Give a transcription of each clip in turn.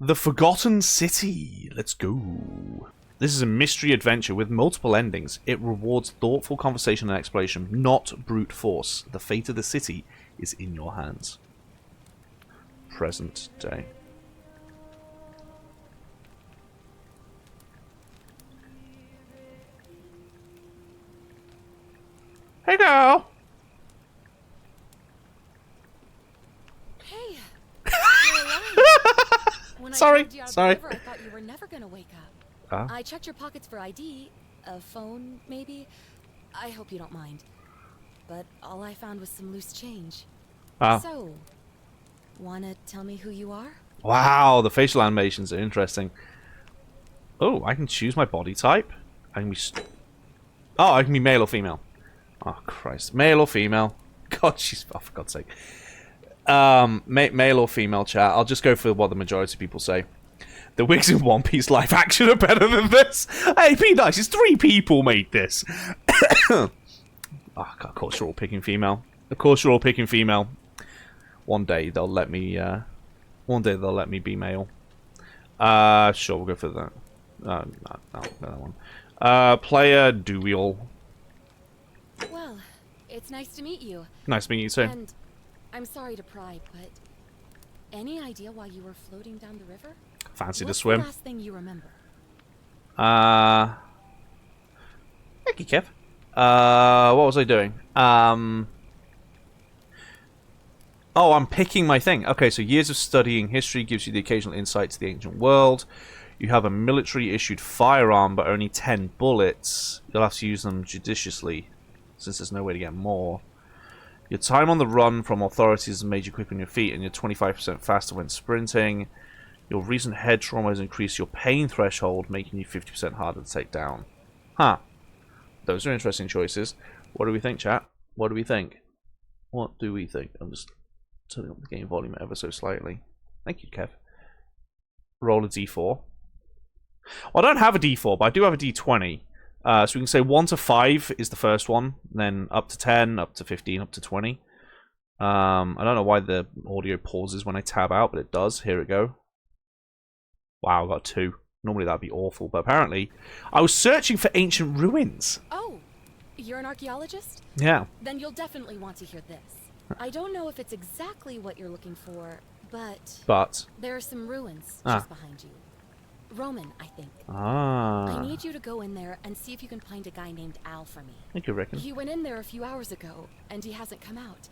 The Forgotten City. Let's go. This is a mystery adventure with multiple endings. It rewards thoughtful conversation and exploration, not brute force. The fate of the city is in your hands. Present day. Hey, girl. Hey. You're alive. When Sorry, I told you out of sorry. the river, I thought you were never gonna wake up. I checked your pockets for ID, a phone, maybe. I hope you don't mind. But all I found was some loose change. So, wanna tell me who you are? Wow, the facial animations are interesting. Oh, I can choose my body type. I can be. Oh, I can be male or female. Oh Christ, male or female? God, she's. Oh, for God's sake. Male or female, chat. I'll just go for what the majority of people say. The wigs in One Piece live action are better than this. Hey, be nice. It's 3 people made this. Oh, of course you're all picking female. Of course you're all picking female. One day they'll let me. One day they'll let me be male. Sure, we'll go for that. No, that one. Player dual. Well, it's nice to meet you. Nice meeting you too. And I'm sorry to pry, but any idea why you were floating down the river? Fancy to What's swim. the last thing you remember? Thank you, Kev. What was I doing? Oh, I'm picking my thing. Okay, so years of studying history gives you the occasional insight to the ancient world. You have a military-issued firearm, but only 10 bullets. You'll have to use them judiciously, since there's no way to get more. Your time on the run from authorities has made you quick on your feet, and you're 25% faster when sprinting. Your recent head trauma has increased your pain threshold, making you 50% harder to take down. Huh. Those are interesting choices. What do we think, chat? What do we think? What do we think? I'm just turning up the game volume ever so slightly. Thank you, Kev. Roll a d4. Well, I don't have a d4, but I do have a d20. So we can say 1 to 5 is the first one, then up to 10, up to 15, up to 20. I don't know why the audio pauses when I tab out, but it does. Here we go. Wow, I got 2. Normally that'd be awful, but apparently I was searching for ancient ruins. Oh, you're an archaeologist? Yeah. Then you'll definitely want to hear this. I don't know if it's exactly what you're looking for, but there are some ruins just behind you. Roman, I think. I need you to go in there and see if you can find a guy named Al for me. Thank you, reckon. He went in there a few hours ago, and he hasn't come out.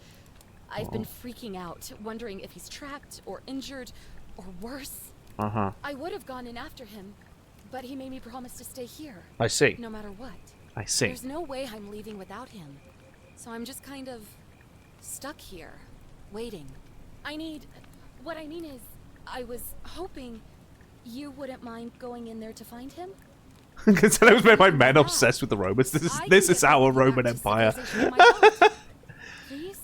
I've been freaking out, wondering if he's trapped or injured or worse. I would have gone in after him, but he made me promise to stay here. I see. No matter what. I see. There's no way I'm leaving without him. So I'm just kind of stuck here, waiting. What I mean is, I was hoping you wouldn't mind going in there to find him? Because that was made by men obsessed with the Romans. This is our Roman Empire. Please?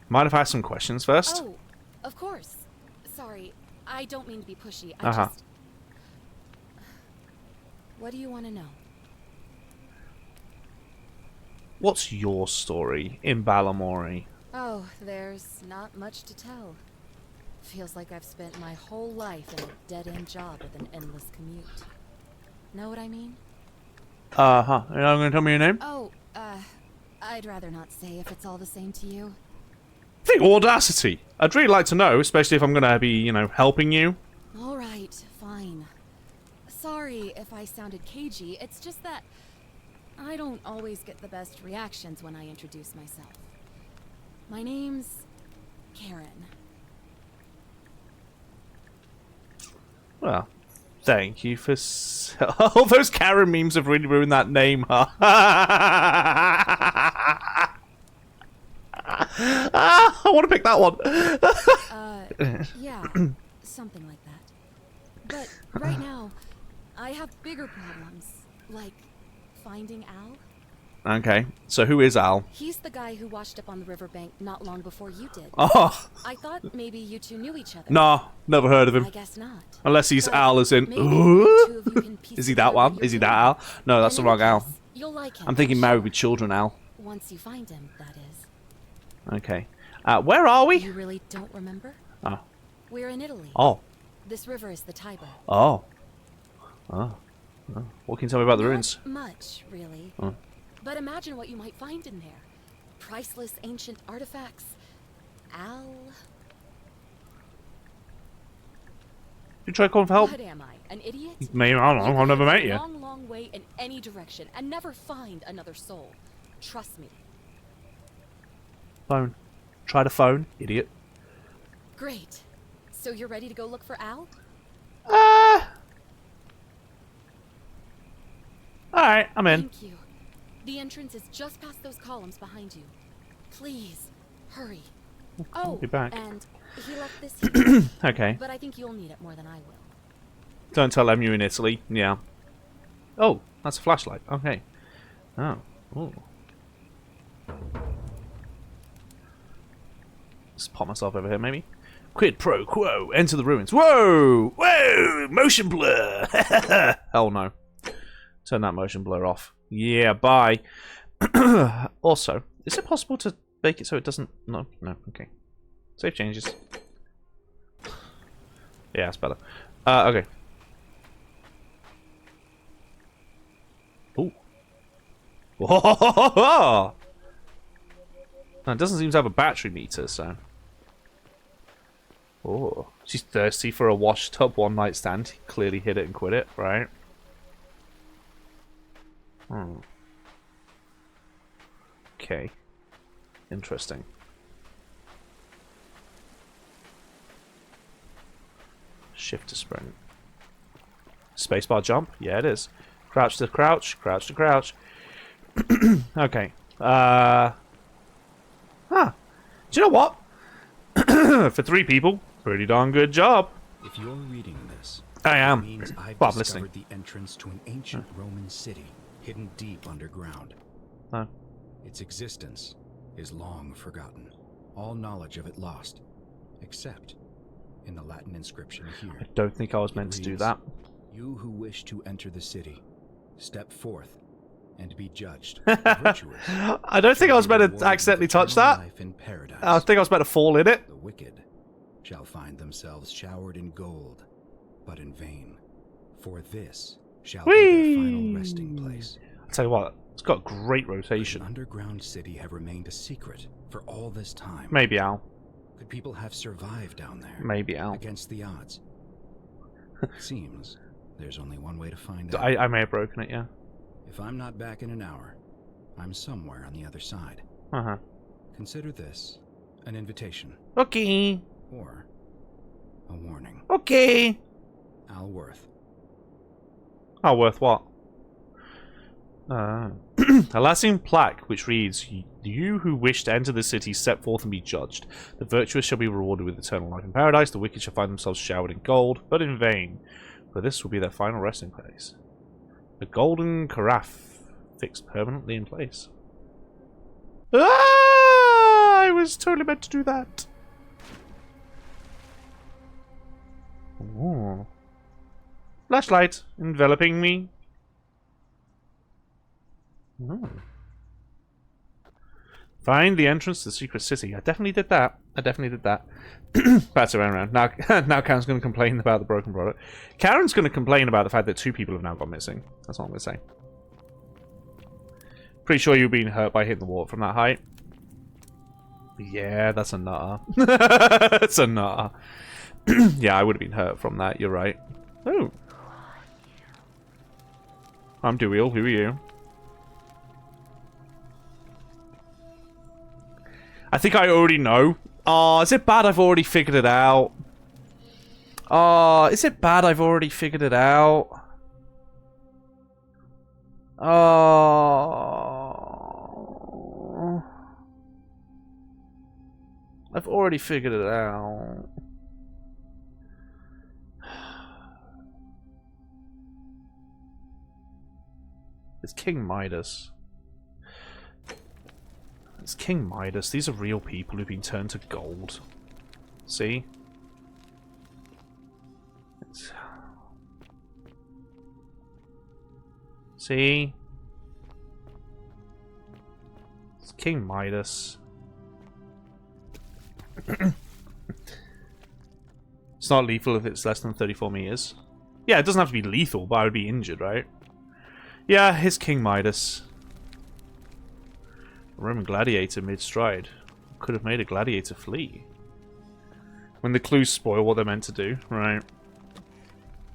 Mind if I ask some questions first? Oh, of course. Sorry, I don't mean to be pushy. What do you want to know? What's your story in Balamori? Oh, there's not much to tell. Feels like I've spent my whole life in a dead-end job with an endless commute. Know what I mean? You're not going to tell me your name? Oh, I'd rather not say if it's all the same to you. The audacity! I'd really like to know, especially if I'm going to be, you know, helping you. Alright, fine. Sorry if I sounded cagey, it's just that I don't always get the best reactions when I introduce myself. My name's Karen. Well, thank you for... All those Karen memes have really ruined that name, huh? I want to pick that one. Yeah, something like that. But right now, I have bigger problems, like finding Al. Okay, so who is Al? He's the guy who washed up on the riverbank not long before you did. Oh! I thought maybe you two knew each other. Nah, never heard of him. I guess not. Unless he's But Al as in... Is he that one? Is he that Al? No, that's the wrong Al. You'll like him, I'm thinking I'm married sure. with children Al. Once you find him, that is. Okay. Where are we? You really don't remember? Oh. We're in Italy. Oh. This river is the Tiber. Oh. Oh. What can you tell me about the ruins? Not much, really. Oh. But imagine what you might find in there. Priceless ancient artifacts. Al... You try calling for help? What am I, an idiot? Maybe, I don't know. I've never met you. Long, long way in any direction and never find another soul. Trust me. Phone. Try the phone, idiot. Great. So you're ready to go look for Al? Alright, I'm in. Thank you. The entrance is just past those columns behind you. Please, hurry. I'll be back. And he left this here. Okay. But I think you'll need it more than I will. Don't tell them you're in Italy. Yeah. Oh, that's a flashlight. Okay. Oh. Ooh. Just pop myself over here, maybe. Quid pro quo. Enter the ruins. Whoa! Whoa! Motion blur! Hell no. Turn that motion blur off. Yeah, bye. Also, is it possible to make it so it doesn't... No, okay. Save changes. Yeah, it's better. Okay. Ooh. Whoa! No, it doesn't seem to have a battery meter, so... Oh. She's thirsty for a wash tub one night stand. Clearly hit it and quit it, right? Okay. Interesting. Shift to sprint. Spacebar jump? Yeah, it is. Crouch to crouch. Crouch to crouch. Okay. Huh. Do you know what? For 3 people, pretty darn good job. If you're reading this, I am. It means I've Well, discovered the entrance to an ancient Roman city hidden deep underground. Oh. Its existence is long forgotten. All knowledge of it lost, except in the Latin inscription here. I don't think I was meant to do that. You who wish to enter the city, step forth and be judged. Virtuous. I don't think I was meant to accidentally touch that. Life in paradise. I think I was meant to fall in it. The wicked shall find themselves showered in gold, but in vain. For this shall be their final resting place. I'll tell you what, it's got great rotation. Could an underground city have remained a secret for all this time? Maybe, Al. Could people have survived down there? Maybe, Al. Against the odds? It seems there's only one way to find out. I may have broken it, yeah. If I'm not back in an hour, I'm somewhere on the other side. Uh-huh. Consider this an invitation. Okay. Or a warning. Okay. Al Worth. Oh, worth what? A lasting plaque which reads, "You who wish to enter the city, step forth and be judged. The virtuous shall be rewarded with eternal life in paradise. The wicked shall find themselves showered in gold, but in vain, for this will be their final resting place. A golden carafe fixed permanently in place." Ah! I was totally meant to do that. Ooh. Flashlight enveloping me. Oh. Find the entrance to the secret city. I definitely did that. Bats around. Now Karen's going to complain about the broken product. Karen's going to complain about the fact that 2 people have now gone missing. That's all I'm going to say. Pretty sure you've been hurt by hitting the wall from that height. Yeah, that's a nutter. That's a nutter. Yeah, I would have been hurt from that. You're right. Oh. I'm Deweel. Who are you? I think I already know. Oh, is it bad I've already figured it out? Oh, is it bad I've already figured it out? Oh. I've already figured it out. It's King Midas. It's King Midas. These are real people who've been turned to gold. See? See? It's King Midas. It's not lethal if it's less than 34 meters. Yeah, it doesn't have to be lethal, but I would be injured, right? Yeah, here's King Midas. A Roman gladiator mid-stride. Could have made a gladiator flee. When the clues spoil what they're meant to do, right?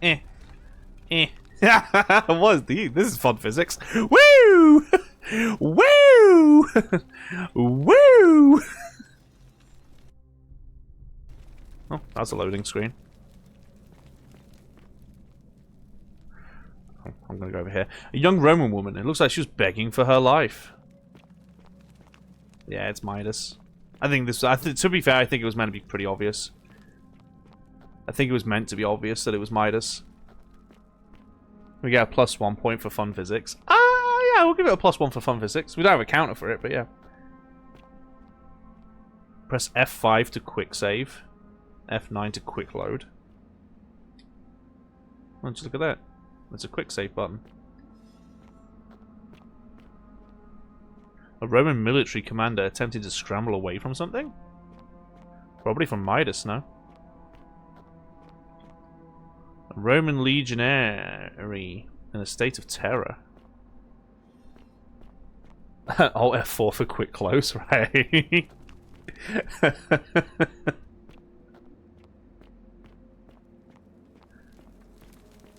Eh. What is this is fun physics. Woo! Woo! Woo! Oh, that's a loading screen. Oh, I'm gonna go over here. A young Roman woman. It looks like she was begging for her life. Yeah, it's Midas. I think this. To be fair, I think it was meant to be pretty obvious. I think it was meant to be obvious that it was Midas. We get a +1 point for fun physics. Yeah, we'll give it a +1 for fun physics. We don't have a counter for it, but yeah. Press F5 to quick save. F9 to quick load. Oh, just look at that. That's a quick save button. A Roman military commander attempted to scramble away from something? Probably from Midas, no? A Roman legionary in a state of terror. Alt F4 for quick close, right?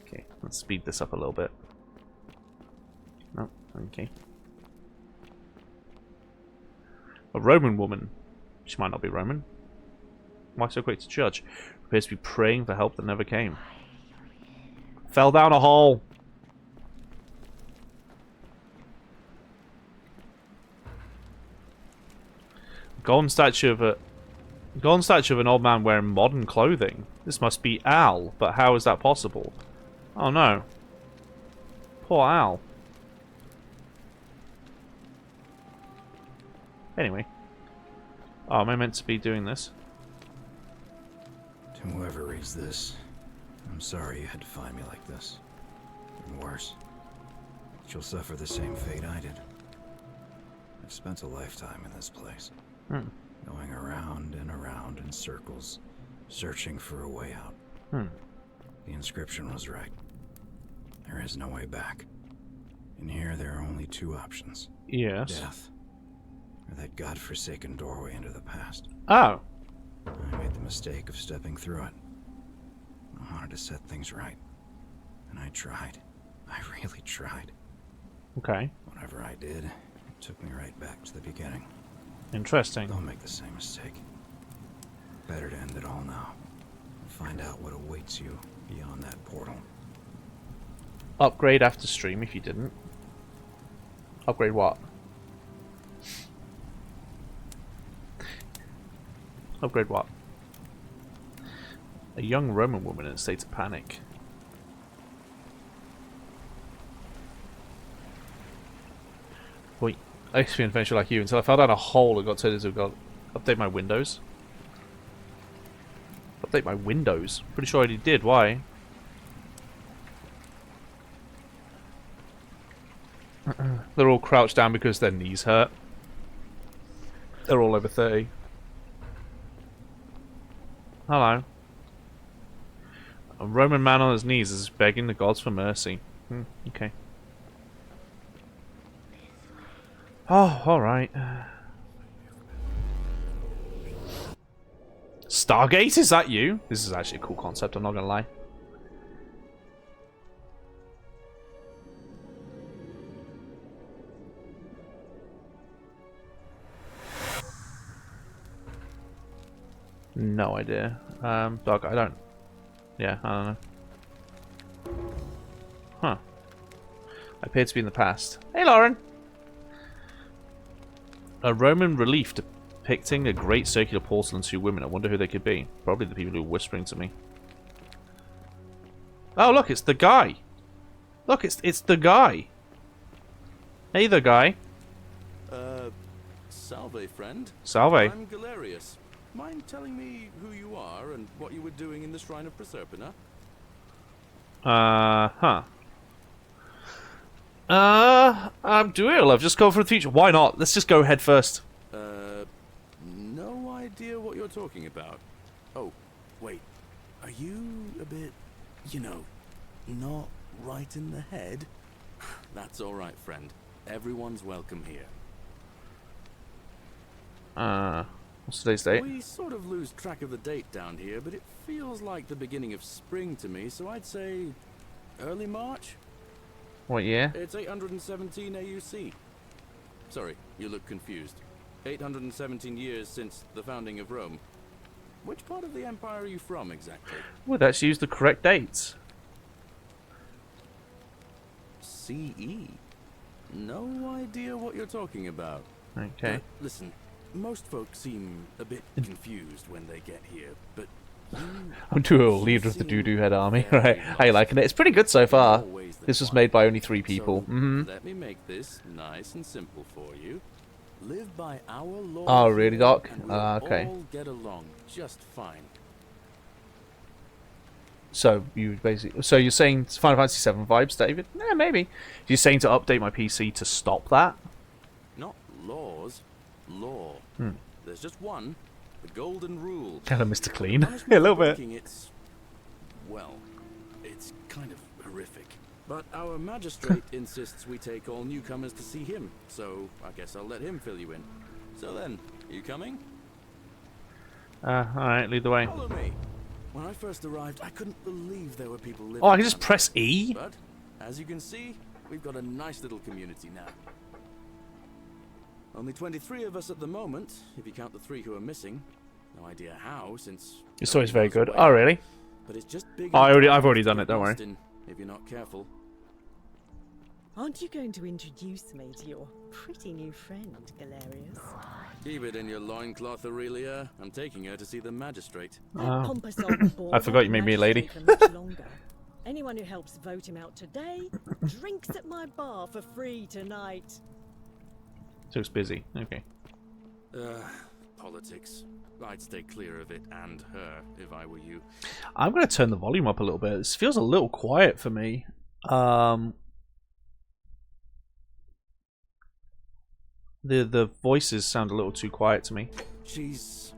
Okay, let's speed this up a little bit. No, okay. A Roman woman. She might not be Roman. Why so quick to judge? Appears to be praying for help that never came. Fell down a hole. Golden statue of an old man wearing modern clothing. This must be Al, but how is that possible? Oh no. Poor Al. Anyway. Oh, am I meant to be doing this? To whoever reads this, I'm sorry you had to find me like this. And worse, you'll suffer the same fate I did. I've spent a lifetime in this place. Going around and around in circles, searching for a way out. The inscription was right. There is no way back. In here, there are only two options. Yes. Death, or that godforsaken doorway into the past. Oh. I made the mistake of stepping through it. I wanted to set things right. And I tried. I really tried. Okay. Whatever I did, it took me right back to the beginning. Interesting. Don't make the same mistake. Better to end it all now. And find out what awaits you beyond that portal. Upgrade after stream if you didn't. Upgrade what? Upgrade what? A young Roman woman in a state of panic. Wait, I used to be an adventurer like you until I fell down a hole and got turned into a god. Update my windows. Update my windows? Pretty sure I already did. Why? They're all crouched down because their knees hurt. They're all over 30. Hello. A Roman man on his knees is begging the gods for mercy. Okay. Oh, alright. Stargate, is that you? This is actually a cool concept, I'm not gonna lie. No idea. Dog, I don't. Yeah, I don't know. Huh. I appear to be in the past. Hey, Lauren! A Roman relief depicting a great circular portal and two women. I wonder who they could be. Probably the people who were whispering to me. Oh, look, it's the guy! Look, it's the guy! Hey, the guy. Salve, friend. Salve. I'm Galerius. Mind telling me who you are and what you were doing in the Shrine of Proserpina? I'm doing it, love. Just go for the future. Why not? Let's just go head first. No idea what you're talking about. Oh, wait. Are you a bit, you know, not right in the head? That's all right, friend. Everyone's welcome here. What's today's date? We sort of lose track of the date down here, but it feels like the beginning of spring to me, so I'd say early March? What year? It's 817 AUC. Sorry, you look confused. 817 years since the founding of Rome. Which part of the empire are you from, exactly? Well, let's use the correct dates. CE? No idea what you're talking about. Okay. Listen, most folks seem a bit confused when they get here, but I'm too leader of the Doo-Doo Head Army. Right. How you liking it? It's pretty good so far. This was made by only 3 people. Let me make this nice and simple for you. Live by our law. Oh, really, Doc? And we'll Okay. all get along just fine. So you basically, so you're saying Final Fantasy VII vibes, David? Yeah, maybe. You're saying to update my PC to stop that? Not laws, law. There's just one, the golden rule. Hello, Mr. Clean. Punishment A little for bit. breaking It's, well, it's kind of horrific. But our magistrate insists we take all newcomers to see him, so I guess I'll let him fill you in. So then, you coming? Alright, lead the way. Follow me. When I first arrived, I couldn't believe there were people living. Oh, I can just down press here. E? But as you can see, we've got a nice little community now. Only 23 of us at the moment, if you count the 3 who are missing. No idea how, since Your story's very good. away. Oh, really? But it's just big. Oh, enough I've already to done get it, don't worry. lost in if you're not careful. Aren't you going to introduce me to your pretty new friend, Galerius? Keep it in your loincloth, Aurelia. I'm taking her to see the magistrate. That pompous old bore I forgot you made me a lady. won't be for much longer. Anyone who helps vote him out today drinks at my bar for free tonight. So it's busy. Okay. Politics. I'd stay clear of it and her if I were you. I'm going to turn the volume up a little bit. This feels a little quiet for me. The voices sound a little too quiet to me. She's,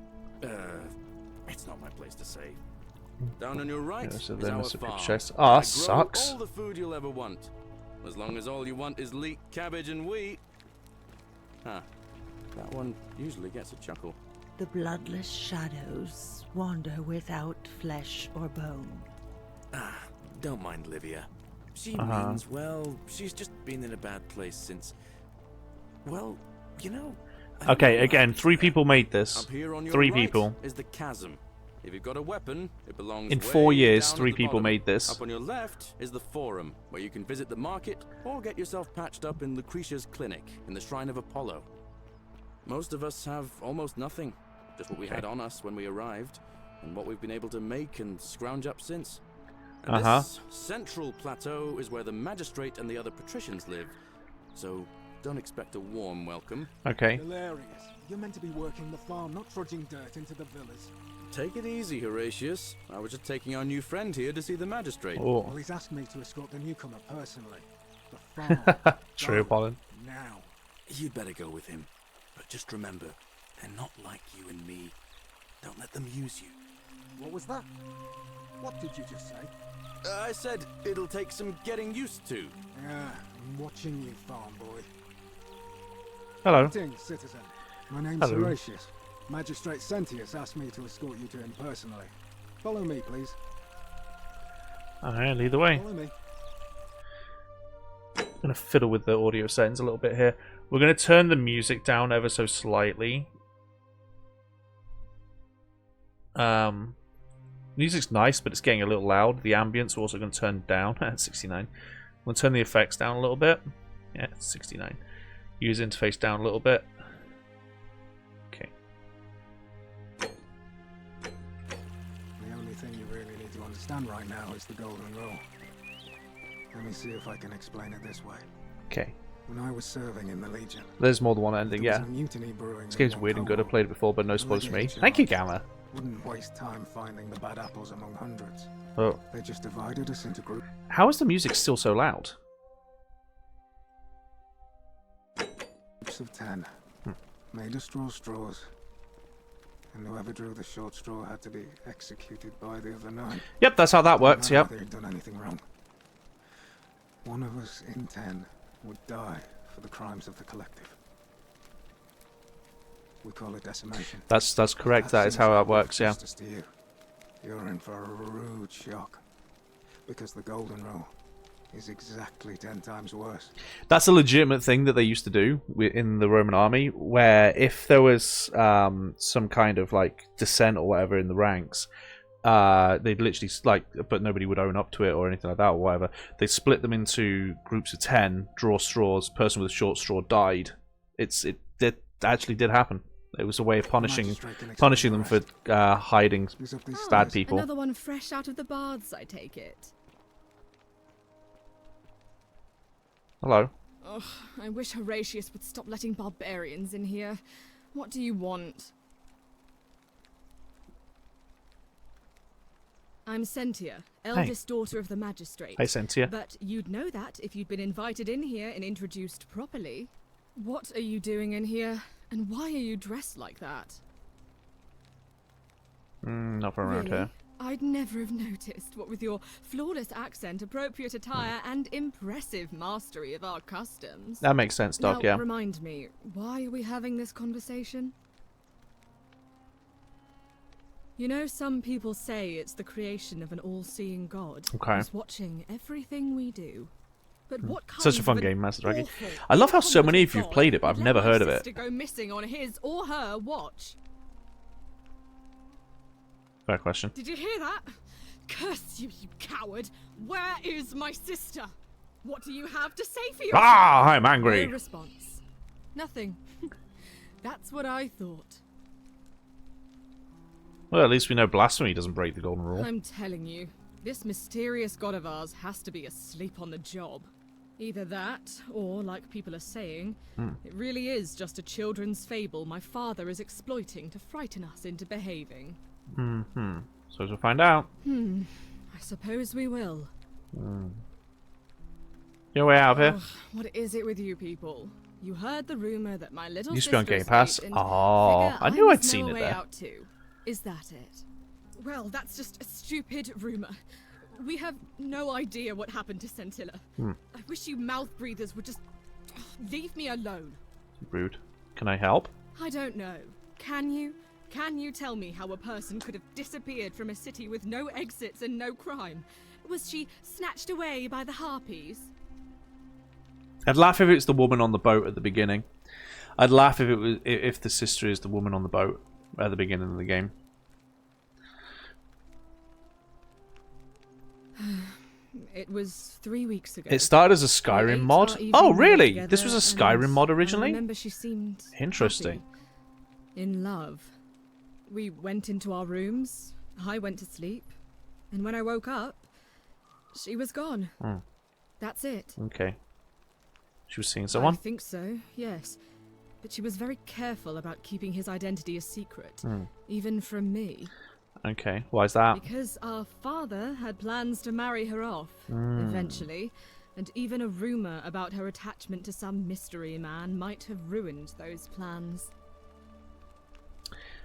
it's not my place to say. Down on your right Yeah, so is then our it's a big farm. chest. Oh, I that grow sucks. all the food you'll ever want. As long as all you want is leek, cabbage, and wheat. Huh. That one usually gets a chuckle. The bloodless shadows wander without flesh or bone. Ah, don't mind Livia. She means well. She's just been in a bad place since. Well, you know. I don't Okay, know again, what 3 to say. people made this. Up here on your 3 right people. is the chasm. If you've got a weapon, it belongs In way 4 years, down at 3 the people bottom. made this. Up on your left is the forum, where you can visit the market or get yourself patched up in Lucretia's clinic in the Shrine of Apollo. Most of us have almost nothing, just what we had on us when we arrived, and what we've been able to make and scrounge up since. And this central plateau is where the magistrate and the other patricians live, so don't expect a warm welcome. Okay. Hilarious. You're meant to be working the farm, not trudging dirt into the villas. Take it easy, Horatius. I was just taking our new friend here to see the magistrate. Oh. Well, he's asked me to escort the newcomer personally. The farm. True, Go. Pollen. Now. You'd better go with him. But just remember, they're not like you and me. Don't let them use you. What was that? What did you just say? I said it'll take some getting used to. Yeah, I'm watching you, farm boy. Hello. Greetings, citizen. My name's Hello. Horatius. Magistrate Sentius asked me to escort you to him personally. Follow me, please. Alright, lead the way. Follow me. I'm going to fiddle with the audio settings a little bit here. We're going to turn the music down ever so slightly. Music's nice, but it's getting a little loud. The ambience we're also going to turn down at 69. I'm going to turn the effects down a little bit. Yeah, 69. User interface down a little bit. Okay. The only thing you really need to understand right now is the golden rule. Let me see if I can explain it this way. Okay. When I was serving in the Legion, There's more than one ending, there was yeah. a mutiny brewing This in game's one weird and good. I've cohort. played it before, but no spoilers for me. Religious Thank you, charge. Gamma. Wouldn't waste time finding the bad apples among hundreds. Oh. They just divided us into groups. How is the music still so loud? Of 10, made of straws, and whoever drew the short straw had to be executed by the other 9. Yep, that's how that works. Yep. They had done anything wrong. One of us in 10 would die for the crimes of the collective. We call it decimation. That's correct. That is how that works. Yeah. To you. You're in for a rude shock, because the Golden Rule is exactly 10 times worse. That's a legitimate thing that they used to do in the Roman army, where if there was some kind of like dissent or whatever in the ranks, they'd literally but nobody would own up to it or anything like that or whatever. They split them into groups of 10, draw straws. Person with a short straw died. It actually did happen. It was a way of punishing them for hiding bad people. Another one fresh out of the baths, I take it. Hello. Ugh, I wish Horatius would stop letting barbarians in here. What do you want? I'm Sentia, eldest daughter of the magistrate. Hey, Sentia. But you'd know that if you'd been invited in here and introduced properly. What are you doing in here? And why are you dressed like that? Not from around here. I'd never have noticed, what with your flawless accent, appropriate attire, and impressive mastery of our customs. That makes sense, Doc, now, yeah. Remind me, why are we having this conversation? You know, some people say it's the creation of an all-seeing god who's watching everything we do. But what kind Such a fun of game, Master Draghi. I love how so many of you have played it, but I've never heard of it. To go missing on his or her watch. Fair question. Did you hear that? Curse you, you coward! Where is my sister? What do you have to say for yourself? Ah, I'm angry. No response. Nothing. That's what I thought. Well, at least we know blasphemy doesn't break the golden rule. I'm telling you, this mysterious god of ours has to be asleep on the job. Either that, or, like people are saying, it really is just a children's fable my father is exploiting to frighten us into behaving. So we'll find out. I suppose we will. Your way out of here. What is it with you people? You heard the rumor that my little Used to be on sister Game Pass. escaped, Oh, and I knew I'd must seen know a it way there. out too. Is that it? Well, that's just a stupid rumor. We have no idea what happened to Scintilla. I wish you mouth breathers would just leave me alone. Rude. Can I help? I don't know. Can you? Can you tell me how a person could have disappeared from a city with no exits and no crime? Was she snatched away by the harpies? I'd laugh if it's the woman on the boat at the beginning. I'd laugh if it was if the sister is the woman on the boat at the beginning of the game. It was 3 weeks ago. It started as a Skyrim mod. Oh, really? This was a Skyrim mod originally? I remember she seemed interesting. Happy, in love. We went into our rooms. I went to sleep, and when I woke up, she was gone. That's it. Okay. She was seeing someone? I think so. Yes. But she was very careful about keeping his identity a secret, even from me. Okay, why is that? Because our father had plans to marry her off, eventually, and even a rumor about her attachment to some mystery man might have ruined those plans.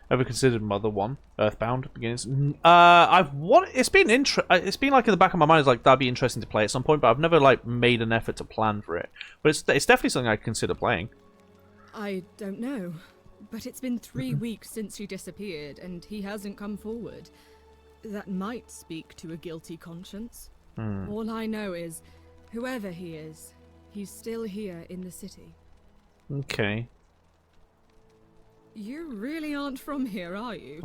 Ever considered Mother 1? Earthbound begins. It's been like in the back of my mind, like that'd be interesting to play at some point, but I've never like made an effort to plan for it. But it's definitely something I'd consider playing. I don't know. But it's been 3 weeks since she disappeared, and he hasn't come forward. That might speak to a guilty conscience. All I know is, whoever he is, he's still here in the city. Okay. You really aren't from here, are you?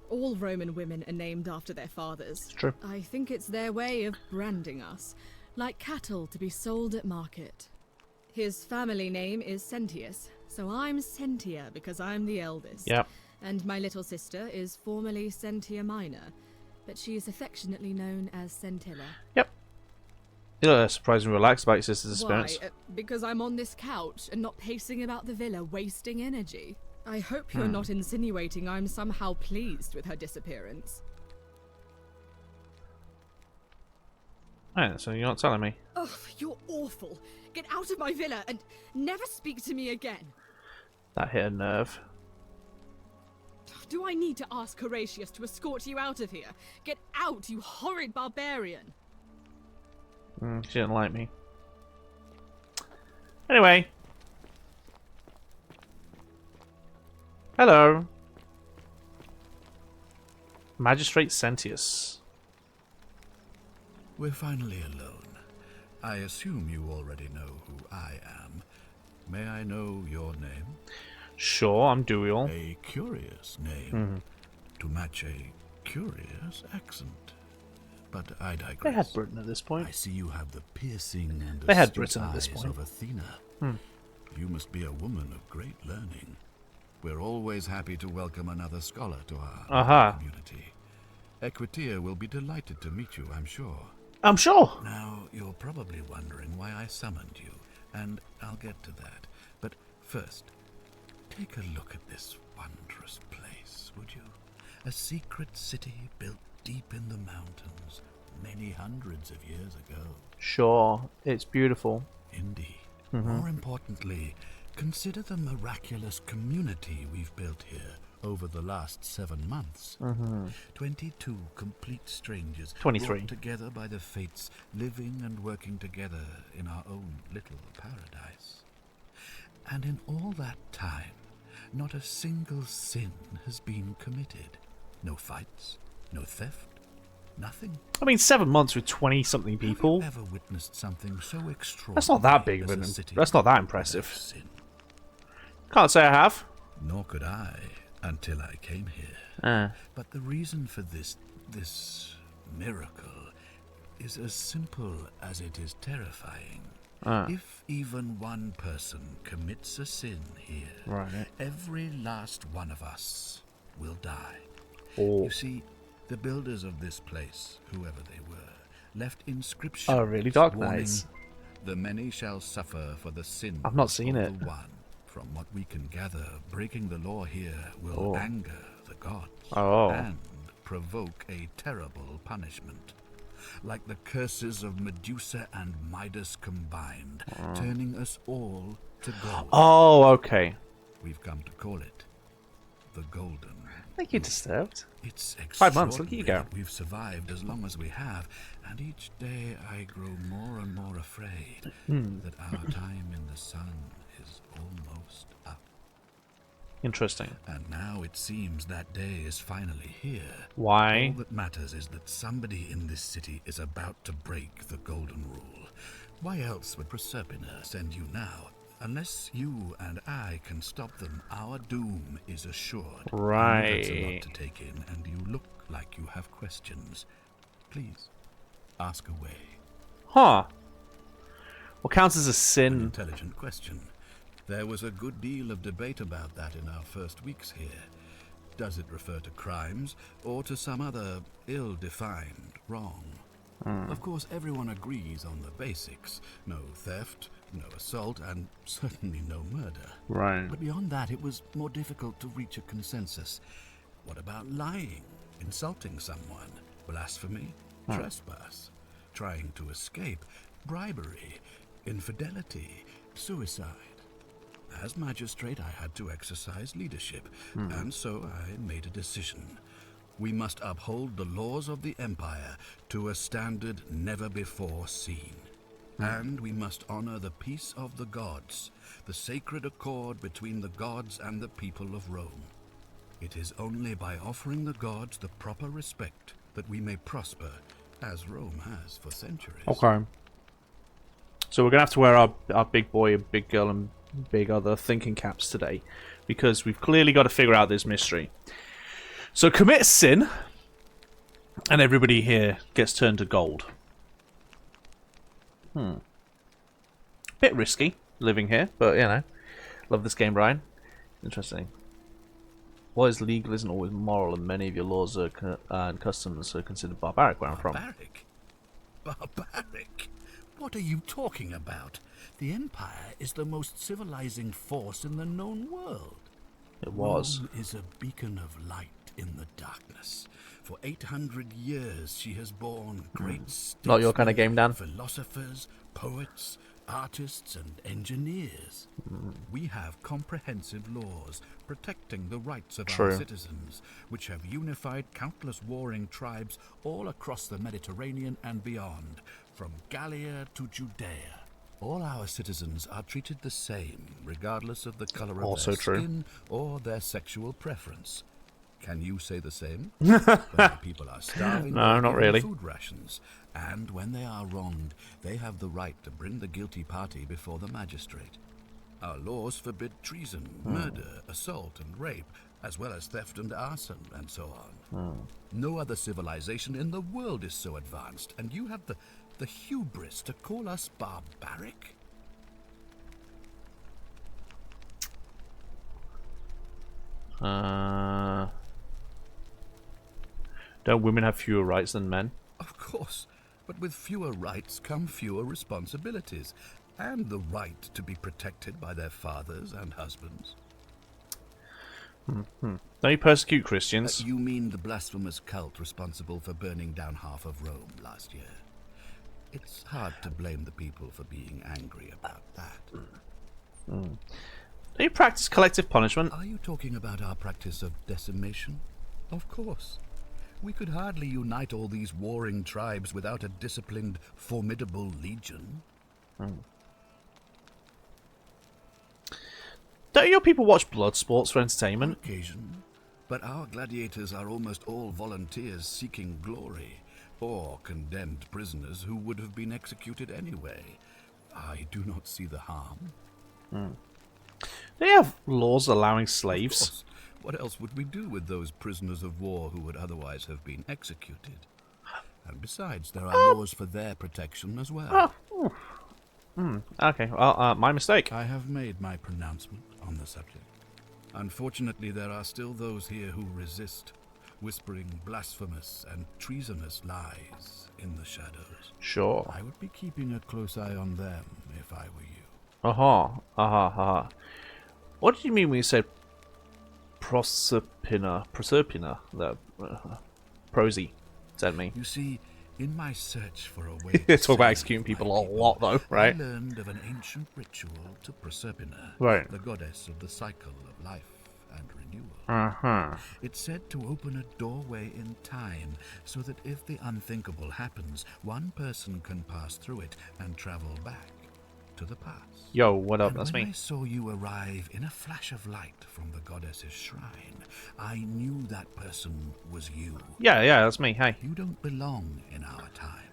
All Roman women are named after their fathers. It's true. I think it's their way of branding us, like cattle to be sold at market. His family name is Sentius, so I'm Sentia because I'm the eldest. Yep. And my little sister is formerly Sentia Minor, but she is affectionately known as Scintilla. Yep. You look surprisingly relaxed about your sister's appearance. Why? Because I'm on this couch and not pacing about the villa, wasting energy. I hope you're not insinuating I'm somehow pleased with her disappearance. Right, so you're not telling me. Ugh, you're awful. Get out of my villa and never speak to me again. That hit a nerve. Do I need to ask Horatius to escort you out of here? Get out, you horrid barbarian! She didn't like me. Anyway. Hello. Magistrate Sentius. We're finally alone. I assume you already know who I am. May I know your name? Sure, I'm Dual. A curious name. To match a curious accent. But I digress. They had Britain at this point. I see you have the piercing and they had astute Britain at this eyes point. of Athena. You must be a woman of great learning. We're always happy to welcome another scholar to our community. Equitia will be delighted to meet you, I'm sure. I'm sure. Now, you're probably wondering why I summoned you, and I'll get to that. But first, take a look at this wondrous place, would you? A secret city built deep in the mountains, many hundreds of years ago. Sure, it's beautiful. Indeed. More importantly, consider the miraculous community we've built here over the last 7 months. 22 complete strangers 23. brought together by the fates, living and working together in our own little paradise. And in all that time, not a single sin has been committed. No fights, no theft, nothing. I mean, 7 months with 20-something people. Have you ever witnessed something so extraordinary? That's not that big of an. That's not that impressive. Sin? Can't say I have. Nor could I until I came here. But the reason for this miracle is as simple as it is terrifying. If even one person commits a sin here, every last one of us will die. You see, the builders of this place, whoever they were, left inscriptions. Oh, really? Dark warning, Knights. The many shall suffer for the sin. I've not seen it. The one. From what we can gather, breaking the law here will anger the gods and provoke a terrible punishment. Like the curses of Medusa and Midas combined, turning us all to gold. Oh, okay. We've come to call it the Golden. Thank you, Disturbed. It's 5 months, look at you go. that we've survived as long as we have, and each day I grow more and more afraid that our time in the sun is almost up. Interesting. And now it seems that day is finally here. Why? All that matters is that somebody in this city is about to break the Golden Rule. Why else would Proserpina send you now? Unless you and I can stop them, our doom is assured. Right. That's a lot to take in, and you look like you have questions. Please, ask away. Huh. What counts as a An sin? intelligent question. There was a good deal of debate about that in our first weeks here. Does it refer to crimes, or to some other ill-defined wrong? Of course, everyone agrees on the basics. No theft, no assault, and certainly no murder. Right. But beyond that, it was more difficult to reach a consensus. What about lying, insulting someone, blasphemy, trespass, trying to escape, bribery, infidelity, suicide? As magistrate, I had to exercise leadership, and so I made a decision. We must uphold the laws of the Empire to a standard never before seen. And we must honor the peace of the gods, the sacred accord between the gods and the people of Rome. It is only by offering the gods the proper respect that we may prosper, as Rome has for centuries. Okay. So we're going to have to wear our big boy, big girl, and big other thinking caps today, because we've clearly got to figure out this mystery. So commit a sin, and everybody here gets turned to gold. Bit risky living here, but you know, love this game, Brian. Interesting. What is legal isn't always moral, and many of your laws and customs are considered barbaric where I'm from. Barbaric? Barbaric? What are you talking about? The Empire is the most civilizing force in the known world. It was. Rome is a beacon of light in the darkness. For 800 years she has borne great statesmen, Not your kind of game, Dan. philosophers, poets, artists and engineers. We have comprehensive laws protecting the rights of our citizens, which have unified countless warring tribes all across the Mediterranean and beyond, from Gallia to Judea. All our citizens are treated the same, regardless of the color of their skin or their sexual preference. Can you say the same? When the people are starving, no, not really. Food rations, and when they are wronged, they have the right to bring the guilty party before the magistrate. Our laws forbid treason, murder, assault, and rape, as well as theft and arson, and so on. No other civilization in the world is so advanced, and you have the hubris to call us barbaric? Don't women have fewer rights than men? Of course, but with fewer rights come fewer responsibilities, and the right to be protected by their fathers and husbands. Don't you persecute Christians? You mean the blasphemous cult responsible for burning down half of Rome last year? It's hard to blame the people for being angry about that. Don't you practice collective punishment? Are you talking about our practice of decimation? Of course. We could hardly unite all these warring tribes without a disciplined, formidable legion. Don't your people watch blood sports for entertainment? On occasion, but our gladiators are almost all volunteers seeking glory, or condemned prisoners who would have been executed anyway. I do not see the harm. They have laws allowing slaves. Of course. What else would we do with those prisoners of war who would otherwise have been executed? And besides, there are laws for their protection as well. Okay, well, my mistake. I have made my pronouncement on the subject. Unfortunately, there are still those here who resist, whispering blasphemous and treasonous lies in the shadows. Sure. I would be keeping a close eye on them if I were you. What did you mean when you said Proserpina? The prosy sent me. You see, in my search for a way to talk about executing people a lot, though, right? I learned of an ancient ritual to Proserpina, right, the goddess of the cycle of life and renewal. It's said to open a doorway in time, so that if the unthinkable happens, one person can pass through it and travel back to the past. Yo, what up? And that's when me. I saw you arrive in a flash of light from the goddess's shrine, I knew that person was you. Yeah, that's me. Hey. You don't belong in our time,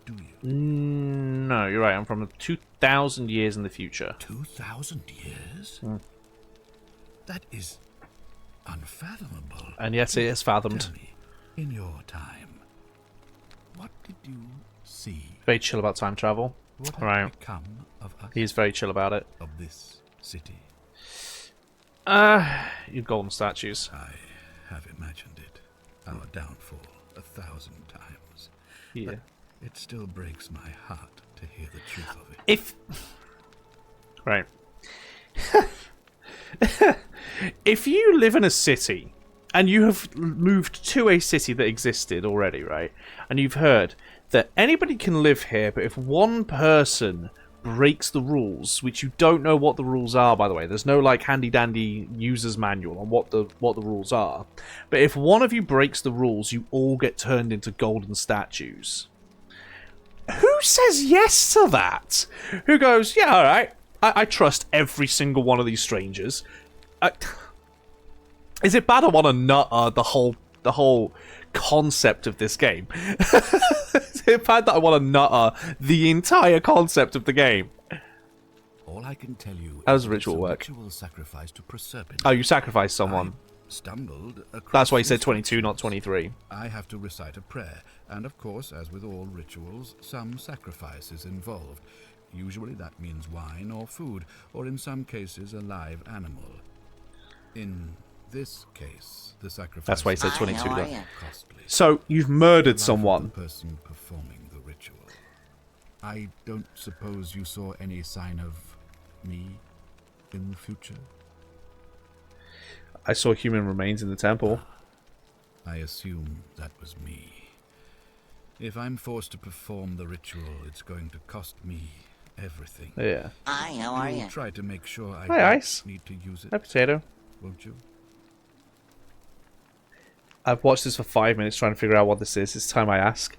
do you? No, you're right. I'm from 2,000 years in the future. 2,000 years? That is unfathomable. And yes, it is fathomed. Tell me, in your time, what did you see? Very chill about time travel. What right. had become of us? He's very chill about it. Of this city? You golden statues. I have imagined it. Our downfall 1,000 times. Yeah. But it still breaks my heart to hear the truth of it. If... Right. If you live in a city, and you have moved to a city that existed already, right? And you've heard that anybody can live here, but if one person breaks the rules, which you don't know what the rules are, by the way, there's no like handy-dandy user's manual on what the rules are, but if one of you breaks the rules, you all get turned into golden statues. Who says yes to that? Who goes, yeah, all right, I trust every single one of these strangers. Is it bad I want to nut the whole concept of this game? Is it bad that I want to nut the entire concept of the game? All I can tell you. How does the ritual work? Ritual sacrifice to Proserpina. Oh, you sacrifice someone. Stumbled across. That's why you said 22, not 23. I have to recite a prayer, and of course, as with all rituals, some sacrifice is involved. Usually that means wine or food, or in some cases a live animal. In this case, the sacrifice. That's why he said 22. Costly. So you've murdered someone. The person performing the ritual. I don't suppose you saw any sign of me in the future. I saw human remains in the temple. I assume that was me. If I'm forced to perform the ritual, it's going to cost me everything. Yeah. Hi, how are you? Try to make sure I Hi, don't Ice. need to use it. Hi, Potato. Won't you? I've watched this for 5 minutes trying to figure out what this is. It's time I ask.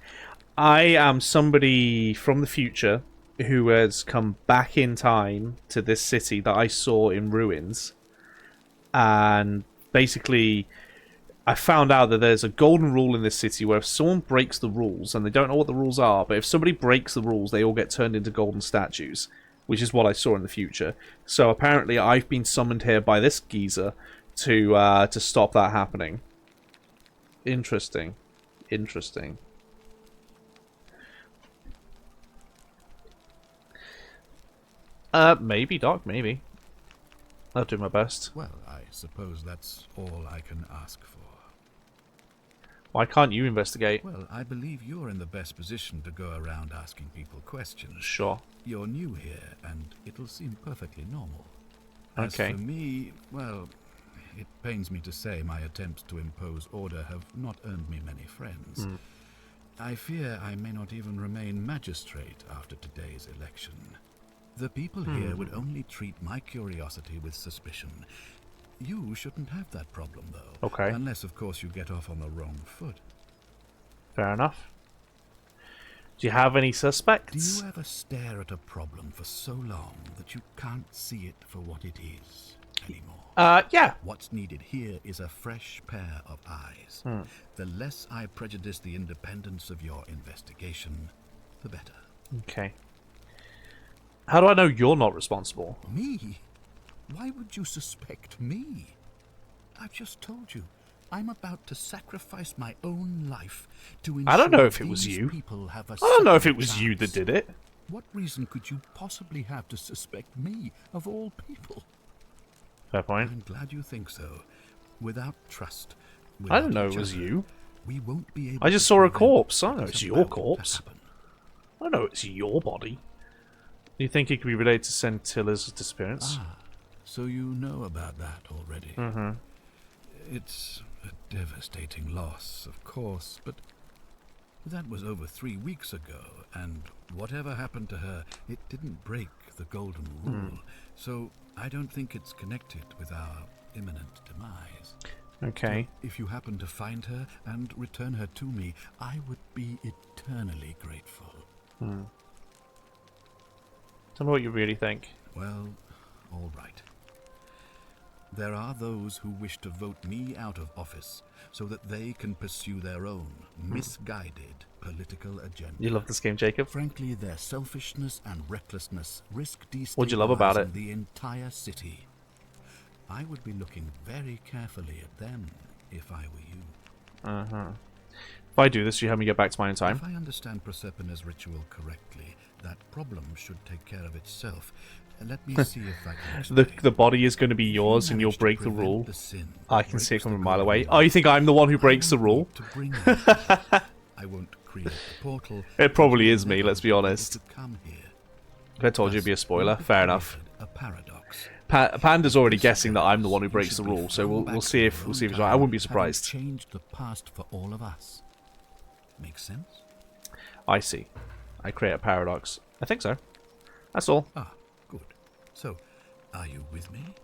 I am somebody from the future who has come back in time to this city that I saw in ruins. And basically, I found out that there's a golden rule in this city where if someone breaks the rules, and they don't know what the rules are, but if somebody breaks the rules, they all get turned into golden statues, which is what I saw in the future. So apparently I've been summoned here by this geezer to stop that happening. Interesting. Interesting. Maybe, Doc, maybe. I'll do my best. Well, I suppose that's all I can ask for. Why can't you investigate? Well, I believe you're in the best position to go around asking people questions. Sure. You're new here, and it'll seem perfectly normal. Okay. As for me, well, it pains me to say my attempts to impose order have not earned me many friends. I fear I may not even remain magistrate after today's election. The people here would only treat my curiosity with suspicion. You shouldn't have that problem, though. Okay. Unless, of course, you get off on the wrong foot. Fair enough. Do you have any suspects? Do you ever stare at a problem for so long that you can't see it for what it is anymore? Yeah. What's needed here is a fresh pair of eyes. The less I prejudice the independence of your investigation, the better. Okay. How do I know you're not responsible? Me? Why would you suspect me? I've just told you. I'm about to sacrifice my own life to ensure I don't know if it was these you. people have a I don't know if it second was you that chance. did it. What reason could you possibly have to suspect me, of all people? Fair point. I'm glad you think so. Without trust, I don't without know each it was other, you. we won't be able I just to saw a prevent corpse. I don't know what it's is your about to corpse. happen. I don't know it's your body. Do you think it could be related to Centilla's disappearance? So you know about that already. Mm-hmm. It's a devastating loss, of course, but that was over 3 weeks ago, and whatever happened to her, it didn't break the golden rule. So I don't think it's connected with our imminent demise. Okay. So if you happen to find her and return her to me, I would be eternally grateful. Tell me what you really think. Well, all right. There are those who wish to vote me out of office so that they can pursue their own misguided political agenda. You love this game, Jacob? Frankly, their selfishness and recklessness risk What'd you love about destabilizing it? the entire city. I would be looking very carefully at them if I were you. If I do this, you help me get back to my own time. If I understand Proserpina's ritual correctly, that problem should take care of itself. Let me see if I can explain. The body is going to be yours and you'll break the rule. I can see it from a mile away. Oh, you think I'm the one who breaks the rule? I won't create the portal. It probably is me, let's be honest. Come here. If I told you it'd be a spoiler, fair enough. A paradox. Panda's already guessing that I'm the one who breaks the rule, so we'll see if he's right. I wouldn't be surprised. Changed the past for all of us. Makes sense? I see. I create a paradox. I think so. That's all. Good. So, are you with me?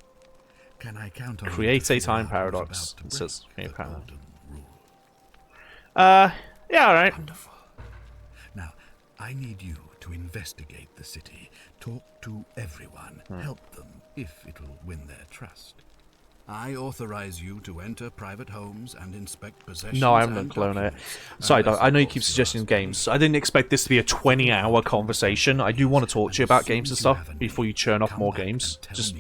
Can I count on you Create to a figure time out paradox. who's It says about to create a break the paradox. golden rule? Yeah, alright. Wonderful. Now, I need you to investigate the city, talk to everyone, help them if it'll win their trust. I authorize you to enter private homes and inspect possessions. No, I haven't clone it. Sorry, Doc, I know you keep suggesting games. I didn't expect this to be a 20-hour conversation. I do want to talk to you about games and stuff before you churn off more games. Just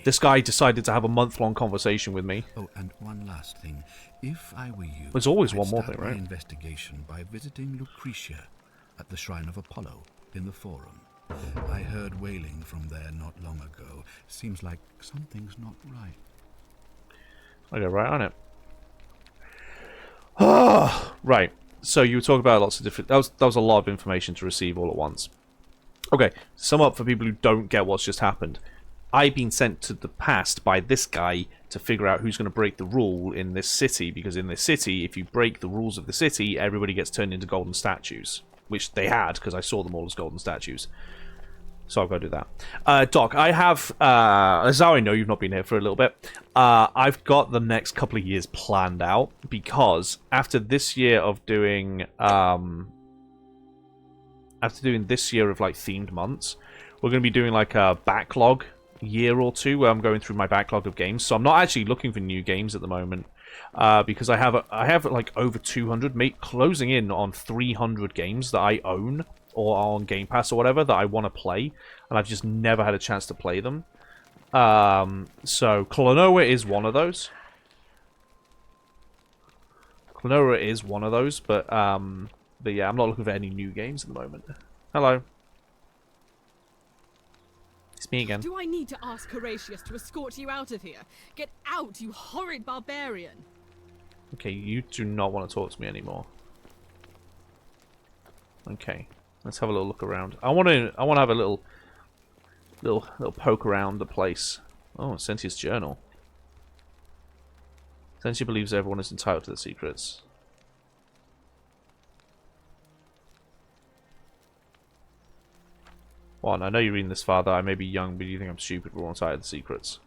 this guy decided to have a month-long conversation with me. Oh, and one last thing. If I were you, there's always I'd one more start thing, my right? investigation by visiting Lucretia at the Shrine of Apollo in the Forum. I heard wailing from there not long ago. Seems like something's not right. I go right on it. Ah, right. So you were talking about lots of different. That was a lot of information to receive all at once. Okay, sum up for people who don't get what's just happened. I've been sent to the past by this guy to figure out who's going to break the rule in this city, because in this city, if you break the rules of the city, everybody gets turned into golden statues, which they had because I saw them all as golden statues. So I'll go do that. Doc, I have, as I know you've not been here for a little bit, I've got the next couple of years planned out, because after this year of doing, this year of, like, themed months, we're going to be doing, like, a backlog year or two, where I'm going through my backlog of games. So I'm not actually looking for new games at the moment, because I have like, over 200, closing in on 300 games that I own, or on Game Pass or whatever, that I want to play, and I've just never had a chance to play them. So Klonoa is one of those. Klonoa is one of those, but yeah, I'm not looking for any new games at the moment. Hello. It's me again. Do I need to ask Horatius to escort you out of here? Get out, you horrid barbarian! Okay, you do not want to talk to me anymore. Okay. Let's have a little look around. I want to have a little poke around the place. Oh, Sentia's journal. Sentia believes everyone is entitled to their secrets. Well, I know you're reading this, Father. I may be young, but you think I'm stupid. We're all entitled to secrets.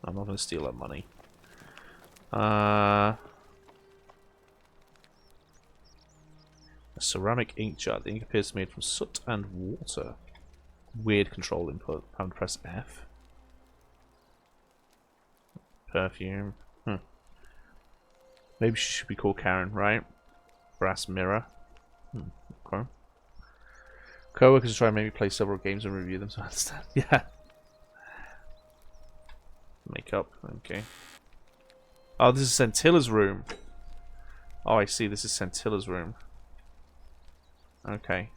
I'm not going to steal that money. A ceramic ink jar. The ink appears to be made from soot and water. Weird control input. I'm going to press F. Perfume. Maybe she should be called Karen, right? Brass mirror. Okay. Co-workers try and make me play several games and review them, so I understand. Yeah. Makeup, okay. Oh, this is Centilla's room. Oh, I see, this is Centilla's room. Okay.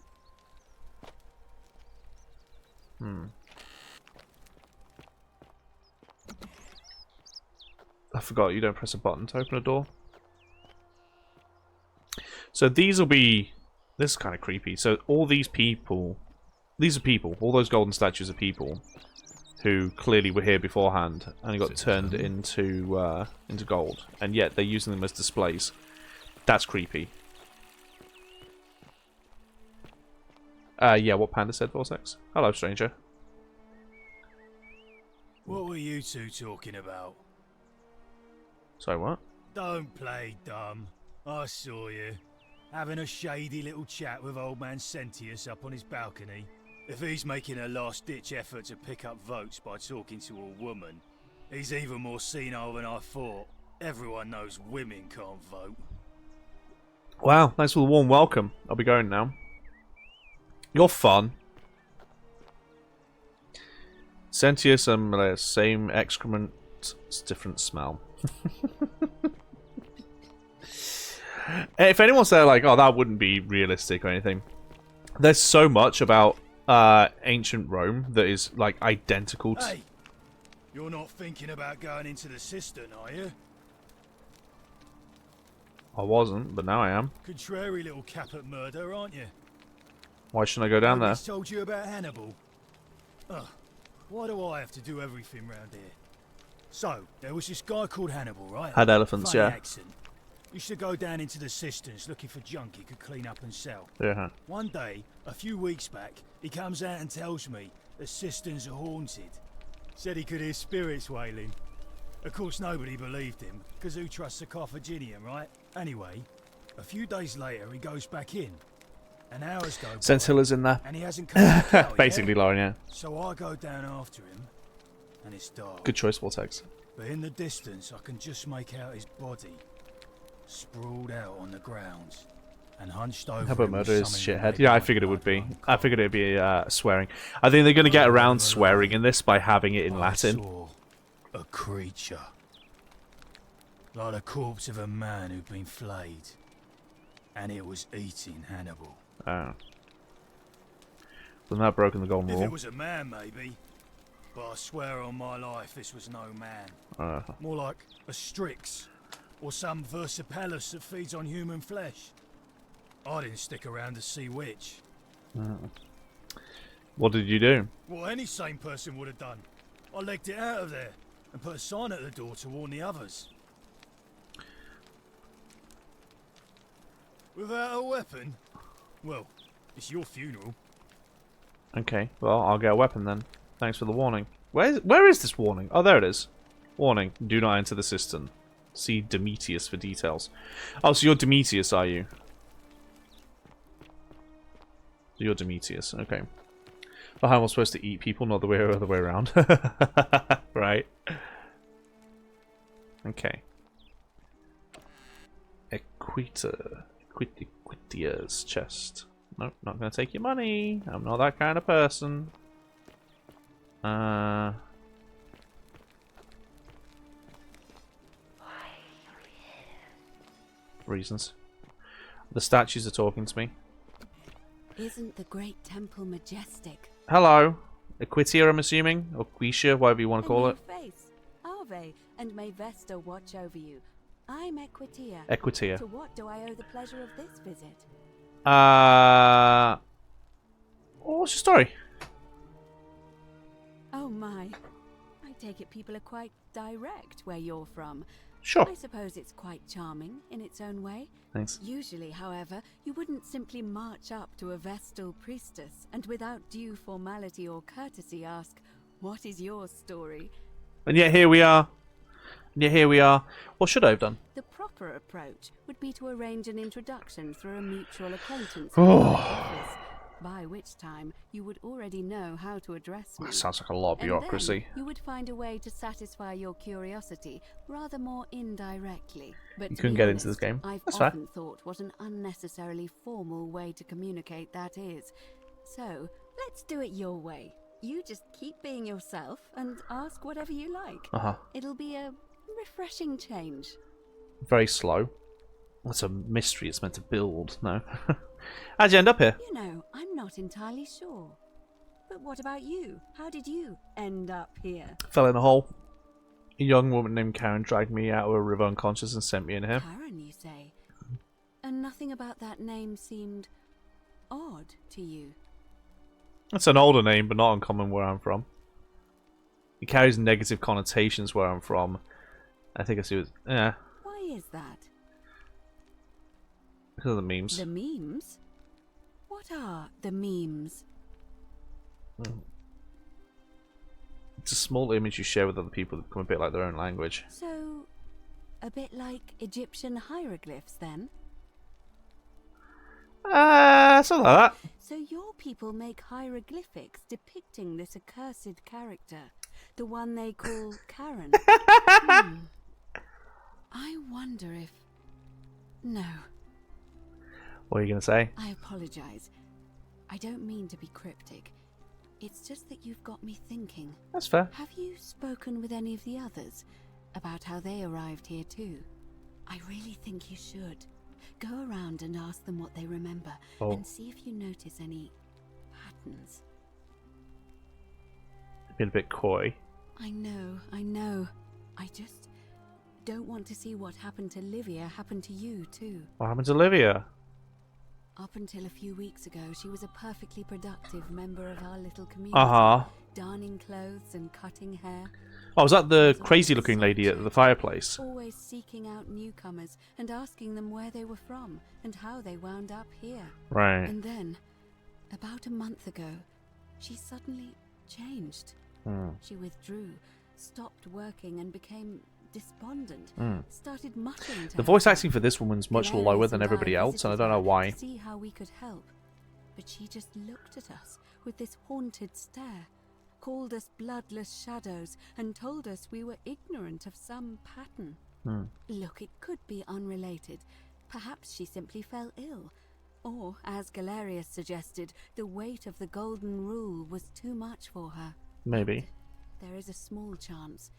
I forgot, you don't press a button to open a door. So these will be... This is kind of creepy. So all these people... These are people. All those golden statues are people who clearly were here beforehand and got turned into gold, and yet they're using them as displays. That's creepy. Yeah, what Panda said, Vortex. Hello, stranger. What were you two talking about? Sorry, what? Don't play dumb. I saw you. Having a shady little chat with old man Sentius up on his balcony. If he's making a last-ditch effort to pick up votes by talking to a woman, he's even more senile than I thought. Everyone knows women can't vote. Wow, thanks for the warm welcome. I'll be going now. You're fun. Sentius and Malaya, same excrement, different smell. If anyone's there like, oh, that wouldn't be realistic or anything, there's so much about ancient Rome that is like identical to... Hey, you're not thinking about going into the cistern, are you? I wasn't, but now I am. Contrary little cap at murder, aren't you? Why shouldn't I go down there? Nobody's told you about Hannibal. Ugh, why do I have to do everything round here? So, there was this guy called Hannibal, right? Had elephants, Funny yeah. accent. Used to go down into the cisterns looking for junk he could clean up and sell. Yeah. One day, a few weeks back, he comes out and tells me the cisterns are haunted. Said he could hear spirits wailing. Of course, nobody believed him, because who trusts a Carthaginian, right? Anyway, a few days later, he goes back in. An hour's go by, Sentilla's in there. and he hasn't come back out Basically, yet. Lauren, yeah. So I go down after him, and it's dark. Good choice, Vortex. But in the distance, I can just make out his body, sprawled out on the ground, and hunched over. How about him murder with is something shithead? that Yeah, I made figured it my would be. blood run I cold. figured it'd be swearing. I think they're going to get around swearing in this by having it in I Latin. saw a creature, like the corpse of a man who'd been flayed, and it was eating Hannibal. Oh. Wasn't that broken the golden If rule? it was a man, maybe. But I swear on my life, this was no man. More like a Strix, or some Versipelus that feeds on human flesh. I didn't stick around to see which. What did you do? What any sane person would have done. I legged it out of there, and put a sign at the door to warn the others. Without a weapon? Well, it's your funeral. Okay, well, I'll get a weapon then. Thanks for the warning. Where is this warning? Oh, there it is. Warning, do not enter the cistern. See Demetrius for details. Oh, so you're Demetrius, are you? So you're Demetrius, okay. But how am I supposed to eat people, not the other way around? Right. Okay. Equitia's chest. Nope, not gonna take your money. I'm not that kind of person. Reasons. The statues are talking to me. Isn't the great temple majestic? Hello. Equitia, I'm assuming? Or Quisha, whatever you want to call it. Face. Ave, and may Vesta watch over you. I'm Equitia. Equitia. To what do I owe the pleasure of this visit? What's your story? Oh my. I take it people are quite direct where you're from. Sure. I suppose it's quite charming in its own way. Thanks. Usually, however, you wouldn't simply march up to a Vestal priestess and without due formality or courtesy ask, "What is your story?" And yet here we are. What should I have done? The proper approach would be to arrange an introduction through a mutual acquaintance Oh. in my office, by which time you would already know how to address me. That sounds like a lot of bureaucracy. And then you would find a way to satisfy your curiosity rather more indirectly. But You to couldn't be get honest, into this game. I've That's fair. often thought what an unnecessarily formal way to communicate that is. So, let's do it your way. You just keep being yourself and ask whatever you like. It'll be a refreshing change. Very slow. That's a mystery it's meant to build. No. How'd you end up here? You know, I'm not entirely sure. But what about you? How did you end up here? Fell in a hole. A young woman named Karen dragged me out of a river unconscious and sent me in here. Karen, you say? And nothing about that name seemed odd to you? It's an older name, but not uncommon where I'm from. It carries negative connotations where I'm from. I think I see what... Yeah. Why is that? Because of the memes. The memes? What are the memes? It's a small image you share with other people that become a bit like their own language. So, a bit like Egyptian hieroglyphs, then? Something like that. So your people make hieroglyphics depicting this accursed character, the one they call Karen. I wonder if... No. What are you going to say? I apologize. I don't mean to be cryptic. It's just that you've got me thinking. That's fair. Have you spoken with any of the others about how they arrived here too? I really think you should. Go around and ask them what they remember and see if you notice any patterns. Been a bit coy. I know. I just don't want to see what happened to Livia happen to you too. What happened to Livia? Up until a few weeks ago, she was a perfectly productive member of our little community. Darning clothes and cutting hair. Oh, was that the crazy-looking lady at the fireplace? Always seeking out newcomers and asking them where they were from and how they wound up here. Right. And then, about a month ago, she suddenly changed. She withdrew, stopped working and became despondent. Started muttering to The voice acting for this woman's much lower than everybody else, and I don't know why. See how we could help. But she just looked at us with this haunted stare, called us bloodless shadows, and told us we were ignorant of some pattern. Look, it could be unrelated. Perhaps she simply fell ill. Or, as Galerius suggested, the weight of the golden rule was too much for her. Maybe. There is a small chance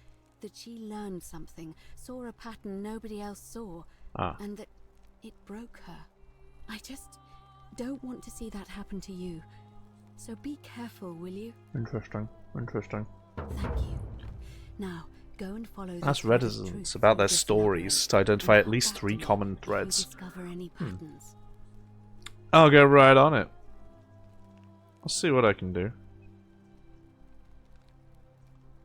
that she learned something, saw a pattern nobody else saw, and that it broke her. I just don't want to see that happen to you. So be careful, will you? Interesting. Thank you. Now, go and follow That's reticence about their stories to identify at least 3 common threads. Discover any patterns. I'll go right on it. I'll see what I can do.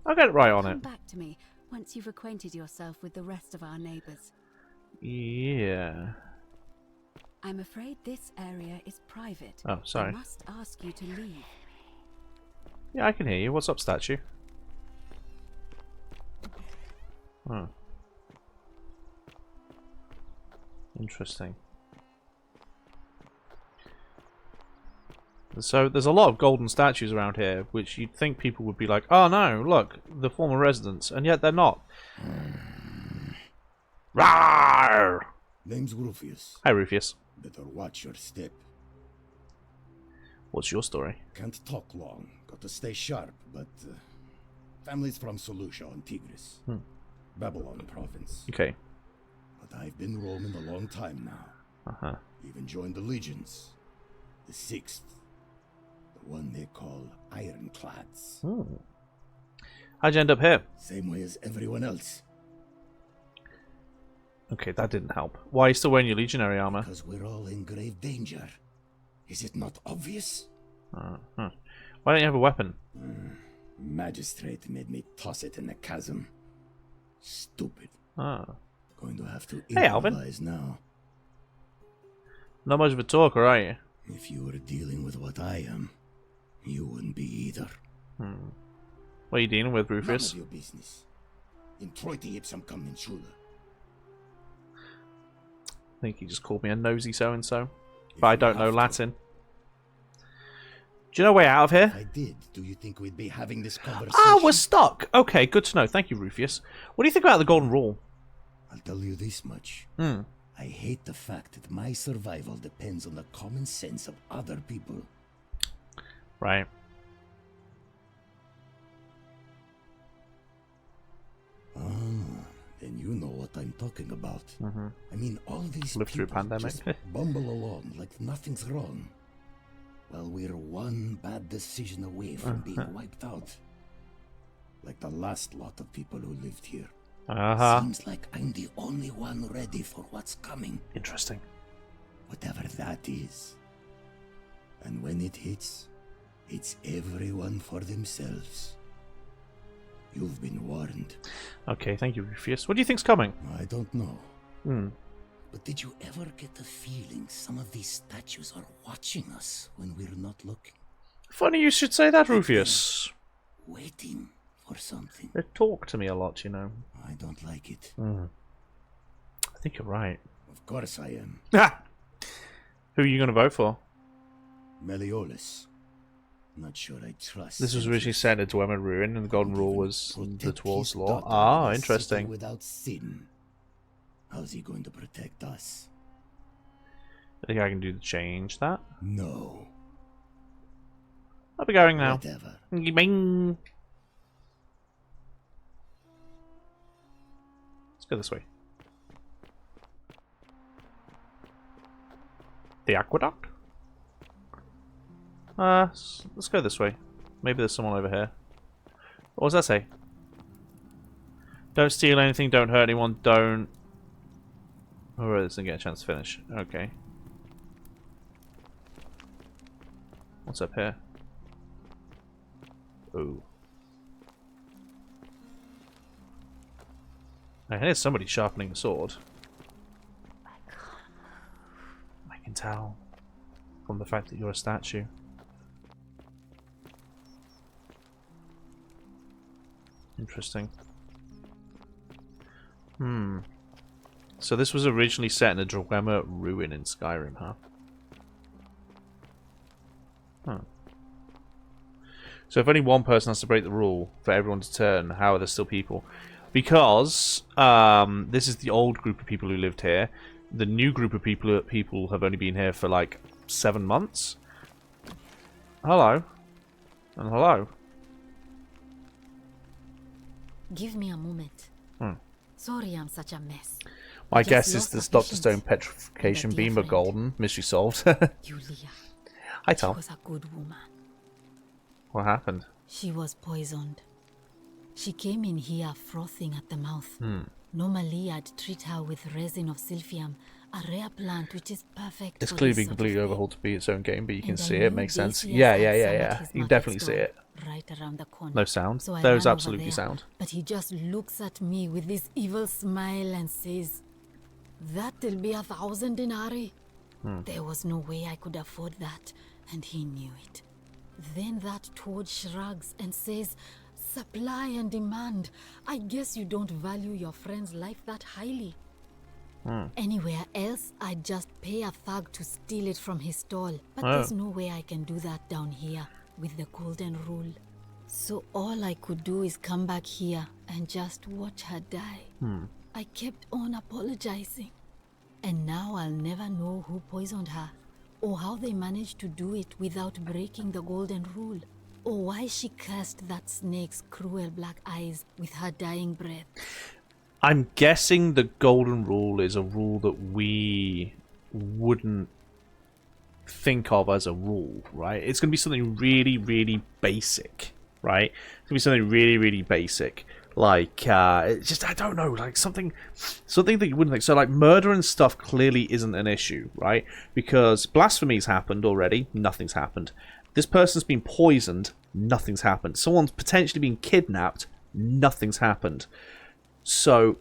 I'll get right on it. Come back to me once you've acquainted yourself with the rest of our neighbours. Yeah. I'm afraid this area is private. Oh, sorry. I must ask you to leave. Yeah, I can hear you. What's up, statue? Oh. Interesting. So there's a lot of golden statues around here, which you'd think people would be like, oh no, look, the former residents, and yet they're not. Rawr! Name's Rufius. Hi, Rufius. Better watch your step. What's your story? Can't talk long. Got to stay sharp, but family's from Solusha on Tigris. Babylon province. Okay. But I've been roaming a long time now. Uh-huh. Even joined the legions. The 6th. The one they call Ironclads. How'd you end up here? Same way as everyone else. Okay, that didn't help. Why are you still wearing your legionary armor? Because we're all in grave danger. Is it not obvious? Why don't you have a weapon? Magistrate made me toss it in the chasm. Stupid. Going to have to improvise now. Not much of a talker, are you? If you were dealing with what I am, you wouldn't be either. What are you dealing with, Rufus? None of your business. In Troiti Ipsum Comnin Shula. I think he just called me a nosy so-and-so. But I don't know Latin. Do you know a way out of here? If I did, do you think we'd be having this conversation? Ah, we're stuck! Okay, good to know. Thank you, Rufus. What do you think about the Golden Rule? I'll tell you this much. I hate the fact that my survival depends on the common sense of other people. Right. Then you know what I'm talking about. I mean, all these Live through people pandemic. just bumble along like nothing's wrong. While we're one bad decision away from being wiped out. Like the last lot of people who lived here. Seems like I'm the only one ready for what's coming. Interesting. Whatever that is. And when it hits, it's everyone for themselves. You've been warned. Okay, thank you, Rufus. What do you think's coming? I don't know. But did you ever get the feeling some of these statues are watching us when we're not looking? Funny you should say that, Rufus. Waiting for something. They talk to me a lot, you know. I don't like it. I think you're right. Of course I am. Who are you going to vote for? Meliodas. Not sure I trust. This was originally set into Dwemer Ruin, and the Golden Rule was the Dwarves' Law. Ah, interesting. Without sin. How's he going to protect us? I think I can do to change that. No. I'll be going now. Whatever. Bing. Let's go this way. The aqueduct? Let's go this way. Maybe there's someone over here. What does that say? Don't steal anything, don't hurt anyone, don't... Oh, right, this didn't get a chance to finish. Okay. What's up here? Ooh. I hear somebody sharpening a sword. I can tell from the fact that you're a statue. Interesting. So this was originally set in a Dwemer ruin in Skyrim, huh? So if only one person has to break the rule for everyone to turn, how are there still people? Because this is the old group of people who lived here. The new group of people have only been here for like 7 months. Hello. And hello. Give me a moment. Sorry I'm such a mess. My guess is the Dr. Stone petrification beam of golden. Mystery solved. Julia. Hi, Tom. She was a good woman. What happened? She was poisoned. She came in here frothing at the mouth. Normally I'd treat her with resin of silphium, a rare plant which is perfect. It's for clearly this been sort of completely thing. overhauled to be its own game, but you can And see I it. knew Makes sense. Decius Yeah. had some at his You market definitely see stall it. right around the corner. No sound. So I There's ran over absolutely there, sound. But he just looks at me with this evil smile and says, "That'll be 1,000 denarii." There was no way I could afford that, and he knew it. Then that toad shrugs and says, supply and demand. I guess you don't value your friend's life that highly. Anywhere else, I'd just pay a thug to steal it from his stall. But there's no way I can do that down here with the golden rule. So all I could do is come back here and just watch her die. I kept on apologizing. And now I'll never know who poisoned her, or how they managed to do it without breaking the golden rule, or why she cursed that snake's cruel black eyes with her dying breath. I'm guessing the golden rule is a rule that we wouldn't think of as a rule, right? It's going to be something really, really basic, right? It's going to be something really, really basic. Like, it's just, I don't know, like something that you wouldn't think. So, like, murder and stuff clearly isn't an issue, right? Because blasphemy's happened already, nothing's happened. This person's been poisoned, nothing's happened. Someone's potentially been kidnapped, nothing's happened. So,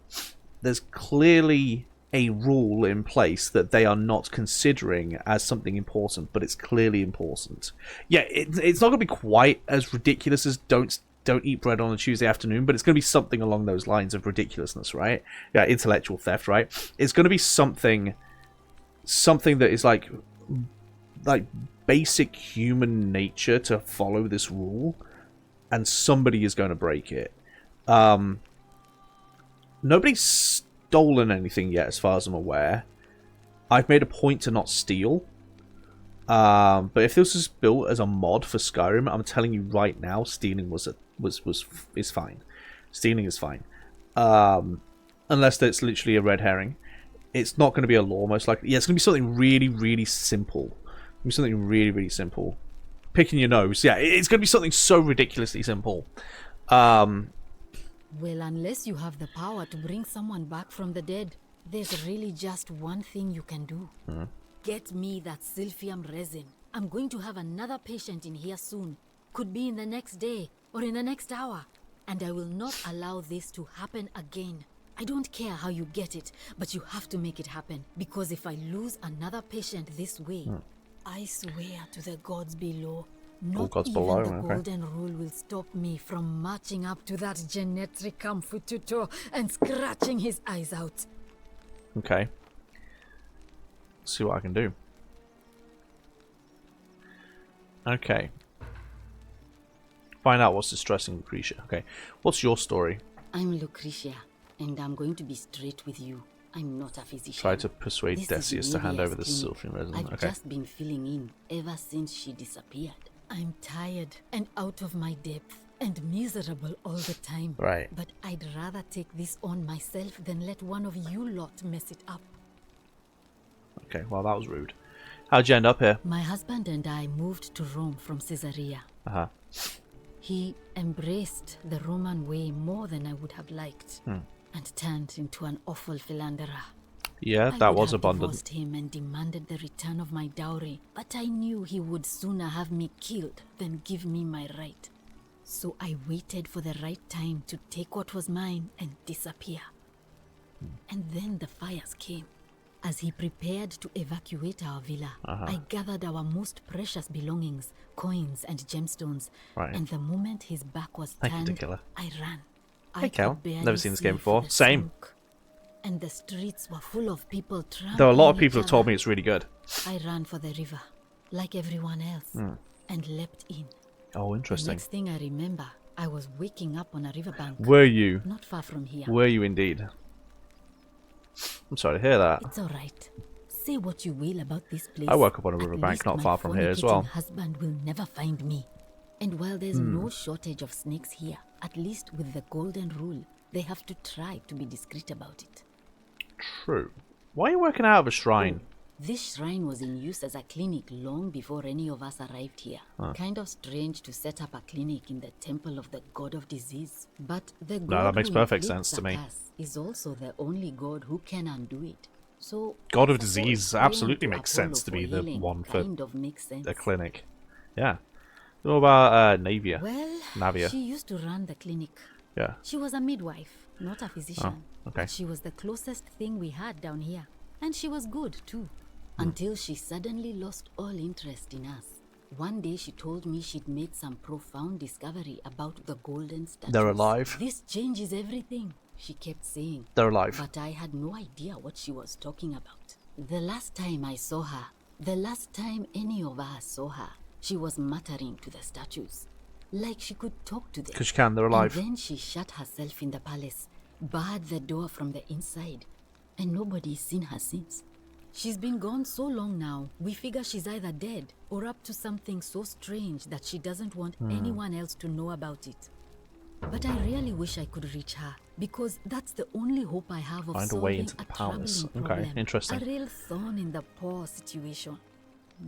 there's clearly a rule in place that they are not considering as something important, but it's clearly important. Yeah, it's not going to be quite as ridiculous as don't eat bread on a Tuesday afternoon, but it's going to be something along those lines of ridiculousness, right? Yeah, intellectual theft, right? It's going to be something that is like basic human nature to follow this rule, and somebody is going to break it. Nobody's stolen anything yet, as far as I'm aware. I've made a point to not steal. But if this was built as a mod for Skyrim, I'm telling you right now, stealing is fine. Stealing is fine. Unless it's literally a red herring. It's not going to be a law, most likely. Yeah, it's going to be something really, really simple. It's going to be something really, really simple. Picking your nose. Yeah, it's going to be something so ridiculously simple. Well, unless you have the power to bring someone back from the dead, there's really just one thing you can do. Get me that silphium resin. I'm going to have another patient in here soon. Could be in the next day or in the next hour. And I will not allow this to happen again. I don't care how you get it, but you have to make it happen. Because if I lose another patient this way, I swear to the gods below, not gods even below, the okay. golden rule will stop me from marching up to that genetricum fututo and scratching his eyes out. Okay. Let's see what I can do. Okay. Find out what's distressing Lucretia. Okay. What's your story? I'm Lucretia, and I'm going to be straight with you. I'm not a physician. Try to persuade This Decius is to hand Lydia's over the clinic. silphium resin. I've Okay. just been filling in ever since she disappeared. I'm tired and out of my depth and miserable all the time. Right. But I'd rather take this on myself than let one of you lot mess it up. Okay, well, that was rude. How'd you end up here? My husband and I moved to Rome from Caesarea. Uh-huh. He embraced the Roman way more than I would have liked, and turned into an awful philanderer. Yeah, I that would was have abundant. divorced him and demanded the return of my dowry, but I knew he would sooner have me killed than give me my right. So I waited for the right time to take what was mine and disappear. And then the fires came. As he prepared to evacuate our villa, I gathered our most precious belongings, coins and gemstones, Right. and the moment his back was Thank you, turned, Tequila. I ran. Hey, I Cal. could barely Never seen this game see for before. the Same. smoke. And the streets were full of people trampling Though a lot of each people have told other. me it's really good. I ran for the river, like everyone else, and leapt in. Oh, The interesting. next thing I remember, I was waking up on a riverbank, Were you? not far from here. Were you indeed? I'm sorry to hear that. It's all right. Say what you will about this place. I woke up on a At riverbank least not my far from here as fornicating well. husband will never find me. And while there's no shortage of snakes here, at least with the golden rule, they have to try to be discreet about it. True. Why are you working out of a shrine? This shrine was in use as a clinic long before any of us arrived here. Kind of strange to set up a clinic in the temple of the god of disease. But the god that makes who perfect inflicts sense to a me. curse is also the only god who can undo it. So God of I suppose disease praying absolutely to makes Apollo sense to for be the healing one for kind of makes sense. a clinic. Yeah. What about Navia? Well, Navia. she used to run the clinic. Yeah. She was a midwife, not a physician. okay. But she was the closest thing we had down here. And she was good, too. Until she suddenly lost all interest in us. One day she told me she'd made some profound discovery about the golden statues. They're alive. This changes everything, she kept saying. They're alive. But I had no idea what she was talking about. The last time I saw her, the last time any of us saw her, she was muttering to the statues. Like she could talk to them. Because she can, they're alive. And then she shut herself in the palace, barred the door from the inside, and nobody's seen her since. She's been gone so long now, we figure she's either dead or up to something so strange that she doesn't want anyone else to know about it. But I really wish I could reach her, because that's the only hope I have of Find a solving way into the a palace. troubling Okay, problem. interesting. A real thorn in the paw situation.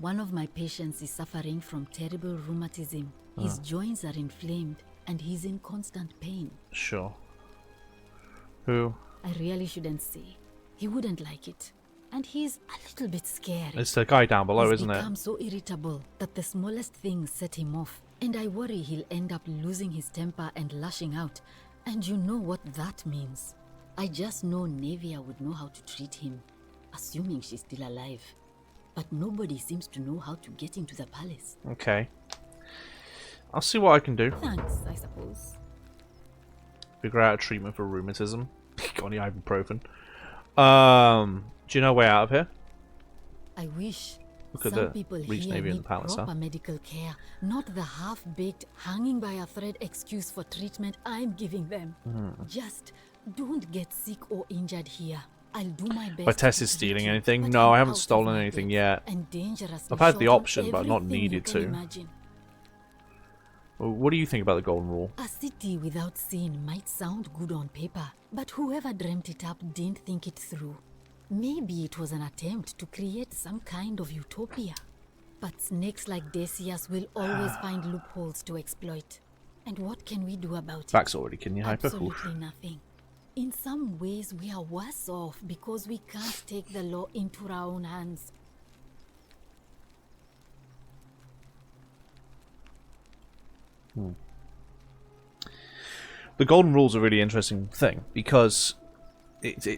One of my patients is suffering from terrible rheumatism. His joints are inflamed and he's in constant pain. Sure. Who? I really shouldn't say. He wouldn't like it. And he's a little bit scary. It's the guy down below, isn't it? He's become so irritable that the smallest things set him off. And I worry he'll end up losing his temper and lashing out. And you know what that means. I just know Nevia would know how to treat him, assuming she's still alive. But nobody seems to know how to get into the palace. Okay. I'll see what I can do. Thanks, I suppose. Figure out a treatment for rheumatism. Got any ibuprofen. Do you know a way out of here? I wish. Look at Some the people reach here Navy in need the palace, proper huh? medical care, not the half-baked, hanging by a thread excuse for treatment I'm giving them. Just don't get sick or injured here. I'll do my best. By Tess is to treat stealing you, anything? but No, I'm I haven't out of stolen my anything depth yet. and dangerously I've had the short of option, but I've not everything you needed can to. imagine. Well, what do you think about the golden rule? A city without sin might sound good on paper, but whoever dreamt it up didn't think it through. Maybe it was an attempt to create some kind of utopia. But snakes like Decius will always find loopholes to exploit. And what can we do about it? Vax already, can you hyper? Absolutely nothing. In some ways, we are worse off because we can't take the law into our own hands. The golden rule is a really interesting thing because,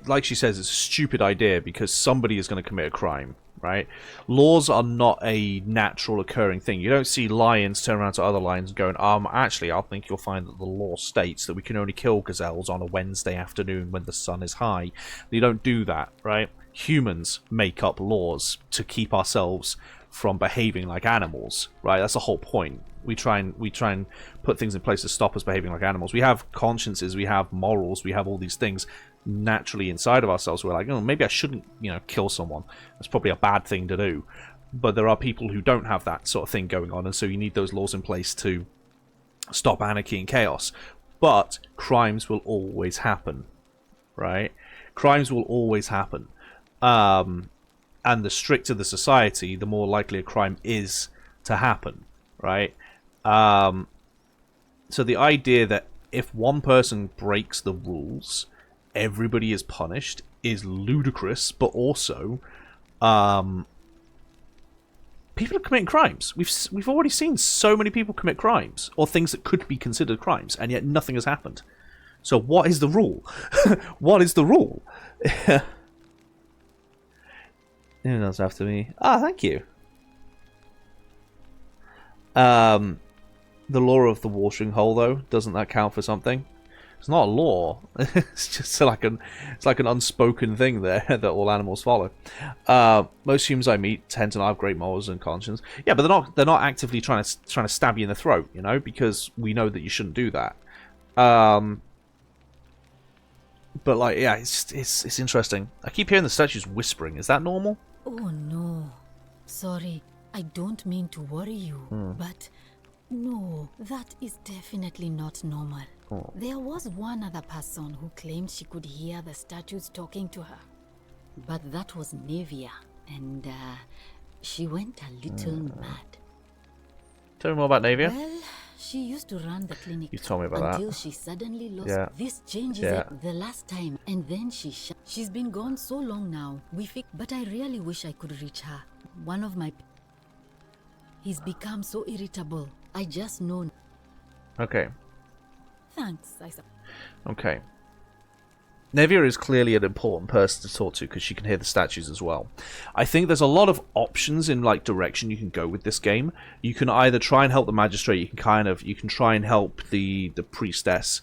like she says, it's a stupid idea because somebody is going to commit a crime, right? Laws are not a natural occurring thing. You don't see lions turn around to other lions and going, actually, I think you'll find that the law states that we can only kill gazelles on a Wednesday afternoon when the sun is high. You don't do that, right? Humans make up laws to keep ourselves from behaving like animals, right? That's the whole point. We try and put things in place to stop us behaving like animals. We have consciences, we have morals, we have all these things naturally inside of ourselves. We're like, oh, maybe I shouldn't, kill someone. That's probably a bad thing to do. But there are people who don't have that sort of thing going on, and so you need those laws in place to stop anarchy and chaos. But crimes will always happen, right? Crimes will always happen. And the stricter the society, the more likely a crime is to happen, right? So the idea that if one person breaks the rules, everybody is punished is ludicrous, but also people are committing crimes. We've already seen so many people commit crimes, or things that could be considered crimes, and yet nothing has happened. So what is the rule? What is the rule? Who knows after me? Thank you. The law of the watering hole, though, doesn't that count for something? It's not a law. It's just like an unspoken thing there that all animals follow. Most humans I meet tend to not have great morals and conscience. Yeah, but they're not actively trying to stab you in the throat, because we know that you shouldn't do that. But like, yeah, it's interesting. I keep hearing the statues whispering. Is that normal? Oh no. Sorry, I don't mean to worry you, but no, that is definitely not normal. Oh. There was one other person who claimed she could hear the statues talking to her. But that was Nevia, and she went a little mad. Tell me more about Navia. Well, she used to run the clinic. You told me about until she suddenly lost. Yeah. This changes it the last time, and then she's been gone so long now. But I really wish I could reach her. One of my. He's become so irritable. I just know. Okay. Thanks, I suppose. Okay. Navia is clearly an important person to talk to because she can hear the statues as well. I think there's a lot of options in like direction you can go with this game. You can either try and help the magistrate, you can try and help the priestess,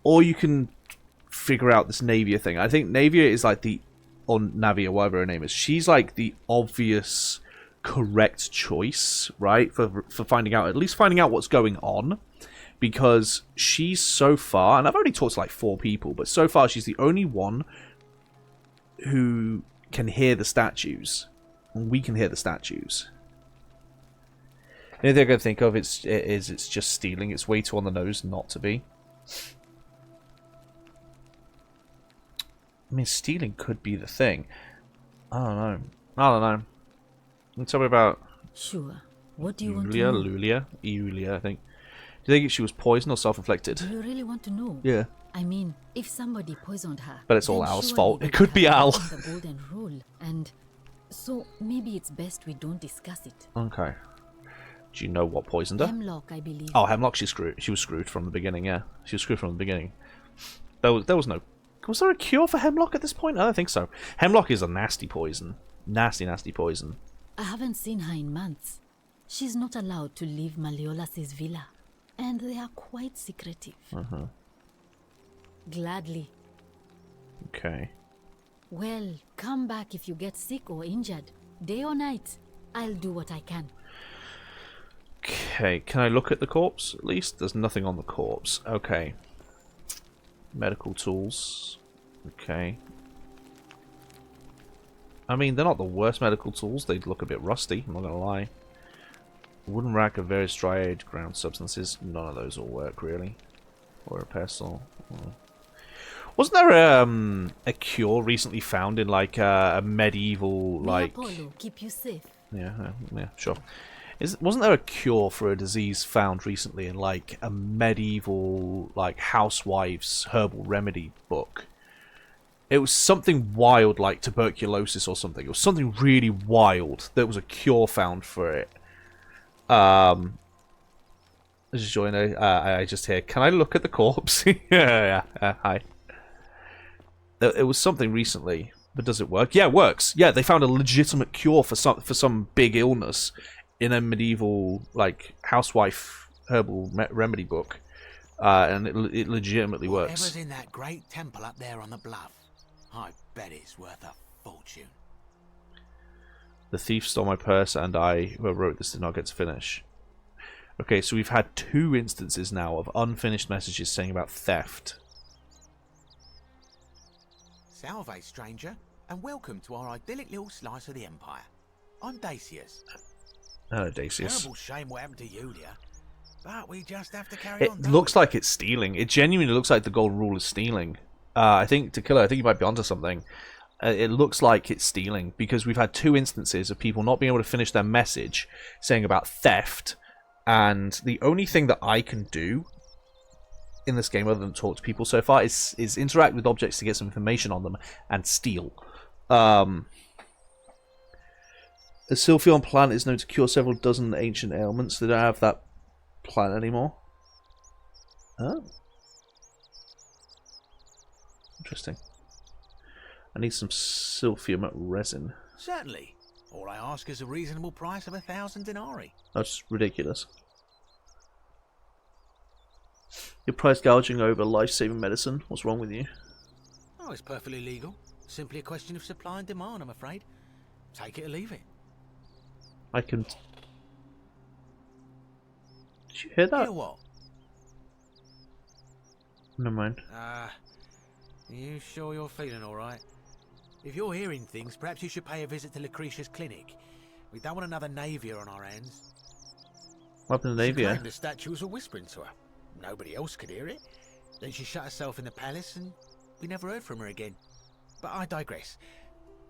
or you can figure out this Navia thing. I think Navia is like or Navia, whatever her name is. She's like the obvious correct choice, right? For finding out, at least finding out what's going on. Because she's so far, and I've already talked to like 4 people, but so far she's the only one who can hear the statues. And we can hear the statues. The only thing I can think of it's just stealing. It's way too on the nose not to be. I mean, stealing could be the thing. I don't know. Tell me about... Sure. What do you want to know? Yulia, I think. Do you think she was poisoned or self-inflicted? Do you really want to know? Yeah. I mean, if somebody poisoned her... But it's all Al's fault. It could be Al. The golden rule, and so maybe it's best we don't discuss it. Okay. Do you know what poisoned her? Hemlock, I believe. Oh, Hemlock, she was screwed from the beginning, yeah. She was screwed from the beginning. There was no... Was there a cure for Hemlock at this point? I don't think so. Hemlock is a nasty poison. Nasty, nasty poison. I haven't seen her in months. She's not allowed to leave Malleolas' villa. And they are quite secretive. Gladly. Okay. Well, come back if you get sick or injured. Day or night, I'll do what I can. Okay, can I look at the corpse at least? There's nothing on the corpse. Okay. Medical tools. Okay. I mean, they're not the worst medical tools. They look a bit rusty, I'm not gonna lie. Wooden rack of various dry-aged ground substances. None of those will work, really. Or a pestle. Wasn't there a cure recently found in, like, a medieval, like... Apollo, keep you safe. Yeah, sure. Wasn't there a cure for a disease found recently in, like, a medieval, like, housewife's herbal remedy book? It was something wild, like tuberculosis or something. It was something really wild. There was a cure found for it. I just hear, can I look at the corpse? yeah, hi. It was something recently, but does it work? Yeah, it works. Yeah, they found a legitimate cure for some big illness in a medieval, like, housewife herbal remedy book, and it legitimately works. Whatever's in that great temple up there on the bluff, I bet it's worth a fortune. The thief stole my purse, and I, whoever wrote this, did not get to finish. Okay, so we've had 2 instances now of unfinished messages saying about theft. Salve, stranger, and welcome to our idyllic little slice of the Empire. I'm Dacius. Hello, Dacius. Terrible shame what happened to Yulia, but we just have to carry on. It looks like it's stealing. It genuinely looks like the Golden Rule is stealing. I think, Tequila, I think you might be onto something. It looks like it's stealing, because we've had 2 instances of people not being able to finish their message saying about theft, and the only thing that I can do in this game other than talk to people so far is interact with objects to get some information on them and steal. The Sylphion plant is known to cure several dozen ancient ailments. They don't have that plant anymore. Oh. Interesting. I need some Sylphium resin. Certainly. All I ask is a reasonable price of 1,000 denarii. That's ridiculous. You're price gouging over life-saving medicine. What's wrong with you? Oh, it's perfectly legal. Simply a question of supply and demand, I'm afraid. Take it or leave it. I can... Did you hear that? Hear what? Never mind. Are you sure you're feeling alright? If you're hearing things, perhaps you should pay a visit to Lucretia's clinic. We don't want another Navia on our hands. What happened to She Navia? claimed the statues were whispering to her. Nobody else could hear it. Then she shut herself in the palace and we never heard from her again. But I digress.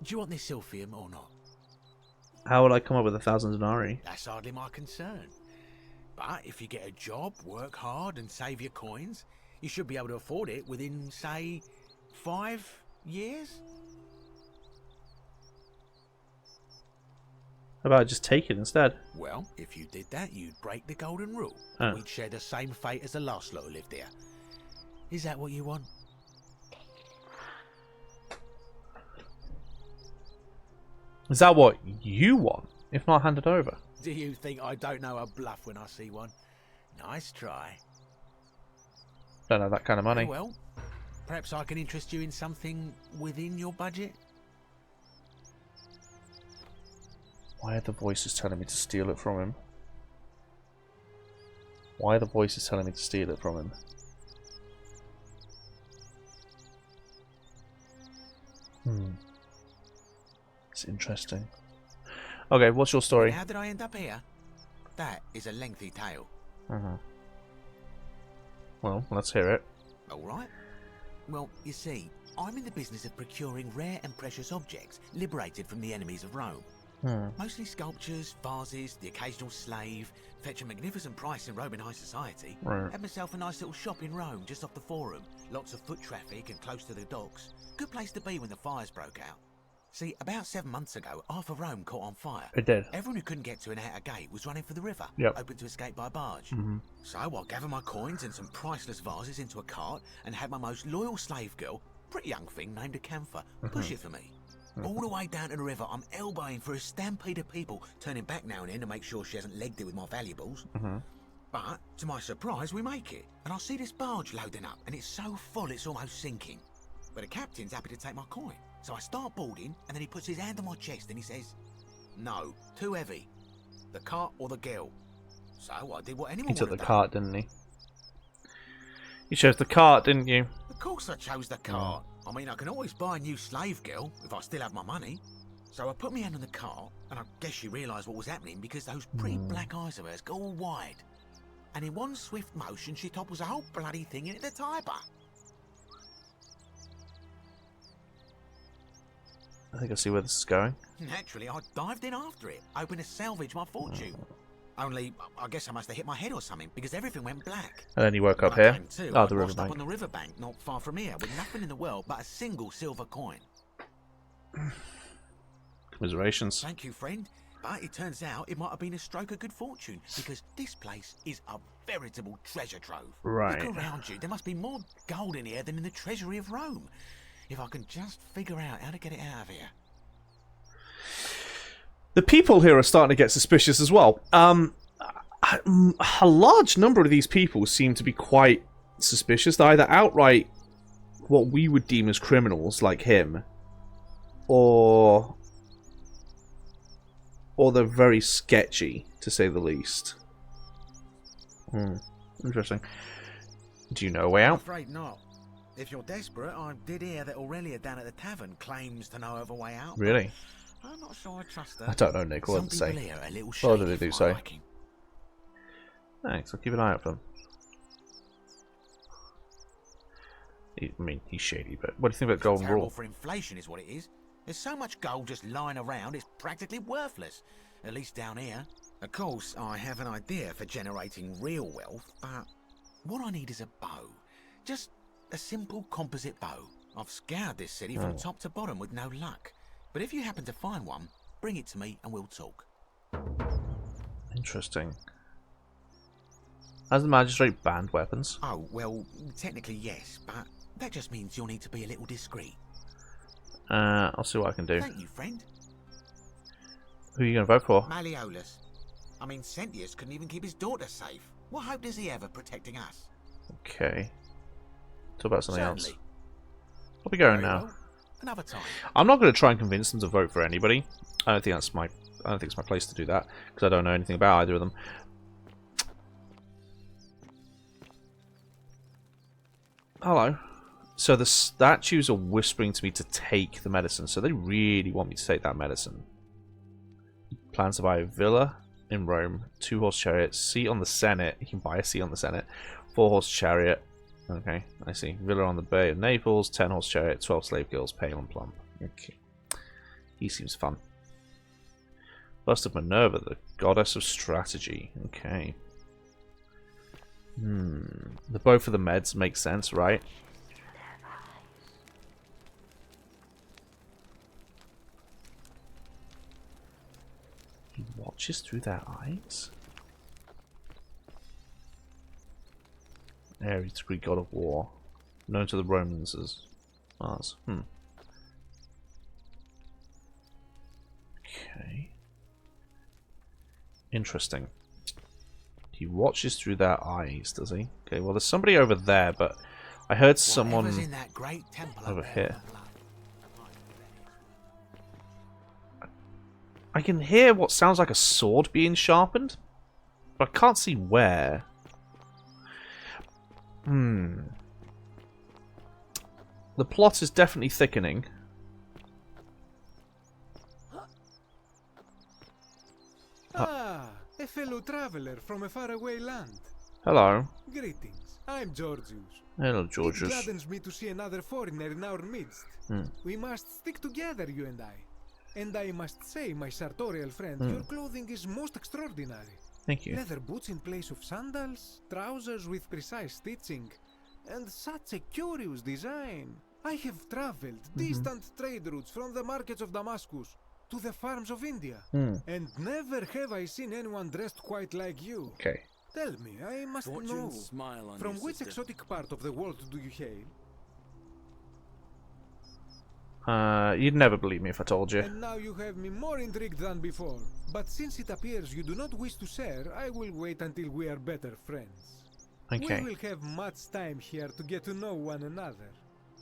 Do you want this Sylphium or not? How would I come up with 1,000 denarii? That's hardly my concern. But if you get a job, work hard and save your coins, you should be able to afford it within, say, 5 years? How about I just take it instead? Well, if you did that, you'd break the golden rule. Oh. We'd share the same fate as the last lot who lived here. Is that what you want? Is that what you want? If not, hand it over. Do you think I don't know a bluff when I see one? Nice try. Don't have that kind of money. Very well, perhaps I can interest you in something within your budget? Why are the voices telling me to steal it from him? Why are the voices telling me to steal it from him? It's interesting. Okay, what's your story? How did I end up here? That is a lengthy tale. Well, let's hear it. Alright. Well, you see, I'm in the business of procuring rare and precious objects liberated from the enemies of Rome. Mostly sculptures, vases, the occasional slave. Fetch a magnificent price in Roman high society. Right. Had myself a nice little shop in Rome, just off the Forum. Lots of foot traffic and close to the docks. Good place to be when the fires broke out. See, about 7 months ago, half of Rome caught on fire. It did. Everyone who couldn't get to an outer gate was running for the river, open to escape by barge. So I gathered my coins and some priceless vases into a cart and had my most loyal slave girl, pretty young thing named Acantha, push it for me. All the way down to the river, I'm elbowing for a stampede of people, turning back now and then to make sure she hasn't legged it with my valuables. But, to my surprise, we make it. And I see this barge loading up, and it's so full it's almost sinking. But the captain's happy to take my coin. So I start boarding, and then he puts his hand on my chest and he says, "No, too heavy. The cart or the girl." So I did what anyone would have done. He took the cart, didn't he? You chose the cart, didn't you? Of course I chose the cart. I mean, I can always buy a new slave girl if I still have my money. So I put my hand on the cart, and I guess she realised what was happening because those pretty black eyes of hers go all wide. And in one swift motion, she topples the whole bloody thing into the Tiber. I think I see where this is going. Naturally, I dived in after it, hoping to salvage my fortune. Only, I guess I must have hit my head or something, because everything went black. And then you woke up When I here. came to, Oh, I the washed riverbank. up on the riverbank, not far from here, with nothing in the world but a single silver coin. Commiserations. Thank you, friend. But it turns out it might have been a stroke of good fortune, because this place is a veritable treasure trove. Right. Look around you. There must be more gold in here than in the treasury of Rome. If I can just figure out how to get it out of here. The people here are starting to get suspicious as well. A large number of these people seem to be quite suspicious. They're either outright what we would deem as criminals, like him, or they're very sketchy, to say the least. Interesting. Do you know a way I'm out? afraid not. If you're desperate, I did hear that Aurelia down at the tavern claims to know of a way out. Really? I'm not sure I trust her. I don't know, Nick. What Some did they people say? here are a little What did shady they do for say? my liking. Thanks, I'll keep an eye out for them. I mean, he's shady, but what do you think about Golden Terrible Rule? for inflation is what it is. There's so much gold just lying around, it's practically worthless. At least down here. Of course, I have an idea for generating real wealth, but what I need is a bow. Just a simple composite bow. I've scoured this city from top to bottom with no luck. But if you happen to find one, bring it to me and we'll talk. Interesting. Has the magistrate banned weapons? Oh, well, technically yes, but that just means you'll need to be a little discreet. I'll see what I can do. Thank you, friend. Who are you going to vote for? Malleolus. I mean, Sentius couldn't even keep his daughter safe. What hope does he have of protecting us? Okay. Talk about something else. Certainly. I'll be going Very now. well. Another time. I'm not going to try and convince them to vote for anybody. I don't think it's my place to do that because I don't know anything about either of them. Hello. So the statues are whispering to me to take the medicine. So they really want me to take that medicine. Plans to buy a villa in Rome, 2-horse chariot, seat on the Senate. You can buy a seat on the Senate. 4-horse chariot. Okay, I see. Villa on the Bay of Naples, 10-horse chariot, 12 slave girls, pale and plump. Okay. He seems fun. Bust of Minerva, the goddess of strategy. Okay. The bow for the meds makes sense, right? He watches through their eyes? Ares, Greek god of war. Known to the Romans as Mars. Interesting. He watches through their eyes, does he? Okay, well, there's somebody over there, but I heard someone in that great temple over here. I can hear what sounds like a sword being sharpened, but I can't see where. The plot is definitely thickening. Ah, a fellow traveler from a faraway land. Hello. Greetings. I'm Georgius. Hello, Georgius. It gladdens me to see another foreigner in our midst. We must stick together, you and I. And I must say, my sartorial friend, your clothing is most extraordinary. Thank you. Leather boots in place of sandals, trousers with precise stitching, and such a curious design. I have traveled distant trade routes from the markets of Damascus to the farms of India, and never have I seen anyone dressed quite like you. Okay. Tell me, I must know, from which exotic part of the world do you hail? You'd never believe me if I told you. And now you have me more intrigued than before. But since it appears you do not wish to share, I will wait until we are better friends. Okay. We will have much time here to get to know one another.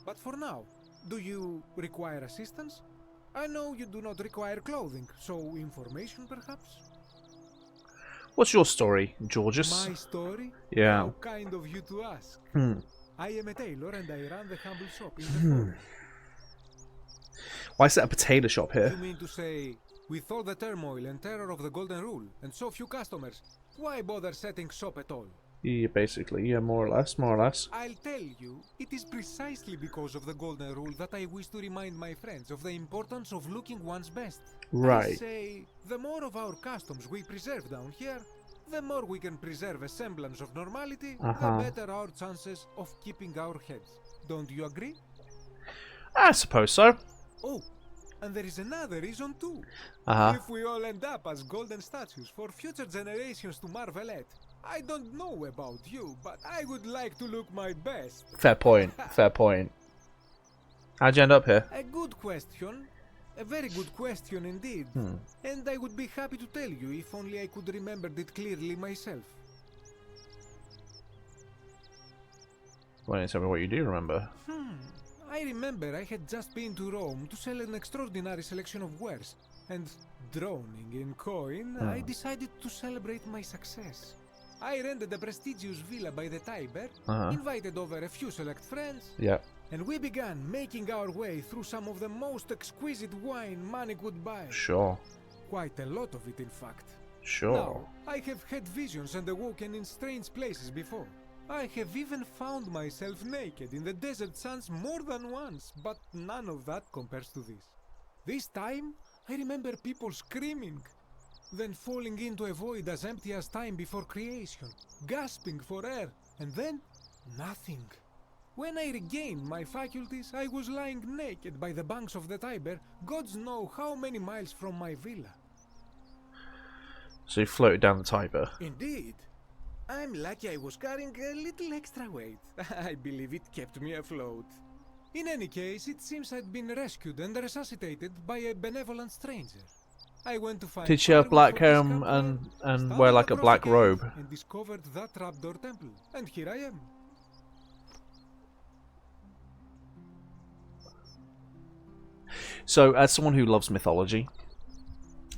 But for now, do you require assistance? I know you do not require clothing, so information perhaps? What's your story, Georgius? My story? Yeah. How kind of you to ask. I am a tailor and I run the humble shop in the forest. Why is there a potato shop here? You mean to say, with all the turmoil and terror of the Golden Rule, and so few customers, why bother setting shop at all? Yeah, basically. Yeah, more or less. More or less. I'll tell you, it is precisely because of the Golden Rule that I wish to remind my friends of the importance of looking one's best. Right. I say, the more of our customs we preserve down here, the more we can preserve a semblance of normality, the better our chances of keeping our heads. Don't you agree? I suppose so. Oh, and there is another reason too. If we all end up as golden statues for future generations to marvel at, I don't know about you, but I would like to look my best. Fair point. Fair point. How'd you end up here? A good question. A very good question indeed. And I would be happy to tell you if only I could remember it clearly myself. Why don't you tell me what you do remember? I remember I had just been to Rome to sell an extraordinary selection of wares, and drowning in coin, I decided to celebrate my success. I rented a prestigious villa by the Tiber, invited over a few select friends, and we began making our way through some of the most exquisite wine money could buy. Sure. Quite a lot of it, in fact. Sure. Now, I have had visions and awoken in strange places before. I have even found myself naked in the desert sands more than once, but none of that compares to this. This time, I remember people screaming, then falling into a void as empty as time before creation, gasping for air, and then nothing. When I regained my faculties, I was lying naked by the banks of the Tiber, gods know how many miles from my villa. So you floated down the Tiber? Indeed. I'm lucky I was carrying a little extra weight. I believe it kept me afloat. In any case, it seems I'd been rescued and resuscitated by a benevolent stranger. I went to find. Did she have black hair and wear like a black robe? And discovered that trapdoor temple, and here I am. So, as someone who loves mythology,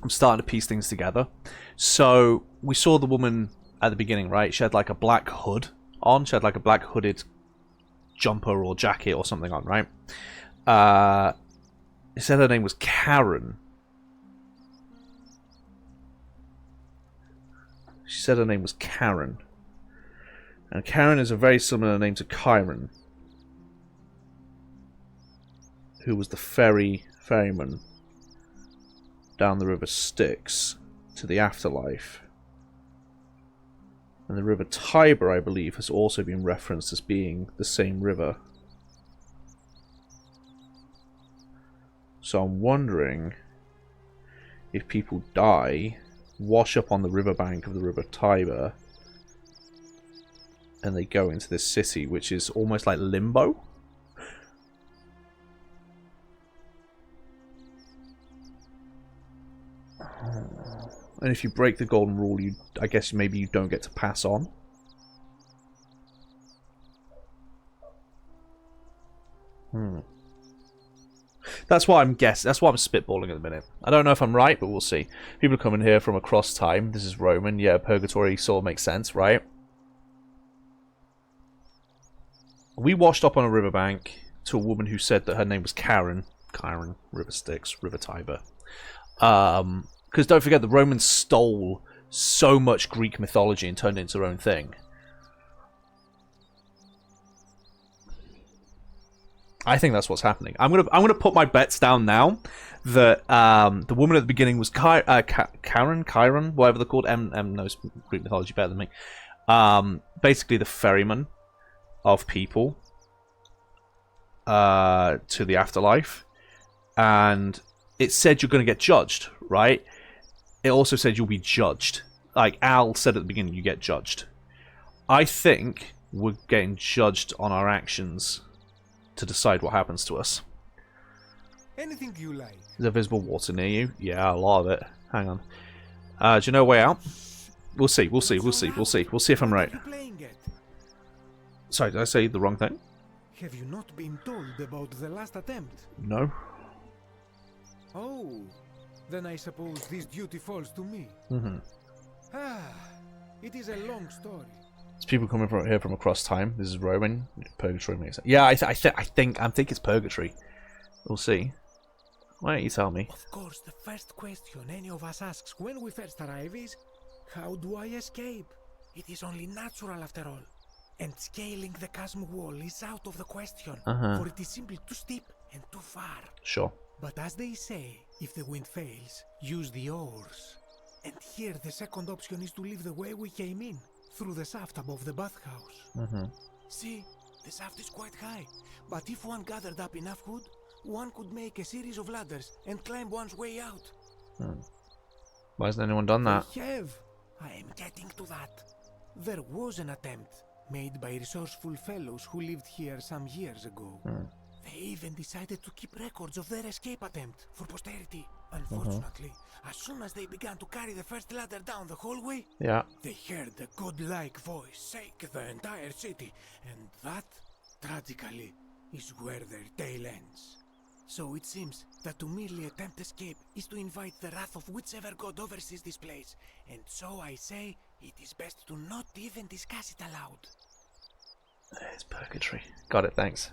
I'm starting to piece things together. So, we saw the woman at the beginning, right? She had like a black hood on. She had like a black hooded jumper or jacket or something on, right? It said her name was Karen. She said her name was Karen. And Karen is a very similar name to Chiron, who was the ferryman down the river Styx to the afterlife. And the river Tiber, I believe, has also been referenced as being the same river. So I'm wondering if people die, wash up on the riverbank of the river Tiber, and they go into this city, which is almost like limbo. And if you break the golden rule, I guess maybe you don't get to pass on. That's what I'm guessing. That's what I'm spitballing at the minute. I don't know if I'm right, but we'll see. People are coming here from across time. This is Roman. Yeah, purgatory sort of makes sense, right? We washed up on a riverbank to a woman who said that her name was Karen. Karen, River Styx, River Tiber. Because don't forget, the Romans stole so much Greek mythology and turned it into their own thing. I think that's what's happening. I'm gonna put my bets down now that the woman at the beginning was Chiron, whatever they're called. M knows Greek mythology better than me. Basically, the ferryman of people to the afterlife, and it said you're going to get judged, right? It also said you'll be judged. Like Al said at the beginning, you get judged. I think we're getting judged on our actions to decide what happens to us. Anything you like. Is there visible water near you? Yeah, a lot of it. Hang on. Do you know a way out? We'll see. We'll see. We'll see. We'll see. We'll see if I'm right. Sorry, did I say the wrong thing? Have you not been told about the last attempt? No. Oh, then I suppose this duty falls to me. It is a long story. There's people coming from here from across time. This is Roman. Purgatory makes sense. Yeah, I think it's purgatory. We'll see. Why don't you tell me? Of course, the first question any of us asks when we first arrive is, how do I escape? It is only natural after all. And scaling the chasm wall is out of the question, for it is simply too steep and too far. Sure. But as they say, if the wind fails, use the oars. And here the second option is to leave the way we came in, through the shaft above the bathhouse. See, the shaft is quite high, but if one gathered up enough wood, one could make a series of ladders and climb one's way out. Why hasn't anyone done that? I am getting to that. There was an attempt made by resourceful fellows who lived here some years ago. They even decided to keep records of their escape attempt for posterity. Unfortunately, as soon as they began to carry the first ladder down the hallway, they heard a godlike voice shake the entire city, and that, tragically, is where their tale ends. So it seems that to merely attempt escape is to invite the wrath of whichever god oversees this place, and so I say it is best to not even discuss it aloud. It's purgatory. Got it, thanks.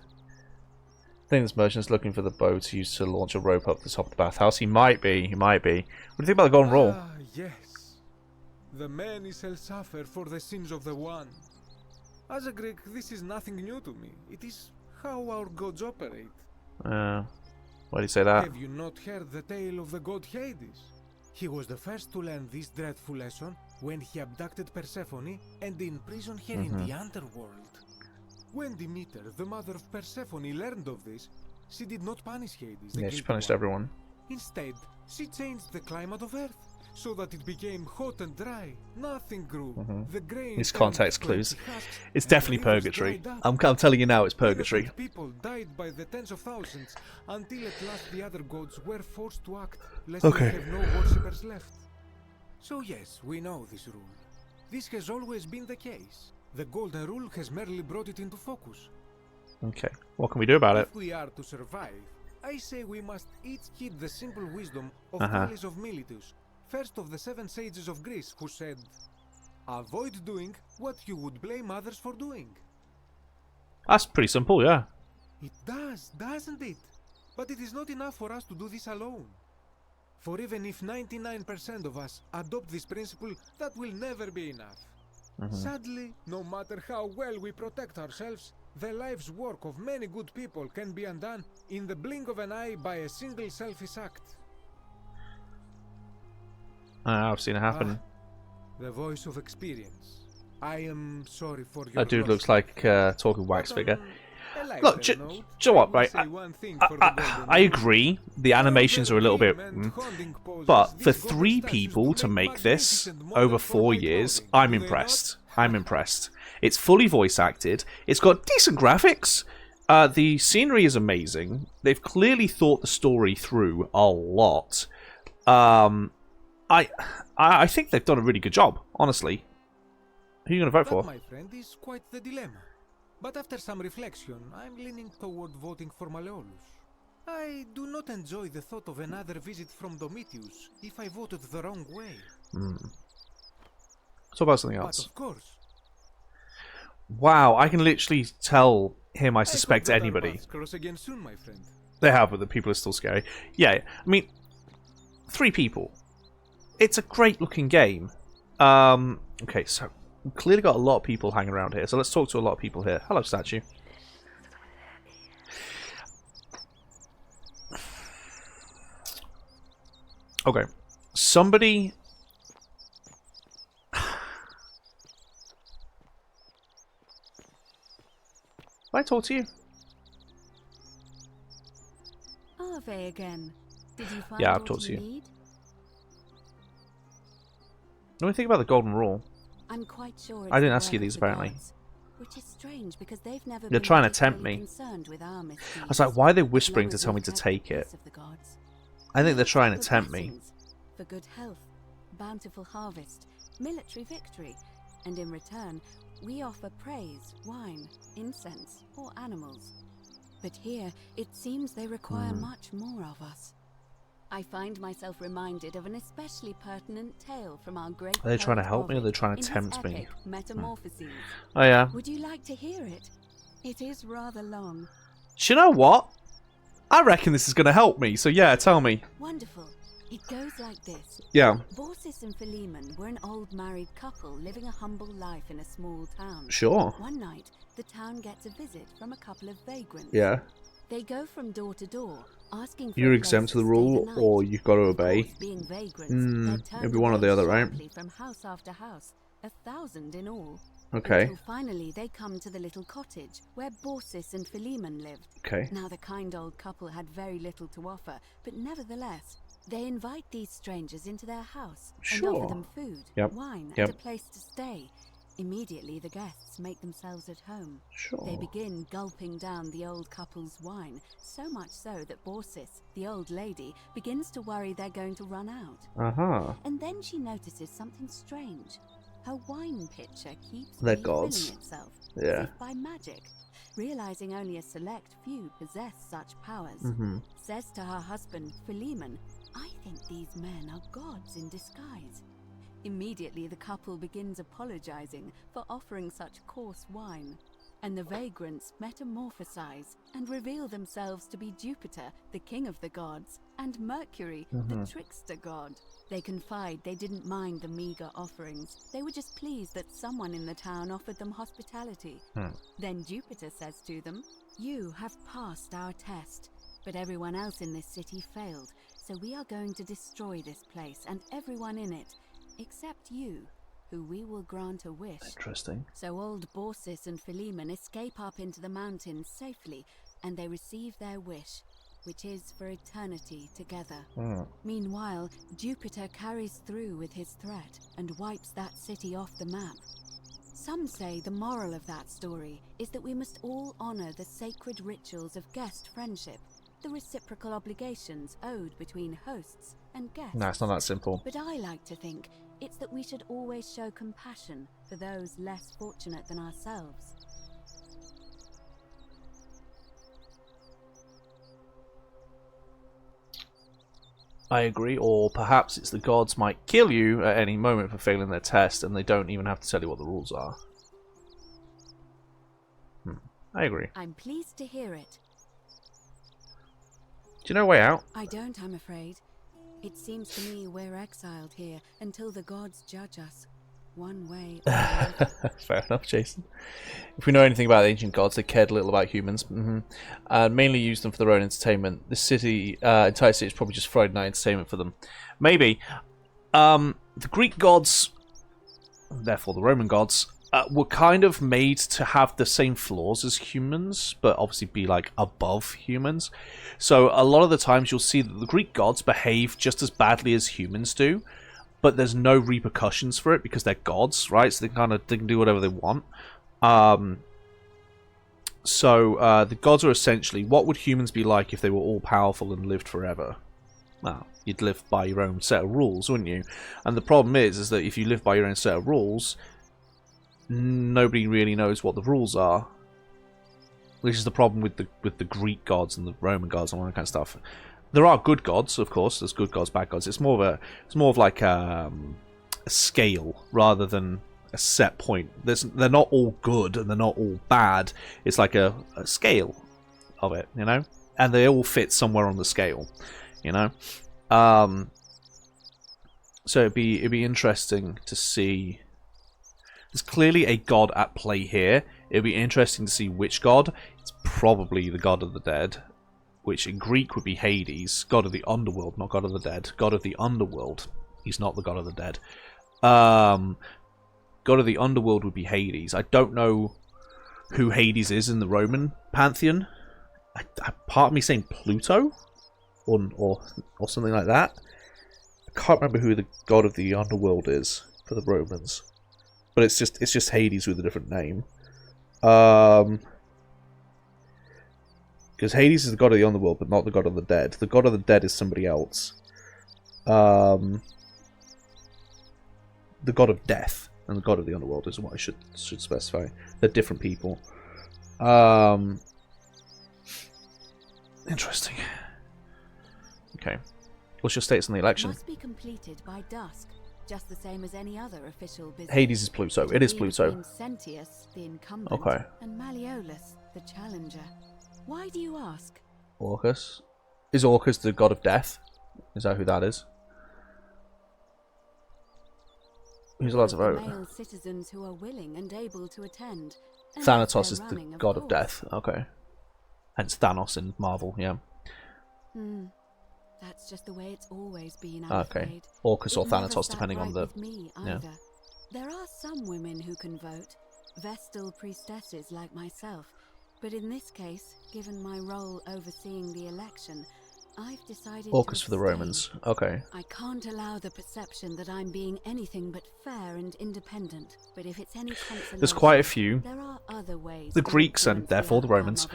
I think this merchant's looking for the bow to use to launch a rope up the top of the bathhouse. He might be. He might be. What do you think about the golden rule? Yes. The many shall suffer for the sins of the one. As a Greek, this is nothing new to me. It is how our gods operate. Why do you say that? Have you not heard the tale of the god Hades? He was the first to learn this dreadful lesson when he abducted Persephone and imprisoned her in the underworld. When Demeter, the mother of Persephone, learned of this, she did not punish Hades. Yeah, she punished everyone. Instead, she changed the climate of Earth so that it became hot and dry. Nothing grew. The grain. These context clues. It's definitely purgatory. I'm telling you now, it's purgatory. People died by the tens of thousands until at last the other gods were forced to act, lest they have no worshippers left. So yes, we know this rule. This has always been the case. The golden rule has merely brought it into focus. Okay, what can we do about it? If we are to survive, I say we must each heed the simple wisdom of Thales of Miletus, first of the 7 sages of Greece, who said, avoid doing what you would blame others for doing. That's pretty simple, yeah. It does, doesn't it? But it is not enough for us to do this alone. For even if 99% of us adopt this principle, that will never be enough. Sadly, no matter how well we protect ourselves, the life's work of many good people can be undone in the blink of an eye by a single selfish act. I've seen it happen. The voice of experience. I am sorry for your That dude looks like a talking wax figure. Look, do you know what, right? I agree, the animations are a little bit... but for 3 people to make this over 4 years, I'm impressed. I'm impressed. It's fully voice acted. It's got decent graphics. The scenery is amazing. They've clearly thought the story through a lot. I think they've done a really good job, honestly. Who are you going to vote for? My friend, is quite the dilemma. But after some reflection, I'm leaning toward voting for Malleolus. I do not enjoy the thought of another visit from Domitius if I voted the wrong way. What about something else? But of course. Wow, I can literally tell him I suspect anybody. Cross again soon, my friend. They have, but the people are still scary. Yeah, I mean, 3 people. It's a great looking game. Okay, so we've clearly got a lot of people hanging around here, so let's talk to a lot of people here. Hello, statue. Okay, somebody... I talk to you? Ave again. Did you find Yeah, I've what talked to you. Need? What do you think about the golden rule? I'm quite sure I didn't ask you these, apparently. Gods, which is strange because they've never They're been trying to tempt me. concerned with our I was like, why are they whispering to tell me to take it? I think they're trying to tempt me. For good health, bountiful harvest, military victory, and in return, we offer praise, wine, incense, or animals. But here, it seems they require much more of us. I find myself reminded of an especially pertinent tale from our great. Are they trying to help me, or are they trying to tempt me? Metamorphoses. Oh yeah. Would you like to hear it? It is rather long. Do you know what? I reckon this is going to help me. So yeah, tell me. Wonderful. It goes like this. Yeah. Baucis and Philemon were an old married couple living a humble life in a small town. Sure. One night, the town gets a visit from a couple of vagrants. Yeah. They go from door to door, asking for You're a exempt place to the stay rule, night. or you've got to obey. Of course, being vagrants, It'll be one or the other, right? From house after house, 1,000 in all. Okay. Until finally they come to the little cottage where Baucis and Philemon lived. Okay. Now the kind old couple had very little to offer, but nevertheless, they invite these strangers into their house and offer them food, wine, and a place to stay. Immediately the guests make themselves at home. Sure. They begin gulping down the old couple's wine, so much so that Baucis, the old lady, begins to worry they're going to run out. And then she notices something strange. Her wine pitcher keeps refilling itself, as if by magic. Realizing only a select few possess such powers, says to her husband, Philemon, I think these men are gods in disguise. Immediately the couple begins apologizing for offering such coarse wine, and the vagrants metamorphosize and reveal themselves to be Jupiter, the king of the gods, and Mercury, the trickster god. They confide they didn't mind the meager offerings. They were just pleased that someone in the town offered them hospitality. Then Jupiter says to them, you have passed our test, but everyone else in this city failed, so we are going to destroy this place and everyone in it, except you, who we will grant a wish. Interesting. So old Baucis and Philemon escape up into the mountains safely, and they receive their wish, which is for eternity together. Meanwhile, Jupiter carries through with his threat and wipes that city off the map. Some say the moral of that story is that we must all honor the sacred rituals of guest friendship, the reciprocal obligations owed between hosts and guests. No, it's not that simple. But I like to think it's that we should always show compassion for those less fortunate than ourselves. I agree, or perhaps it's the gods might kill you at any moment for failing their test, and they don't even have to tell you what the rules are. I agree. I'm pleased to hear it. Do you know a way out? I don't, I'm afraid. It seems to me we're exiled here until the gods judge us. One way or another. Fair enough, Jason. If we know anything about the ancient gods, they cared little about humans, and mainly used them for their own entertainment. This city, entire city, is probably just Friday night entertainment for them. Maybe. The Greek gods, therefore the Roman gods, were kind of made to have the same flaws as humans, but obviously be like above humans. So a lot of the times you'll see that the Greek gods behave just as badly as humans do, but there's no repercussions for it because they're gods, right? So they can do whatever they want. So the gods are essentially, what would humans be like if they were all powerful and lived forever? well, you'd live by your own set of rules, wouldn't you? And the problem is that if you live by your own set of rules, nobody really knows what the rules are. Which is the problem with the Greek gods and the Roman gods and all that kind of stuff. There are good gods, of course. There's good gods, bad gods. It's more of like a scale rather than a set point. They're not all good and they're not all bad. It's like a scale of it, you know, and they all fit somewhere on the scale, you know. So it'd be interesting to see. There's clearly a god at play here. It'd be interesting to see which god. It's probably the god of the dead, which in Greek would be Hades, god of the underworld, not god of the dead. God of the underworld. He's not the god of the dead. God of the underworld would be Hades. I don't know who Hades is in the Roman pantheon. Part of me saying Pluto, or something like that. I can't remember who the god of the underworld is for the Romans, but it's just Hades with a different name. Because Hades is the god of the underworld, but not the god of the dead. The god of the dead is somebody else. The god of death and the god of the underworld is what I should specify. They're different people. Interesting. Okay. What's your status on the election? Must be completed by dusk, just the same as any other official business. Hades is Pluto. It is Pluto. Sentius, the incumbent, okay. And Malleolus, the challenger. Why do you ask? Orcus. Is Orcus the god of death? Is that who that is? Who's allowed to vote? Male citizens who are willing and able to attend. Thanatos is the god of death. Okay. Hence Thanos in Marvel, yeah. That's just the way it's always been, I'm okay. afraid. Orcus or Thanatos, depending on the... Yeah. There are some women who can vote, Vestal priestesses like myself. But in this case, given my role overseeing the election, I've decided Orcus to for the Romans. Okay. I can't allow the perception that I'm being anything but fair and independent. But if it's any consolation, there's quite a few. There are other ways. The Greeks and therefore the Romans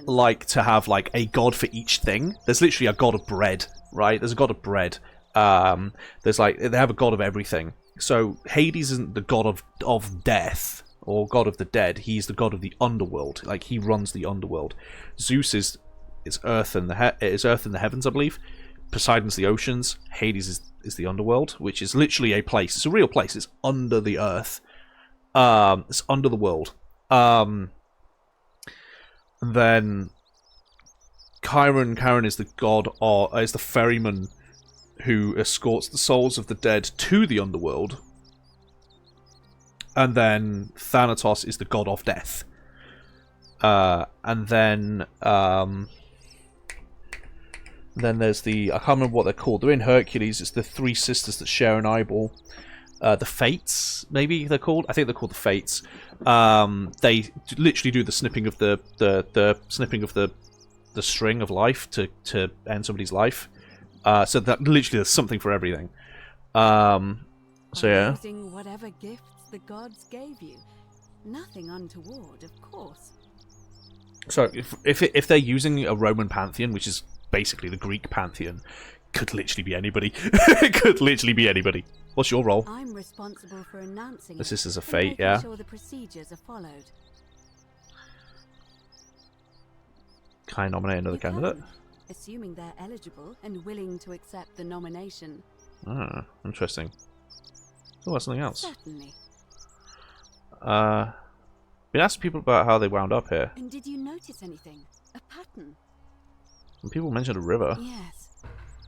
like to have like a god for each thing. There's literally a god of bread, right? There's a god of bread. There's like they have a god of everything. So Hades isn't the god of death or god of the dead. He's the god of the underworld. Like he runs the underworld. Zeus is earth and the heavens, I believe. Poseidon's the oceans. Hades is the underworld, which is literally a place. It's a real place. It's under the earth. It's under the world. And then Chiron is the god, or is the ferryman who escorts the souls of the dead to the underworld. And then Thanatos is the god of death. And then there's the... I can't remember what they're called. They're in Hercules. It's the three sisters that share an eyeball. The Fates, maybe they're called. I think they're called the Fates. They literally do the snipping of the snipping of the string of life to end somebody's life. So that literally there's something for everything. So yeah. Using whatever gifts the gods gave you. Nothing untoward, of course. So if they're using a Roman pantheon, which is basically the Greek pantheon, could literally be anybody. It could literally be anybody. What's your role? I'm responsible for announcing this is a fate, yeah. Sure the procedures are followed. Can I nominate another candidate? Assuming they're eligible and willing to accept the nomination. Ah, interesting. Oh, that's something else. Certainly. Been asking people about how they wound up here. And did you notice anything? A pattern? And people mentioned a river. Yes.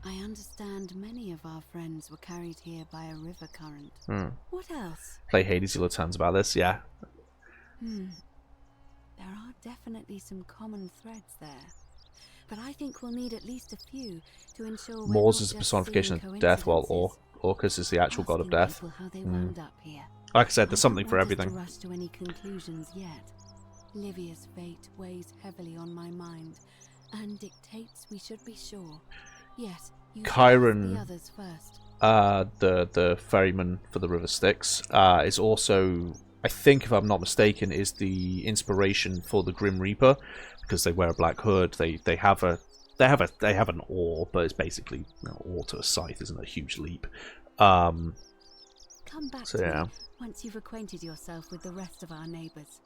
I understand many of our friends were carried here by a river current. What else? Play Hades, you'll have tons about this, yeah. There are definitely some common threads there. But I think we'll need at least a few to ensure Mors is a personification of death, while Orcus is the actual god of death. How they wound up here. Like I said, there's something for everything. I don't rush to any conclusions yet. Livia's fate weighs heavily on my mind, and dictates we should be sure. Yes, you Chiron, the others first. The ferryman for the River Styx, is also, I think if I'm not mistaken, is the inspiration for the Grim Reaper, because they wear a black hood. They have a They have an oar, but it's basically oar to a scythe isn't a huge leap. Come back to me once you've acquainted yourself with the rest of our neighbors.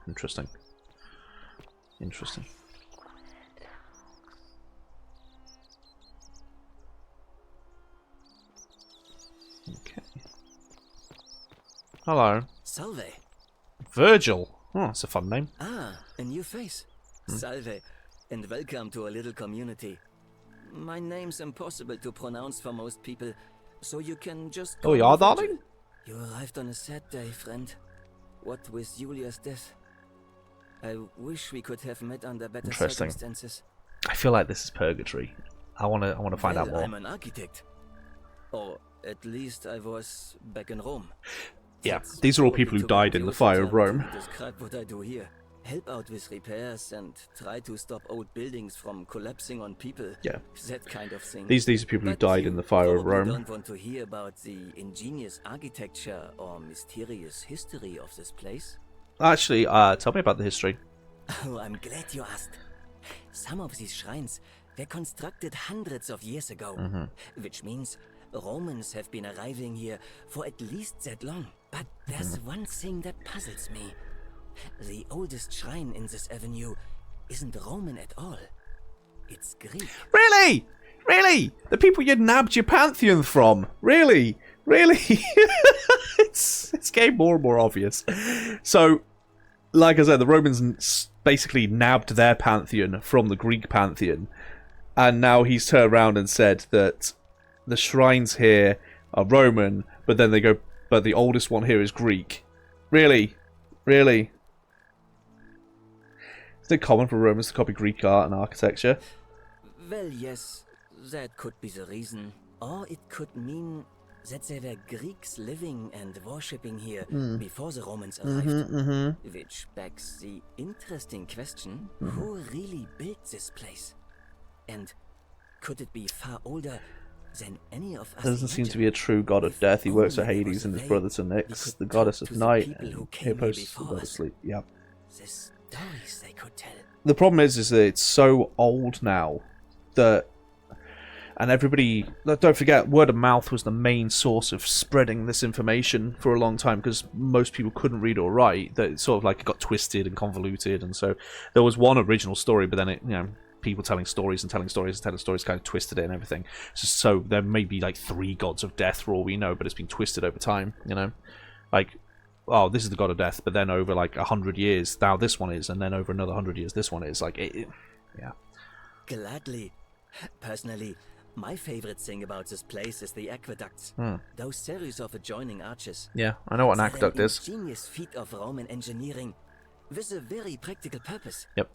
Interesting. Okay. Hello. Salve. Virgil. Oh, that's a fun name. Ah, a new face. Salve, and welcome to a little community. My name's impossible to pronounce for most people, so you can just... Oh, you are, darling? You arrived on a sad day, friend. What with Julia's death. I wish we could have met under better circumstances. I feel like this is purgatory. I want to find out more. I'm an architect. Or at least I was back in Rome. Yeah, these are all people who died in the fire of Rome. Describe what I do here. Help out with repairs and try to stop old buildings from collapsing on people. Yeah. That kind of thing. These are people who died in the fire of Rome. You don't want to hear about the ingenious architecture or mysterious history of this place? Actually, tell me about the history. Oh, I'm glad you asked. Some of these shrines were constructed hundreds of years ago, which means Romans have been arriving here for at least that long. But there's one thing that puzzles me. The oldest shrine in this avenue isn't Roman at all. It's Greek. Really? Really? The people you nabbed your pantheon from? Really? Really? it's getting more and more obvious. So, like I said, the Romans basically nabbed their pantheon from the Greek pantheon, and now he's turned around and said that the shrines here are Roman, but then they go, but the oldest one here is Greek. Really? Really? Is it common for Romans to copy Greek art and architecture? Well, yes, that could be the reason. Or it could mean that there were Greeks living and worshipping here before the Romans arrived. Which begs the interesting question, who really built this place? And could it be far older than any of us? There doesn't seem to be a true god of death. He works for Hades and his brother to Nyx, the goddess of night, and Hippos, the god of sleep. Yeah. The stories they could tell. The problem is that it's so old now that, and everybody, don't forget, word of mouth was the main source of spreading this information for a long time because most people couldn't read or write. That it sort of like got twisted and convoluted, and so there was one original story, but then it, people telling stories and telling stories and telling stories kind of twisted it and everything. So there may be like 3 gods of death for all we know, but it's been twisted over time, like, oh, this is the god of death, but then over like 100 years, now this one is, and then over another 100 years, this one is. Like, yeah. Gladly. Personally, my favorite thing about this place is the aqueducts. Those series of adjoining arches. Yeah, I know what an aqueduct is. Ingenious feat of Roman engineering with a very practical purpose. Yep.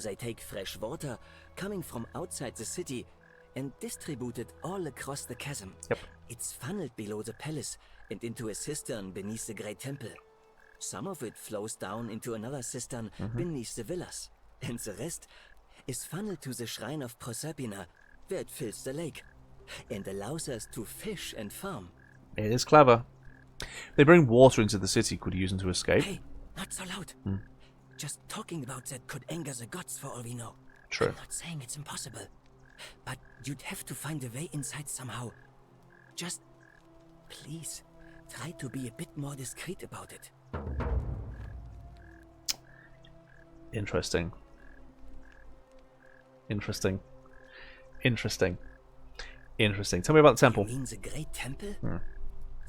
They take fresh water coming from outside the city and distribute it all across the chasm. Yep. It's funneled below the palace and into a cistern beneath the great temple. Some of it flows down into another cistern beneath the villas, and the rest is funneled to the shrine of Proserpina, where it fills the lake, and allows us to fish and farm. It is clever. They bring water into the city. Could use them to escape. Hey, not so loud. Just talking about that could anger the gods for all we know. True. I'm not saying it's impossible, but you'd have to find a way inside somehow. Just, please, try to be a bit more discreet about it. Interesting. Interesting. Interesting. Interesting. Tell me about the temple. You mean the great temple?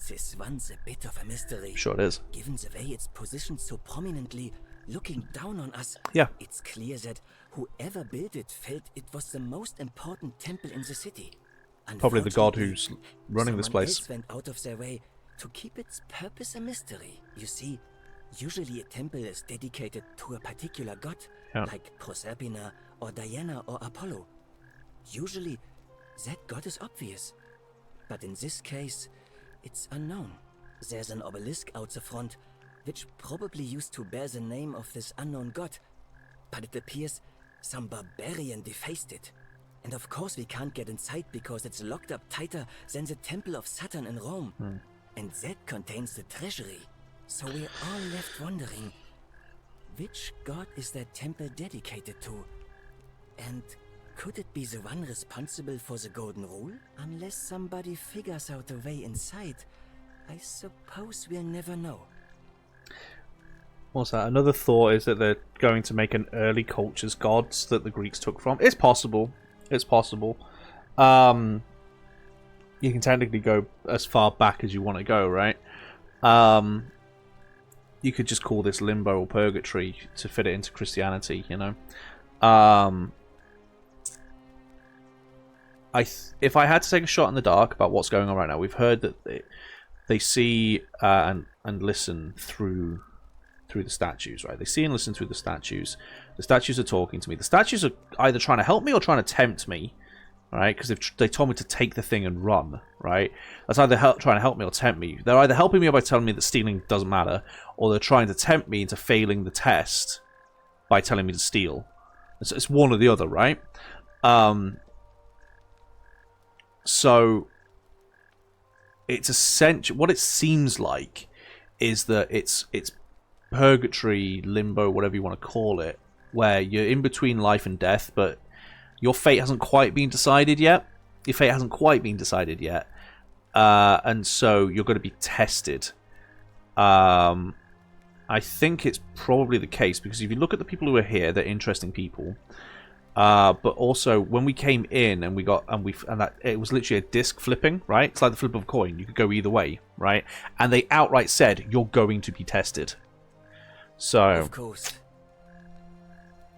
This one's a bit of a mystery. Sure it is. Given the way it's positioned so prominently, looking down on us, yeah, it's clear that whoever built it felt it was the most important temple in the city. Probably the god who's running this place. Else went out of their way to keep its purpose a mystery. You see, usually a temple is dedicated to a particular god, like Proserpina or Diana or Apollo. Usually, that god is obvious. But in this case, it's unknown. There's an obelisk out the front, which probably used to bear the name of this unknown god. But it appears some barbarian defaced it. And of course we can't get inside because it's locked up tighter than the Temple of Saturn in Rome. And that contains the treasury. So we're all left wondering, Which god is that temple dedicated to? And could it be the one responsible for the golden rule? Unless somebody figures out a way inside, I suppose we'll never know. What's that? Another thought is that they're going to make an early culture's gods that the Greeks took from. It's possible. It's possible. You can technically go as far back as you want to go, right? You could just call this limbo or purgatory to fit it into Christianity, you know. If I had to take a shot in the dark about what's going on right now, we've heard that they see and listen through the statues, right? They see and listen through the statues. The statues are talking to me. The statues are either trying to help me or trying to tempt me, right? Because they told me to take the thing and run, right? That's either trying to help me or tempt me. They're either helping me by telling me that stealing doesn't matter, or they're trying to tempt me into failing the test by telling me to steal. It's one or the other, right? So it's essential. What it seems like is that it's purgatory, limbo, whatever you want to call it, where you're in between life and death, but your fate hasn't quite been decided yet. Your fate hasn't quite been decided yet, and so you're going to be tested. I think it's probably the case because if you look at the people who are here, they're interesting people. But also when we came in and it was literally a disc flipping, right? It's like the flip of a coin. You could go either way, right? And they outright said you're going to be tested. So of course,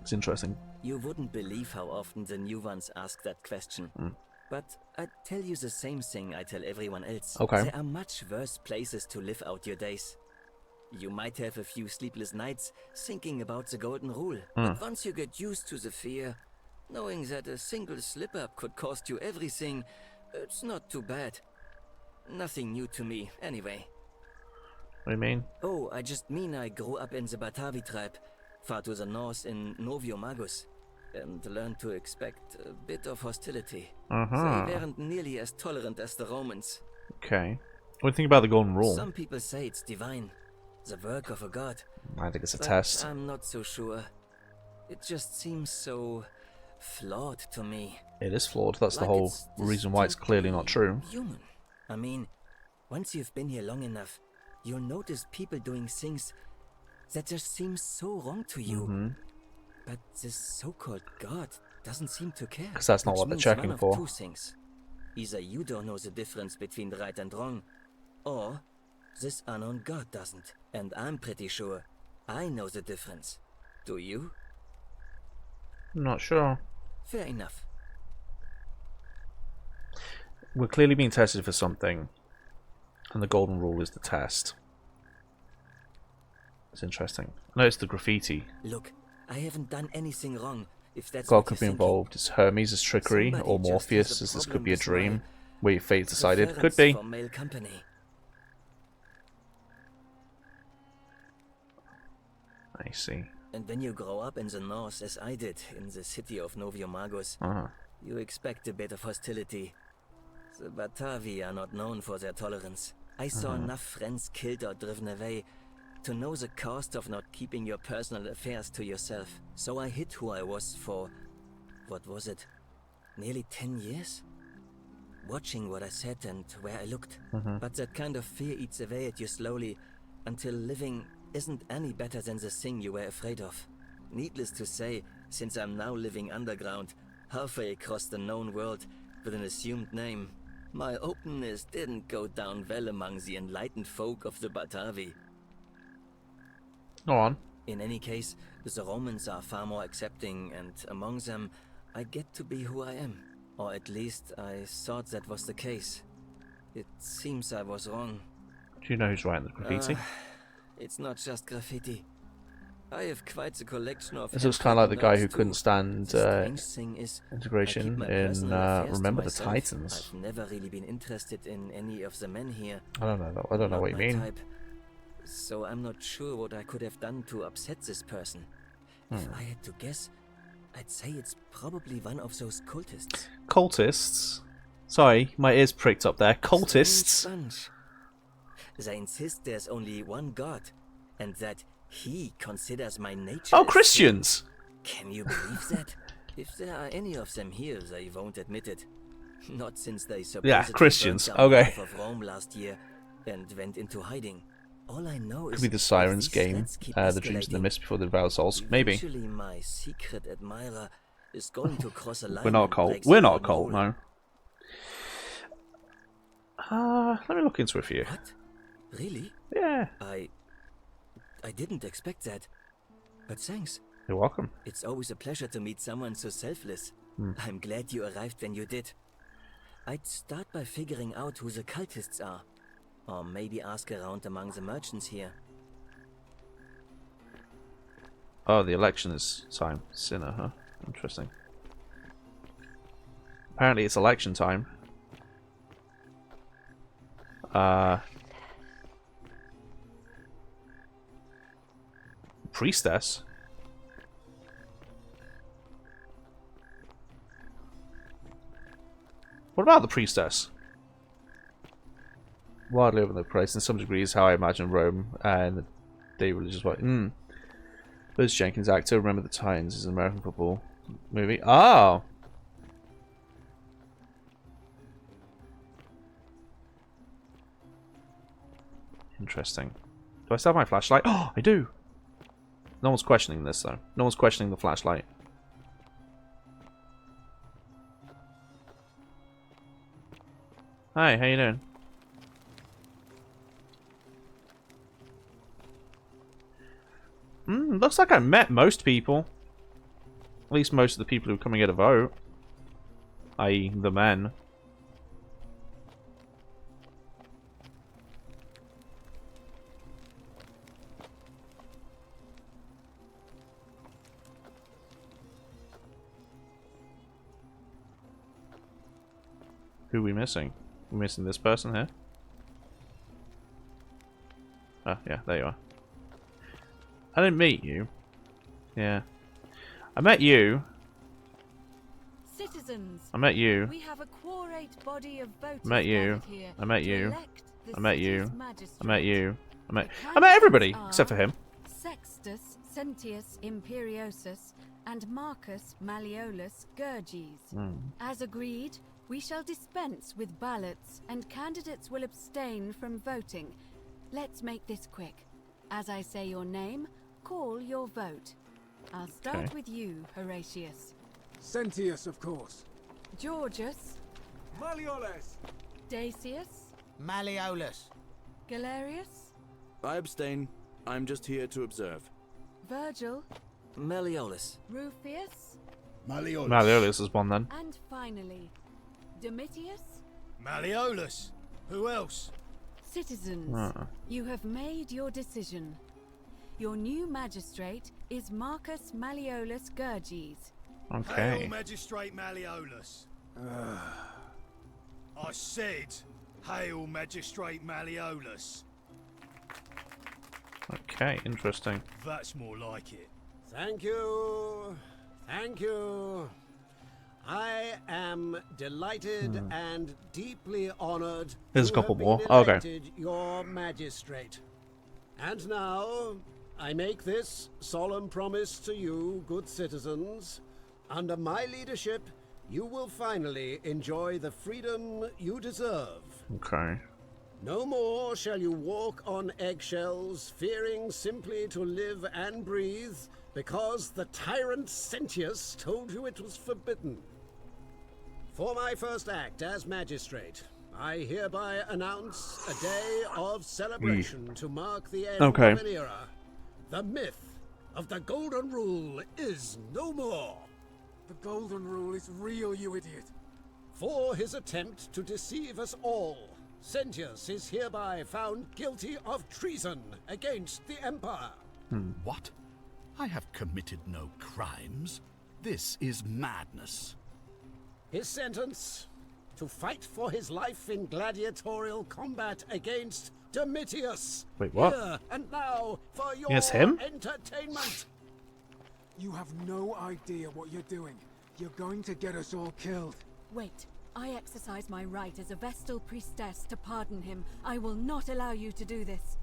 it's interesting. You wouldn't believe how often the new ones ask that question. But I tell you the same thing I tell everyone else. Okay. There are much worse places to live out your days. You might have a few sleepless nights thinking about the golden rule. But once you get used to the fear, knowing that a single slip-up could cost you everything, it's not too bad. Nothing new to me, anyway. What do you mean? Oh, I just mean I grew up in the Batavi tribe, far to the north in Noviomagus, and learned to expect a bit of hostility. They weren't nearly as tolerant as the Romans. Okay. What do you think about the golden rule? Some people say it's divine, the work of a god. I think it's a but test. I'm not so sure. It just seems so flawed to me. It is flawed. That's the whole reason why it's clearly not true. Human. I mean, once you've been here long enough, you'll notice people doing things that just seem so wrong to you. But this so-called god doesn't seem to care. Because that's not what they're checking for. Two things. Either you don't know the difference between right and wrong, or this unknown god doesn't. And I'm pretty sure I know the difference. Do you? I'm not sure. Fair enough. We're clearly being tested for something, and the golden rule is the test. It's interesting. Notice the graffiti. Look, I haven't done anything wrong. If that's God could be involved. It's Hermes' trickery, or Morpheus, as this could be a dream where your fate's decided. Could be. I see. And when you grow up in the north, as I did, in the city of Noviomagus, you expect a bit of hostility. The Batavi are not known for their tolerance. I saw enough friends killed or driven away to know the cost of not keeping your personal affairs to yourself. So I hid who I was for, what was it, nearly 10 years? Watching what I said and where I looked. But that kind of fear eats away at you slowly, until living isn't any better than the thing you were afraid of. Needless to say, since I'm now living underground, halfway across the known world, with an assumed name, my openness didn't go down well among the enlightened folk of the Batavi. Go on. In any case, the Romans are far more accepting, and among them, I get to be who I am. Or at least, I thought that was the case. It seems I was wrong. Do you know who's writing the graffiti? It's not just graffiti. I have quite a collection of... This looks kind of like the guy who couldn't stand integration in Remember the Titans. I've never really been interested in any of the men here. I don't know what you mean. Type. So I'm not sure what I could have done to upset this person. If I had to guess, I'd say it's probably one of those cultists. Cultists? Sorry, my ears pricked up there. Cultists? They insist there's only one god, and that He considers my nature. Oh, Christians! Can you believe that? If there are any of them here, they won't admit it. Not since they supposedly Christians. burned down Okay. half of Rome last year and went into hiding. All I know Could is be the Sirens these game. threats keep The Dreams of the escalating. Mist before the Devour Souls. Maybe. Eventually, my secret admirer is going to cross a line. We're not a and cult. break We're the not a golden cult, rule. no. Let me look into a few. What? Really? Yeah. I didn't expect that. But thanks. You're welcome. It's always a pleasure to meet someone so selfless. I'm glad you arrived when you did. I'd start by figuring out who the cultists are. Or maybe ask around among the merchants here. Oh, the election is time. Sinner, huh? Interesting. Apparently it's election time. Priestess? What about the priestess? Widely over the place, in some degrees, how I imagine Rome and the religious way. Liz Jenkins, actor, Remember the Titans, is an American football movie. Oh! Interesting. Do I still have my flashlight? Oh, I do! No one's questioning this, though. No one's questioning the flashlight. Hi, how you doing? Looks like I met most people. At least most of the people who are coming here to vote. I.e. the men. Who are we missing? We're missing this person here. Oh, yeah, there you are. I didn't meet you. Yeah. I met you. Citizens, I met you. we have a quorate body of voters I met you. here I met to you. elect the I met you. city's I magistrate. met you. I met The everybody candidates except for him. Sextus Sentius Imperiosus and Marcus Malleolus Gurges. As agreed, we shall dispense with ballots and candidates will abstain from voting. Let's make this quick. As I say your name, call your vote. I'll start with you, Horatius. Sentius, of course. Georgius. Malleolus. Dacius. Malleolus. Galerius. I abstain. I'm just here to observe. Virgil. Malleolus. Rufius. Malleolus. Malleolus is one then. And finally, Domitius. Malleolus. Who else? Citizens, you have made your decision. Your new magistrate is Marcus Malleolus Gurges. Okay. Hail Magistrate Malleolus. I said, Hail Magistrate Malleolus. Okay, interesting. That's more like it. Thank you. Thank you. I am delighted and deeply honored There's a to couple have more. been Okay. elected your magistrate. And now, I make this solemn promise to you, good citizens. Under my leadership, you will finally enjoy the freedom you deserve. Okay. No more shall you walk on eggshells, fearing simply to live and breathe, because the tyrant Sentius told you it was forbidden. For my first act as magistrate, I hereby announce a day of celebration to mark the end of an era. The myth of the Golden Rule is no more. The Golden Rule is real, you idiot. For his attempt to deceive us all, Sentius is hereby found guilty of treason against the Empire. What? I have committed no crimes. This is madness. His sentence: to fight for his life in gladiatorial combat against Domitius. Wait, what? Here and now for your Yes, him? entertainment. You have no idea what you're doing. You're going to get us all killed. Wait, I exercise my right as a Vestal priestess to pardon him. I will not allow you to do this.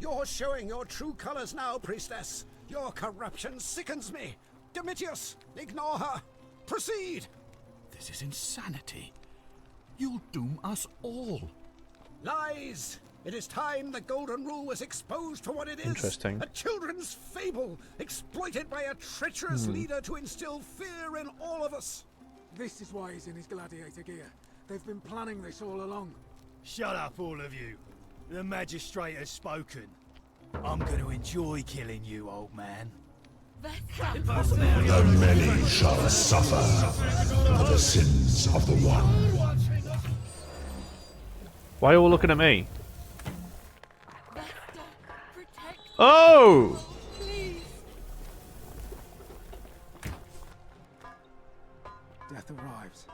You're showing your true colors now, priestess. Your corruption sickens me. Domitius, ignore her. Proceed. This is insanity. You'll doom us all. Lies. It is time the Golden Rule was exposed for what it is. Interesting. A children's fable, exploited by a treacherous leader to instill fear in all of us. This is why he's in his gladiator gear. They've been planning this all along. Shut up, all of you. The magistrate has spoken. I'm going to enjoy killing you, old man. The many shall suffer for the sins of the one. Why are you all looking at me? Oh! Death arrives.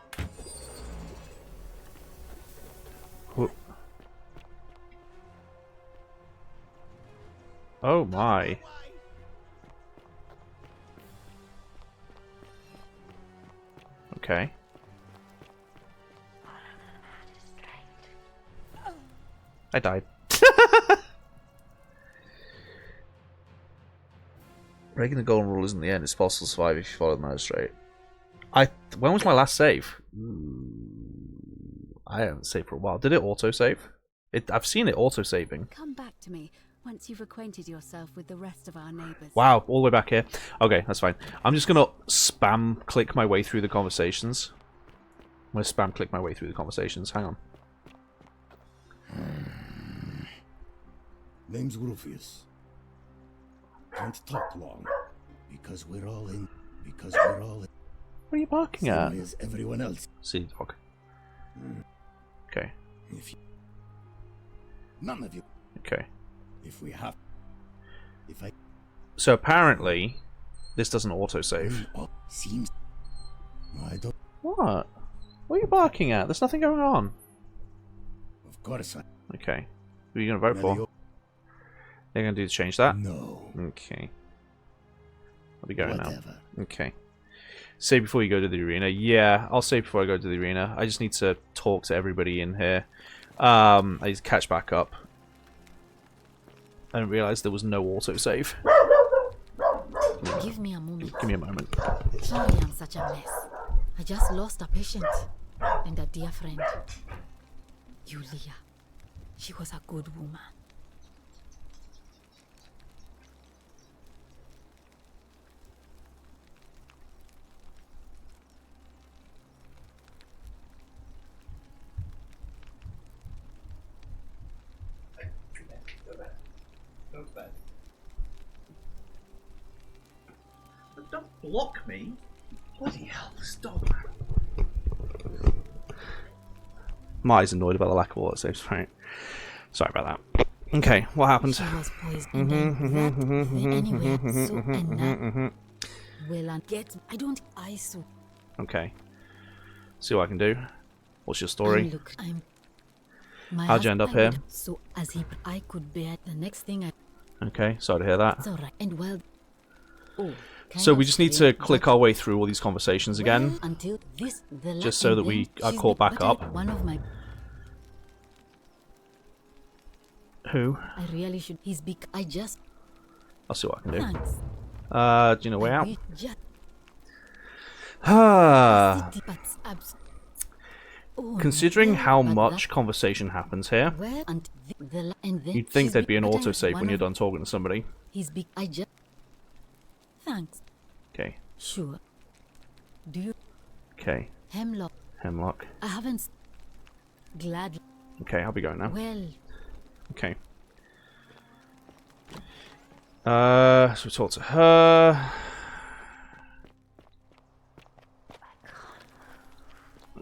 Oh my. Okay. I died. Breaking the golden rule isn't the end. It's possible to survive if you follow the magistrate. When was my last save? I haven't saved for a while. Did it autosave? I've seen it autosaving. Come back to me once you've acquainted yourself with the rest of our neighbours. Wow, all the way back here. Okay, that's fine. I'm just gonna spam click my way through the conversations. I'm gonna spam click my way through the conversations. Hang on. Name's Rufius. Can't talk long because we're all in. What are you barking at? Same as everyone else. See dog. Okay. None of you. Okay. So apparently, this doesn't autosave. Seems. I don't. What? What are you barking at? There's nothing going on. Of course I. Okay. Who are you going to vote for? They're going to do to change that? No. Okay. I'll be going now. Okay. Save before you go to the arena. Yeah, I'll save before I go to the arena. I just need to talk to everybody in here. I need to catch back up. I didn't realise there was no autosave. Give me a moment. Give me a moment. Sorry I'm such a mess. I just lost a patient and a dear friend. Yulia. She was a good woman. But don't block me. Bloody hell, stop. Mai's annoyed about the lack of auto saves, right? Sorry about that. Okay, what happened? She was poisoned anyway, so and now. Well, and get. I don't. I so. Okay. See what I can do. What's your story? Look, How'd you end up here? So as I could bear the next thing I. Okay, sorry to hear that. It's alright. And well. Oh. So we just need to click our way through all these conversations again, until this, just so that we are caught back up. One of my. Who? I really should. I just. I'll see what I can do. Thanks. Do you know a way out? Considering how much conversation happens here, you'd think there'd be an autosave when you're done talking to somebody. I just. Thanks. Okay. Sure. Do you? Okay. Hemlock. Hemlock. I haven't. Glad. Okay, I'll be going now. Well. Okay. So we talk to her.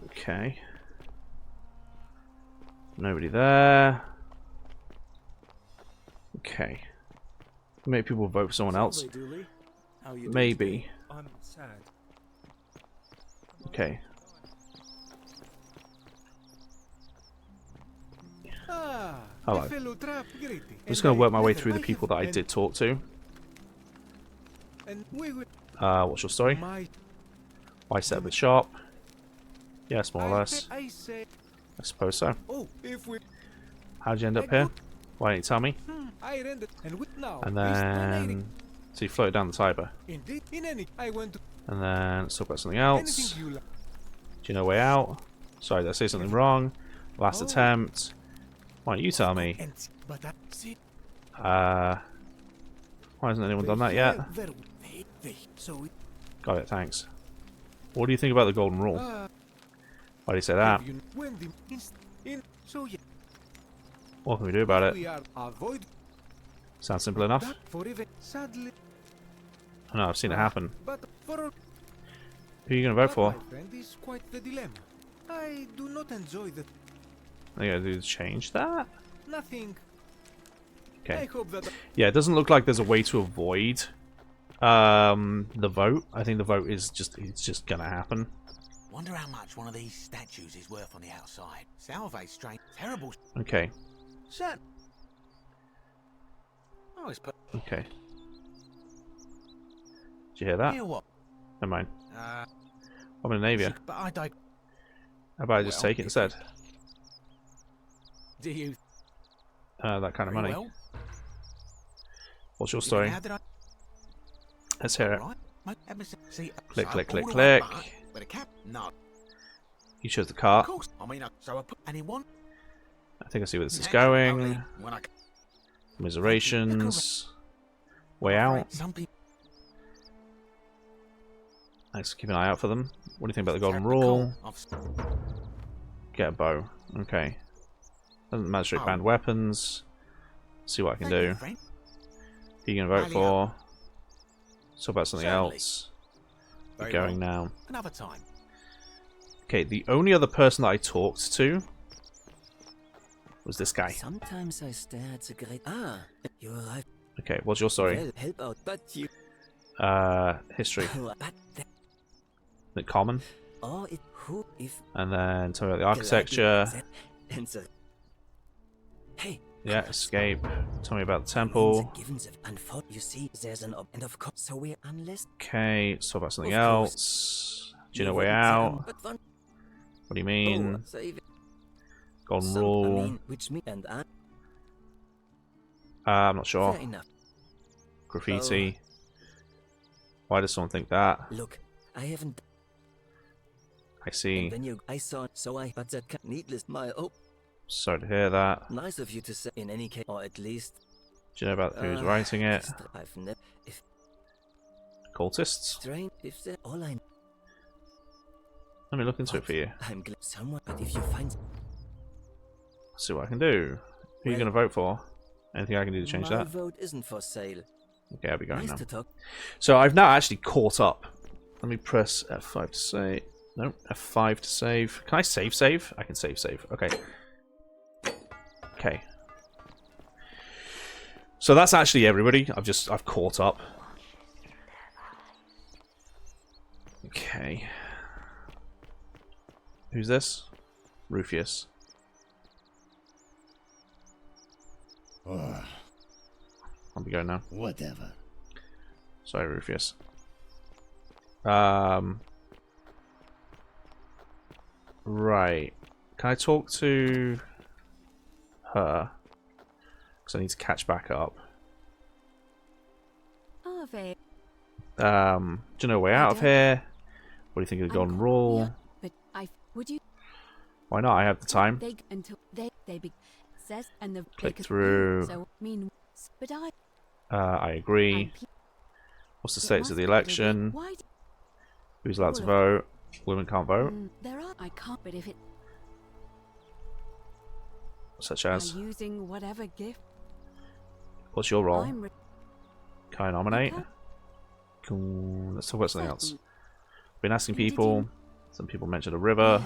Okay. Nobody there. Okay. Maybe people vote for someone else. Maybe. I'm sad. Okay. Hello. I'm just going to work my way through the people that I did talk to. What's your story? Why set with Sharp? Yes, more or less. I suppose so. How'd you end up here? Why don't you tell me? I rendered and with now. And then so you floated down the Tiber. Indeed, in any I went to. And then let's talk about something else. Do you know way out? Sorry, did I say something wrong? Last attempt. Why don't you tell me? Why hasn't anyone done that yet? Got it, thanks. What do you think about the golden rule? Why do you say that? What can we do about it? Sounds simple enough. I know, I've seen it happen. Who are you going to vote for? I do not enjoy the. Are you going to do to change that? Nothing. Okay. Yeah, it doesn't look like there's a way to avoid the vote. I think the vote is just gonna happen. Wonder how much one of these statues is worth on the outside. Salve strange, terrible. Okay. Shut. Oh, it's okay. Did you hear that? Hear what? Never mind. I'm in Navia. But I don't. How about I just take it instead? Do you? That kind of money. Well. What's your story? Let's hear it. See, click, click, click, click. With a cap? No. You chose the cart. Of course. I mean, so I put anyone. I think I see where this is going. Commiserations. Way out. Let's keep an eye out for them. What do you think about the golden rule? Get a bow. Okay. Doesn't magistrate banned weapons. See what I can do. Who are you gonna vote for? Let's talk about something else. We're going now. Another time. Okay, the only other person that I talked to was this guy. Sometimes I stare at the great. You arrived. Okay, what's your story? Well, help out, but you. History. The common. Oh, it who if. And then tell me about the architecture. Hey. Yeah, escape. Tell me about the temple. You see, there's an and of course, so we're unless. Okay, let's talk about something else. Do you know way out? What do you mean? Golden rule. I'm not sure. Graffiti. Why does someone think that? Look, I haven't. I see. And then I saw, so I. But that needless, my Sorry to hear that. Nice of you to say. In any case, or at least. Do you know about who's writing it? If cultists? Strange, if they're all I. Let me look into it for you. I'm glad someone, but if you find. See what I can do. Who are you going to vote for? Anything I can do to change that? My vote isn't for sale. Okay, I'll be going nice now. To talk. So I've now actually caught up. Let me press F5 to save. No, F5 to save. Can I save? I can save. Okay. Okay. So that's actually everybody. I've caught up. Okay. Who's this? Rufius. I'll be going now. Whatever. Sorry, Rufius. Right. Can I talk to her? Because I need to catch back up. Ave. Do you know a way out of here? What do you think of the golden rule? But would you? Why not? I have the time. They until they says and the click through. So but I agree. What's the status of the election? Who's allowed to vote? Women can't vote. There are. I can't. But if it. Such as. Using whatever gift. What's your role? Can I nominate? Let's talk about something else. Been asking people. Some people mentioned a river.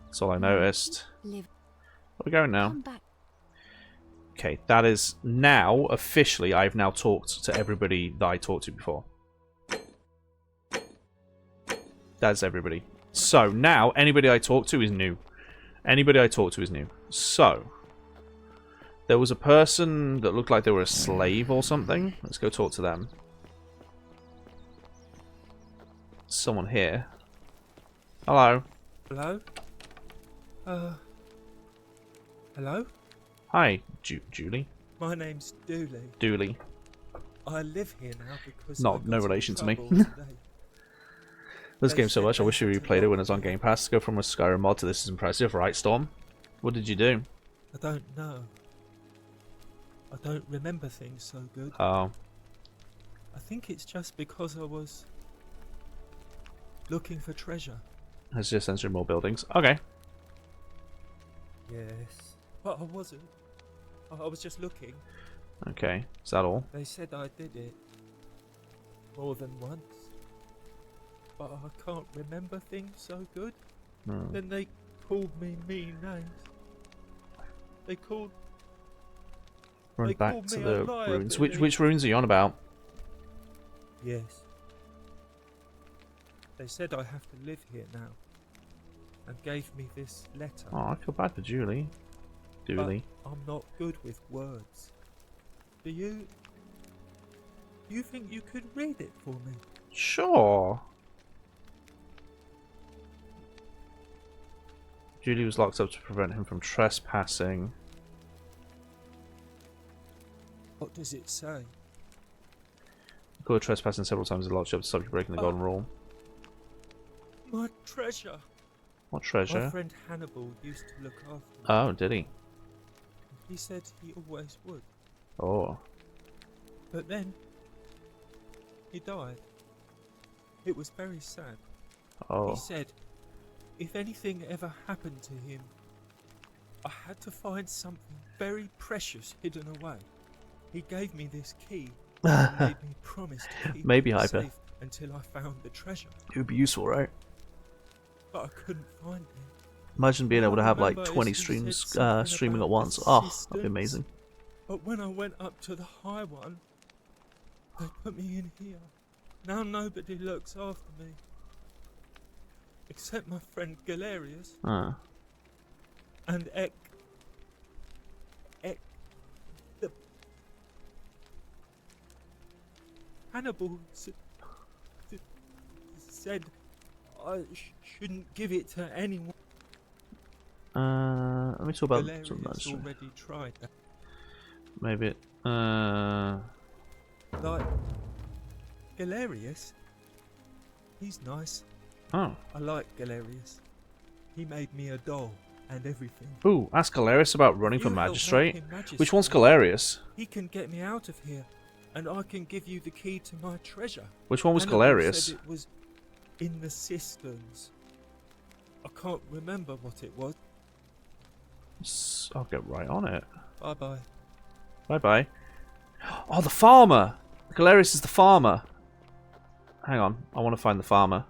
That's all I noticed. Where are we going now? Okay, that is now officially. I've now talked to everybody that I talked to before. That's everybody. So now anybody I talk to is new. Anybody I talk to is new. So there was a person that looked like they were a slave or something. Let's go talk to them. Someone here. Hello. Hello? Hello? Hi, Julie. My name's Dooley. Dooley. I live here now because No relation to me. This game so much, I wish we replayed it when it was on Game Pass. To go from a Skyrim mod to this is impressive, right, Storm? What did you do? I don't know. I don't remember things so good. Oh. I think it's just because I was looking for treasure. Has just entered more buildings. Okay. Yes. But I wasn't. I was just looking. Okay. Is that all? They said I did it more than once. But I can't remember things so good. Then they called me mean names. They called... Run back to the ruins. Which ruins are you on about? Yes. They said I have to live here now. And gave me this letter. Oh, I feel bad for Julie. Dooley. But I'm not good with words. Do you think you could read it for me? Sure. Julie was locked up to prevent him from trespassing. What does it say? Caught trespassing several times in locked up to stop you breaking the golden rule. My treasure. What treasure? My friend Hannibal used to look after me. Oh, did he? He said he always would. Oh. But then he died. It was very sad. Oh. He said if anything ever happened to him, I had to find something very precious hidden away. He gave me this key and made me promise to keep Maybe it hyper. safe until I found the treasure. It would be useful, right? But I couldn't find it. Imagine being able to have like 20 he streams said streaming something at once. about Oh, that'd be amazing. But when I went up to the high one, they put me in here. Now nobody looks after me. Except my friend Galerius. And Ek. The Hannibal said I shouldn't give it to anyone. Let me talk about Galerius something else. already tried that. Maybe it. Like Galerius, he's nice. Oh. I like Galerius. He made me a doll and everything. Ooh, ask Galerius about running for You help magistrate. him magistrate. Which one's Galerius? He can get me out of here, and I can give you the key to my treasure. Which one was Hannibal Galerius? said it was in the cisterns. I can't remember what it was. I'll get right on it. Bye bye. Bye bye. Oh, the farmer! Galerius is the farmer. Hang on, I want to find the farmer.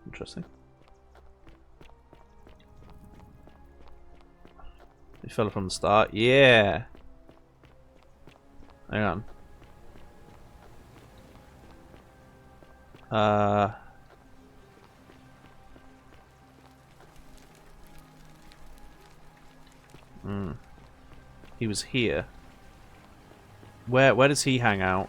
Interesting. You fell from the start. Yeah. Hang on. He was here. Where does he hang out?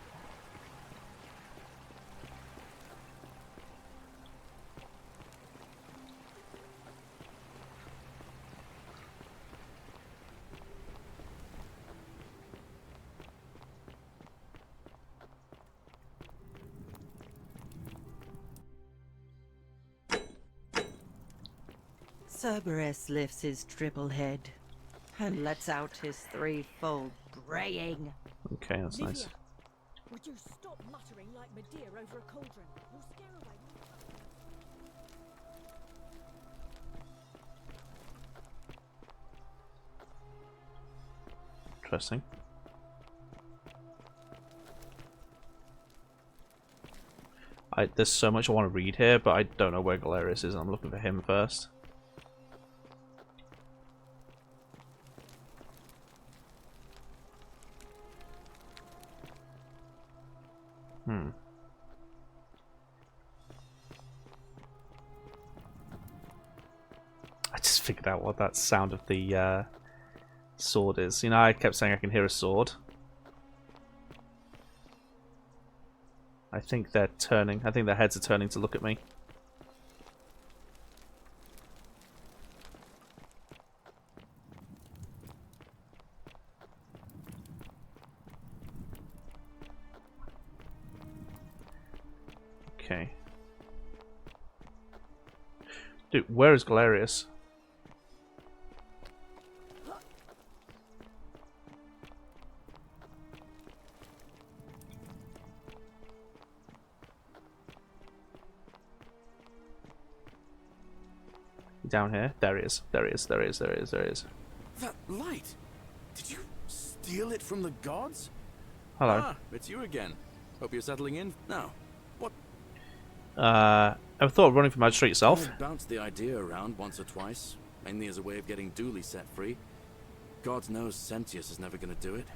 Cerberus lifts his triple head and lets out his threefold braying. Okay, that's nice. Would you stop muttering like Medea over a cauldron? You'll scare away. Interesting. There's so much I want to read here, but I don't know where Galerius is. I'm looking for him first. I just figured out what that sound of the sword is. You know, I kept saying I can hear a sword. I think they're turning. I think their heads are turning to look at me. Okay. Dude, where is Galerius? Down here? There he is. There he is. There he is. There he is. There he is. That light! Did you steal it from the gods? Hello. Ah, it's you again. Hope you're settling in now. What? Ever thought of running for magistrate yourself? I bounced the idea around once or twice, mainly as a way of getting Dooley set free. God knows Sentius is never going to do it.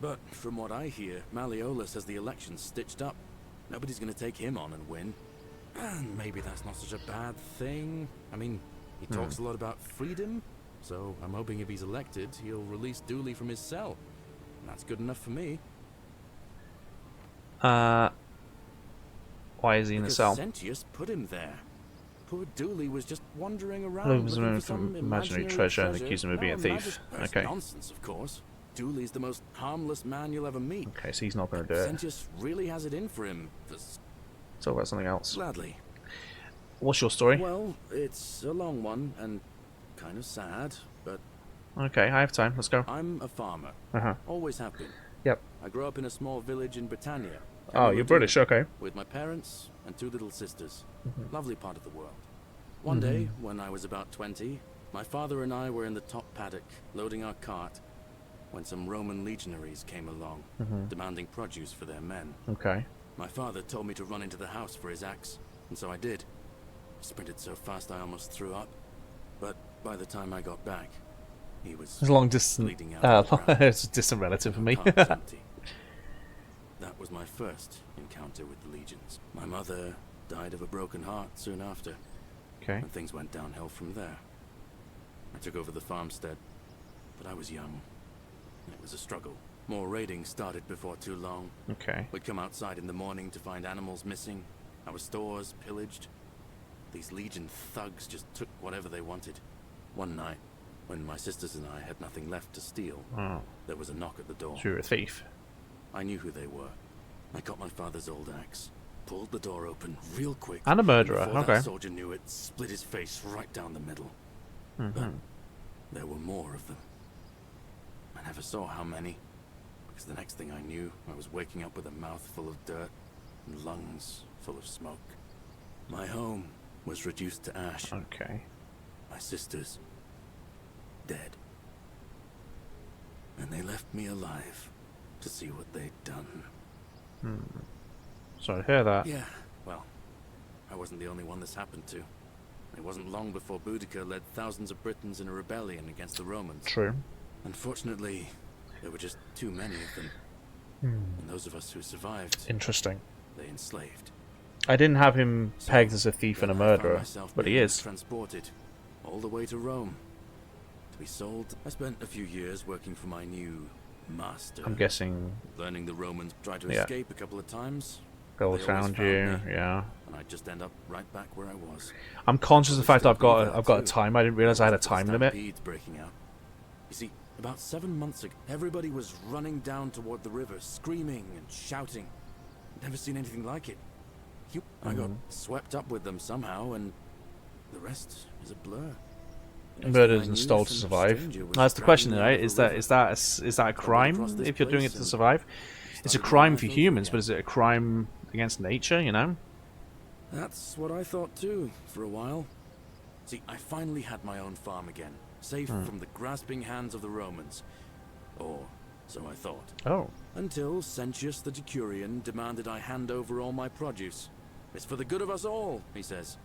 But from what I hear, Malleolus has the election stitched up. Nobody's going to take him on and win. And maybe that's not such a bad thing. I mean, he talks a lot about freedom, so I'm hoping if he's elected, he'll release Dooley from his cell. And that's good enough for me. Why is he in the cell? Sentius put him there. Poor Dooley was just wandering around Looking for for some imaginary treasure and accuse him of being a thief. Okay. Nonsense, of course. Dooley's the most harmless man you'll ever meet. Okay, so he's not going to do it. Sentius really has it in for him. Talk about something else. Gladly. What's your story? Well, it's a long one and kind of sad, but... Okay, I have time. Let's go. I'm a farmer. Always have been. Yep. I grew up in a small village in Britannia. Oh, you're British, okay. With my parents and 2 little sisters. Lovely part of the world. One day, when I was about 20, my father and I were in the top paddock, loading our cart, when some Roman legionaries came along, demanding produce for their men. Okay. My father told me to run into the house for his axe, and so I did. I sprinted so fast I almost threw up, but by the time I got back, he was it's a long distance. It's a distant relative for me. That was my first encounter with the legions. My mother died of a broken heart soon after. Okay. And things went downhill from there. I took over the farmstead, but I was young. It was a struggle. More raiding started before too long. Okay. We'd come outside in the morning to find animals missing, our stores pillaged. These Legion thugs just took whatever they wanted. One night, when my sisters and I had nothing left to steal, there was a knock at the door. So you're a thief. I knew who they were. I got my father's old axe, pulled the door open real quick. And a murderer, Before okay. that soldier knew it, split his face right down the middle. But there were more of them. I never saw how many, because the next thing I knew, I was waking up with a mouth full of dirt and lungs full of smoke. My home was reduced to ash. Okay. My sisters, dead. And they left me alive to see what they'd done. Sorry to hear that. Yeah, well, I wasn't the only one this happened to. It wasn't long before Boudica led thousands of Britons in a rebellion against the Romans. True. Unfortunately, there were just too many of them. And those of us who survived, Interesting. they enslaved. I didn't have him pegged as a thief and a murderer, but he is. Transported all the way to Rome to be sold. I spent a few years working for my new master. I'm guessing. Learning the Romans tried to escape a couple of times. Go found you, yeah. And I just end up right back where I was. I'm conscious of the fact that I've got a time. I didn't realize I had a time limit. Breaking out. You see, about 7 months ago, everybody was running down toward the river, screaming and shouting. Never seen anything like it. I got swept up with them somehow, and the rest is a blur. Murdered and stole to survive. That's the question, right? Is that a crime if you're doing it to survive? It's a crime for humans, but is it a crime against nature? You know. That's what I thought too, for a while. See, I finally had my own farm again, safe from the grasping hands of the Romans, or so I thought. Oh. Until Sentius the Decurion demanded I hand over all my produce. It's for the good of us all, he says.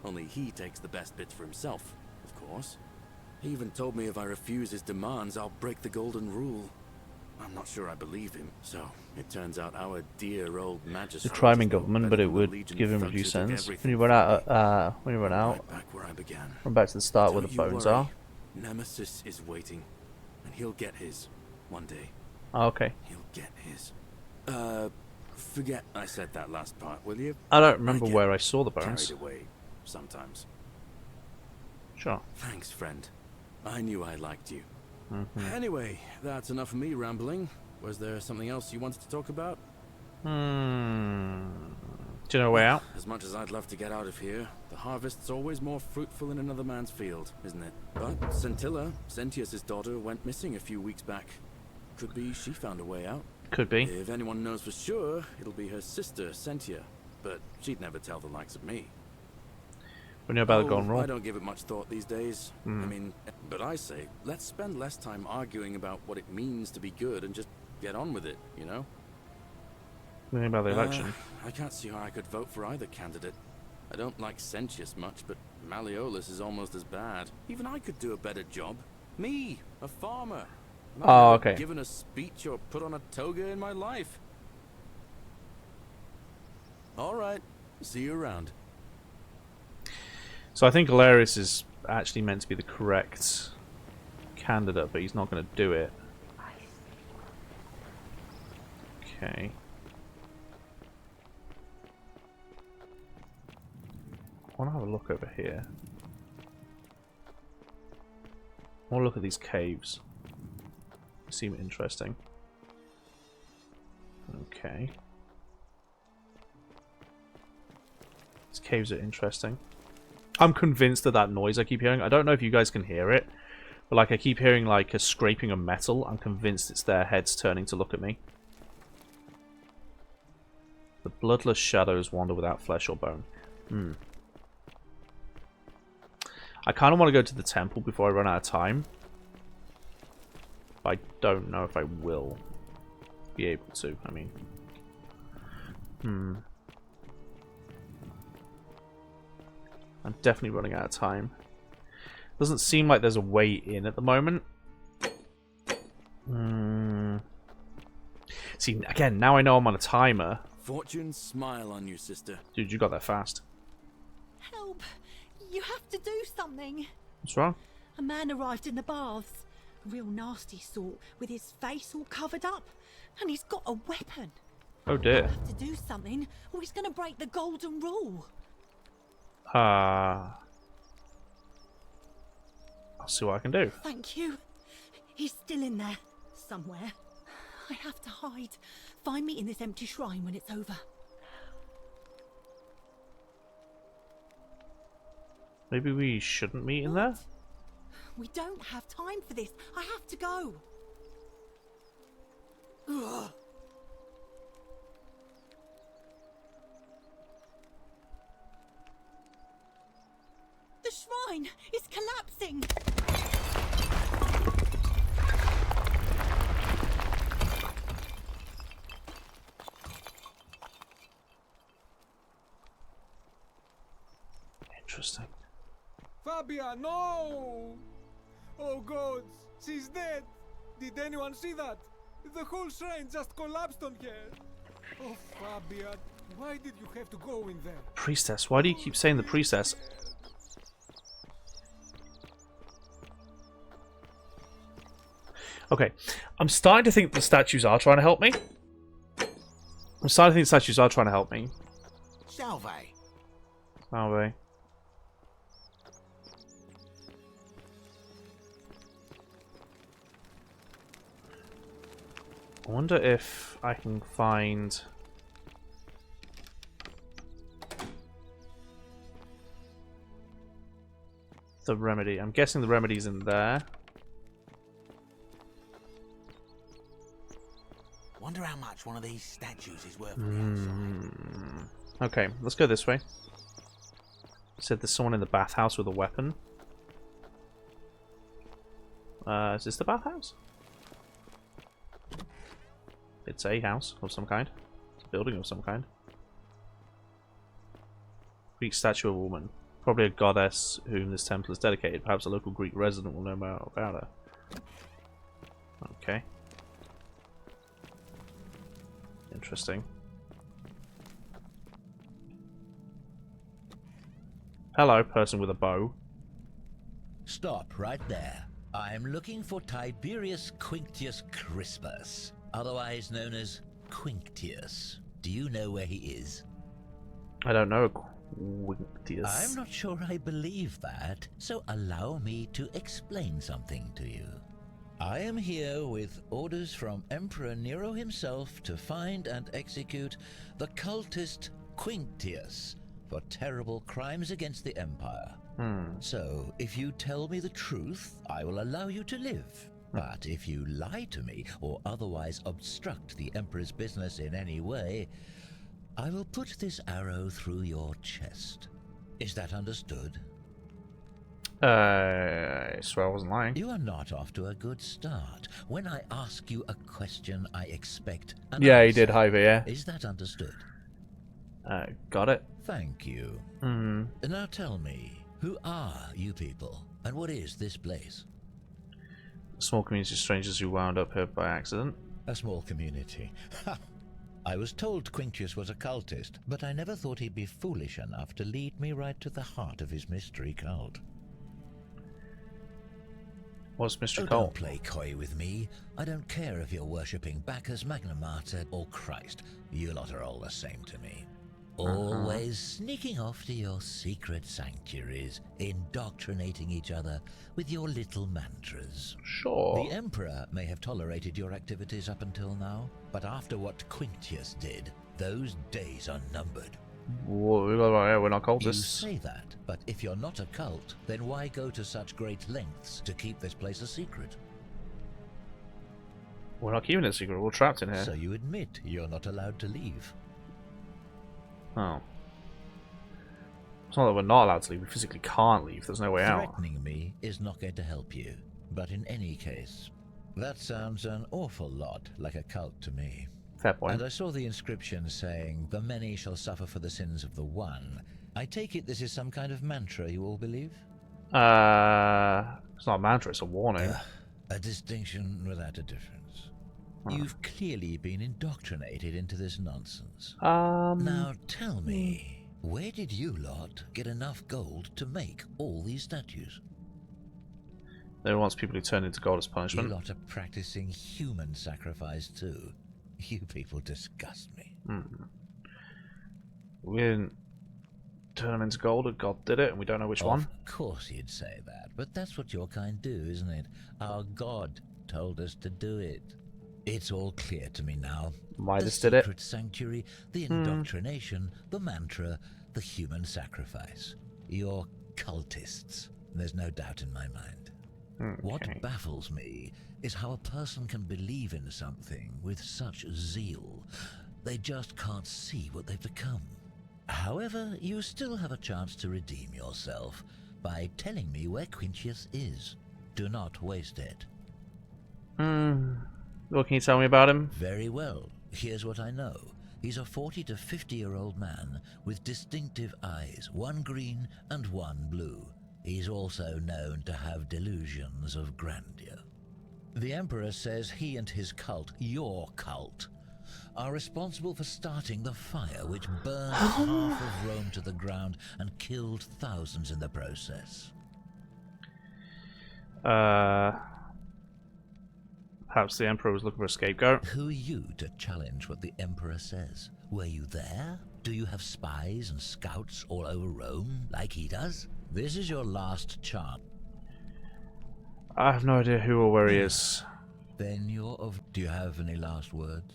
Only he takes the best bits for himself, of course. He even told me if I refuse his demands, I'll break the golden rule. I'm not sure I believe him, so it turns out our dear old magistrate... The crime in government, but it would give him reduced sentence. When you run out, right back where I began. Run back to the start where the bones are. Nemesis is waiting, and he'll get his one day. Oh, okay. He'll get his. Forget I said that last part, will you? I don't remember where I saw the bones. Carried away sometimes. Sure. Thanks, friend. I knew I liked you. Anyway, that's enough of me rambling. Was there something else you wanted to talk about? Do you know a way out? As much as I'd love to get out of here, the harvest's always more fruitful in another man's field, isn't it? But Scintilla, Sentius's daughter, went missing a few weeks back. Could be she found a way out. Could be. If anyone knows for sure, it'll be her sister, Sentia. But she'd never tell the likes of me. We know about the Golden Rule. I don't give it much thought these days. I mean, but I say, let's spend less time arguing about what it means to be good and just get on with it, you know? What about the election? I can't see how I could vote for either candidate. I don't like Sentius much, but Malleolus is almost as bad. Even I could do a better job. Me, a farmer. Oh, okay. Given a speech or put on a toga in my life. All right, see you around. So I think Galerius is actually meant to be the correct candidate, but he's not going to do it. Okay. I want to have a look over here. I want to look at these caves. They seem interesting. Okay. These caves are interesting. I'm convinced of that noise I keep hearing. I don't know if you guys can hear it, but like I keep hearing like a scraping of metal. I'm convinced it's their heads turning to look at me. The bloodless shadows wander without flesh or bone. I kind of want to go to the temple before I run out of time. But I don't know if I will be able to. I mean... I'm definitely running out of time. Doesn't seem like there's a way in at the moment. See, again, now I know I'm on a timer. Fortune smile on you, sister. Dude, you got there fast. Help! You have to do something. What's wrong? A man arrived in the baths. A real nasty sort, with his face all covered up. And he's got a weapon. Oh dear. You have to do something, or he's going to break the golden rule. I'll see what I can do. Thank you. He's still in there, somewhere. I have to hide. Find me in this empty shrine when it's over. Maybe we shouldn't meet in there? We don't have time for this. I have to go. Ugh. The shrine is collapsing. Interesting. Fabia, no! Oh gods, she's dead! Did anyone see that? The whole shrine just collapsed on her! Oh Fabia, why did you have to go in there? Priestess, why do you keep saying the priestess? Okay, I'm starting to think the statues are trying to help me. Shall Salve. Salve. I wonder if I can find... the remedy. I'm guessing the remedy's in there. Wonder how much one of these statues is worth on the outside. Okay, let's go this way. Said there's someone in the bathhouse with a weapon. Is this the bathhouse? It's a house of some kind. It's a building of some kind. Greek statue of a woman. Probably a goddess whom this temple is dedicated. Perhaps a local Greek resident will know more about her. Okay. Interesting. Hello, person with a bow. Stop right there. I'm looking for Tiberius Quinctius Crispus, otherwise known as Quinctius. Do you know where he is? I don't know, Quintius. I'm not sure I believe that, so allow me to explain something to you. I am here with orders from Emperor Nero himself to find and execute the cultist Quintius for terrible crimes against the Empire. So, if you tell me the truth, I will allow you to live. But if you lie to me or otherwise obstruct the Emperor's business in any way, I will put this arrow through your chest. Is that understood? I swear I wasn't lying. You are not off to a good start. When I ask you a question, I expect an Yeah, answer. he did, Ivy, yeah. Is that understood? Got it. Thank you. Now tell me, who are you people, and what is this place? A small community of strangers who wound up here by accident. A small community. Ha! I was told Quintius was a cultist, but I never thought he'd be foolish enough to lead me right to the heart of his mystery cult. What's mystery cult? cult? Don't play coy with me. I don't care if you're worshipping Bacchus, Magna Mater, or Christ. You lot are all the same to me. Always sneaking off to your secret sanctuaries, indoctrinating each other with your little mantras. Sure. The Emperor may have tolerated your activities up until now, but after what Quintius did, those days are numbered. We're not cultists. You say that, but if you're not a cult, then why go to such great lengths to keep this place a secret? We're not keeping it a secret, we're trapped in here. So you admit you're not allowed to leave? Oh. It's not that we're not allowed to leave, we physically can't leave, there's no way out. Threatening me is not going to help you, but in any case, that sounds an awful lot like a cult to me. Fair point. And I saw the inscription saying, "The many shall suffer for the sins of the one." I take it this is some kind of mantra you all believe? It's not a mantra, it's a warning. A distinction without a difference. You've clearly been indoctrinated into this nonsense. Now tell me, where did you lot get enough gold to make all these statues? They wants people who turn into gold as punishment. You lot are practicing human sacrifice too. You people disgust me. We didn't turn them into gold, God did it, and we don't know which one. Of course you'd say that, but that's what your kind do, isn't it? Our God told us to do it. It's all clear to me now. Midas the did it. secret sanctuary, the indoctrination, the mantra, the human sacrifice. You're cultists. There's no doubt in my mind. What baffles me is how a person can believe in something with such zeal. They just can't see what they've become. However, you still have a chance to redeem yourself by telling me where Quintius is. Do not waste it. What can you tell me about him? Very well. Here's what I know. He's a 40 to 50-year-old man with distinctive eyes, one green and one blue. He's also known to have delusions of grandeur. The Emperor says he and his cult, your cult, are responsible for starting the fire which burned half of Rome to the ground and killed thousands in the process. Perhaps the Emperor was looking for a scapegoat. Who are you to challenge what the Emperor says? Were you there? Do you have spies and scouts all over Rome, like he does? This is your last chance. I have no idea who or where he is. Then you're of... Do you have any last words?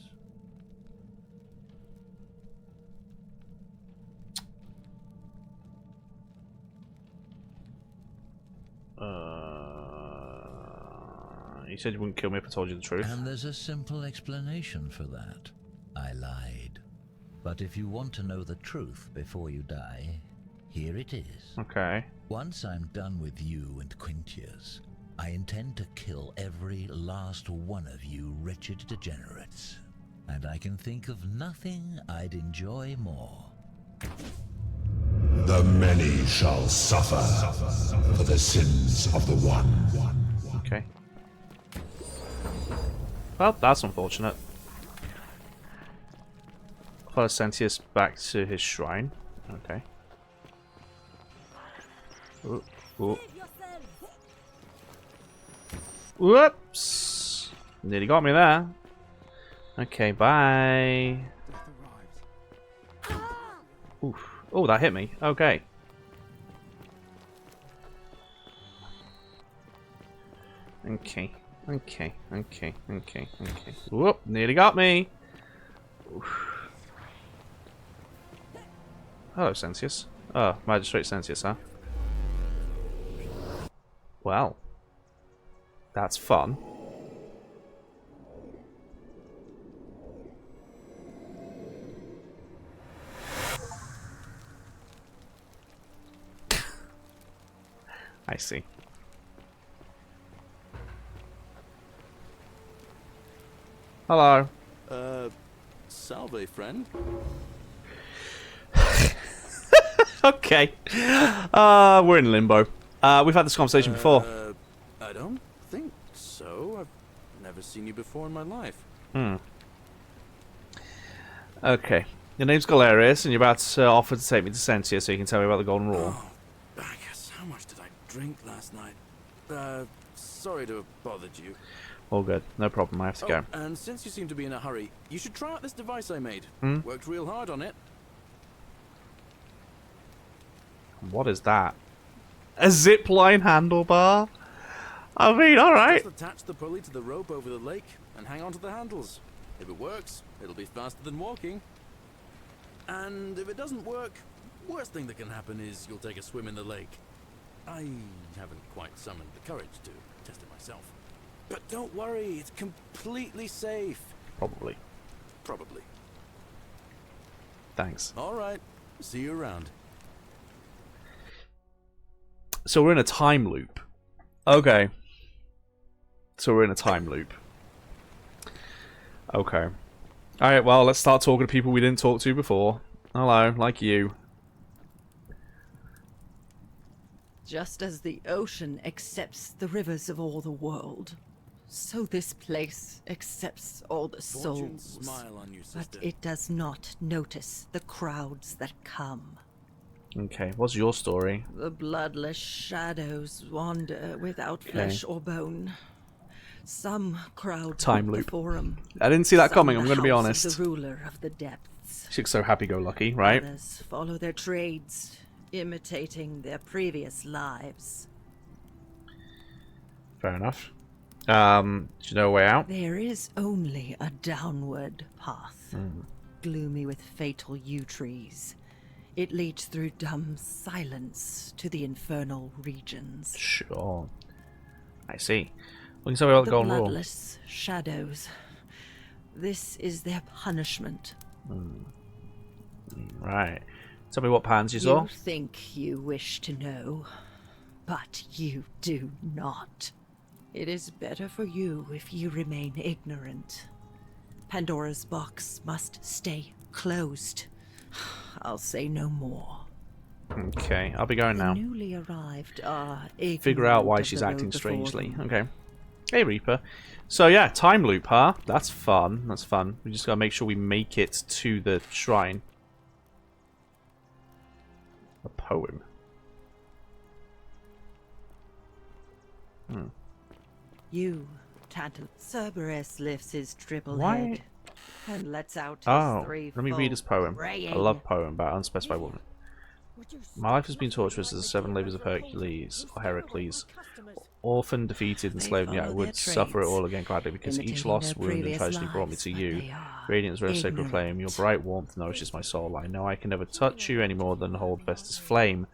You said you wouldn't kill me if I told you the truth. And there's a simple explanation for that. I lied. But if you want to know the truth before you die, here it is. Okay. Once I'm done with you and Quintius, I intend to kill every last one of you wretched degenerates. And I can think of nothing I'd enjoy more. The many shall suffer for the sins of the one. Okay. Well, that's unfortunate. Follow Sentius back to his shrine. Okay. Ooh, ooh. Whoops! Nearly got me there. Okay, bye. Oof. Oh, that hit me. Okay. Okay. Whoop, nearly got me. Oof. Hello, Sensius. Oh, Magistrate Sensius, huh? Well. That's fun. I see. Hello. Salve, friend. Okay. We're in limbo. We've had this conversation before. I don't think so. I've never seen you before in my life. Okay. Your name's Galerius, and you're about to offer to take me to Sentia so you can tell me about the Golden Rule. Oh, Bacchus, how much did I drink last night? Sorry to have bothered you. All good. No problem. I have to go. And since you seem to be in a hurry, you should try out this device I made. Worked real hard on it. What is that? A zipline handlebar? I mean, alright. Just attach the pulley to the rope over the lake and hang on to the handles. If it works, it'll be faster than walking. And if it doesn't work, worst thing that can happen is you'll take a swim in the lake. I haven't quite summoned the courage to test it myself. But don't worry, it's completely safe. Probably. Probably. Thanks. Alright, see you around. So we're in a time loop. Okay. So we're in a time loop. Okay. Alright, well, let's start talking to people we didn't talk to before. Hello, like you. Just as the ocean accepts the rivers of all the world, so this place accepts all the souls. Smile on you, sister. But it does not notice the crowds that come. Okay, what's your story? The bloodless shadows wander without flesh or bone. Some crowd time loop. The forum. I didn't see that coming, I'm going to be honest. The ruler of the depths. She looks so happy-go-lucky, right? Others follow their trades, imitating their previous lives. Fair enough. Do you know a way out? There is only a downward path, gloomy with fatal yew trees. It leads through dumb silence to the infernal regions. Sure. I see. We can tell me about the Golden Rule. Bloodless shadows. This is their punishment. Right. Tell me what pans you saw. You think you wish to know, but you do not. It is better for you if you remain ignorant. Pandora's box must stay closed. I'll say no more. Okay, I'll be going now. The newly arrived are figure out why she's acting strangely. Okay. Hey, Reaper. So yeah, time loop, huh? That's fun. That's fun. We just gotta make sure we make it to the shrine. A poem. You, Tantal. Cerberus lifts his triple Why? head and lets out his let me read his poem. braying. I love poem about unspecified woman. My life has been torturous as the 7 labors of Hercules, or Heracles. Orphaned, defeated, enslaved, yet I would suffer it all again gladly, because each lost wound and tragedy brought me to you. Radiance, rose sacred flame, your bright warmth nourishes my soul. I know I can never touch you any more than hold Vestas' flame.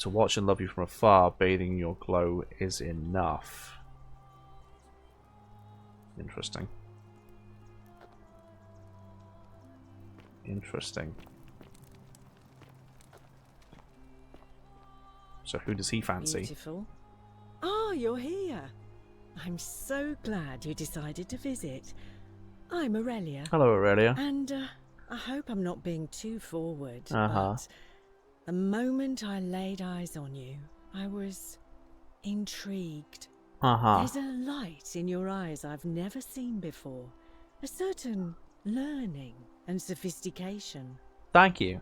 To watch and love you from afar, bathing in your glow, is enough. Interesting. Interesting. So who does he fancy? Beautiful. Oh, you're here. I'm so glad you decided to visit. I'm Aurelia. Hello, Aurelia. And I hope I'm not being too forward, Uh-huh. but the moment I laid eyes on you, I was intrigued. Uh-huh. There's a light in your eyes I've never seen before. A certain learning and sophistication. Thank you.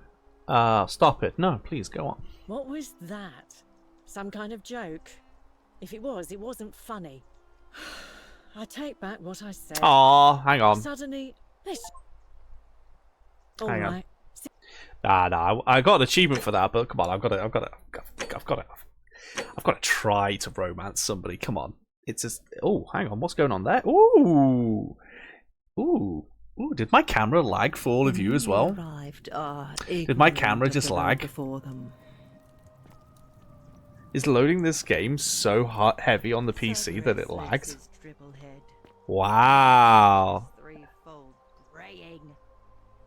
Stop it. No, please, go on. What was that? Some kind of joke? If it was, it wasn't funny. I take back what I said. Aw, hang on. Suddenly, this... Hang on. Nah. I got an achievement for that, but come on, I've got to try to romance somebody. Come on, it's just. Oh, hang on, what's going on there? Ooh. Did my camera lag for all of you as well? Did my camera just lag? Is loading this game so heavy on the PC that it lagged? Wow.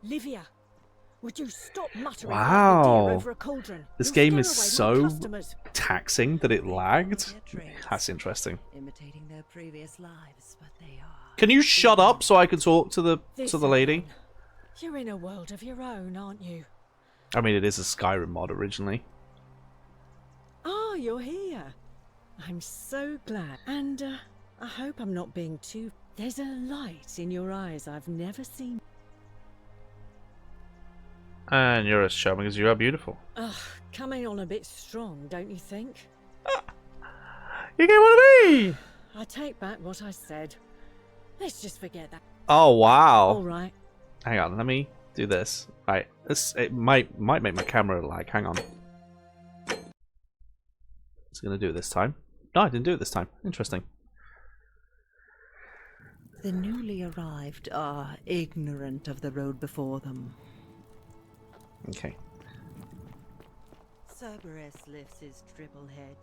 Livia, would you stop muttering Wow. over a cauldron? This game is so taxing that it lagged. That's interesting. Imitating their previous lives, but they are. Can you shut up so I can talk to the lady? You're in a world of your own, aren't you? I mean, it is a Skyrim mod originally. Oh, you're here. I'm so glad. And I hope I'm not being too... There's a light in your eyes I've never seen. And you're as charming as you are beautiful. Ugh, coming on a bit strong, don't you think? You get one of me! I take back what I said. Let's just forget that. Oh, wow. All right. Hang on, let me do this. Right, it might make my camera lag. Hang on. It's gonna do it this time. No, I didn't do it this time. Interesting. The newly arrived are ignorant of the road before them. Okay. Cerberus lifts his triple head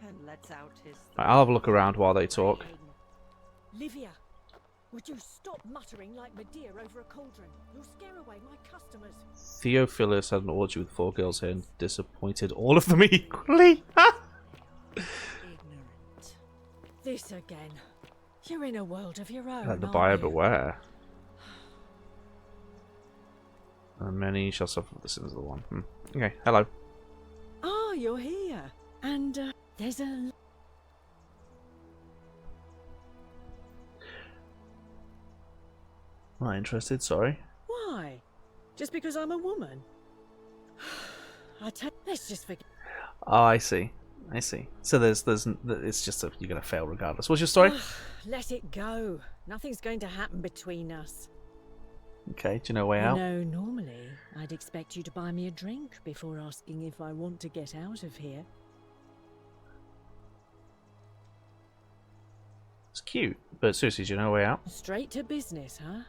and lets out his... Right, I'll have a look around while they talk. Livia, would you stop muttering like Medea over a cauldron? You'll scare away my customers. Theophilus had an orgy with 4 girls here and disappointed all of them equally. Ignorant. This again. You're in a world of your own. The buyer beware. And many shall suffer the sins of the one. Okay, hello. Oh, you're here. And there's a... Not interested, sorry. Why? Just because I'm a woman? Let's just forget. Oh, I see. So there's it's just you're gonna fail regardless. What's your story? Let it go. Nothing's going to happen between us. Okay, do you know a way out? No, normally I'd expect you to buy me a drink before asking if I want to get out of here. It's cute, but seriously, do you know a way out? Straight to business, huh?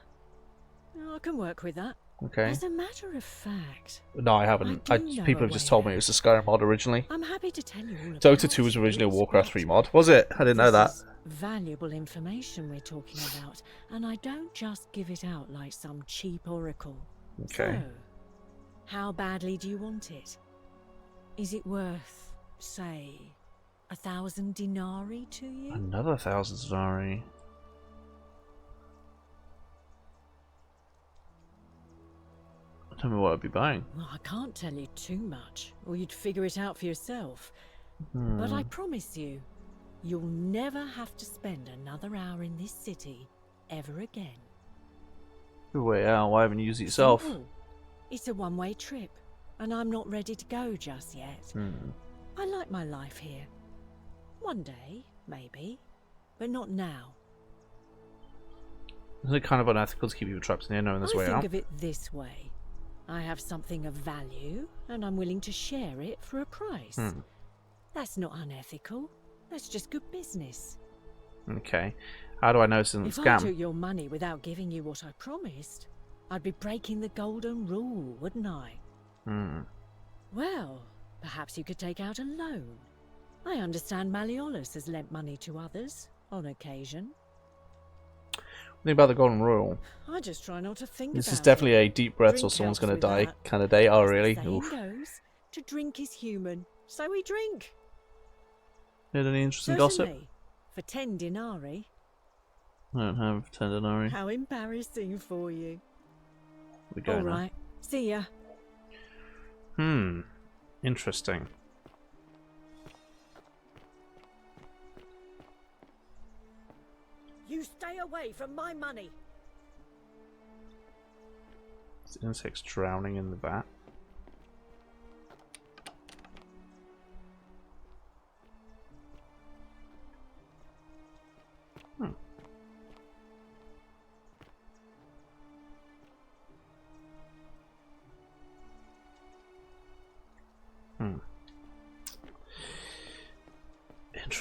I can work with that. Okay. As a matter of fact... No, I haven't. People have just told me it was a Skyrim mod originally. I'm happy to tell you all about Dota 2 was originally a Warcraft 3 mod. Was it? I didn't know that. Valuable information we're talking about, and I don't just give it out like some cheap oracle. Okay. So, how badly do you want it? Is it worth, say, 1,000 denarii to you? Another 1,000 denarii. Tell me what I'd be buying. Well, I can't tell you too much, or you'd figure it out for yourself. But I promise you, you'll never have to spend another hour in this city ever again. Good way out. Why haven't you used it yourself? Simple. It's a one-way trip, and I'm not ready to go just yet. I like my life here. One day, maybe, but not now. Isn't it kind of unethical to keep people trapped in here knowing there's a way out? I think of it this way. I have something of value, and I'm willing to share it for a price. That's not unethical. That's just good business. Okay. How do I know it's a If scam? I took your money without giving you what I promised, I'd be breaking the golden rule, wouldn't I? Well, perhaps you could take out a loan. I understand Malleolus has lent money to others, on occasion. Think about the golden rule. I just try not to think This about is definitely it. a deep breath or Drink someone's helps going to with die that. kind of day. Oh, As the really? saying Oof. goes, to drink is human, so we drink. Heard any interesting gossip? Certainly. For 10 denarii. I don't have 10 denarii. How embarrassing for you. We go All now. right. See ya. Interesting. You stay away from my money. Is insects drowning in the vat?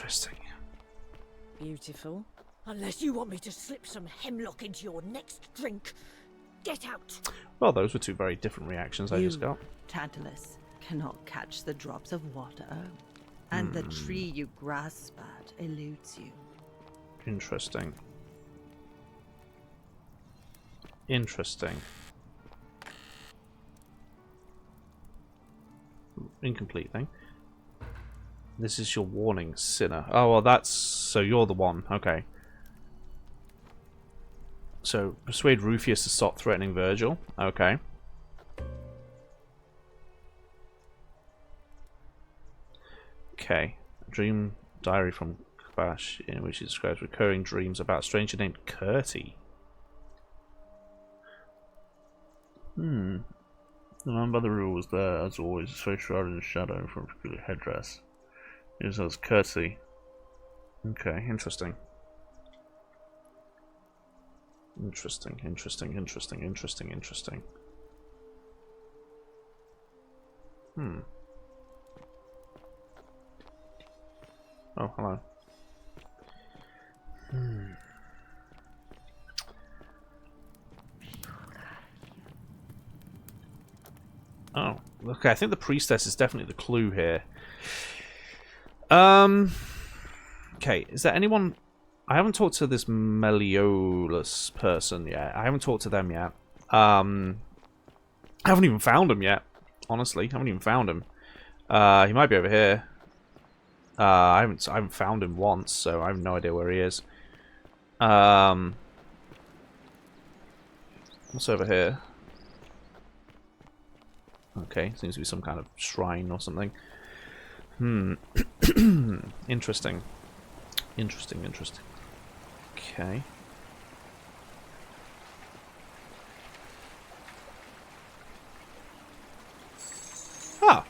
Interesting. Beautiful. Unless you want me to slip some hemlock into your next drink. Get out! Well, those were two very different reactions I just got. Tantalus, cannot catch the drops of water, and the tree you grasp at eludes you. Interesting. Interesting. Incomplete thing. This is your warning, sinner. Oh, well, that's... So you're the one. Okay. So, persuade Rufius to stop threatening Virgil. Okay. Okay. Dream diary from Kabash, in which he describes recurring dreams about a stranger named Curti. The man by the river was there, as always, his face shrouded in shadow from a peculiar headdress. He was as Curti. Okay, interesting. Interesting. Oh, hello. Oh, okay, I think the priestess is definitely the clue here. Okay, is there anyone... I haven't talked to this Meliolus person yet. I haven't talked to them yet. I haven't even found him yet. Honestly, I haven't even found him. He might be over here. I haven't found him once, so I have no idea where he is. What's over here? Okay, seems to be some kind of shrine or something. Interesting. Okay. Ah.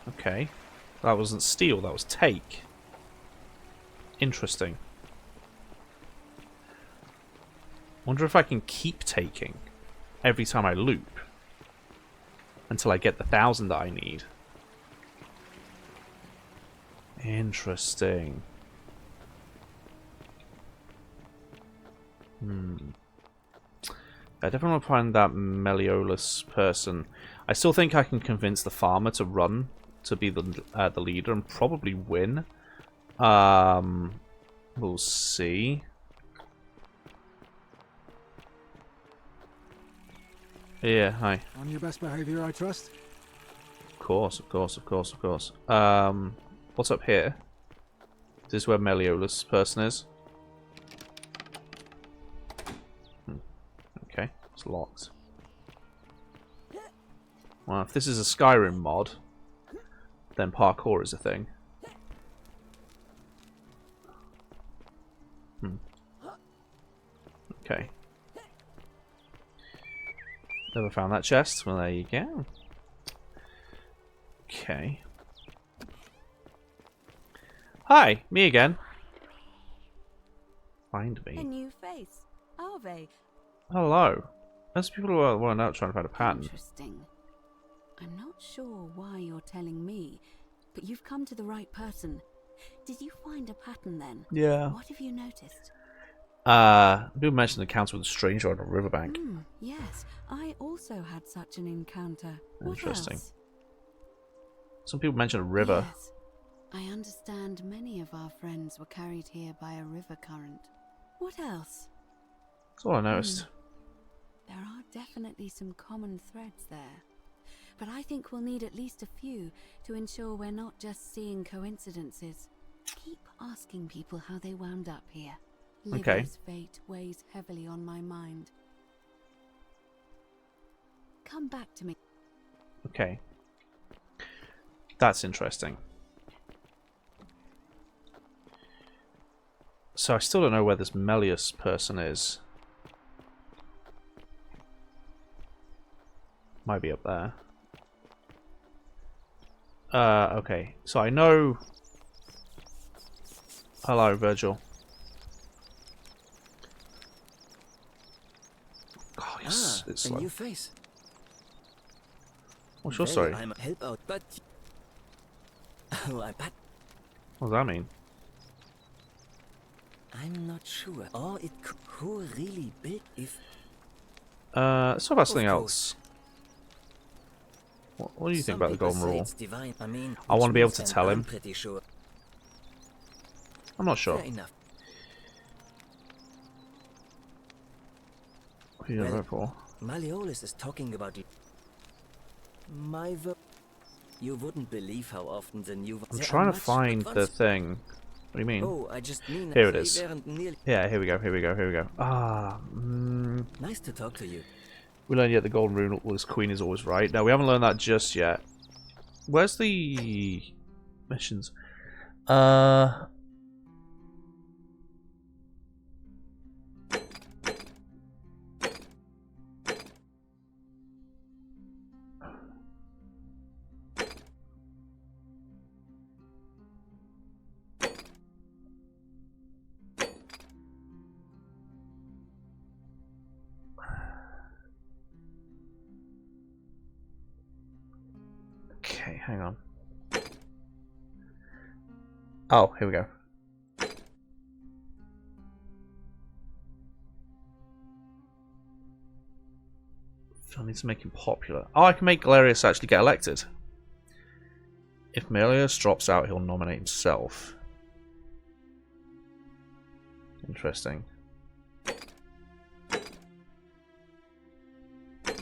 Okay. That wasn't steal, that was take. Interesting. Wonder if I can keep taking every time I loop until I get the 1,000 that I need. Interesting. I definitely want to find that Meliolus person. I still think I can convince the farmer to run to be the leader and probably win. We'll see. Yeah, hi. On your best behavior, I trust? Of course. What's up here? Is this where Meliolus person is? Okay, it's locked. Well, if this is a Skyrim mod, then parkour is a thing. Okay. Never found that chest. Well, there you go. Okay. Hi, me again. Find me. A new face. Ave. Hello. There's people who are out trying to find a pattern. Interesting. I'm not sure why you're telling me, but you've come to the right person. Did you find a pattern then? Yeah. What have you noticed? People mentioned an encounter with a stranger on a riverbank. Yes, I also had such an encounter. Interesting. What else? Some people mentioned a river. Yes. I understand many of our friends were carried here by a river current. What else? That's all I noticed. There are definitely some common threads there. But I think we'll need at least a few to ensure we're not just seeing coincidences. Keep asking people how they wound up here. Livy's fate weighs heavily on my mind. Come back to me. Okay. That's interesting. So I still don't know where this Melius person is. Might be up there. Okay. So I know... Hello, Virgil. Oh, yes, it's a slow. new face. What's your story? I'm a help out, but What does that mean? I'm not sure. Or it could. Who really built if... Let's talk about something else. What do you think about the Golden Rule? I mean, I want to be able to tell him. I'm pretty sure. I'm not sure. Fair enough. Who you vote for? Malleolus is talking about my vote. You wouldn't believe how often the new... I'm trying to find the thing. What do you mean? Oh, I just mean here it is. Yeah, here we go. Ah. Nice to talk to you. We learned yet the Golden Rule was Queen is always right. No, we haven't learned that just yet. Where's the missions? Okay, hang on. Oh, here we go. I need to make him popular. Oh, I can make Galerius actually get elected. If Malleolus drops out, he'll nominate himself. Interesting.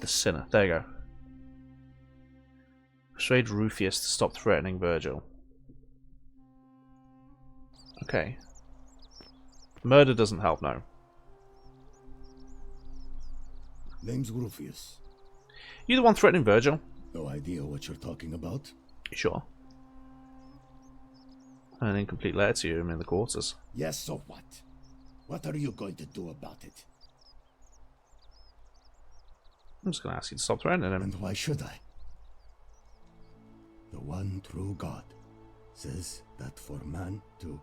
The Sinner. There you go. Persuade Rufius to stop threatening Virgil. Okay. Murder doesn't help, no. Name's Rufius. You the one threatening Virgil? No idea what you're talking about. You sure? An incomplete letter to you in the quarters. Yes, so what? What are you going to do about it? I'm just going to ask you to stop threatening him. And why should I? The one true God says that for man to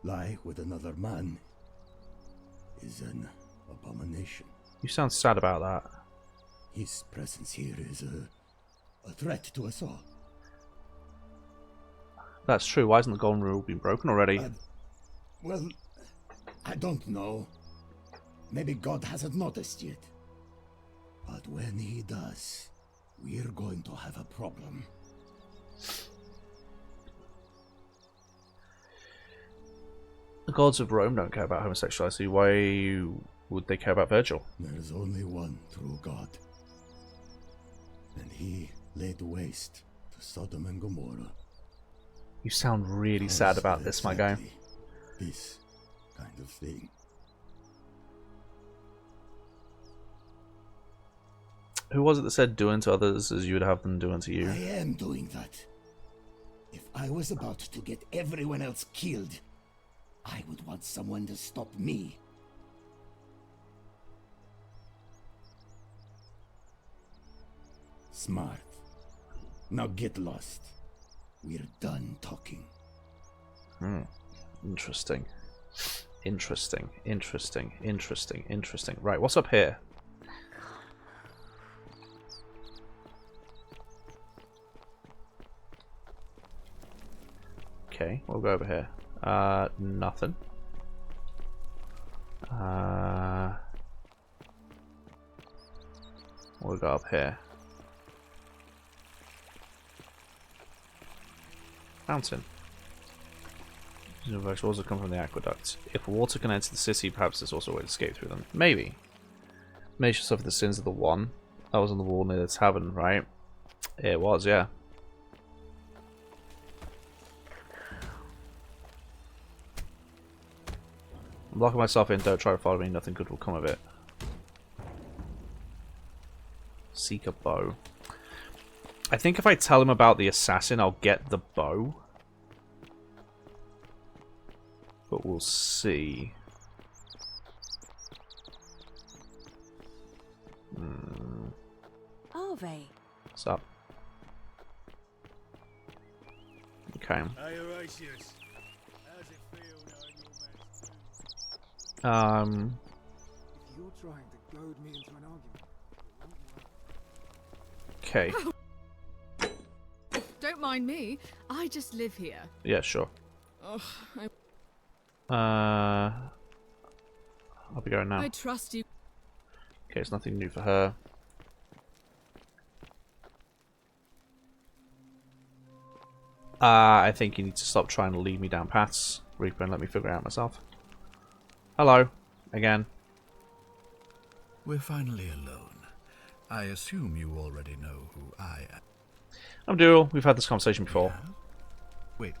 lie with another man is an abomination. You sound sad about that. His presence here is a threat to us all. That's true. Why hasn't the Golden Rule been broken already? Well, I don't know. Maybe God hasn't noticed yet. But when he does, we're going to have a problem. The gods of Rome don't care about homosexuality. Why would they care about Virgil? There's only one true God. And he laid waste to Sodom and Gomorrah. You sound really sad about this, my guy. This kind of thing. Who was it that said, do unto others as you would have them do unto you? I am doing that. If I was about to get everyone else killed, I would want someone to stop me. Smart. Now get lost. We're done talking. Interesting. Right, what's up here? Okay, we'll go over here. Nothing. We'll go up here. Fountain. Universe also come from the aqueducts. If water can enter the city, perhaps there's also a way to escape through them. Maybe. May shall suffer the sins of the one. That was on the wall near the tavern, right? It was, yeah. I'm locking myself in, don't try to follow me, nothing good will come of it. Seek a bow. I think if I tell him about the assassin, I'll get the bow. But we'll see. Ove. What's up? Okay. Hey, Horatius. How's it feel knowing your man's If you're trying to goad me into an argument, it won't work. Okay. Don't don't mind me. I just live here. Yeah, sure. Ugh, I'll be going now. I trust you. Okay, it's nothing new for her. I think you need to stop trying to lead me down paths, Reaper, and let me figure it out myself. Hello, again. We're finally alone. I assume you already know who I am. I'm Dural. We've had this conversation before. Yeah? Wait,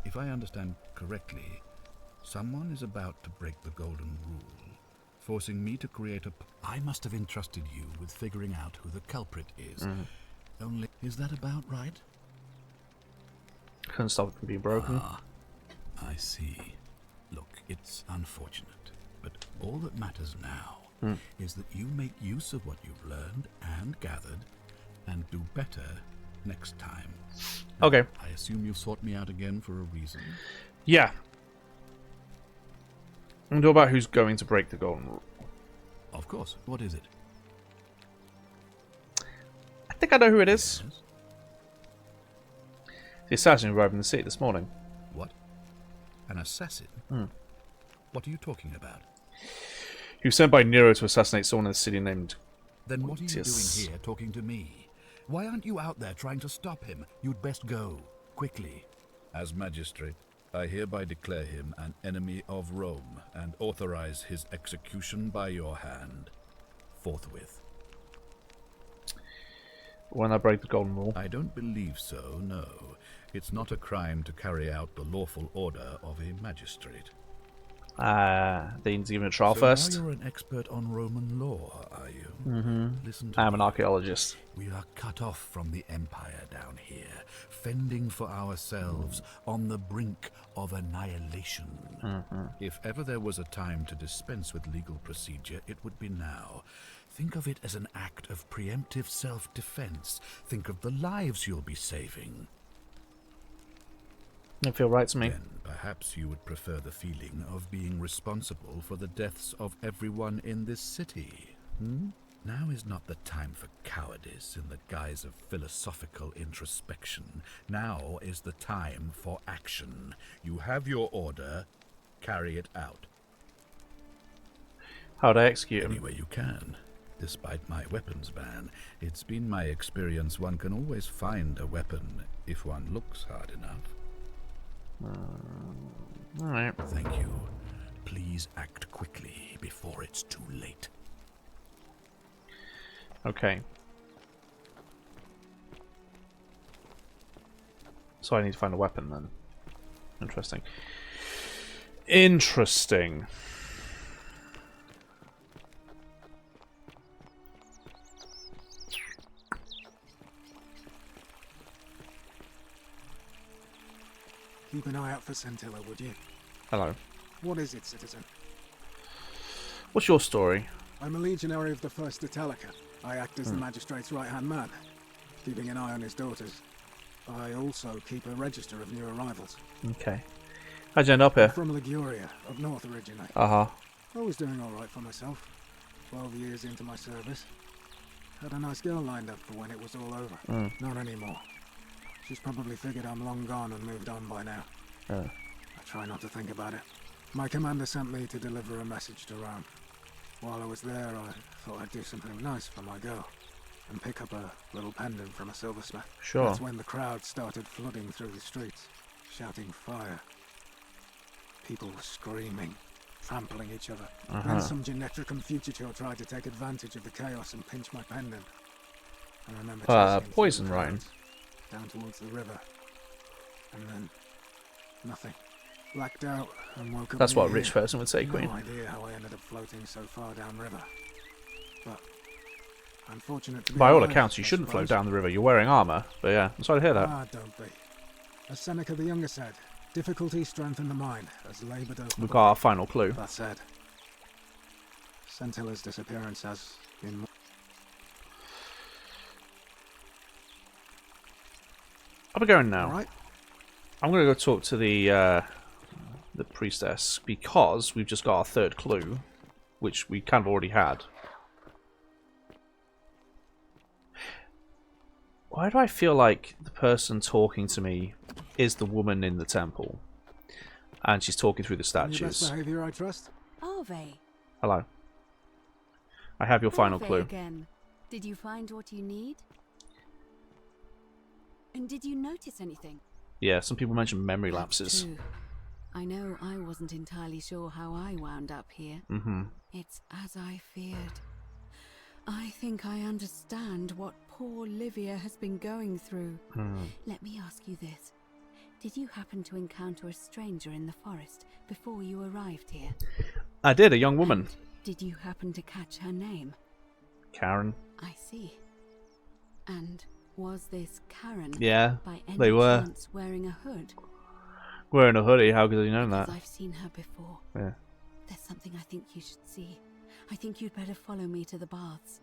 if I understand correctly, someone is about to break the golden rule, forcing me to create a... I must have entrusted you with figuring out who the culprit is. Only... Is that about right? Couldn't stop it from being broken. Ah, I see. Look, it's unfortunate, but all that matters now is that you make use of what you've learned and gathered, and do better next time. Okay. I assume you've sought me out again for a reason. Yeah. And what about who's going to break the golden rule? Of course. What is it? I think I know who it is. Yes. The assassin who arrived in the city this morning. What? An assassin? What are you talking about? He was sent by Nero to assassinate someone in the city named... Then what are you doing here talking to me? Why aren't you out there trying to stop him? You'd best go. Quickly. As magistrate, I hereby declare him an enemy of Rome and authorize his execution by your hand. Forthwith. When I break the golden rule? I don't believe so, no. It's not a crime to carry out the lawful order of a magistrate. They need to give him a trial so first. Now you're an expert on Roman law, are you? Listen to I'm me. an archaeologist. We are cut off from the Empire down here, fending for ourselves on the brink of annihilation. If ever there was a time to dispense with legal procedure, it would be now. Think of it as an act of preemptive self-defense. Think of the lives you'll be saving. It feel right to me. Then perhaps you would prefer the feeling of being responsible for the deaths of everyone in this city. Now is not the time for cowardice in the guise of philosophical introspection. Now is the time for action. You have your order. Carry it out. How'd I execute him? Any way you can. Despite my weapons ban, it's been my experience one can always find a weapon if one looks hard enough. Alright. Thank you. Please act quickly before it's too late. Okay. So I need to find a weapon then. Interesting. Interesting. Keep an eye out for Scintilla, would you? Hello. What is it, citizen? What's your story? I'm a legionary of the 1st Italica. I act as the magistrate's right-hand man, keeping an eye on his daughters. I also keep a register of new arrivals. Okay. How'd you end up here? I'm from Liguria, up north originally. I was doing alright for myself. 12 years into my service. Had a nice girl lined up for when it was all over. Not anymore. She's probably figured I'm long gone and moved on by now. I try not to think about it. My commander sent me to deliver a message to Rome. While I was there, I thought I'd do something nice for my girl and pick up a little pendant from a silversmith. Sure. That's when the crowd started flooding through the streets, shouting fire. People were screaming, trampling each other. Then some Genetricum fugitor tried to take advantage of the chaos and pinch my pendant. I remember poison rain. Down towards the river, and then nothing. Blacked out and woke up. That's what a rich person would say, Queen. No idea how I ended up floating so far downriver, but unfortunate to be by all alive, accounts, you shouldn't float down the river. You're wearing armor, but yeah, I'm sorry to hear that. Don't be. As Seneca the Younger said, difficulty strengthen the mind, as labour does. We've got our final clue. That said, Scintilla's disappearance has been. I'll be going now. Right. I'm going to go talk to the priestess because we've just got our 3rd clue, which we kind of already had. Why do I feel like the person talking to me is the woman in the temple? And she's talking through the statues. Your best behavior, I trust. Arve. Hello. I have your final clue. Again. Did you find what you need? And did you notice anything? Yeah, some people mention memory lapses. True. I know I wasn't entirely sure how I wound up here. It's as I feared. I think I understand what poor Livia has been going through. Let me ask you this. Did you happen to encounter a stranger in the forest before you arrived here? I did, a young woman. And did you happen to catch her name? Karen. I see. And was this Karen? Yeah, by any they were. chance wearing a hood? Wearing a hoodie, how could you know that? Because I've seen her before. Yeah. There's something I think you should see. I think you'd better follow me to the baths.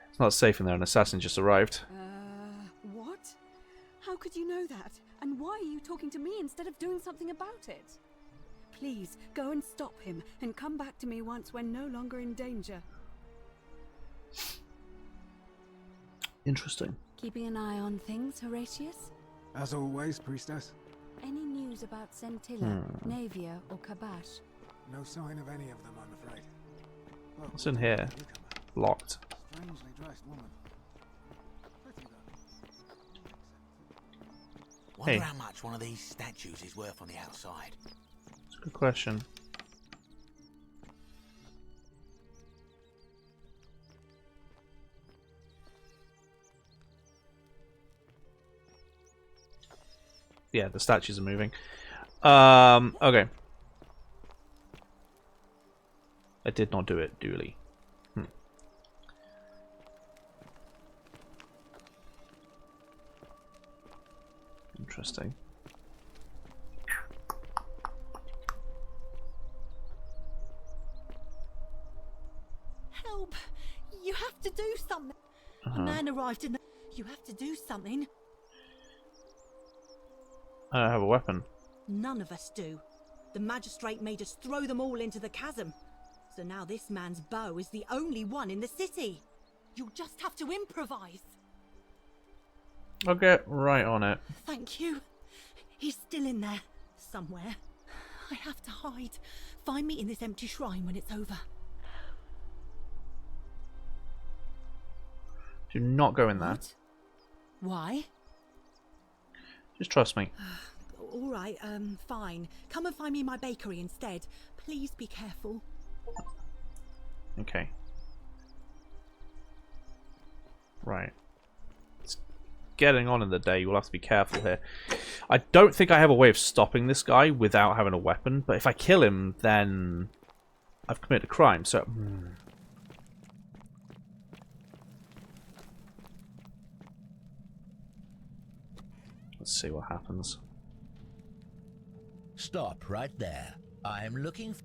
It's not safe in there, an assassin just arrived. What? How could you know that? And why are you talking to me instead of doing something about it? Please, go and stop him, and come back to me once we're no longer in danger. Interesting. Keeping an eye on things, Horatius? As always, priestess. Any news about Scintilla, Navia, or Kabash? No sign of any of them, I'm afraid. Well, what's in here? Locked. Strangely dressed woman. Wonder how much one of these statues is worth on the outside. That's a good question. Yeah, the statues are moving. Okay. I did not do it duly. Interesting. Help! You have to do something. A man arrived in the... You have to do something. I don't have a weapon. None of us do. The magistrate made us throw them all into the chasm. So now this man's bow is the only one in the city. You'll just have to improvise. I'll get right on it. Thank you. He's still in there, somewhere. I have to hide. Find me in this empty shrine when it's over. Do not go in there. What? Why? Just trust me. All right, fine. Come and find me in my bakery instead. Please be careful. Okay. Right. It's getting on in the day. You'll have to be careful here. I don't think I have a way of stopping this guy without having a weapon, but if I kill him, then I've committed a crime, so... Let's see what happens. Stop right there. I'm looking for...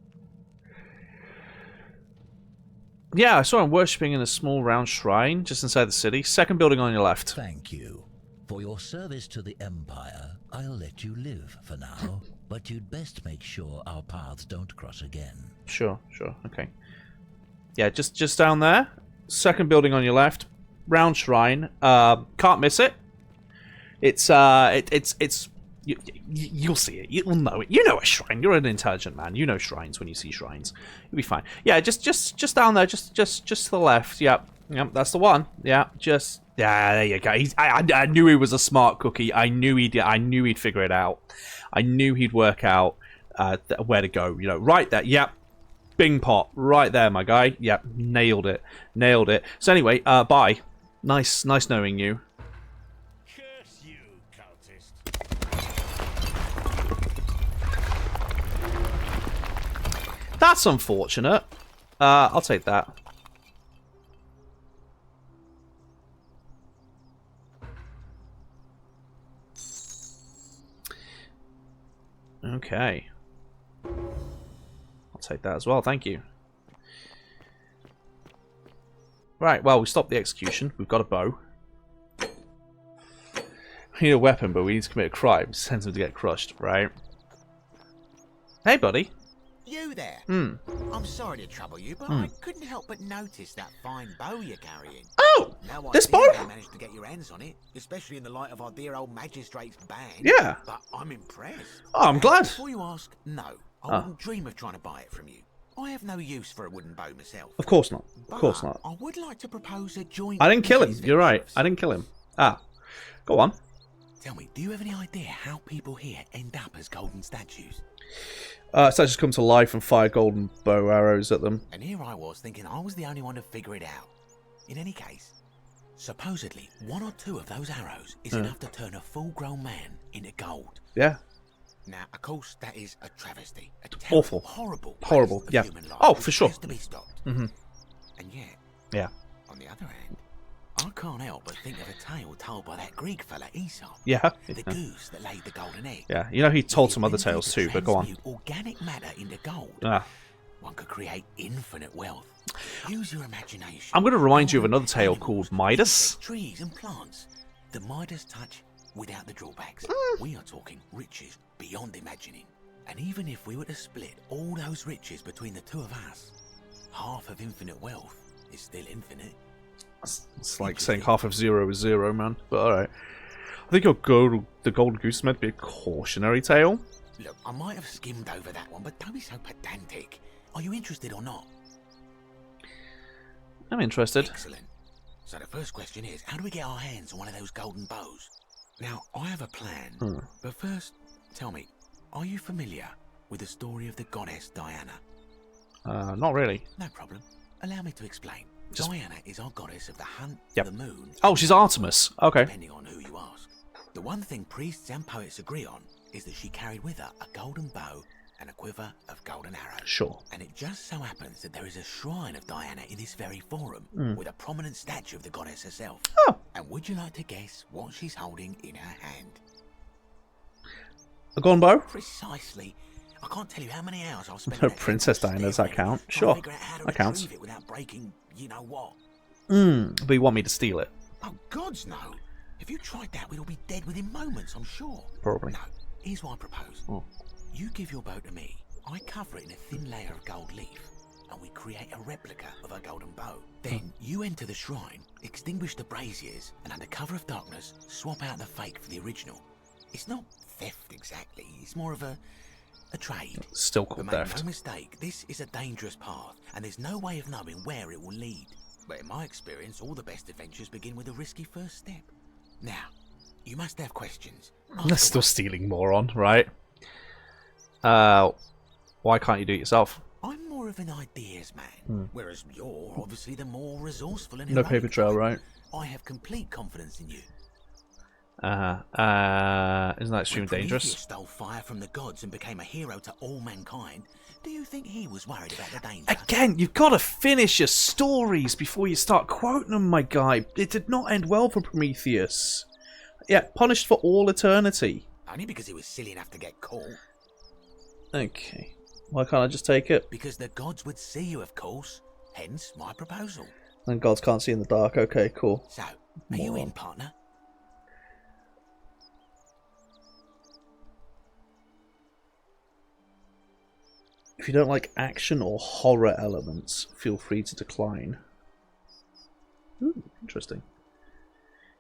Yeah, I saw him worshipping in a small round shrine just inside the city. Second building on your left. Thank you. For your service to the Empire, I'll let you live for now, but you'd best make sure our paths don't cross again. Sure, okay. Yeah, just down there. Second building on your left. Round shrine. Can't miss it. It's you'll see it. You'll know it. You know a shrine. You're an intelligent man. You know shrines when you see shrines. You'll be fine. Yeah, just down there. Just to the left. Yep, that's the one. Yeah, there you go. I knew he was a smart cookie. I knew he'd figure it out. I knew he'd work out where to go. You know, right there. Yep. Bing pot. Right there, my guy. Yep. Nailed it. So anyway, bye. Nice knowing you. That's unfortunate. I'll take that. Okay. I'll take that as well, thank you. Right, well, we stopped the execution. We've got a bow. We need a weapon, but we need to commit a crime. Send him to get crushed, right? Hey, buddy. You you there? I'm sorry to trouble you, but I couldn't help but notice that fine bow you're carrying. Oh, now, this I bow? you managed to get your hands on it, especially in the light of our dear old magistrate's ban. Yeah. But I'm impressed. Oh, I'm glad. Before you ask, no, I wouldn't dream of trying to buy it from you. I have no use for a wooden bow myself. Of course not. Of course not. I would like to propose a joint. I didn't kill him. You're right. I didn't kill him. Ah, go on. Tell me, do you have any idea how people here end up as golden statues? Statues come to life and fire golden bow arrows at them. And here I was thinking I was the only one to figure it out. In any case, supposedly 1 or 2 of those arrows is enough to turn a full-grown man into gold. Yeah. Now, of course, that is a travesty. A awful. Horrible. Horrible. Yeah. Oh, for sure. Has to be stopped. Mm-hmm. And yet, yeah. On the other hand, I can't help but think of a tale told by that Greek fella Aesop. Yeah. The goose that laid the golden egg. Yeah. You know, he told some other tales too, but go on. Organic matter into gold. Ah. One could create infinite wealth. Use your imagination. I'm going to remind you of another tale called Midas. Trees and plants. The Midas touch without the drawbacks. We are talking riches beyond imagining. And even if we were to split all those riches between the 2 of us, half of infinite wealth is still infinite. It's like saying half of 0 is 0, man. But alright. I think the Golden Goose is meant to be a cautionary tale. Look, I might have skimmed over that one, but don't be so pedantic. Are you interested or not? I'm interested. Excellent. So the first question is, how do we get our hands on one of those golden bows? Now, I have a plan. But first, tell me, are you familiar with the story of the goddess Diana? Not really. No problem. Allow me to explain. Diana is our goddess of the hunt, the moon... Oh, she's Artemis. Okay. Depending on who you ask. The one thing priests and poets agree on is that she carried with her a golden bow and a quiver of golden arrows. Sure. And it just so happens that there is a shrine of Diana in this very forum, with a prominent statue of the goddess herself. Oh. And would you like to guess what she's holding in her hand? A golden bow? Precisely. I can't tell you how many hours I've spent. No, Princess Diana, does that count? Sure. That counts. It without breaking, you know what? But you want me to steal it? Oh, gods no. If you tried that, we'd all be dead within moments, I'm sure. Probably. No, here's what I propose. You give your bow to me, I cover it in a thin layer of gold leaf, and we create a replica of a golden bow. Then you enter the shrine, extinguish the braziers, and under cover of darkness, swap out the fake for the original. It's not theft exactly, it's more of a trade. Still called but make theft. no mistake, this is a dangerous path, and there's no way of knowing where it will lead. But in my experience, all the best adventures begin with a risky first step. Now, you must have questions. That's still stealing, moron, right? Why can't you do it yourself? I'm more of an ideas man, whereas you're obviously the more resourceful and No paper trail, right? I have complete confidence in you. Isn't that extremely when dangerous? Prometheus stole fire from the gods and became a hero to all mankind. Do you think he was worried about the danger? Again, you've got to finish your stories before you start quoting them, my guy. It did not end well for Prometheus. Yeah, punished for all eternity. Only because he was silly enough to get caught. Okay. Why can't I just take it? Because the gods would see you, of course. Hence my proposal. And gods can't see in the dark. Okay, cool. So, are you in, partner? If you don't like action or horror elements, feel free to decline. Interesting.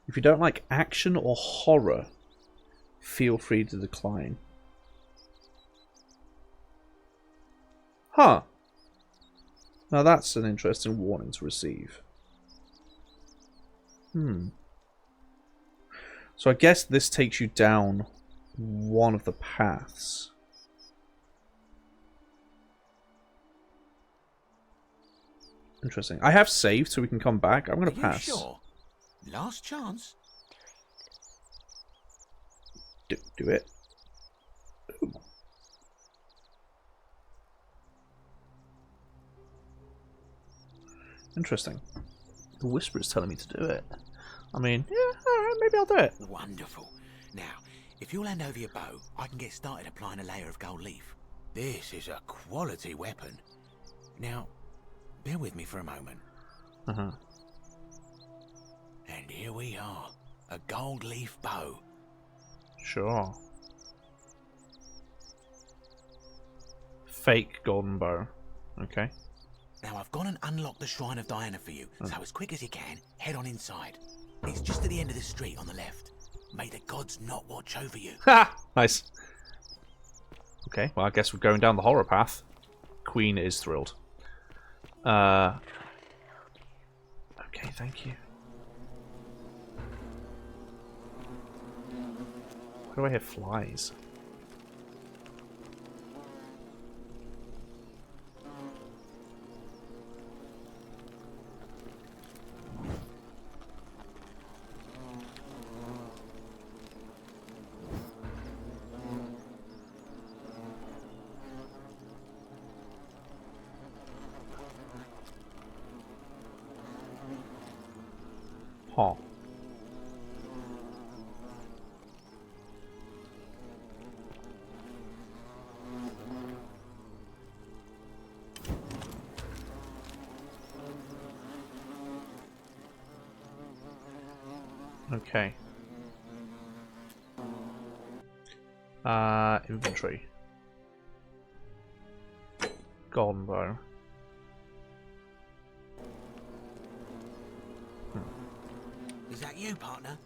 If you don't like action or horror, feel free to decline. Huh. Now that's an interesting warning to receive. So I guess this takes you down one of the paths. Interesting. I have saved so we can come back. I'm going to pass. Sure? Last chance. Do it. Ooh. Interesting. The Whisper is telling me to do it. I mean, yeah, alright, maybe I'll do it. Wonderful. Now, if you'll hand over your bow, I can get started applying a layer of gold leaf. This is a quality weapon. Now, bear with me for a moment. And here we are. A gold leaf bow. Sure. Fake golden bow. Okay. Now I've gone and unlocked the Shrine of Diana for you, so as quick as you can, head on inside. It's just at the end of the street on the left. May the gods not watch over you. Ha! Nice. Okay, well I guess we're going down the horror path. Queen is thrilled. Okay, thank you. Why do I hear flies? Huh. Okay. Inventory. Golden bow. Is that you, partner?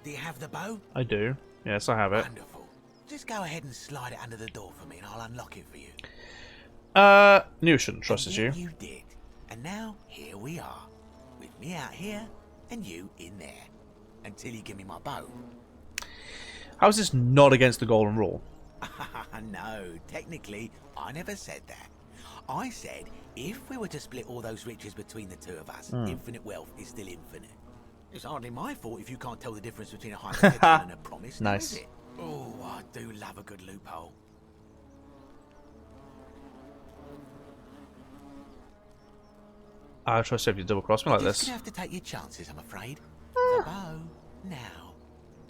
Do you have the bow? I do. Yes, I have it. Wonderful. Just go ahead and slide it under the door for me and I'll unlock it for you. Knew shouldn't trusted you. You did. And now, here we are. With me out here, and you in there. Until you give me my bow. How is this not against the golden rule? No, technically, I never said that. I said, if we were to split all those riches between the two of us, infinite wealth is still infinite. It's hardly my fault if you can't tell the difference between a hypothetical and a promise. Nice. Is it? Oh, I do love a good loophole. I trust if you double cross me like this. You're gonna have to take your chances, I'm afraid. The bow, now.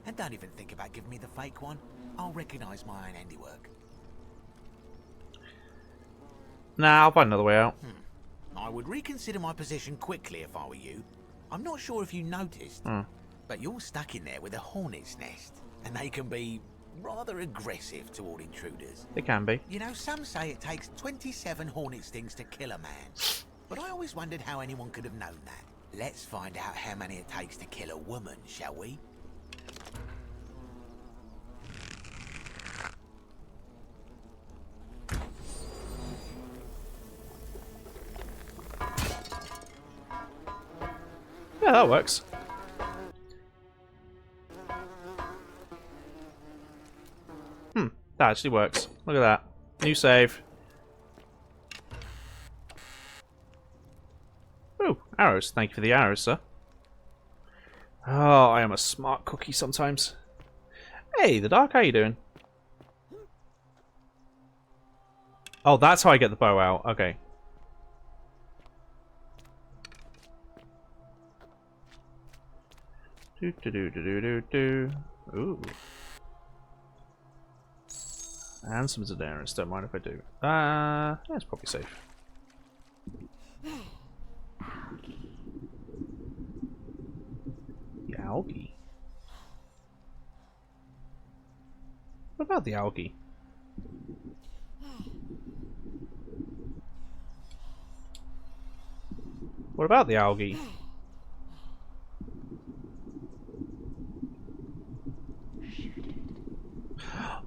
And don't even think about giving me the fake one. I'll recognise my own handiwork. Nah, I'll find another way out. I would reconsider my position quickly if I were you. I'm not sure if you noticed, but you're stuck in there with a hornet's nest, and they can be rather aggressive toward intruders. They can be. You know, some say it takes 27 hornet stings to kill a man, but I always wondered how anyone could have known that. Let's find out how many it takes to kill a woman, shall we? Yeah, that works. That actually works. Look at that. New save. Ooh, arrows. Thank you for the arrows, sir. Oh, I am a smart cookie sometimes. Hey, the Dark, how you doing? Oh, that's how I get the bow out. Okay. Do do do do do do do. Ooh. And some Zadaris. Don't mind if I do. Yeah, it's probably safe. The algae. What about the algae? What about the algae?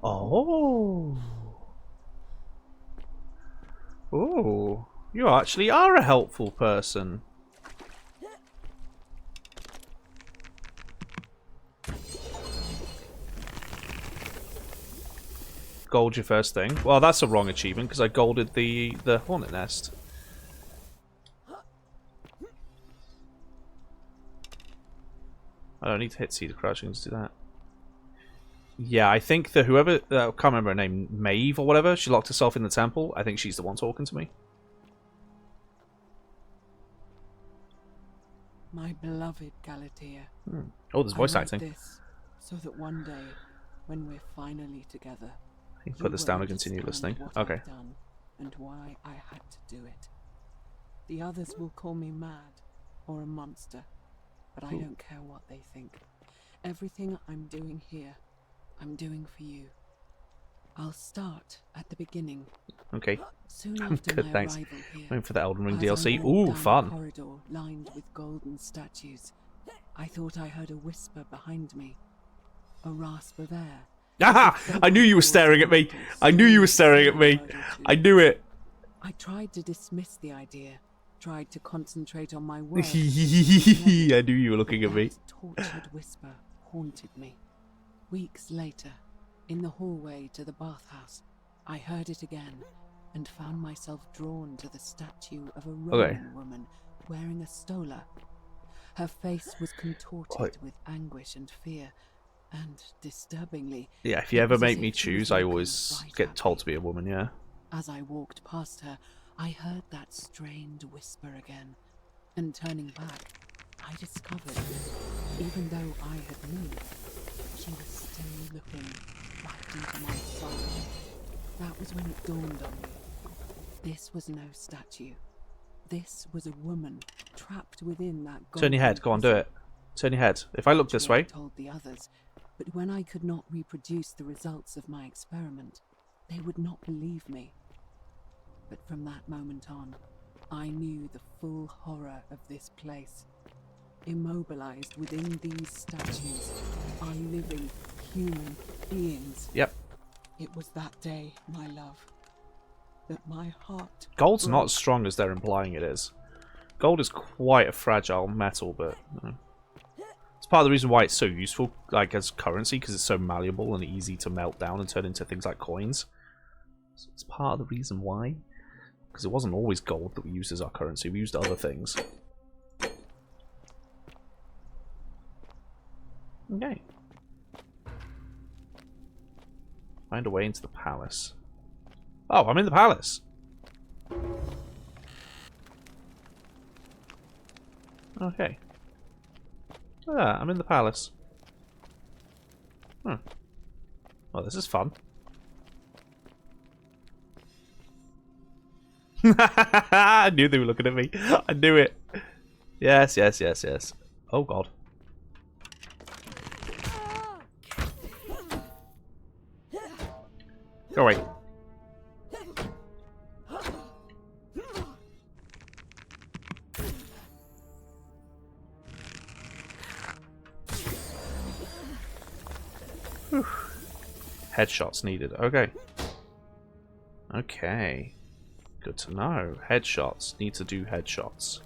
Oh. Oh. You actually are a helpful person. Gold your first thing. Well, that's a wrong achievement because I golded the hornet nest. I don't need to hit Cedar Crouching to do that. Yeah, I think that whoever, I can't remember her name, Maeve or whatever, she locked herself in the temple. I think she's the one talking to me. My beloved Galatea. Oh, there's voice I wrote acting. This so that one day, when we're finally together, You put this down and continue listening. Okay. I've done and why I had to do it. The others will call me mad or a monster, but I don't care what they think. Everything I'm doing here, I'm doing for you. I'll start at the beginning. Okay. Soon after Good, my thanks. arrival here, Waiting for the Elden Ring as I DLC. walked Ooh, down fun. the corridor lined with golden statues, I thought I heard a whisper behind me, a rasp of air. Aha! I knew you were staring at me. I knew you were staring at me. I knew it. I tried to dismiss the idea, tried to concentrate on my work. I knew you were looking at me. That tortured whisper haunted me. Weeks later, in the hallway to the bathhouse, I heard it again and found myself drawn to the statue of a Roman woman wearing a stola. Her face was contorted with anguish and fear, and disturbingly... Yeah, if you ever make me choose, I always get told to be a woman, yeah. As I walked past her, I heard that strained whisper again, and turning back, I discovered, even though I had moved, she was still looking right into my soul. That was when it dawned on me. This was no statue. This was a woman trapped within that golden... Turn your head. Go on, do it. Turn your head. If I look this way... I told the others, but when I could not reproduce the results of my experiment, they would not believe me. But from that moment on, I knew the full horror of this place. Immobilized within these statues are living human beings. Yep. It was that day, my love, that my heart... Gold's not as strong as they're implying it is. Gold is quite a fragile metal, but... It's part of the reason why it's so useful, like, as currency, because it's so malleable and easy to melt down and turn into things like coins. So it's part of the reason why. Because it wasn't always gold that we used as our currency, we used other things. Okay. Find a way into the palace. Oh, I'm in the palace! Okay. Ah, I'm in the palace. Hmm. Well, this is fun. I knew they were looking at me. I knew it. Yes, yes, yes, yes. Oh, God. Go away. Whew. Headshots needed. Okay. Okay. Good to know. Headshots. Need to do headshots.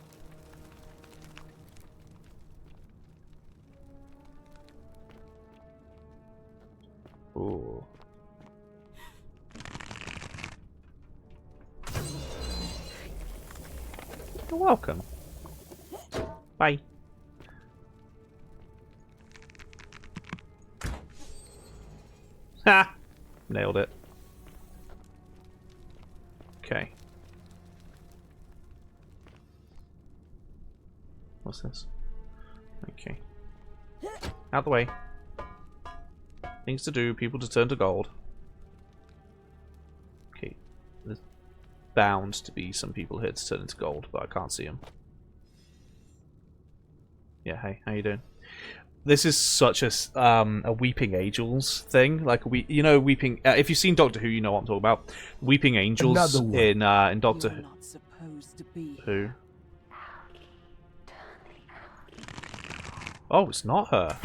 Ooh. You're welcome. Bye. Ha! Nailed it. Okay. What's this? Okay. Out the way. Things to do, people to turn to gold. Okay. There's bound to be some people here to turn into gold, but I can't see them. Yeah, hey, how you doing? This is such a Weeping Angels thing, like you know, Weeping. If you've seen Doctor Who, you know what I'm talking about. Weeping Angels in Doctor Who. Not supposed to be. Who? Oh, it's not her.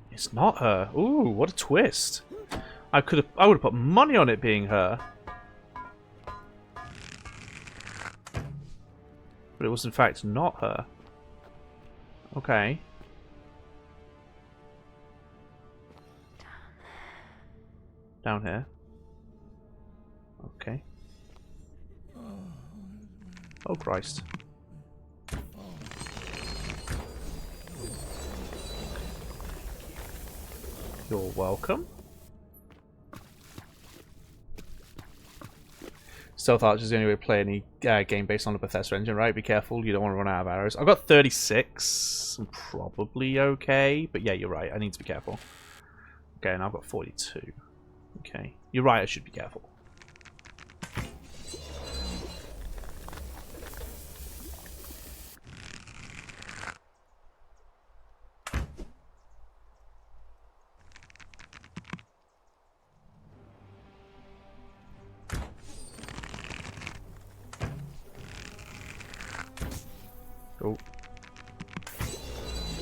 It's not her. Ooh, what a twist. I would have put money on it being her. But it was in fact not her. Okay. Down here. Okay. Oh Christ. You're welcome. Stealth Archer is the only way to play any game based on the Bethesda engine, right? Be careful, you don't want to run out of arrows. I've got 36. I'm probably okay, but yeah, you're right. I need to be careful. Okay, and I've got 42. Okay. You're right, I should be careful. Oh.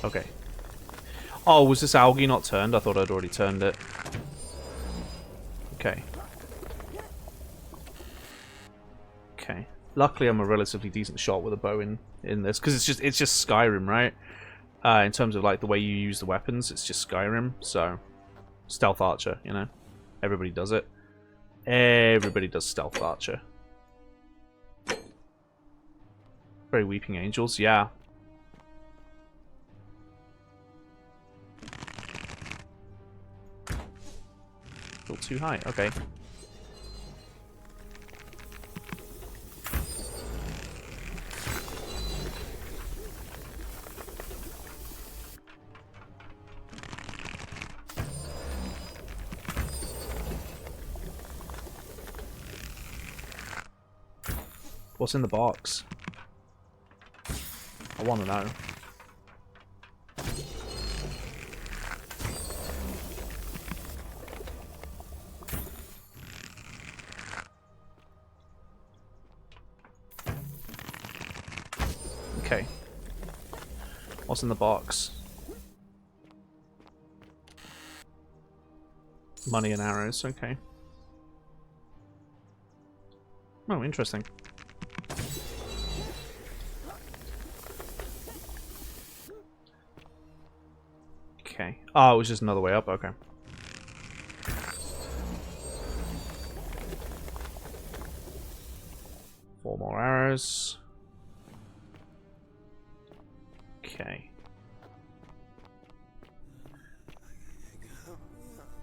Okay. Oh, was this algae not turned? I thought I'd already turned it. Okay. Okay. Luckily, I'm a relatively decent shot with a bow in this, because it's just Skyrim, right? In terms of like the way you use the weapons, it's just Skyrim. So, stealth archer, you know, everybody does it. Everybody does stealth archer. Very weeping angels, yeah. Still too high. Okay. What's in the box? I want to know. Okay. What's in the box? Money and arrows, okay. Oh, interesting. Okay. Oh, it was just another way up, okay. Four more arrows. Okay.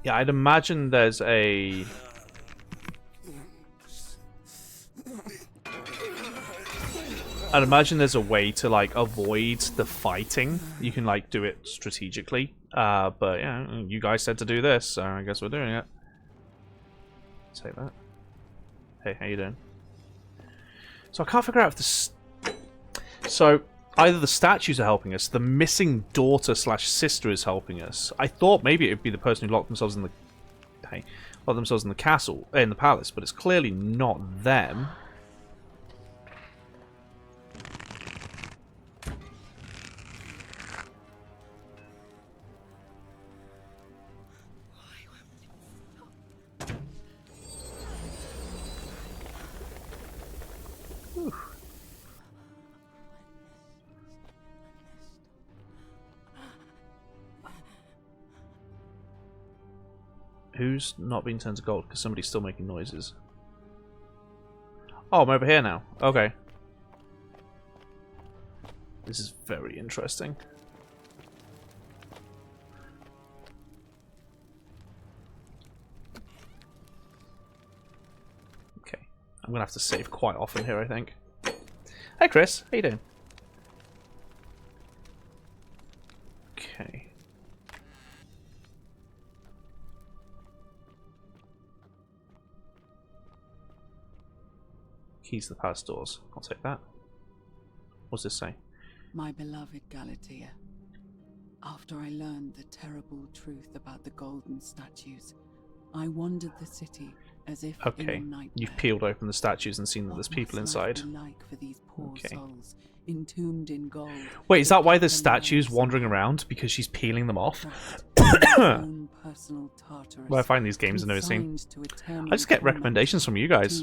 Yeah, I'd imagine there's a... I'd imagine there's a way to, like, avoid the fighting. You can, like, do it strategically. But, yeah, you guys said to do this, so I guess we're doing it. Take that. Hey, how you doing? So I can't figure out if the... So, either the statues are helping us, the missing daughter/sister is helping us. I thought maybe it would be the person who locked themselves in the... Hey, locked themselves in the castle, in the palace, but it's clearly not them. Who's not being turned to gold? Because somebody's still making noises. Oh, I'm over here now. Okay. This is very interesting. Okay. I'm going to have to save quite often here, I think. Hey, Chris. How you doing? Okay. Keys to the palace doors. I'll take that. What's this say? My beloved Galatea, after I learned the terrible truth about the golden statues, I wandered the city as if in a nightmare. You've peeled open the statues and seen that there's people inside. Like for these poor souls, entombed in gold. Wait, is that why there's statues wandering around? Because she's peeling them off? Well, I find these games are never seen. I just get recommendations from you guys.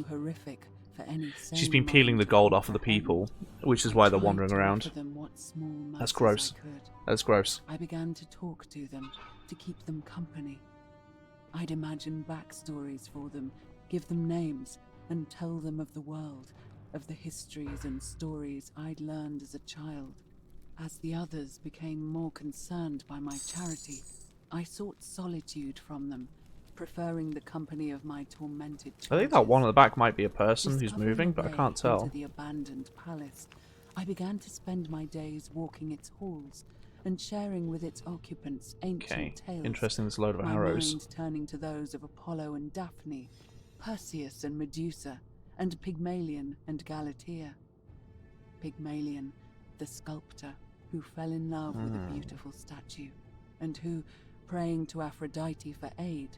She's been peeling the gold off of the people, which is why they're wandering around. That's gross. That's gross. I began to talk to them, to keep them company. I'd imagine backstories for them, give them names, and tell them of the world, of the histories and stories I'd learned as a child. As the others became more concerned by my charity, I sought solitude from them, preferring the company of my tormented children. I think that one at the back might be a person who's moving, but I can't tell. Into the abandoned palace, I began to spend my days walking its halls and sharing with its occupants ancient tales. Interesting, there's a load of arrows. My mind turning to those of Apollo and Daphne, Perseus and Medusa, and Pygmalion and Galatea. Pygmalion, the sculptor, who fell in love with a beautiful statue, and who, praying to Aphrodite for aid,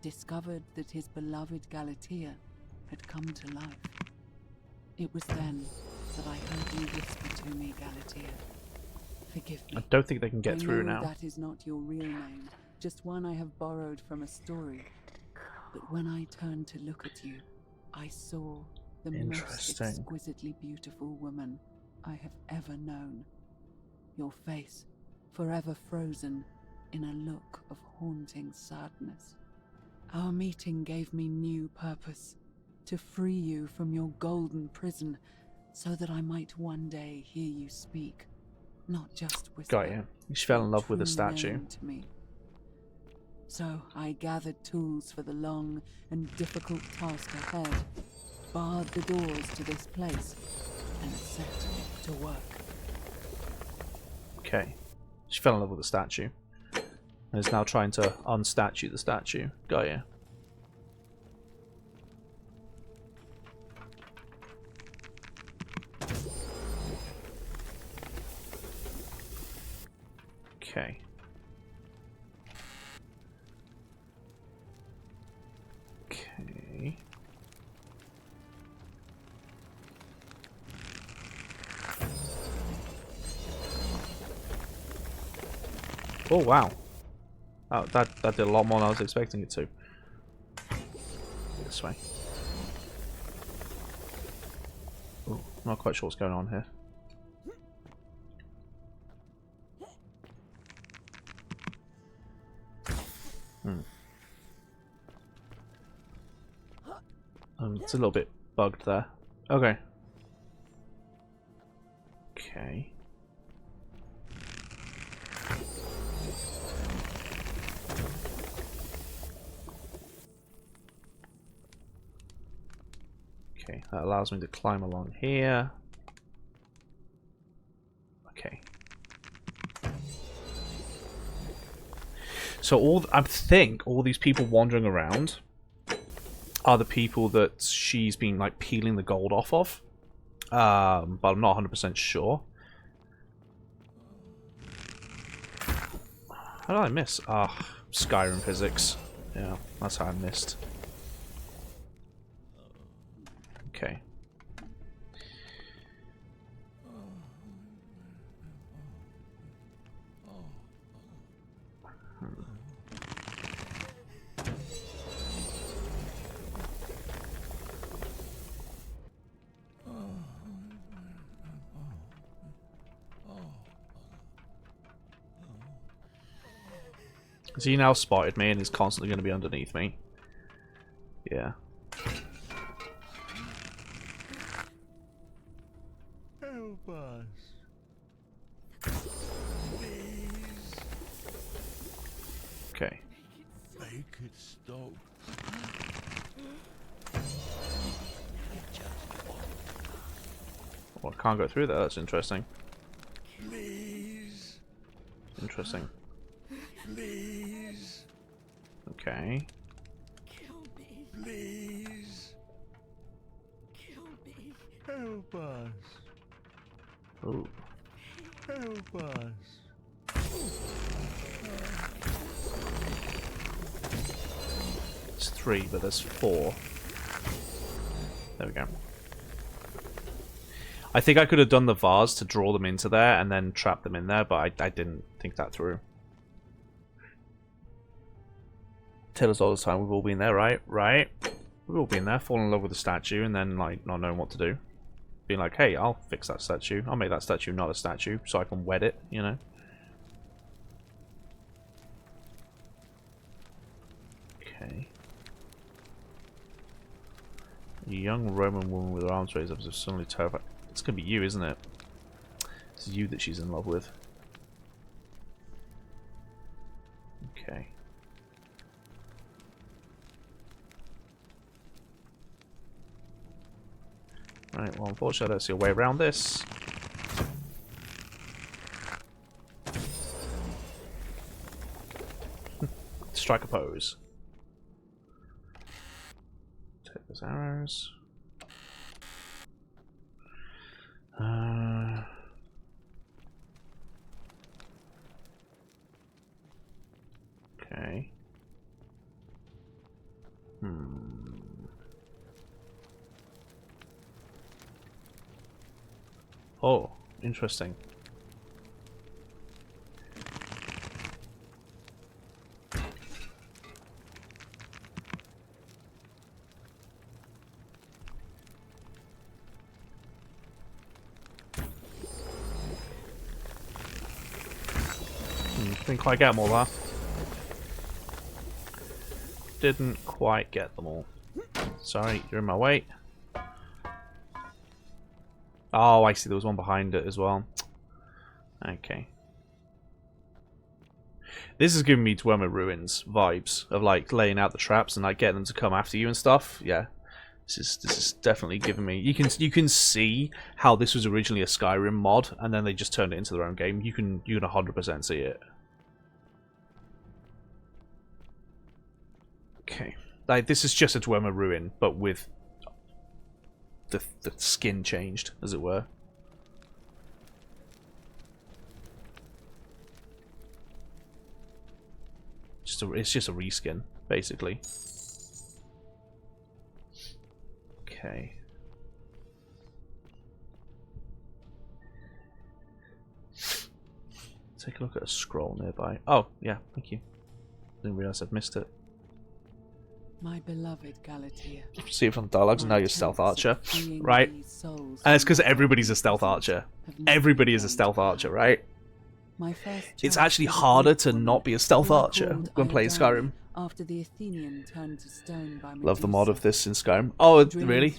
discovered that his beloved Galatea had come to life. It was then that I heard you whisper to me, Galatea. Forgive me. I don't think they can get through now. That is not your real name, just one I have borrowed from a story. But when I turned to look at you, I saw the most exquisitely beautiful woman I have ever known. Your face, forever frozen in a look of haunting sadness. Our meeting gave me new purpose, to free you from your golden prison, so that I might one day hear you speak, not just whisper. Got you. She fell in love with the statue. To me. So I gathered tools for the long and difficult task ahead, barred the doors to this place, and set to work. Okay. She fell in love with the statue. And is now trying to unstatue the statue. Got you. Okay. Okay. Oh wow. Oh, that did a lot more than I was expecting it to. This way. Oh, not quite sure what's going on here. It's a little bit bugged there. Okay. Okay. Okay, that allows me to climb along here. Okay. So I think all these people wandering around are the people that she's been like peeling the gold off of. But I'm not 100% sure. How did I miss? Ah, Skyrim physics. Yeah, that's how I missed. Okay. Has he now spotted me and is constantly going to be underneath me? Yeah. Help us. Please. Okay. Make it stop. Well, I can't go through there. That's interesting. Please. Interesting. Please. Okay. Kill me. Please. Kill me. Help us. Ooh. Help us. It's 3, but there's 4. There we go. I think I could have done the vase to draw them into there and then trap them in there, but I didn't think that through. Tell us all the time we've all been there, right? Right? We've all been there, falling in love with the statue and then like not knowing what to do. Being like, hey, I'll fix that statue. I'll make that statue not a statue so I can wed it, you know? Okay. A young Roman woman with her arms raised up is suddenly terrified. It's gonna be you, isn't it? It's you that she's in love with. Okay. Right, well, unfortunately, I don't see a way around this. Strike a pose. Take those arrows. Okay. Hmm. Oh, interesting. Didn't quite get them all there. Didn't quite get them all. Sorry, you're in my way. Oh, I see. There was one behind it as well. Okay. This is giving me Dwemer Ruins vibes of like laying out the traps and like getting them to come after you and stuff. Yeah, this is definitely giving me. You can see how this was originally a Skyrim mod and then they just turned it into their own game. You can 100% see it. Okay, like this is just a Dwemer Ruin, but with the skin changed, as it were. It's just a reskin, basically. Okay. Take a look at a scroll nearby. Oh, yeah, thank you. Didn't realize I'd missed it. My beloved Galatea. See it from the dialogues, and now you're stealth archer, right? And it's because everybody's a stealth archer. Everybody is a stealth archer, right? It's actually harder to not be a stealth archer when playing Skyrim. After the Athenian turned to stone by Medusa. Love the mod of this in Skyrim. Oh, really?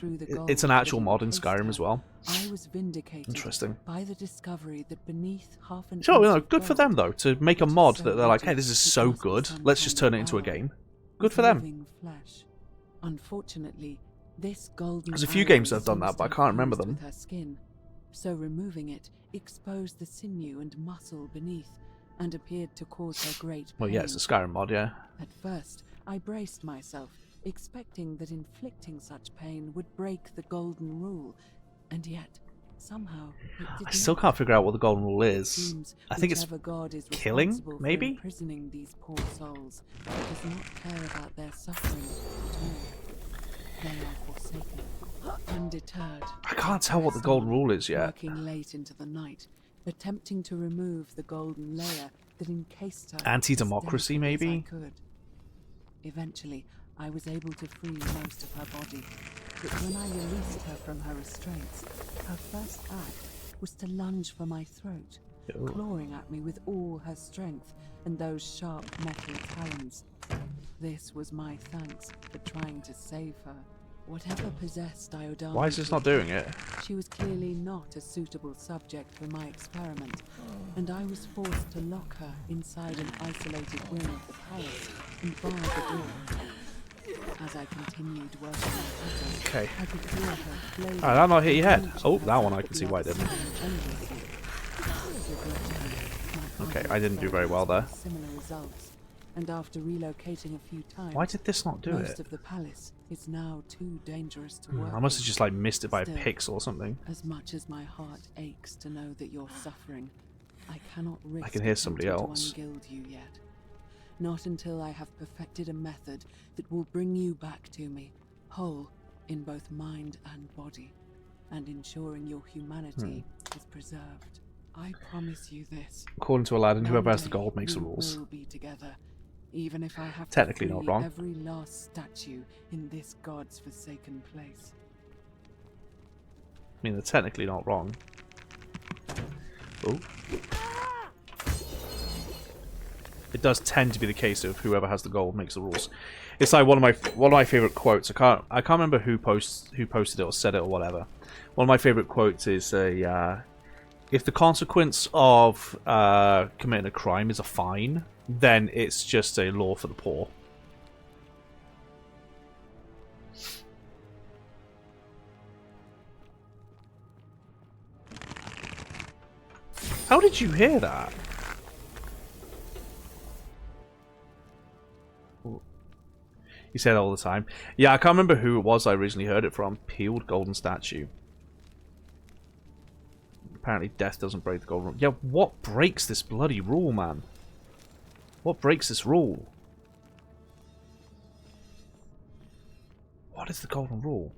It's an actual mod in Skyrim as well. I was vindicated Interesting. By the discovery that beneath half an sure, good for them though to make a mod that they're like, hey, this is so good. Let's just turn it into a game. Good for them. Flesh. Unfortunately, this golden There's a few games that have done that, but I can't remember them. Her skin, so removing it exposed the sinew and muscle beneath, and appeared to cause her great pain. Well, yeah, it's a Skyrim mod, yeah. At first, I braced myself, expecting that inflicting such pain would break the golden rule, and yet somehow it did I still can't figure out what the golden rule is. I think it's God is killing, maybe? Imprisoning these poor souls, does not care about their suffering at all. They are forsaken, undeterred. I can't tell what the golden rule is yet. Working late into the night, attempting to remove the golden layer that encased her. Anti-democracy, maybe? Eventually, I was able to free most of her body, but when I released her from her restraints, her first act was to lunge for my throat, clawing at me with all her strength and those sharp metal talons. This was my thanks for trying to save her. Whatever possessed Iodama. Why is this not doing it? She was clearly not a suitable subject for my experiment, and I was forced to lock her inside an isolated wing of the palace and bar the door. As I continued working on okay. I could hear her blade. That not hit your head. Oh, that one I can see why it didn't. Okay, I didn't do very well there. Similar results, and after relocating a few times, why did this not do most it? of the palace is now too dangerous to work. I must have just like missed it by Still, a pixel or something. As much as my heart aches to know that you're suffering, I cannot risk I can hear somebody else. to ungild you yet. Not until I have perfected a method that will bring you back to me, whole in both mind and body, and ensuring your humanity is preserved. I promise you this. According to Aladdin, whoever has the gold makes the rules. We'll be together, even if I have Technically to not free wrong. every last statue in this god's forsaken place. I mean, they're technically not wrong. Oh. It does tend to be the case of whoever has the gold makes the rules. It's like one of my favorite quotes. I can't remember who posted it or said it or whatever. One of my favorite quotes is if the consequence of committing a crime is a fine, then it's just a law for the poor. How did you hear that? You say that all the time. Yeah, I can't remember who it was I originally heard it from. Peeled golden statue. Apparently death doesn't break the golden rule. Yeah, what breaks this bloody rule, man? What breaks this rule? What is the golden rule?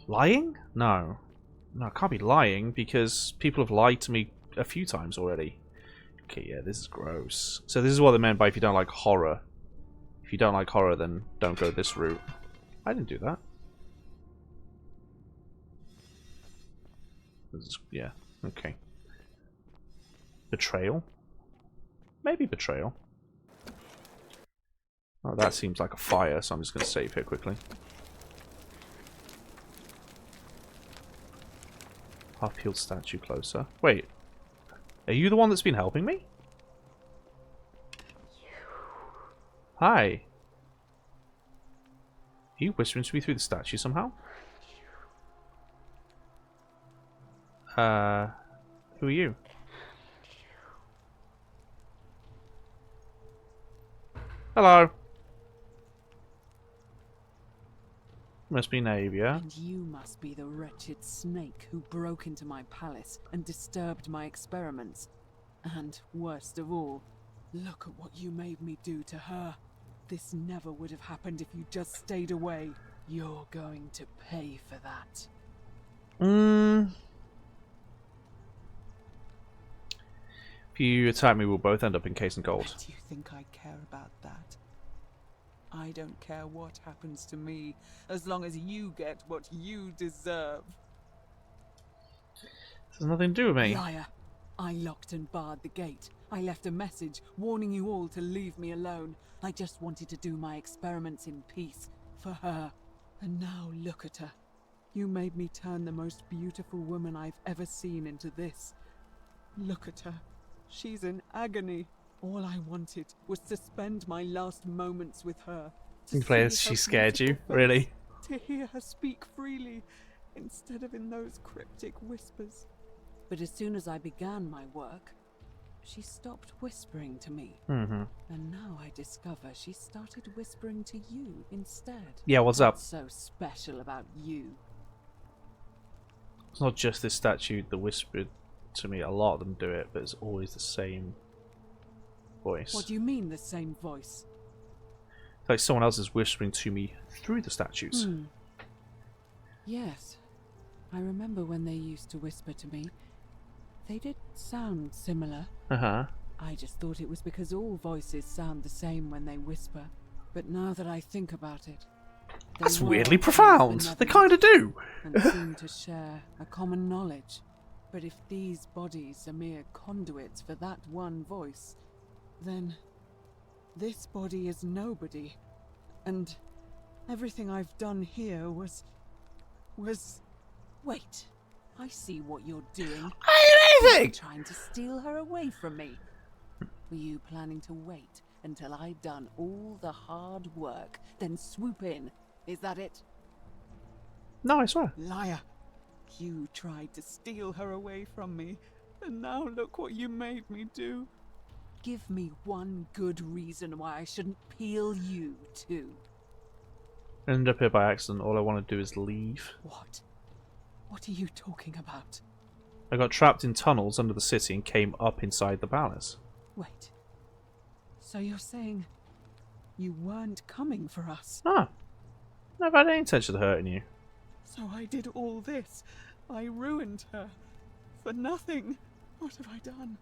Lying? No. No, I can't be lying because people have lied to me a few times already. Okay, yeah, this is gross. So this is what they meant by if you don't like horror. If you don't like horror, then don't go this route. I didn't do that. This is, yeah, okay. Betrayal? Maybe betrayal. Oh, that seems like a fire, so I'm just going to save here quickly. Half-peeled statue closer. Wait. Are you the one that's been helping me? Hi. Are you whispering to me through the statue somehow? Who are you? Hello. Must be Navia. And you must be the wretched snake who broke into my palace and disturbed my experiments. And worst of all, look at what you made me do to her. This never would have happened if you just stayed away. You're going to pay for that. If you attack me, we'll both end up encased in gold. Do you think I care about that? I don't care what happens to me, as long as you get what you deserve. This has nothing to do with me. Liar. I locked and barred the gate. I left a message warning you all to leave me alone. I just wanted to do my experiments in peace, for her. And now look at her. You made me turn the most beautiful woman I've ever seen into this. Look at her. She's in agony. All I wanted was to spend my last moments with her. She scared you, really? To hear her speak freely, instead of in those cryptic whispers. But as soon as I began my work, she stopped whispering to me. And now I discover she started whispering to you instead. Yeah, what's up? What's so special about you? It's not just this statue that whispered to me. A lot of them do it, but it's always the same voice. What do you mean, the same voice? It's like someone else is whispering to me through the statues. Yes. I remember when they used to whisper to me. They did sound similar. I just thought it was because all voices sound the same when they whisper. But now that I think about it, that's weirdly profound. They kind of do. And seem to share a common knowledge. But if these bodies are mere conduits for that one voice, then this body is nobody. And everything I've done here was... Wait, I see what you're doing. You're trying to steal her away from me. Were you planning to wait until I'd done all the hard work, then swoop in? Is that it? No, I swear. Liar. You tried to steal her away from me, and now look what you made me do. Give me one good reason why I shouldn't peel you too. I ended up here by accident. All I want to do is leave. What? What are you talking about? I got trapped in tunnels under the city and came up inside the palace. Wait. So you're saying you weren't coming for us? No. Never had any intention of hurting you. So I did all this. I ruined her. For nothing. What have I done?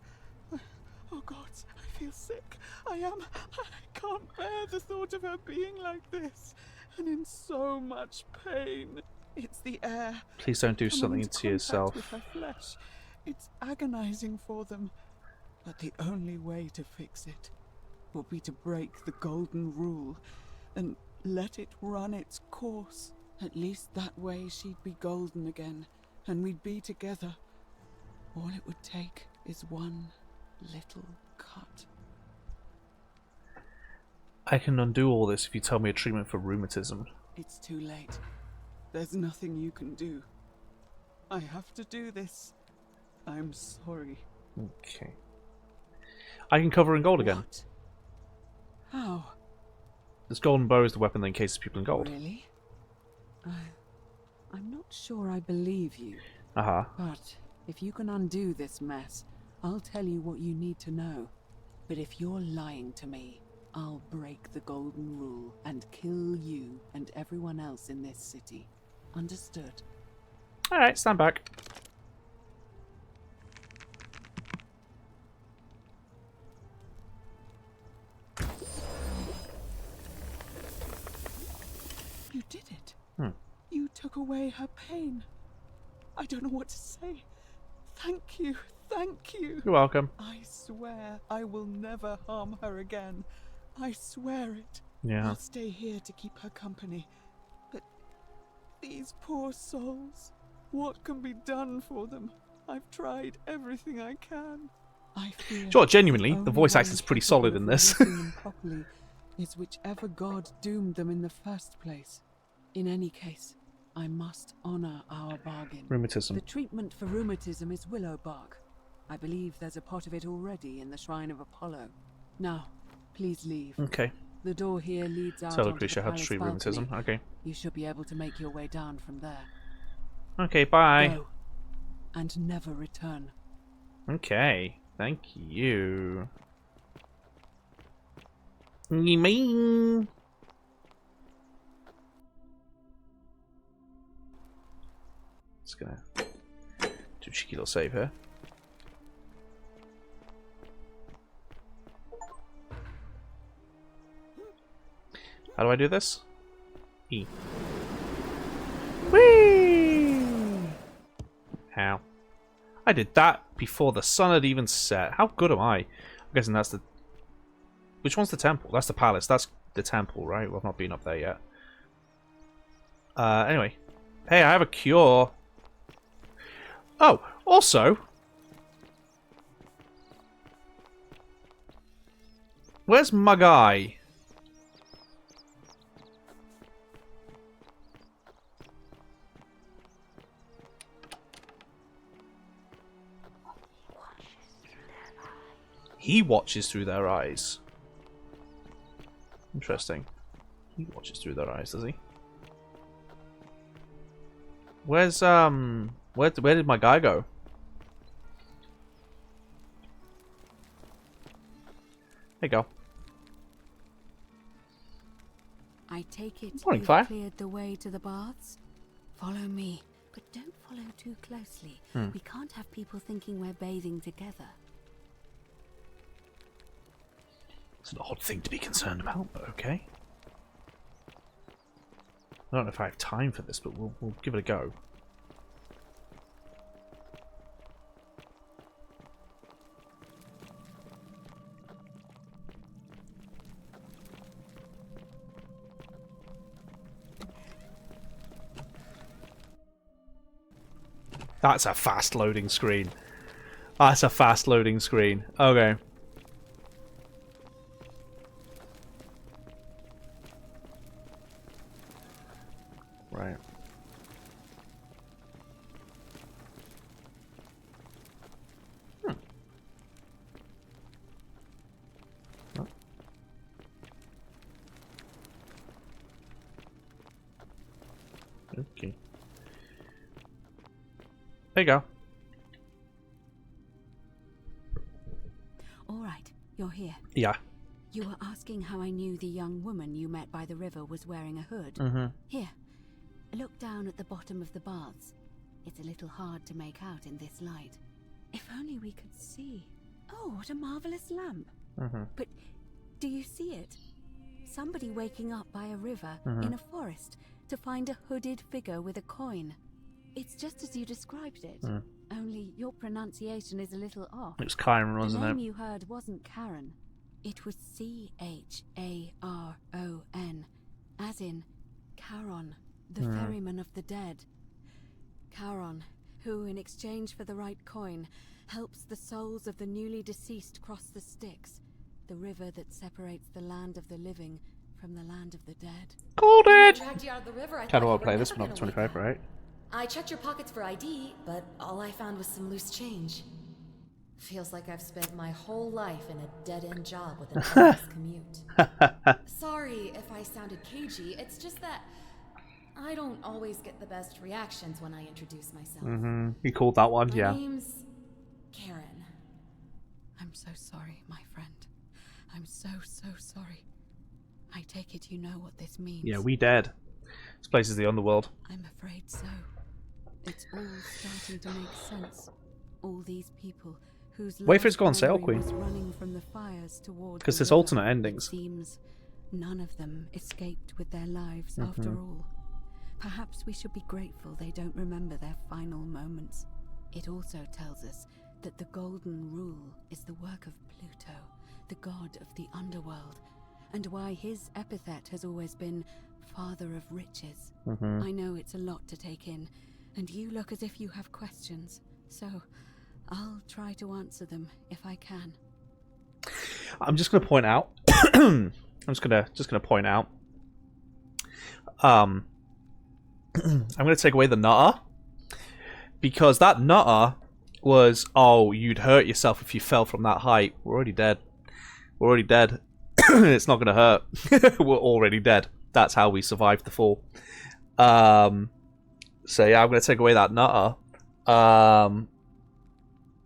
Oh God, I feel sick. I can't bear the thought of her being like this. And in so much pain. It's the air. Please don't do something to yourself. With her flesh. It's agonizing for them. But the only way to fix it will be to break the golden rule and let it run its course. At least that way she'd be golden again, and we'd be together. All it would take is one little cut. I can undo all this if you tell me a treatment for rheumatism. It's too late. There's nothing you can do. I have to do this. I'm sorry. Okay. I can cover in gold again. What? How? This golden bow is the weapon that encases people in gold. Really? I'm not sure I believe you. But if you can undo this mess, I'll tell you what you need to know. But if you're lying to me, I'll break the golden rule and kill you and everyone else in this city. Understood? Alright, stand back. You did it. You took away her pain. I don't know what to say. Thank you. Thank you. You're welcome. I swear I will never harm her again. I swear it. Yeah. I'll stay here to keep her company. But these poor souls, what can be done for them? I've tried everything I can. I fear Sure, genuinely, the voice acting's pretty solid in this. Properly is whichever god doomed them in the first place. In any case, I must honor our bargain. Rheumatism. The treatment for rheumatism is willow bark. I believe there's a pot of it already in the Shrine of Apollo. Now, please leave. Okay. The door here leads out Tell onto the Lucretia how to palace treat balcony. rheumatism. Okay. You should be able to make your way down from there. Okay, bye. Go, and never return. Okay. Thank you. Mean. Just gonna do a cheeky little save here. How do I do this? E. Whee! How? I did that before the sun had even set. How good am I? I'm guessing that's the... Which one's the temple? That's the palace. That's the temple, right? Well, I've not been up there yet. Anyway. Hey, I have a cure. Oh, also... Where's my guy? He watches through their eyes. Interesting. He watches through their eyes, does he? Where's where did my guy go? There you go. I take it Morning, you've Fire. cleared the way to the baths? Follow me, but don't follow too closely. We can't have people thinking we're bathing together. It's an odd thing to be concerned about, but okay. I don't know if I have time for this, but we'll give it a go. That's a fast loading screen. That's a fast loading screen. Okay. Right. Oh. Okay. There you go. All right, you're here. Yeah. You were asking how I knew the young woman you met by the river was wearing a hood. Here, look down at the bottom of the baths. It's a little hard to make out in this light. If only we could see. Oh, what a marvelous lamp. But do you see it? Somebody waking up by a river in a forest to find a hooded figure with a coin. It's just as you described it. Only your pronunciation is a little off. It was Chiron, wasn't The name it? you heard wasn't Karen. It was C-H-A-R-O-N, as in Charon, the ferryman of the dead. Charon, who, in exchange for the right coin, helps the souls of the newly deceased cross the Styx, the river that separates the land of the living from the land of the dead. Called it! Dragged you out of the river. I Kind thought of you want were to play this never one up to gonna 25, wake right? I checked your pockets for ID, but all I found was some loose change. Feels like I've spent my whole life in a dead-end job with an endless commute. Sorry if I sounded cagey, it's just that I don't always get the best reactions when I introduce myself. You called that one, yeah. My name's Karen. I'm so sorry, my friend. I'm so sorry. I take it you know what this means. Yeah, we dead. This place is the underworld. I'm afraid so. It's all starting to make sense. All these people whose Wait for it to go on last sale, memory Queen. was running from the fires toward Because the there's river. alternate endings. It seems none of them escaped with their lives after all. Perhaps we should be grateful they don't remember their final moments. It also tells us that the Golden Rule is the work of Pluto, the god of the underworld, and why his epithet has always been Father of Riches. I know it's a lot to take in, and you look as if you have questions, so I'll try to answer them if I can. I'm just going to point out. I'm just gonna point out. I'm going to take away the nutter, because that nutter was, oh, you'd hurt yourself if you fell from that height. We're already dead. We're already dead. It's not going to hurt. We're already dead. That's how we survived the fall. So yeah, I'm going to take away that nutter.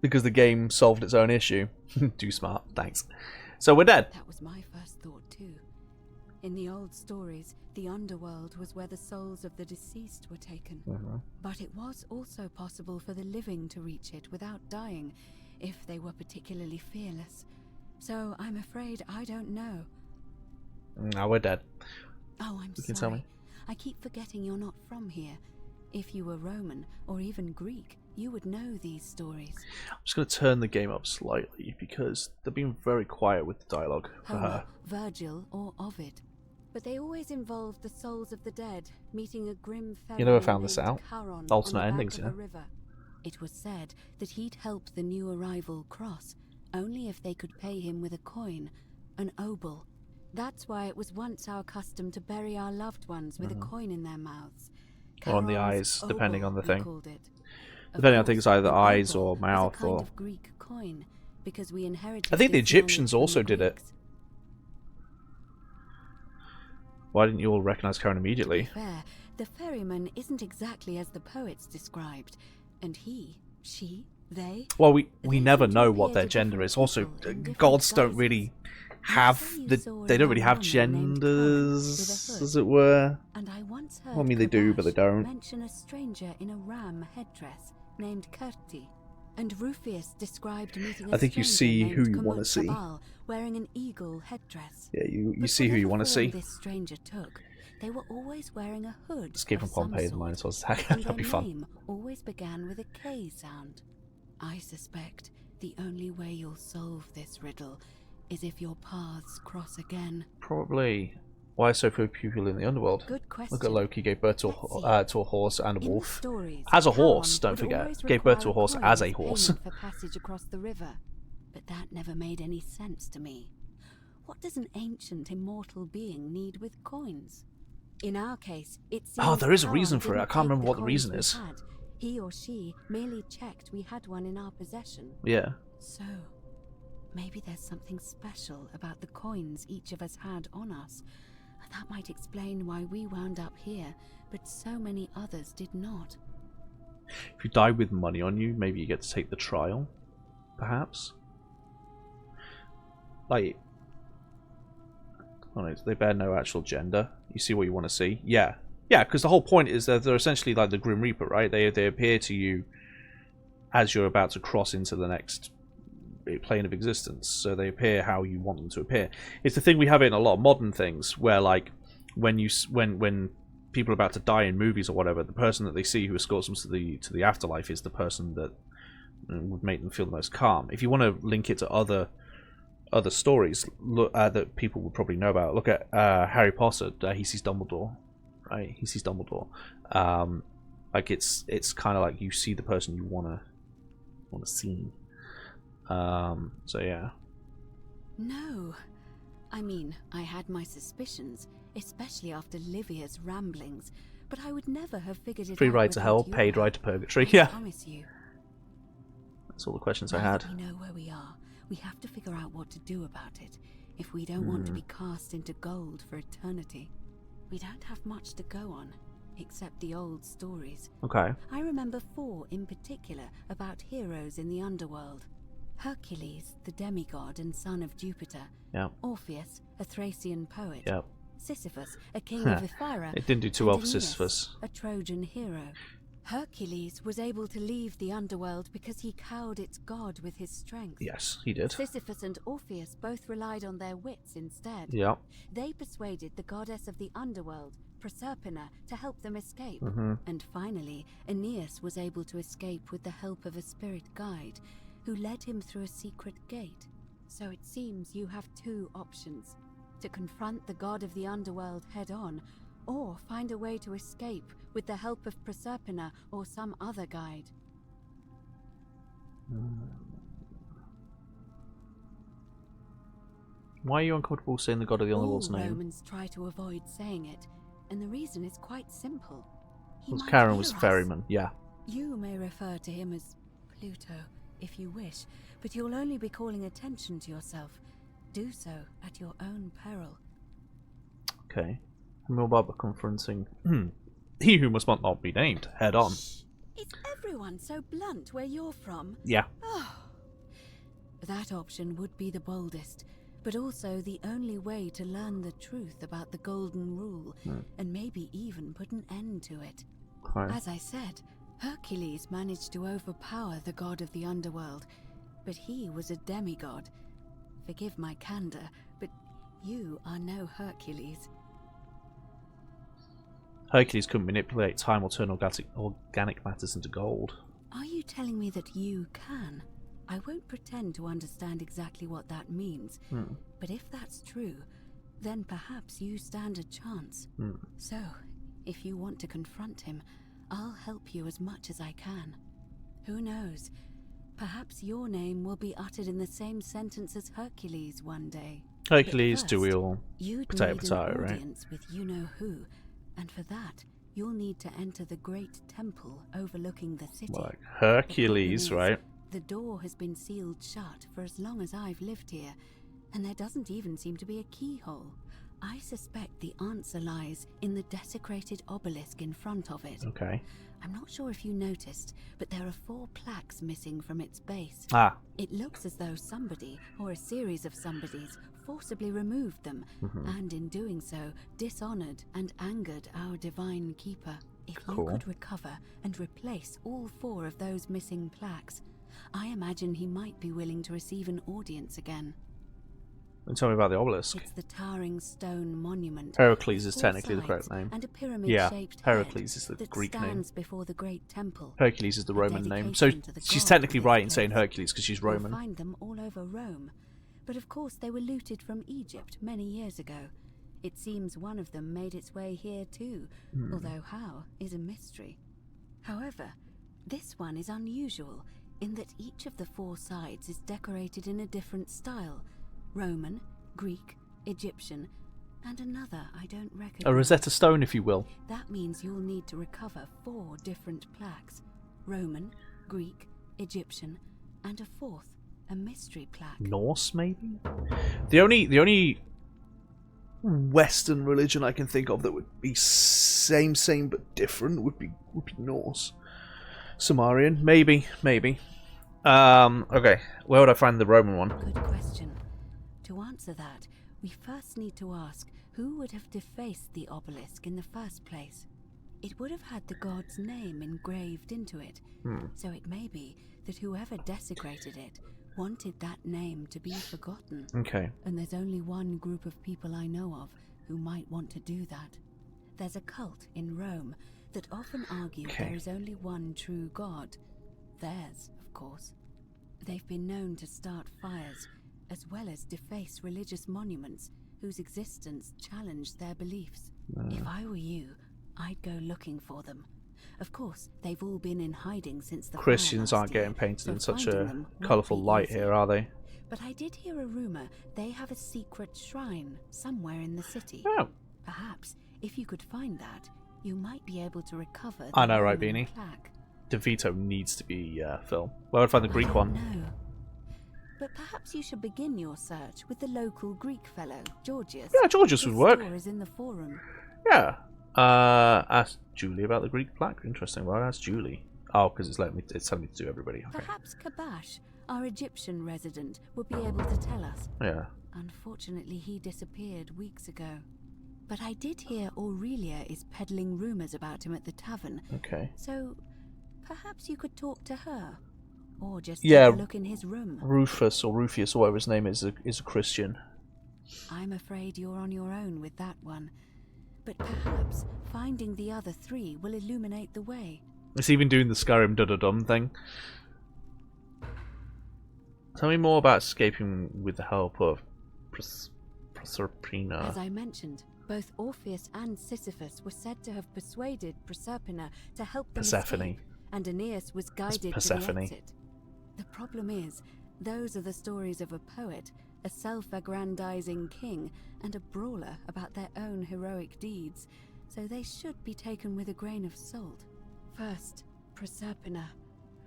Because the game solved its own issue. Too smart. Thanks. So we're dead. That was my first thought too. In the old stories, the underworld was where the souls of the deceased were taken. But it was also possible for the living to reach it without dying, if they were particularly fearless. So I'm afraid I don't know. Now we're dead. Oh, I'm You can sorry. tell me. I keep forgetting you're not from here. If you were Roman, or even Greek, you would know these stories. I'm just going to turn the game up slightly, because they're being very quiet with the dialogue for Homer, her. Virgil, or Ovid. But they always involved the souls of the dead, meeting a grim You never ferryman found this named out? Charon Alternate on the endings, bank yeah. of a river. It was said that he'd help the new arrival cross, only if they could pay him with a coin, an obol. That's why it was once our custom to bury our loved ones with a coin in their mouths. Or on the Charon's eyes, depending on the we thing. called it. Depending on Of things, course, either an eyes obol or was a mouth kind or... of Greek coin, because we inherited I think the this knowledge Egyptians from also the did it. Greeks. Why didn't you all recognize Karen To immediately? be fair, the ferryman isn't exactly as the poets described, and he, she, they... Well, we never know what their gender is. Also, gods don't really have they don't really have genders, as it were. And I once heard Well, I mean, they do, but they don't. mention a stranger in a ram headdress named Curti, and Rufius described meeting a I think you see stranger who named you want to Kamut see. Sabal wearing an eagle headdress. Yeah, you But see who you want whatever to see. form this stranger took, they were always wearing a hood. Escape from of some Pompeii, the sort, Minotaur's attack. and That'd be their fun. name always began with a K sound. I suspect the only way you'll solve this riddle is if your paths cross again. Probably. Why so few people in the underworld? Good question. Look at Loki, gave birth to a horse and a In the wolf. stories, As a Charon horse, don't would forget. always Gave birth to a require horse coin as a as horse. payment for passage across the river. But that never made any sense to me. What does an ancient immortal being need with coins? In our case, it seems Oh, there is a Charon reason for it. I didn't can't take remember what the coins reason we is. had. He or she merely checked we had one in our possession. Yeah. So, maybe there's something special about the coins each of us had on us. That might explain why we wound up here, but so many others did not. If you die with money on you, maybe you get to take the trial. Perhaps. Like, oh no, they bear no actual gender. You see what you want to see? Yeah. Yeah, because the whole point is that they're essentially like the Grim Reaper, right? They appear to you as you're about to cross into the next plane of existence. So they appear how you want them to appear. It's the thing we have in a lot of modern things, where like when people are about to die in movies or whatever, the person that they see who escorts them to the afterlife is the person that would make them feel the most calm. If you want to link it to other stories that people would probably know about, look at Harry Potter. He sees Dumbledore, right? He sees Dumbledore. Like it's kind of like you see the person you want to see. So yeah. No. I mean, I had my suspicions, especially after Livia's ramblings, but I would never have figured it Free out ride to hell, without paid your ride to help. purgatory. I Yeah. promise you. That's all the questions I Now had. that we know where we are, we have to figure out what to do about it, if we don't want to be cast into gold for eternity. We don't have much to go on, except the old stories. Okay. I remember 4 in particular about heroes in the underworld. Hercules, the demigod and son of Jupiter. Yeah. Orpheus, a Thracian poet. Yeah. Sisyphus, a king of Ephyra. It didn't do too and well for Aeneas, Sisyphus. a Trojan hero. Hercules was able to leave the underworld because he cowed its god with his strength. Yes, he did. Sisyphus and Orpheus both relied on their wits instead. Yeah. They persuaded the goddess of the underworld, Proserpina, to help them escape. And finally, Aeneas was able to escape with the help of a spirit guide, who led him through a secret gate. So it seems you have two options: to confront the god of the underworld head-on, or find a way to escape with the help of Proserpina or some other guide. Why are you uncomfortable saying the god of the underworld's All name? Romans try to avoid saying it, and the reason is quite simple. Because Charon was ferryman, yeah. You may refer to him as Pluto, if you wish, but you'll only be calling attention to yourself. Do so at your own peril. Okay. More about confronting he who must not be named head on. Is everyone so blunt where you're from? Yeah. Oh. That option would be the boldest, but also the only way to learn the truth about the Golden Rule, and maybe even put an end to it. Okay. As I said, Hercules managed to overpower the god of the underworld, but he was a demigod. Forgive my candor, but you are no Hercules. Hercules couldn't manipulate time or turn organic matters into gold. Are you telling me that you can? I won't pretend to understand exactly what that means, but if that's true, then perhaps you stand a chance. So, if you want to confront him, I'll help you as much as I can. Who knows? Perhaps your name will be uttered in the same sentence as Hercules one day. Hercules, do we all You'd potato need potato, an right? audience with you-know-who, and for that, you'll need to enter the great temple overlooking the city. Like Hercules, right? The door has been sealed shut for as long as I've lived here, and there doesn't even seem to be a keyhole. I suspect the answer lies in the desecrated obelisk in front of it. Okay. I'm not sure if you noticed, but there are 4 plaques missing from its base. Ah. It looks as though somebody, or a series of somebodies, forcibly removed them, and in doing so, dishonored and angered our divine keeper. If you could recover and replace all 4 of those missing plaques, I imagine he might be willing to receive an audience again. And tell me about the obelisk. It's the towering stone monument. Heracles is technically the correct name. And a pyramid-shaped Heracles is the that Greek name. stands before the great temple. Hercules is the Roman name. So she's technically right in saying Hercules because she's Roman. You'll find them all over Rome. But of course they were looted from Egypt many years ago. It seems one of them made its way here too, although how is a mystery. However, this one is unusual in that each of the 4 sides is decorated in a different style. Roman, Greek, Egyptian, and another I don't recognize. A Rosetta Stone, if you will. That means you'll need to recover 4 different plaques. Roman, Greek, Egyptian, and a 4th, a mystery plaque. Norse, maybe? The only Western religion I can think of that would be same but different would be Norse. Sumerian, maybe. Okay, where would I find the Roman one? Good question. To answer that, we first need to ask who would have defaced the obelisk in the first place. It would have had the god's name engraved into it, so it may be that whoever desecrated it wanted that name to be forgotten. Okay. And there's only one group of people I know of who might want to do that. There's a cult in Rome that often argue there is only one true god. Theirs, of course. They've been known to start fires, as well as deface religious monuments whose existence challenged their beliefs. If I were you, I'd go looking for them. Of course, they've all been in hiding since the Christians fire aren't last getting year, painted so in such finding a them won't colourful be light easy. here, are they? But I did hear a rumour they have a secret shrine somewhere in the city. Oh. Perhaps, if you could find that, you might be able to recover the I know, right, Roman Beanie? plaque. DeVito needs to be Phil. Where would I find the Greek one? No. But perhaps you should begin your search with the local Greek fellow, Georgius. Yeah, Georgius would work. His store is in the forum. Yeah. Ask Julie about the Greek plaque. Interesting. Why ask Julie? Oh, because it's telling me to do everybody. Okay. Perhaps Kabash, our Egyptian resident, would be able to tell us. Yeah. Unfortunately, he disappeared weeks ago. But I did hear Aurelia is peddling rumours about him at the tavern. Okay. So Perhaps you could talk to her. Or just yeah, take a look in his room. Rufus or Rufius or whatever his name is a Christian. I'm afraid you're on your own with that one. But perhaps finding the other 3 will illuminate the way. It's even doing the Skyrim da-da-dum thing. Tell me more about escaping with the help of Proserpina. As I mentioned, both Orpheus and Sisyphus were said to have persuaded Proserpina to help them escape, and Aeneas was guided to the exit. The problem is, those are the stories of a poet, a self-aggrandizing king, and a brawler about their own heroic deeds, so they should be taken with a grain of salt. First, Proserpina.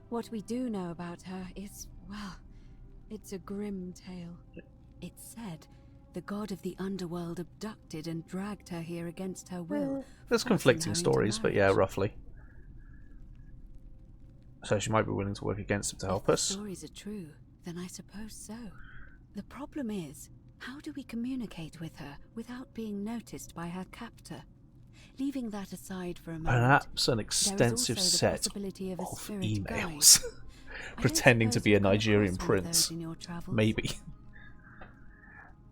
What we do know about her is, well, it's a grim tale. It's said the god of the underworld abducted and dragged her here against her will. There's conflicting stories, but yeah, roughly. So she might be willing to work against him to help us. If the stories are true, then I suppose so. The problem is, how do we communicate with her without being noticed by her captor? Leaving that aside for a moment, perhaps an extensive set of emails pretending to be a Nigerian prince. Maybe.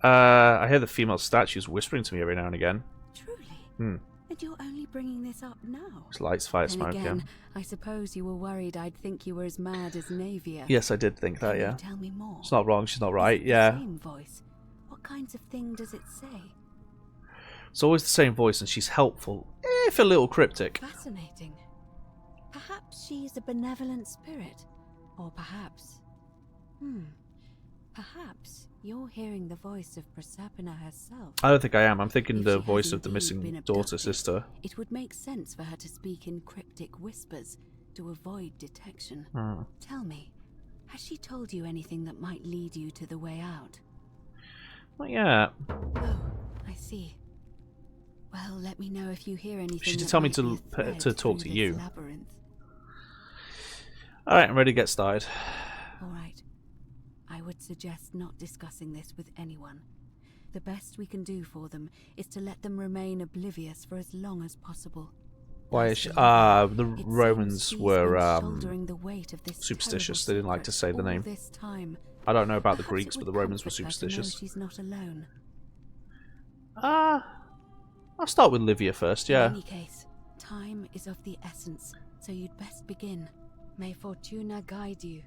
I hear the female statues whispering to me every now and again. Truly? And you're only bringing this up now? It's lights, fire, smoke, again, I suppose you were worried I'd think you were as mad as Navia. Yes, I did think that, yeah. Tell me more. It's not wrong, she's not right, yeah. The same voice. What kinds of thing does it say? It's always the same voice and she's helpful, if a little cryptic. Fascinating. Perhaps she's a benevolent spirit. Or perhaps... Perhaps you're hearing the voice of Proserpina herself. I don't think I am. I'm thinking the voice of the missing daughter, sister. It would make sense for her to speak in cryptic whispers to avoid detection. Tell me, has she told you anything that might lead you to the way out? Not yet. Oh, I see. Well, let me know if you hear anything. She did tell me to talk to you. Labyrinth. Alright, I'm ready to get started. Alright. I would suggest not discussing this with anyone. The best we can do for them is to let them remain oblivious for as long as possible. Why is she... the Romans were superstitious. They didn't like to say the name. I don't know about the Greeks, but the Romans were superstitious. She's not alone. I'll start with Livia first, yeah. In any case, time is of the essence, so you'd best begin. May Fortuna guide you.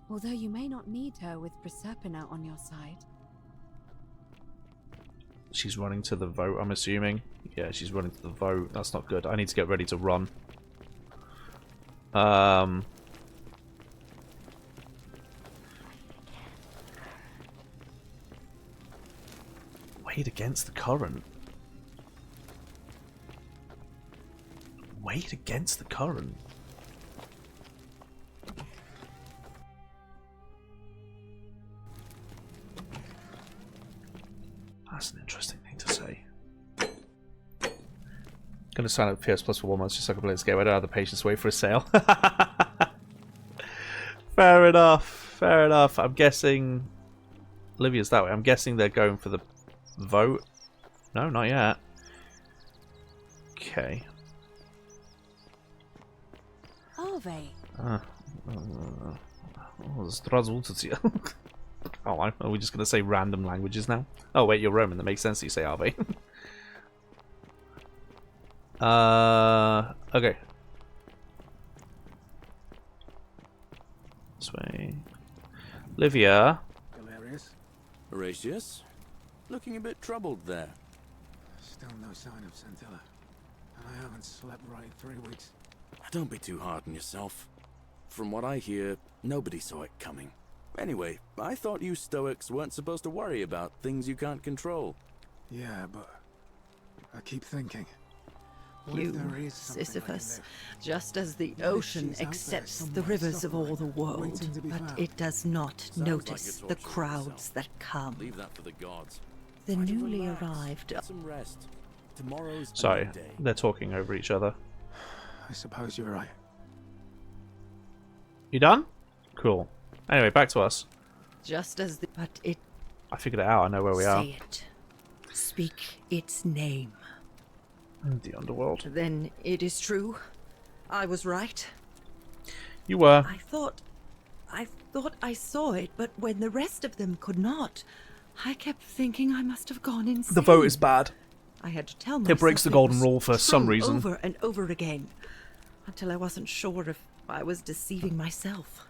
Although you may not need her with Proserpina on your side. She's running to the vote, I'm assuming. Yeah, she's running to the vote. That's not good. I need to get ready to run. Wade against the current. Wade against the current. That's an interesting thing to say. Gonna sign up PS Plus for 1 month just so I can play this game. I don't have the patience to wait for a sale. Fair enough. Fair enough. I'm guessing Livia's that way. I'm guessing they're going for the vote. No, not yet. Okay. Are they? Oh, are we just going to say random languages now? Oh, wait, you're Roman. That makes sense that you say Ave. Okay. This way. Livia. Horatius? Looking a bit troubled there. Still no sign of Scintilla. And I haven't slept right in 3 weeks. Don't be too hard on yourself. From what I hear, nobody saw it coming. Anyway, I thought you Stoics weren't supposed to worry about things you can't control. Yeah, but I keep thinking. You, Sisyphus, just as the ocean accepts the rivers of all the world, but it does not notice the crowds that come. Leave that for the gods. The newly arrived. Some rest. Tomorrow's Sorry, they're talking over each other. I suppose you're right. You done? Cool. Anyway, back to us. Just as the... But it... I figured it out. I know where we are. Say it. Speak its name. The underworld. Then it is true. I was right. You were. I thought I saw it, but when the rest of them could not, I kept thinking I must have gone insane. The vote is bad. I had to tell myself It breaks the golden rule for some reason. Over and over again, until I wasn't sure if I was deceiving myself.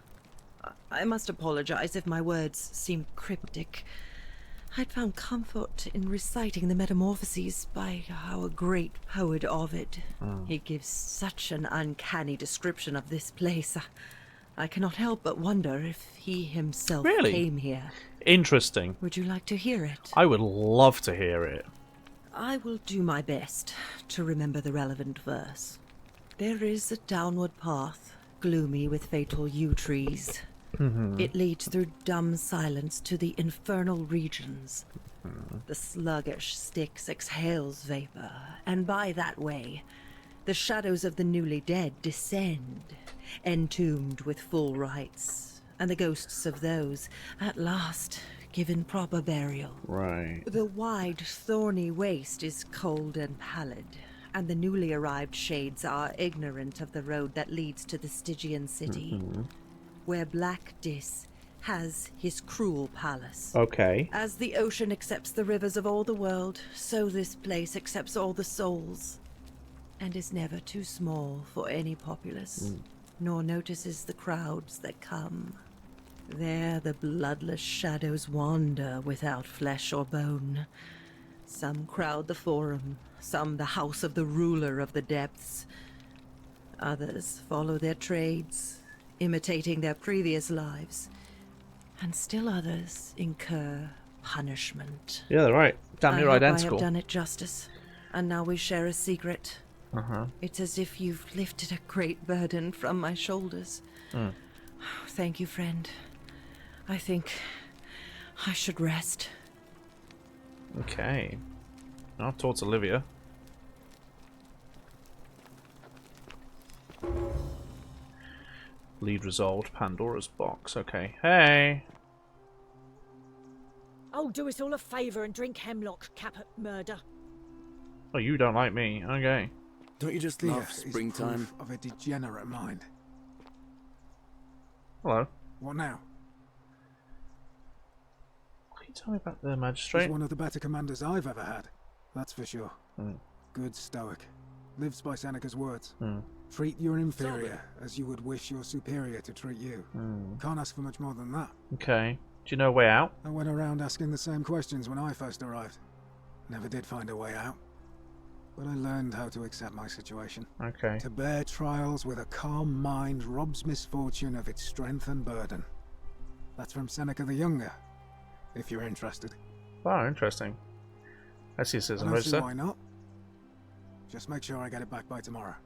I must apologize if my words seem cryptic. I'd found comfort in reciting the Metamorphoses by our great poet Ovid. He gives such an uncanny description of this place. I cannot help but wonder if he himself came here. Interesting. Would you like to hear it? I would love to hear it. I will do my best to remember the relevant verse. There is a downward path, gloomy with fatal yew trees. It leads through dumb silence to the infernal regions. The sluggish Styx exhales vapor, and by that way, the shadows of the newly dead descend, entombed with full rites, and the ghosts of those, at last, given proper burial. Right. The wide, thorny waste is cold and pallid, and the newly arrived shades are ignorant of the road that leads to the Stygian city. Where Black Dis has his cruel palace. Okay. As the ocean accepts the rivers of all the world, so this place accepts all the souls, and is never too small for any populace, nor notices the crowds that come. There the bloodless shadows wander without flesh or bone. Some crowd the forum, some the house of the ruler of the depths. Others follow their trades, imitating their previous lives, and still others incur punishment. Yeah, they're right. Damn near identical. I have done it justice, and now we share a secret. It's as if you've lifted a great burden from my shoulders. Thank you, friend. I think I should rest. Okay. Now towards Olivia. Lead resolved. Pandora's box. Okay. Hey. Oh, do us all a favour and drink hemlock, Caput Murder. Oh, you don't like me. Okay. Don't you just love springtime? Of a degenerate mind. Hello. What now? Can you tell me about the magistrate? He's one of the better commanders I've ever had. That's for sure. Good stoic. Lives by Seneca's words. Treat your inferior as you would wish your superior to treat you. Can't ask for much more than that. Okay. Do you know a way out? I went around asking the same questions when I first arrived. Never did find a way out. But I learned how to accept my situation. Okay. To bear trials with a calm mind robs misfortune of its strength and burden. That's from Seneca the Younger, if you're interested. Wow, interesting. I see it says I don't see why not. Just make sure I get it back by tomorrow.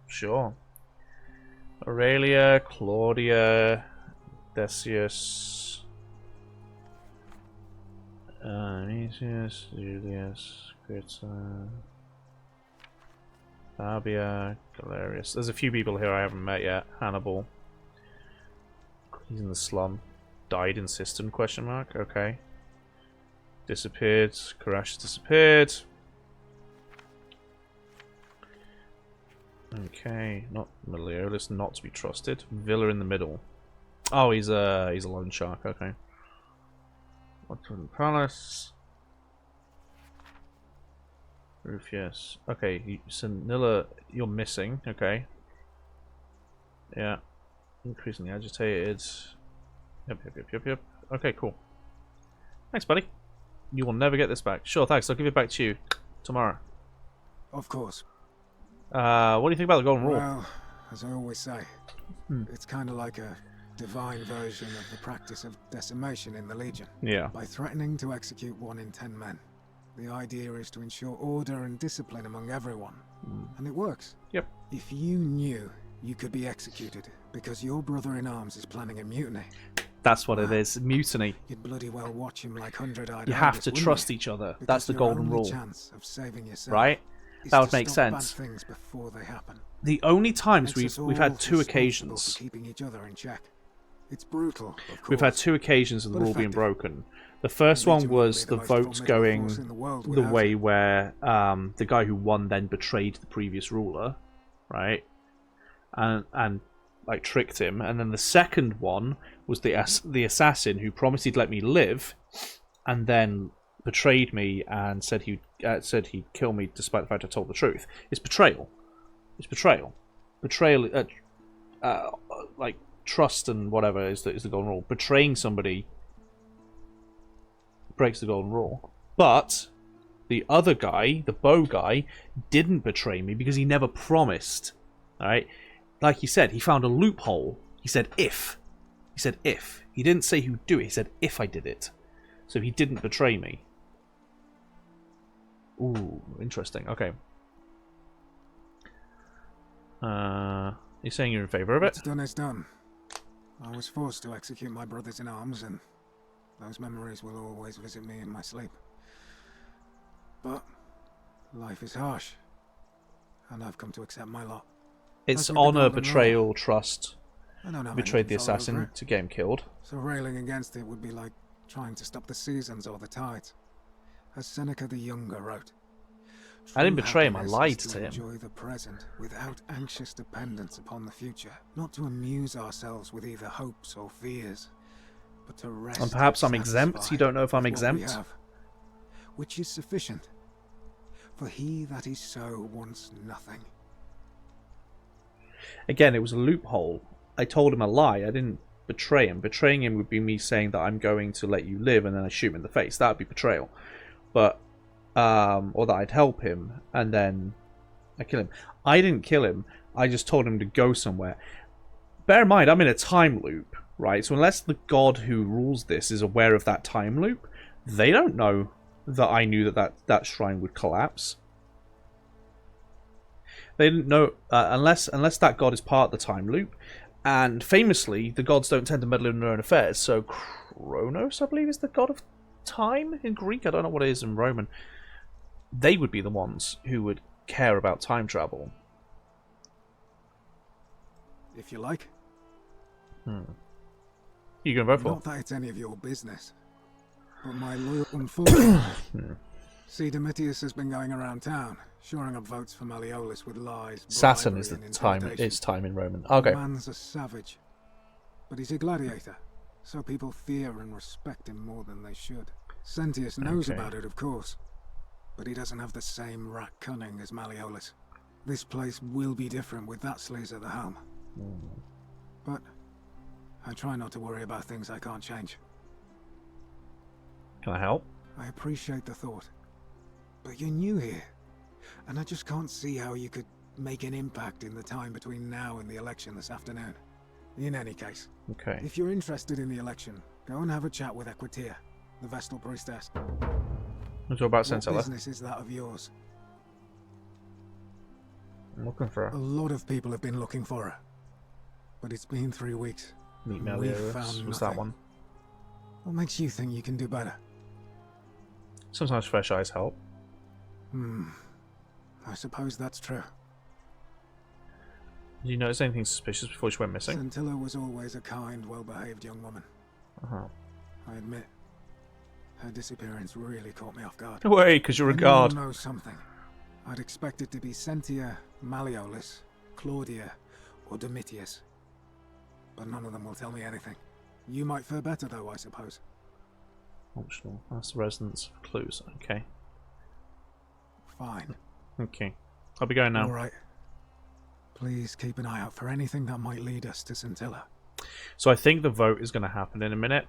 Sure. Aurelia, Claudia, Decius, Anicius, Julius, Grita, Fabia, Galerius. There's a few people here I haven't met yet. Hannibal. He's in the slum. Died in cistern, question mark. Okay. Disappeared. Karash disappeared. Okay, not Meliodas, not to be trusted. Villa in the middle. Oh, he's a loan shark. Okay. Watford Palace. Rufius. Okay, Sanilla, you're missing. Okay. Yeah. Increasingly agitated. Yep. Okay, cool. Thanks, buddy. You will never get this back. Sure, thanks. I'll give it back to you tomorrow. Of course. What do you think about the Golden Rule? Well, as I always say, it's kind of like a divine version of the practice of decimation in the Legion. Yeah. By threatening to execute 1 in 10 men. The idea is to ensure order and discipline among everyone. And it works. Yep. If you knew you could be executed because your brother-in-arms is planning a mutiny. That's what it is. Mutiny. You'd bloody well watch him like 100-eyed. You have to trust each other. That's the Golden Rule. Chance of saving yourself, right? That would make sense. Bad things before they happen. The only times we've had 2 occasions. Keeping each other in check. It's brutal. We've had 2 occasions of the rule being broken. The first one was the vote going the way where the guy who won then betrayed the previous ruler, right? And like tricked him, and then the second one was the assassin who promised he'd let me live, and then betrayed me and said he'd kill me despite the fact I told the truth. It's betrayal. It's betrayal. Betrayal, like trust and whatever is the golden rule. Betraying somebody breaks the golden rule. But the other guy, the bow guy, didn't betray me because he never promised. All right, like he said, he found a loophole. He said if. He said if. He didn't say he would do it. He said if I did it. So he didn't betray me. Ooh, interesting. Okay. You're saying you're in favour of it? What's done is done. I was forced to execute my brothers in arms, and those memories will always visit me in my sleep. But life is harsh, and I've come to accept my lot. It's honour, betrayal, trust. Betrayed the assassin to get him killed. So railing against it would be like trying to stop the seasons or the tides. As Seneca the Younger wrote, I didn't betray him, I lied to him. Enjoy the present without anxious dependence upon the future, not to amuse ourselves with either hopes or fears, but to rest. And perhaps I'm exempt. You don't know if I'm exempt. Which is sufficient. For he that is so wants nothing. Again, it was a loophole. I told him a lie. I didn't betray him. Betraying him would be me saying that I'm going to let you live and then I shoot him in the face. That would be betrayal. But or that I'd help him and then I kill him. I didn't kill him. I just told him to go somewhere. Bear in mind, I'm in a time loop, right? So unless the god who rules this is aware of that time loop, they don't know that I knew that shrine would collapse. They didn't know unless that god is part of the time loop. And famously, the gods don't tend to meddle in their own affairs. So Kronos, I believe, is the god of time in Greek. I don't know what it is in Roman. They would be the ones who would care about time travel. If you like. You gonna vote for? Not that it's any of your business, but my loyal unfortunately. See, Domitius has been going around town, shoring up votes for Malleolus with lies. Saturn is the time. It's time in Roman. Okay. The man's a savage, but he's a gladiator, so people fear and respect him more than they should. Sentius knows about it, of course, but he doesn't have the same rat cunning as Malleolus. This place will be different with that sleaze at the helm. But I try not to worry about things I can't change. Can I help? I appreciate the thought, but you're new here, and I just can't see how you could make an impact in the time between now and the election this afternoon. In any case, if you're interested in the election, go and have a chat with Equitia, the Vestal priestess. What's about Sensella? What business is that of yours? I'm looking for her. A lot of people have been looking for her, but it's been 3 weeks. Meet We've Malleolus. found nothing. Was that one? What makes you think you can do better? Sometimes fresh eyes help. I suppose that's true. Did you notice anything suspicious before she went missing? Scintilla was always a kind, well-behaved young woman. I admit, her disappearance really caught me off guard. Wait, because you're a guard. I know something. I'd expect it to be Sentia, Malleolus, Claudia, or Domitius. But none of them will tell me anything. You might fare better, though, I suppose. Optional. That's the resonance of clues. Okay. Fine. Okay. I'll be going now. All right. Please keep an eye out for anything that might lead us to Scintilla. So I think the vote is going to happen in a minute.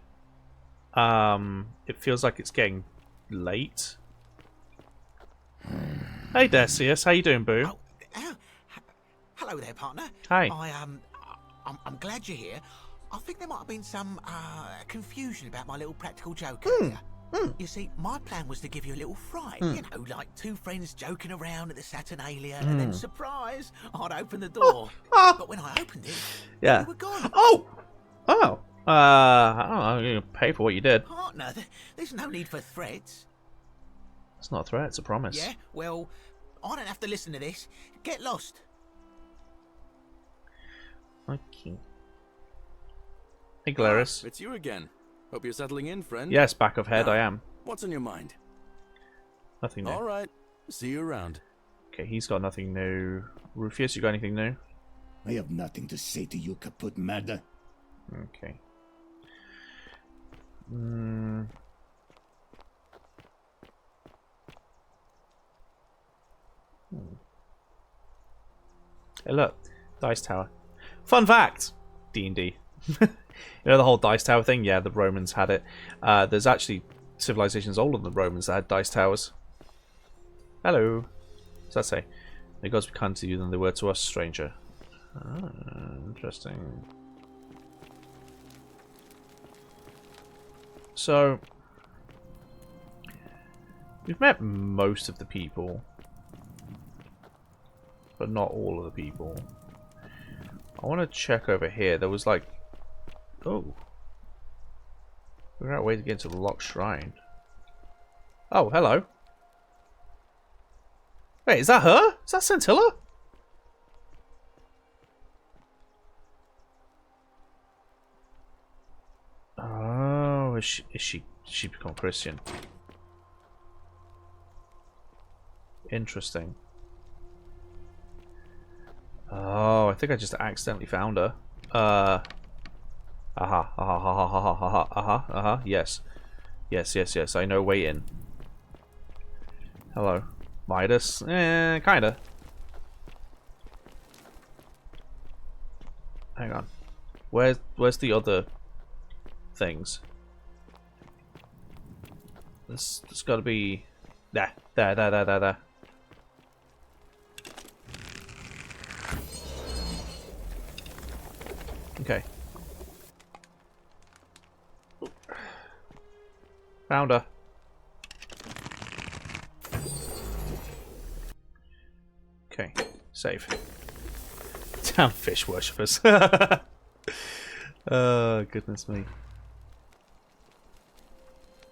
It feels like it's getting late. Hey Decius, how you doing, boo? Hello there, partner. Hi. I'm glad you're here. I think there might have been some confusion about my little practical joke earlier. You see, my plan was to give you a little fright. You know, like two friends joking around at the Saturnalia, and then, surprise, I'd open the door. But when I opened it, you were gone. I don't know, you're gonna pay for what you did. Partner, there's no need for threats. It's not a threat, it's a promise. Yeah, well, I don't have to listen to this. Get lost. Okay. Hey, Glarus. It's you again. Hope you're settling in, friend. Yes, back of head, I am. What's on your mind? Nothing new. All right. See you around. Okay, he's got nothing new. Rufius, you got anything new? I have nothing to say to you, kaput merda. Okay. Hey, look, dice tower. Fun fact: D&D. You know the whole dice tower thing? Yeah, the Romans had it. There's actually civilizations older than the Romans that had dice towers. Hello. What's that say? The gods be kinder to you than they were to us, stranger. Interesting. So, we've met most of the people, but not all of the people. I want to check over here. There was like, oh, figure out a way to get into the locked shrine. Oh, hello. Wait, is that her? Is that Scintilla? Oh, is she become Christian? Interesting. Oh, I think I just accidentally found her. Yes. Yes. I know way in. Hello. Midas? Kinda. Hang on. Where's the other things? There's gotta be... There. Okay. Found her. Okay, save. Damn fish worshippers. Oh, goodness me.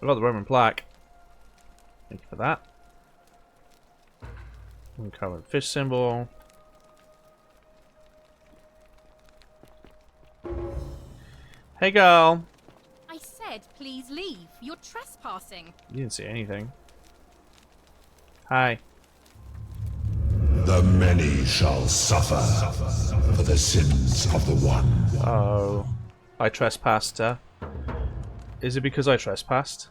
I got the Roman plaque. Thank you for that. Uncovered fish symbol. Hey, girl. I said, please leave. You're trespassing. You didn't see anything. Hi. The many shall suffer for the sins of the one. Oh. I trespassed her. Is it because I trespassed?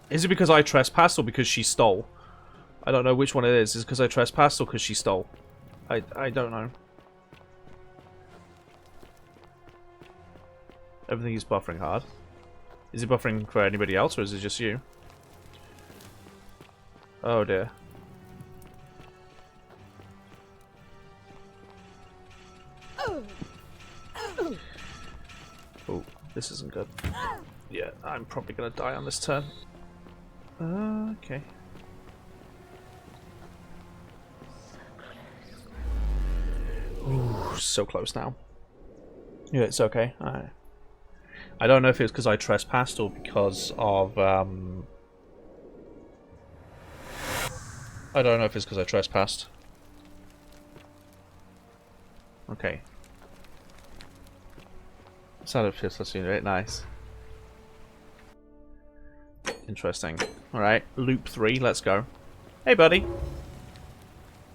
Is it because I trespassed or because she stole? I don't know which one it is. Is it because I trespassed or because she stole? I don't know. Everything is buffering hard. Is it buffering for anybody else or is it just you? Oh dear. Oh, this isn't good. Yeah, I'm probably gonna die on this turn. Okay. Ooh, so close now. Yeah, it's okay. I don't know if it's because I trespassed or because of I don't know if it's because I trespassed. Okay. Sound of Fierce Unit, nice. Interesting. Alright, loop 3, let's go. Hey, buddy.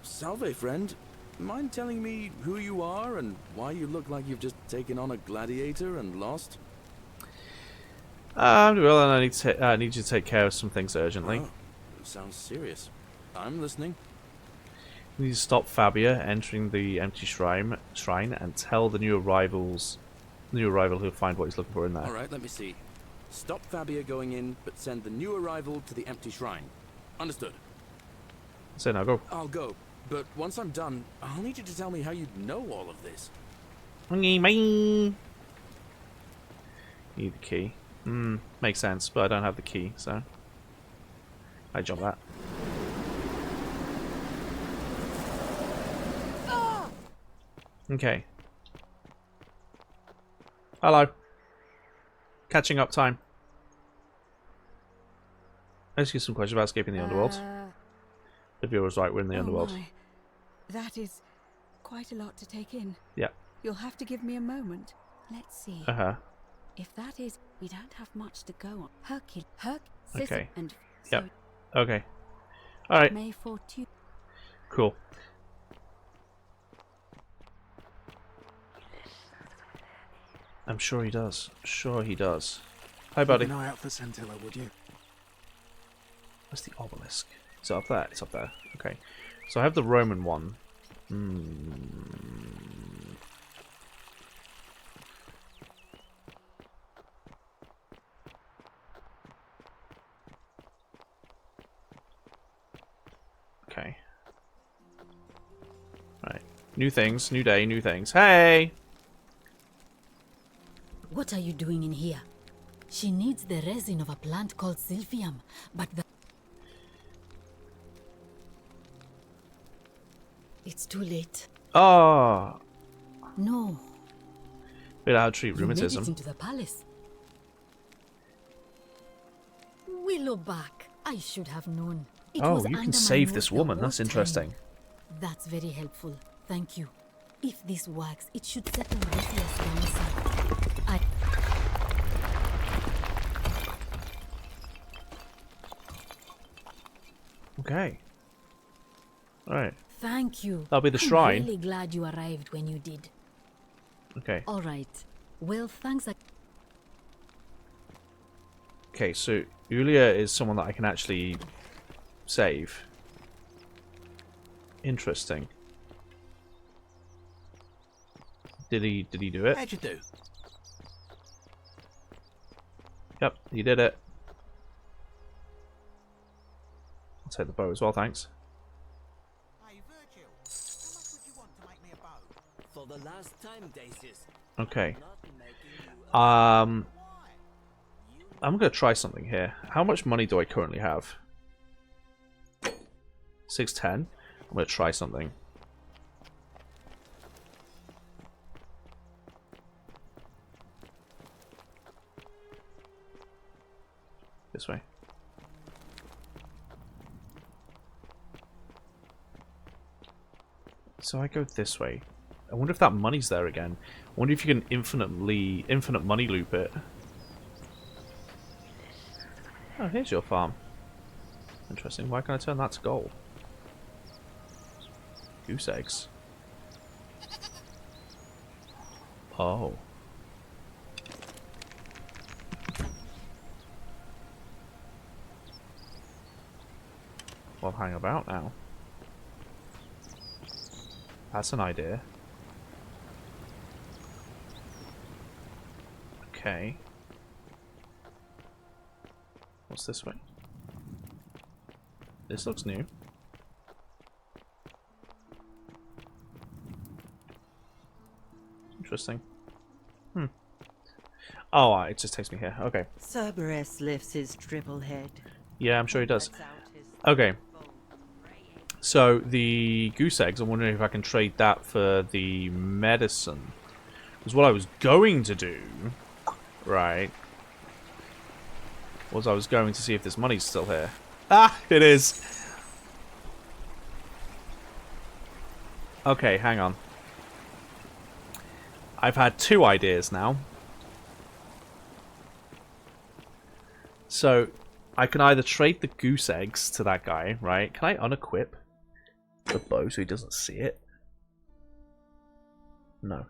Salve, friend. Mind telling me who you are and why you look like you've just taken on a gladiator and lost? Well, I need you to take care of some things urgently. Oh, sounds serious. I'm listening. You need to stop Fabia entering the empty shrine and tell the new arrival who'll find what he's looking for in there. Alright, let me see. Stop Fabia going in, but send the new arrival to the empty shrine. Understood. So now go. I'll go, but once I'm done, I'll need you to tell me how you know all of this. Need the key. Makes sense, but I don't have the key, so I jump that. Okay. Hello. Catching up time. Ask you some questions about escaping the underworld. The viewer's right, we're in the underworld. My. That is quite a lot to take in. Yeah. You'll have to give me a moment. Let's see. If that is, we don't have much to go on. Okay. And yep. Okay. Alright. May 14. Cool. I'm sure he does. Sure he does. Hi, buddy. Keep an eye out for Scintilla, would you? Where's the obelisk? Is it up there? It's up there. Okay. So I have the Roman one. Okay. Right. New things, new day, new things. Hey! What are you doing in here? She needs the resin of a plant called silphium, but the... It's too late. Oh! No. Bit how to treat You made it rheumatism. into the palace. Willowback. I should have known. It Oh, was you under can my save nose this the woman. whole That's time. interesting. That's very helpful. Thank you. If this works, it should settle Ruthless down some. I... Okay. Alright. Thank you. That'll be the shrine. I'm really glad you arrived when you did. Okay. All right. Well, thanks. Okay, so Ulia is someone that I can actually save. Interesting. Did he do it? How'd you do? Yep, he did it. I'll take the bow as well, thanks. Hey, Virgil, how much would you want to make me a bow? For the last time, Daisies. Okay. I'm gonna try something here. How much money do I currently have? 610. I'm gonna try something. This way. So I go this way. I wonder if that money's there again. I wonder if you can infinite money loop it. Oh, here's your farm. Interesting. Why can't I turn that to gold? Goose eggs. Oh. Well, hang about now. That's an idea. Okay. What's this way? This looks new. Interesting. Oh, it just takes me here. Okay. Cerberus lifts his dribble head. Yeah, I'm sure he does. Okay. So, the goose eggs, I'm wondering if I can trade that for the medicine. Because what I was going to do, right, was I was going to see if this money's still here. Ah, it is. Okay, hang on. I've had two ideas now. So, I can either trade the goose eggs to that guy, right? Can I unequip the bow so he doesn't see it? No.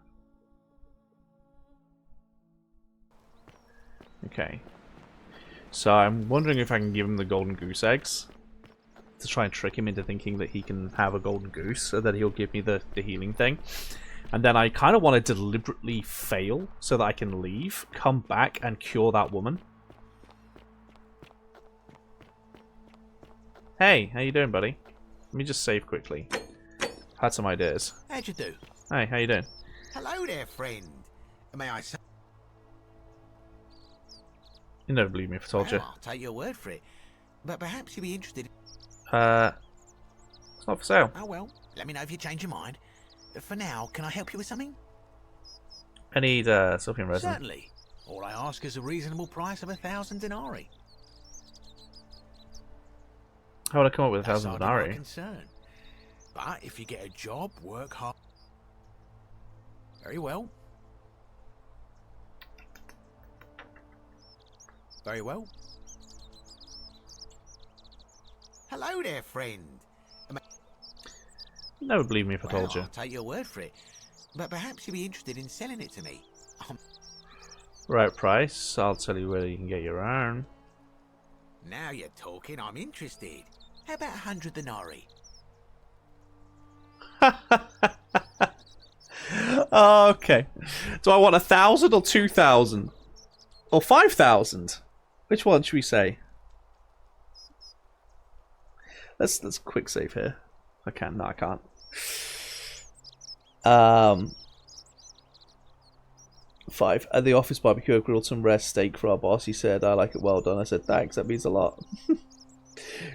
Okay. So I'm wondering if I can give him the golden goose eggs to try and trick him into thinking that he can have a golden goose so that he'll give me the healing thing. And then I kind of want to deliberately fail so that I can leave, come back and cure that woman. Hey, how you doing, buddy? Let me just save quickly. Had some ideas. How'd you do? Hey, how you doing? Hello there, friend. May I say? You never believe me if I told you. Well, I'll take your word for it. But perhaps you'd be interested. It's not for sale. Oh well, let me know if you change your mind. For now, can I help you with something? I need silphium resin. Certainly. All I ask is a reasonable price of 1,000 denarii. How would I come up with 1,000 That's hardly my denarii? concern. But if you get a job, work hard. Very well. Very well. Hello there, friend. Never believe me if I told you. I'll take your word for it. But perhaps you'd be interested in selling it to me. Right price. I'll tell you where you can get your own. Now you're talking. I'm interested. How about 100 denarii? Okay. Do I want 1,000 or 2,000? Or 5,000? Which one should we say? Let's quick save here. I can. No, I can't. 5. At the office barbecue, I grilled some rare steak for our boss. He said, I like it well done. I said, thanks. That means a lot.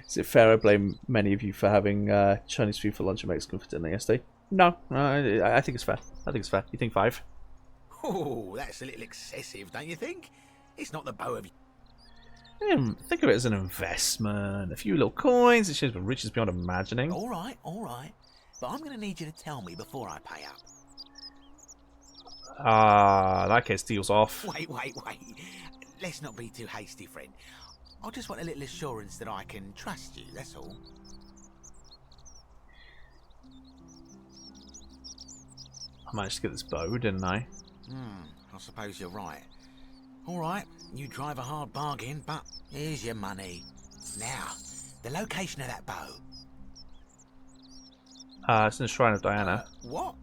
Is it fair I blame many of you for having Chinese food for lunch and Mexican for dinner yesterday? No, I think it's fair. I think it's fair. You think 5? Oh, that's a little excessive, don't you think? It's not the bow of... Think of it as an investment. A few little coins. It shows the riches beyond imagining. All right. But I'm going to need you to tell me before I pay up. In that case, deal's off. Wait. Let's not be too hasty, friend. I just want a little assurance that I can trust you, that's all. I managed to get this bow, didn't I? I suppose you're right. All right, you drive a hard bargain, but here's your money. Now, the location of that bow. It's in the Shrine of Diana. What?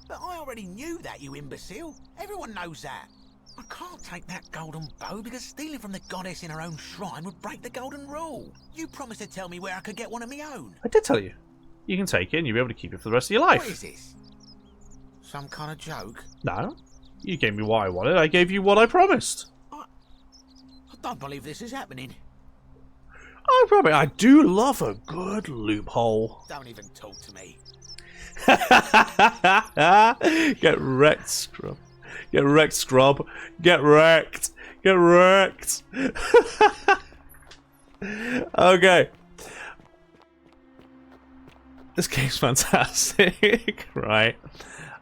But I already knew that, you imbecile. Everyone knows that. I can't take that golden bow because stealing from the goddess in her own shrine would break the golden rule. You promised to tell me where I could get one of my own. I did tell you. You can take it and you'll be able to keep it for the rest of your life. What is this? Some kind of joke? No. You gave me what I wanted. I gave you what I promised. I don't believe this is happening. I do love a good loophole. Don't even talk to me. Get wrecked, scrub. Get wrecked, scrub. Get wrecked. Get wrecked. Okay. This game's fantastic. Right.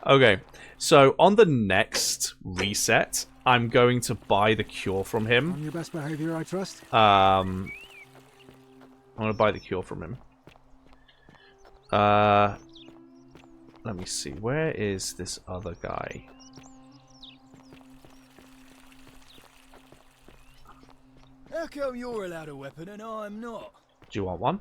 Okay. So, on the next reset, I'm going to buy the cure from him. On your best behavior, I trust. I'm going to buy the cure from him. Let me see. Where is this other guy? How come you're allowed a weapon and I'm not? Do you want one?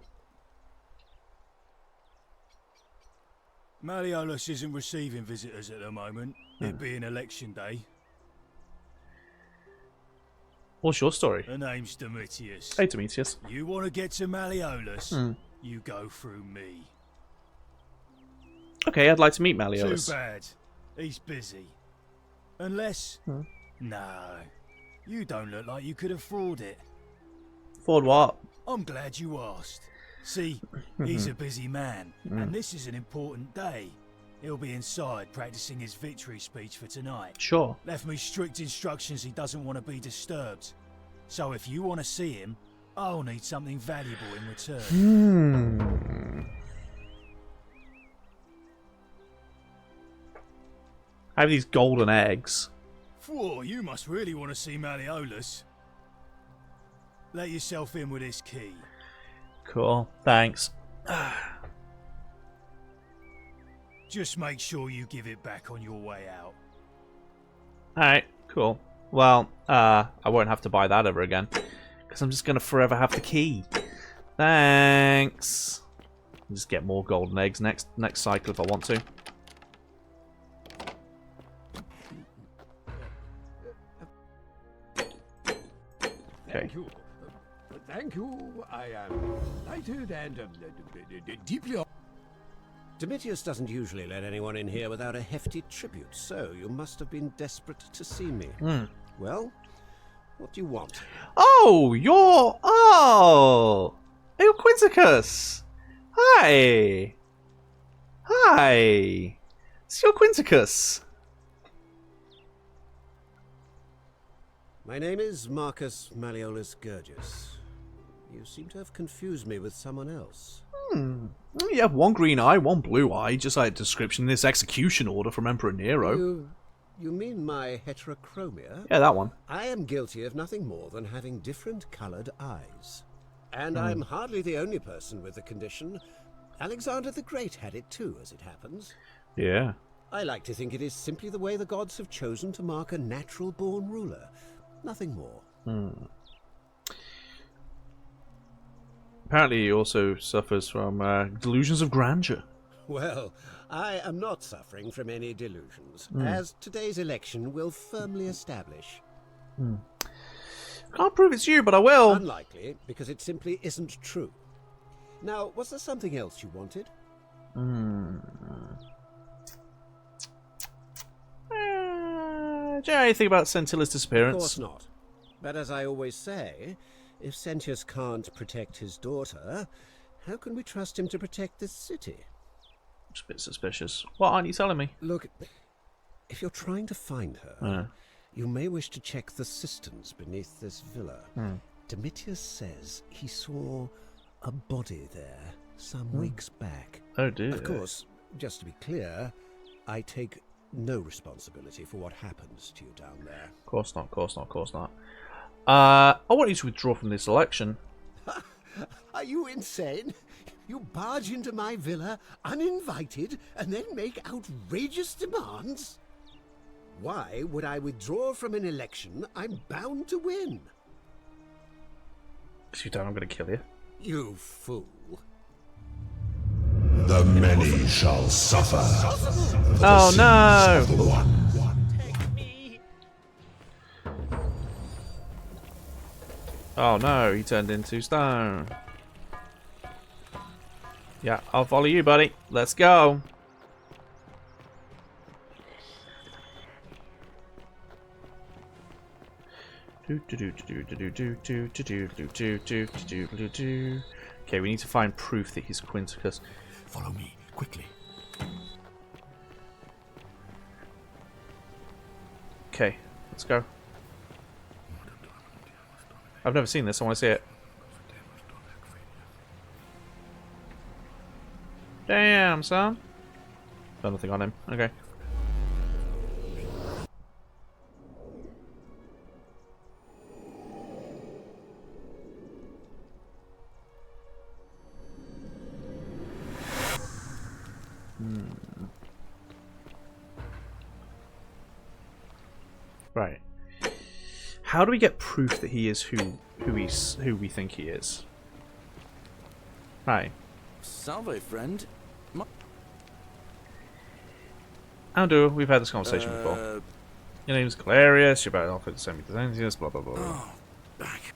Malleolus isn't receiving visitors at the moment, it being election day. What's your story? Her name's Domitius. Hey, Domitius. You want to get to Malleolus, you go through me. Okay, I'd like to meet Malleolus. Too bad. He's busy. Unless... No. You don't look like you could afford it. Afford what? I'm glad you asked. See, he's a busy man, and this is an important day. He'll be inside practicing his victory speech for tonight. Sure. Left me strict instructions he doesn't want to be disturbed. So if you want to see him, I'll need something valuable in return. I have these golden eggs. Whoa, you must really want to see Malleolus. Let yourself in with this key. Cool, thanks. Just make sure you give it back on your way out. Alright, cool. Well, I won't have to buy that ever again. Because I'm just going to forever have the key. Thanks. I'll just get more golden eggs next cycle if I want to. Okay. Thank you. I am delighted and deeply... Domitius doesn't usually let anyone in here without a hefty tribute, so you must have been desperate to see me. Well, what do you want? Oh, you're Quinticus. Hi. It's your Quinticus. My name is Marcus Malleolus Gurgis. You seem to have confused me with someone else. You have one green eye, one blue eye, just like a description in this execution order from Emperor Nero. You mean my heterochromia? Yeah, that one. I am guilty of nothing more than having different coloured eyes. And I'm hardly the only person with the condition. Alexander the Great had it too, as it happens. Yeah. I like to think it is simply the way the gods have chosen to mark a natural-born ruler. Nothing more. Apparently he also suffers from delusions of grandeur. Well, I am not suffering from any delusions, as today's election will firmly establish. Can't prove it's you, but I will. Unlikely, because it simply isn't true. Now, was there something else you wanted? Do you know anything about Sentilla's disappearance? Of course not. But as I always say, if Sentius can't protect his daughter, how can we trust him to protect this city? It's a bit suspicious. What aren't you telling me? Look, if you're trying to find her, you may wish to check the cisterns beneath this villa. Domitius says he saw a body there some weeks back. Oh dear. Of course, just to be clear, I take no responsibility for what happens to you down there. Of course not, of course not, of course not. I want you to withdraw from this election. Are you insane? You barge into my villa uninvited and then make outrageous demands? Why would I withdraw from an election I'm bound to win? If you don't, I'm going to kill you. You fool. The many shall suffer. Oh no! Oh no, he turned into stone. Yeah, I'll follow you, buddy. Let's go. Okay, we need to find proof that he's Quinticus. Follow me, quickly. Okay, let's go. I've never seen this, I want to see it. Damn, son. Got nothing on him. Okay. Right. How do we get proof that he is who we think he is? Right. Salve, friend. Andrew, we've had this conversation before. Your name's Galerius, you're about to offer to send me to Zenzius, blah blah blah. Oh, back.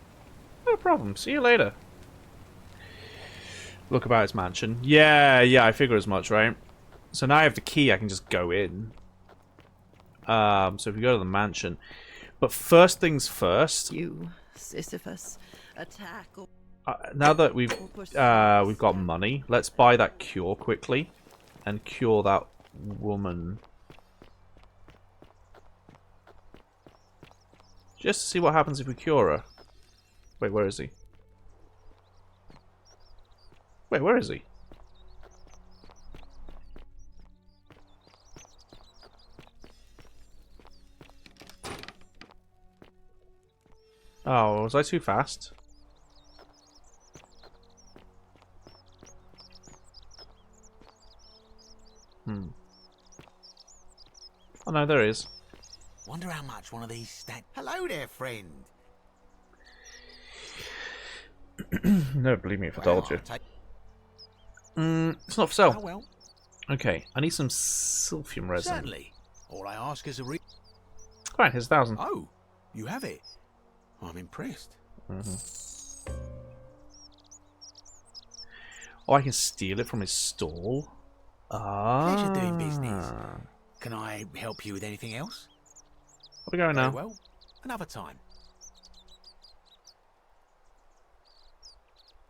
No problem, see you later. Look about his mansion. Yeah, I figure as much, right? So now I have the key, I can just go in. So if we go to the mansion. But first things first. You, Sisyphus, attack. Now that we've got money, let's buy that cure quickly. And cure that woman. Just to see what happens if we cure her. Wait, where is he? Wait, where is he? Oh, was I too fast? Oh no, there he is. Wonder how much one of these Hello there, friend. No, believe me if I told you. It's not for sale. Oh well. Okay, I need some silphium resin. Certainly. All I ask is a Right, here's 1,000. Oh, you have it. I'm impressed. Oh, I can steal it from his stall. Pleasure doing business. Can I help you with anything else? Where are we going now? Well, another time.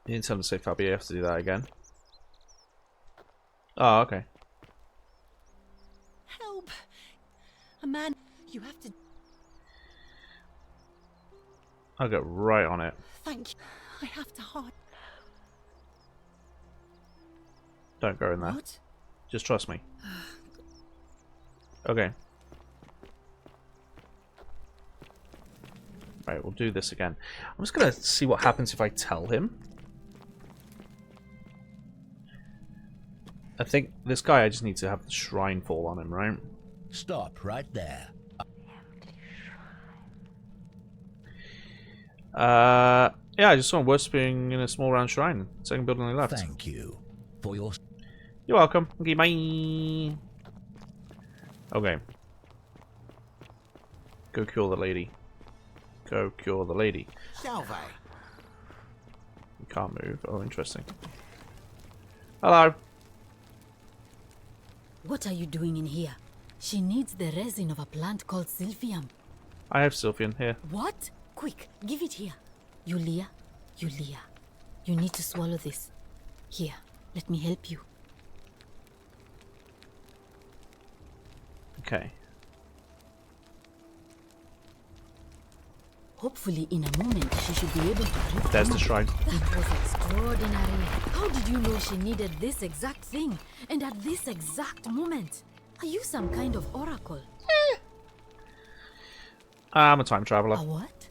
You didn't tell him to say Fabio, you have to do that again. Oh, okay. Help! A man, you have to... I'll get right on it. Thank you. I have to hide. Don't go in there. What? Just trust me. Okay. Right, we'll do this again. I'm just gonna see what happens if I tell him. I think this guy, I just need to have the shrine fall on him, right? Stop right there. Yeah, I just saw him worshipping in a small round shrine. Second building on the left. Thank you for your... You're welcome. Okay, bye. Okay. Go cure the lady. Go cure the lady. Salve. You can't move. Oh, interesting. Hello. What are you doing in here? She needs the resin of a plant called Sylphium. I have Sylphian here. What? Quick, give it here. Yulia, Yulia, you need to swallow this. Here, let me help you. Okay. Hopefully, in a moment, she should be able to grip. There's the shrine. That was extraordinary. How did you know she needed this exact thing? And at this exact moment? Are you some kind of oracle? I'm a time traveler. A what?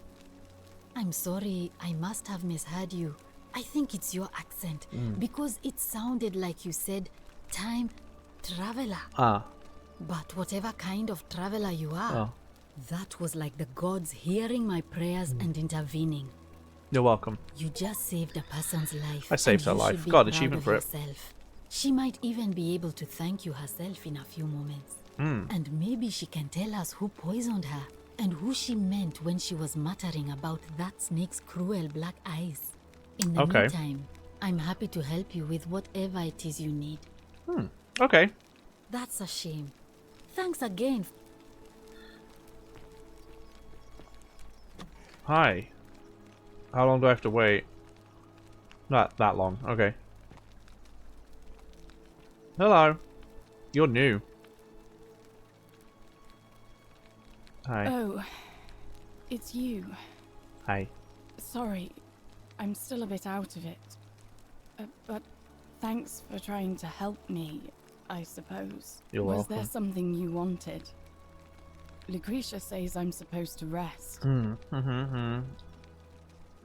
I'm sorry, I must have misheard you. I think it's your accent, because it sounded like you said time traveler. Ah. But whatever kind of traveler you are, that was like the gods hearing my prayers and intervening. You're welcome. You just saved a person's life. I saved her life. Got an achievement for it. She might even be able to thank you herself in a few moments. And maybe she can tell us who poisoned her and who she meant when she was muttering about that snake's cruel black eyes. In the meantime, I'm happy to help you with whatever it is you need. Okay. That's a shame. Thanks again. Hi. How long do I have to wait? Not that long. Okay. Hello. You're new. Hi. Oh, it's you. Hi. Sorry, I'm still a bit out of it. But thanks for trying to help me, I suppose. You're Was welcome. there something you wanted? Lucretia says I'm supposed to rest. Can I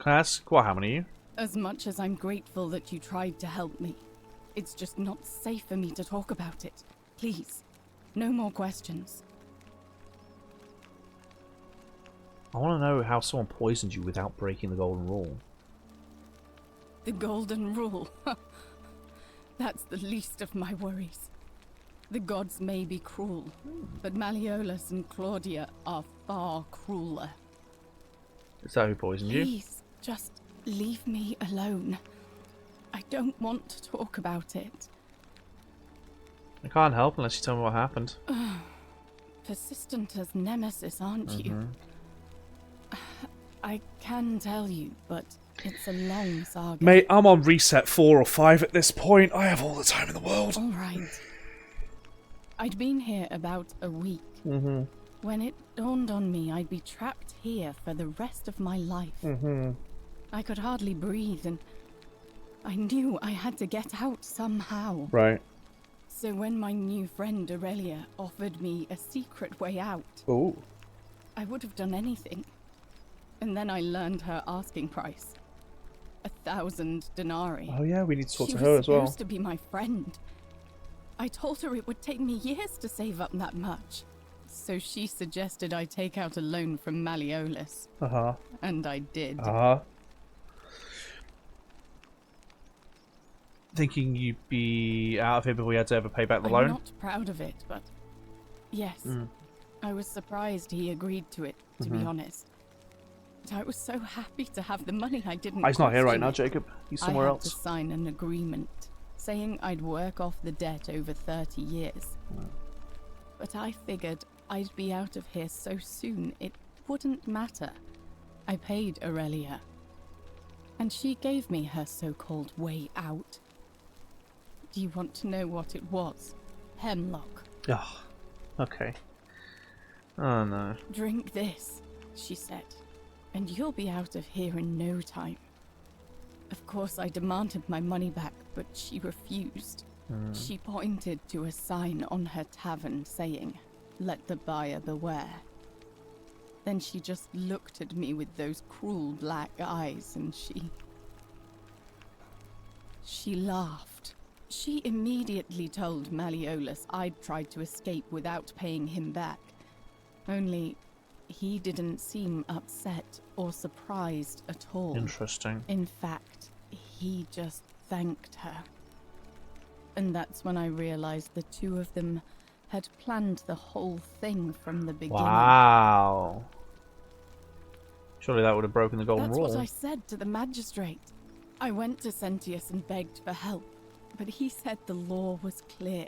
ask, what, how many are you? As much as I'm grateful that you tried to help me, it's just not safe for me to talk about it. Please, no more questions. I want to know how someone poisoned you without breaking the golden rule. The golden rule. That's the least of my worries. The gods may be cruel, but Malleolus and Claudia are far crueler. Is that who poisoned you? Please, just leave me alone. I don't want to talk about it. I can't help unless you tell me what happened. Persistent as Nemesis, aren't you? I can tell you, but it's a long saga. Mate, I'm on reset 4 or 5 at this point. I have all the time in the world. All right. I'd been here about a week. When it dawned on me I'd be trapped here for the rest of my life. I could hardly breathe, and I knew I had to get out somehow. Right. So when my new friend Aurelia offered me a secret way out, I would have done anything. And then I learned her asking price. 1,000 denarii. Oh yeah, we need to talk to her She as well. was supposed to be my friend. I told her it would take me years to save up that much. So she suggested I take out a loan from Malleolus. And I did. Thinking you'd be out of here before we had to ever pay back the loan? I'm not proud of it, but yes. I was surprised he agreed to it, to be honest. But I was so happy to have the money I didn't. He's not here right question now, it. Jacob. He's somewhere I had else. to sign an agreement saying I'd work off the debt over 30 years. But I figured I'd be out of here so soon it wouldn't matter. I paid Aurelia, and she gave me her so-called way out. Do you want to know what it was? Hemlock. Oh, okay. Oh no. Drink this, she said, and you'll be out of here in no time. Of course, I demanded my money back, but she refused. She pointed to a sign on her tavern saying, "Let the buyer beware." Then she just looked at me with those cruel black eyes and she laughed. She immediately told Malleolus I'd tried to escape without paying him back. Only, he didn't seem upset or surprised at all. Interesting. In fact, he just thanked her. And that's when I realized the two of them had planned the whole thing from the beginning. Wow. Surely that would have broken the golden rule. That's what I said to the magistrate. I went to Sentius and begged for help, but he said the law was clear.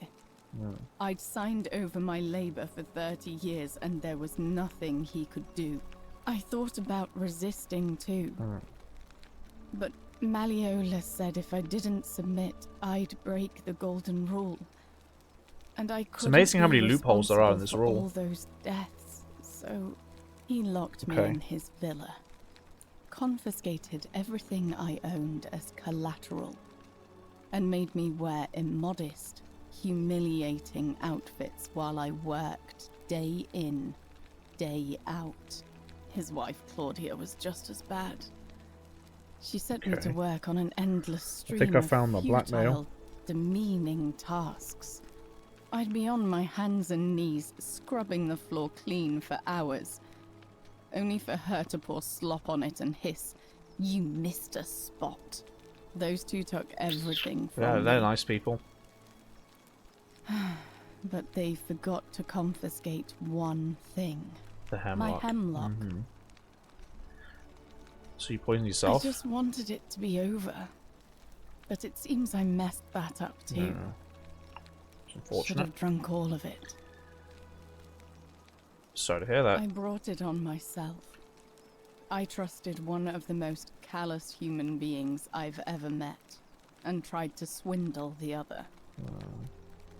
I'd signed over my labor for 30 years and there was nothing he could do. I thought about resisting too. But Malleolus said if I didn't submit, I'd break the golden rule. And I couldn't. It's amazing how many loopholes there are in this for rule. all those deaths, so he locked me in his villa. Confiscated everything I owned as collateral. And made me wear immodest, humiliating outfits while I worked day in, day out. His wife Claudia was just as bad. She sent me to work on an endless stream of futile, demeaning tasks. I'd be on my hands and knees, scrubbing the floor clean for hours, only for her to pour slop on it and hiss, "You missed a spot." Those two took everything from me. Yeah, they're nice people. But they forgot to confiscate one thing. The hemlock. My hemlock. So you poisoned yourself? I just wanted it to be over. But it seems I messed that up too. It's unfortunate. Should have drunk all of it. Sorry to hear that. I brought it on myself. I trusted one of the most callous human beings I've ever met, and tried to swindle the other.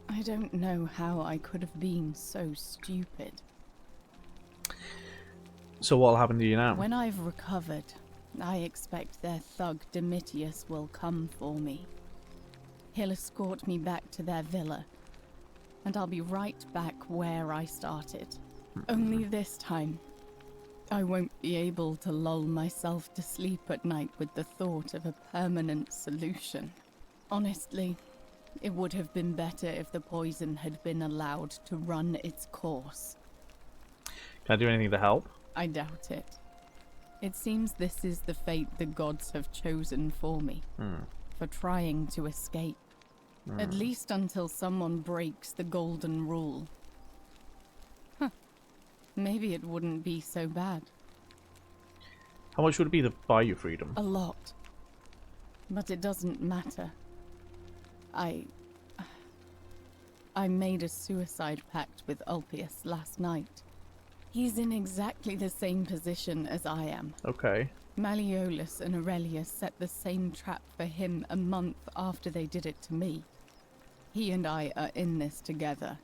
I don't know how I could have been so stupid. So what'll happen to you now? When I've recovered, I expect their thug Domitius will come for me. He'll escort me back to their villa, and I'll be right back where I started. Only this time, I won't be able to lull myself to sleep at night with the thought of a permanent solution. Honestly, it would have been better if the poison had been allowed to run its course. Can I do anything to help? I doubt it. It seems this is the fate the gods have chosen for me, for trying to escape. At least until someone breaks the golden rule. Maybe it wouldn't be so bad. How much would it be to buy you freedom? A lot. But it doesn't matter. I made a suicide pact with Ulpius last night. He's in exactly the same position as I am. Okay. Malleolus and Aurelius set the same trap for him a month after they did it to me. He and I are in this together.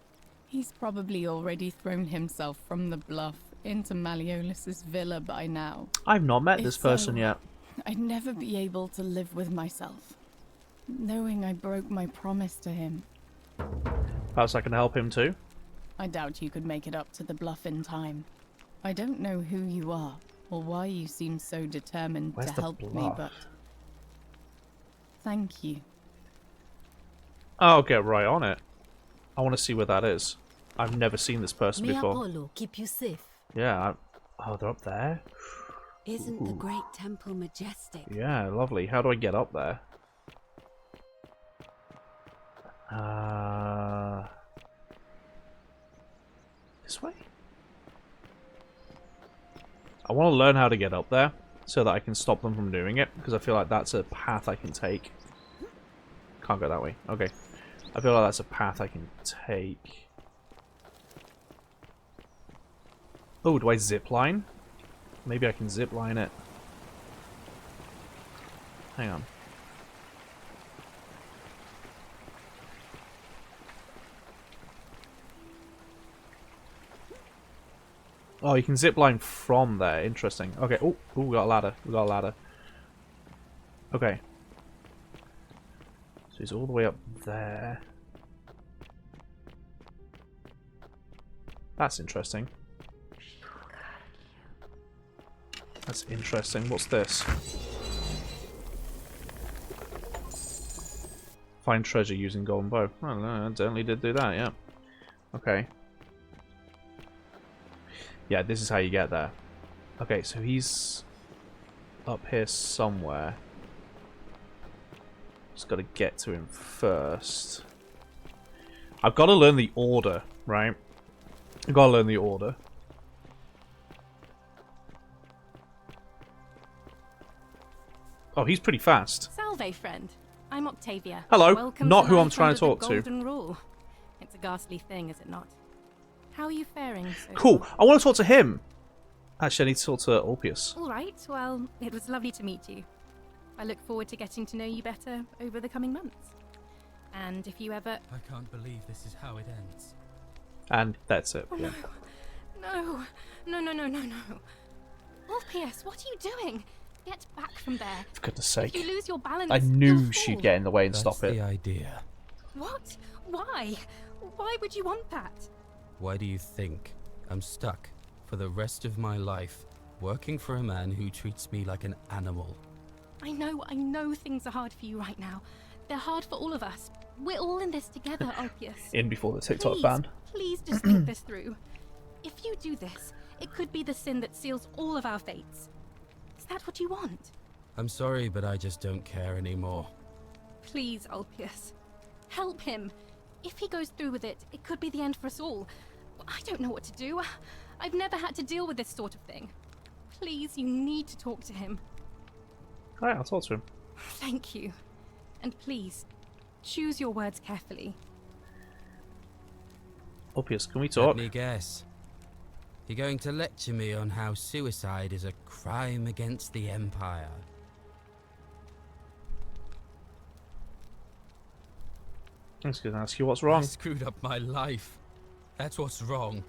He's probably already thrown himself from the bluff into Malleolus's villa by now. I've not met this person yet. I'd never be able to live with myself, knowing I broke my promise to him. Perhaps I can help him too? I doubt you could make it up to the bluff in time. I don't know who you are, or why you seem so determined to help me, but... thank you. I'll get right on it. I want to see where that is. I've never seen this person May before. Apollo keep you safe. Yeah. Oh, they're up there? Isn't the great temple majestic? Yeah, lovely. How do I get up there? This way? I want to learn how to get up there so that I can stop them from doing it, because I feel like that's a path I can take. Can't go that way. Okay. I feel like that's a path I can take. Oh, do I zip line? Maybe I can zip line it. Hang on. Oh, you can zip line from there. Interesting. Okay. Oh, we got a ladder. We got a ladder. Okay. So he's all the way up there. That's interesting. That's interesting. What's this? Find treasure using golden bow. Well, I certainly did do that, yeah. Okay. Yeah, this is how you get there. Okay, so he's up here somewhere. Just got to get to him first. I've got to learn the order, right? I've got to learn the order. Oh, he's pretty fast. Salve, friend. I'm Octavia. Hello. Welcome Not to who I'm life trying to under talk the to. Golden Rule. It's a ghastly thing, is it not? How are you faring so Cool. far? I want to talk to him. Actually, I need to talk to Ulpius. All right. Well, it was lovely to meet you. I look forward to getting to know you better over the coming months. And if you ever... I can't believe this is how it ends. And that's it. Oh, Yeah. no. Ulpius, what are you doing? Get back from there. For goodness sake. If you lose your balance, I knew she'd get in the way and stop it. That's the idea. What? Why? Why would you want that? Why do you think I'm stuck for the rest of my life working for a man who treats me like an animal? I know things are hard for you right now. They're hard for all of us. We're all in this together, Ulpius. In before the TikTok Please, ban. Please just think this through. If you do this, it could be the sin that seals all of our fates. Is that what you want? I'm sorry, but I just don't care anymore. Please, Ulpius. Help him. If he goes through with it, it could be the end for us all. I don't know what to do. I've never had to deal with this sort of thing. Please, you need to talk to him. Alright, I'll talk to him. Thank you. And please, choose your words carefully. Ulpius, can we talk? Let me guess. You're going to lecture me on how suicide is a crime against the Empire. I was going to ask you what's wrong. I screwed up my life. That's what's wrong.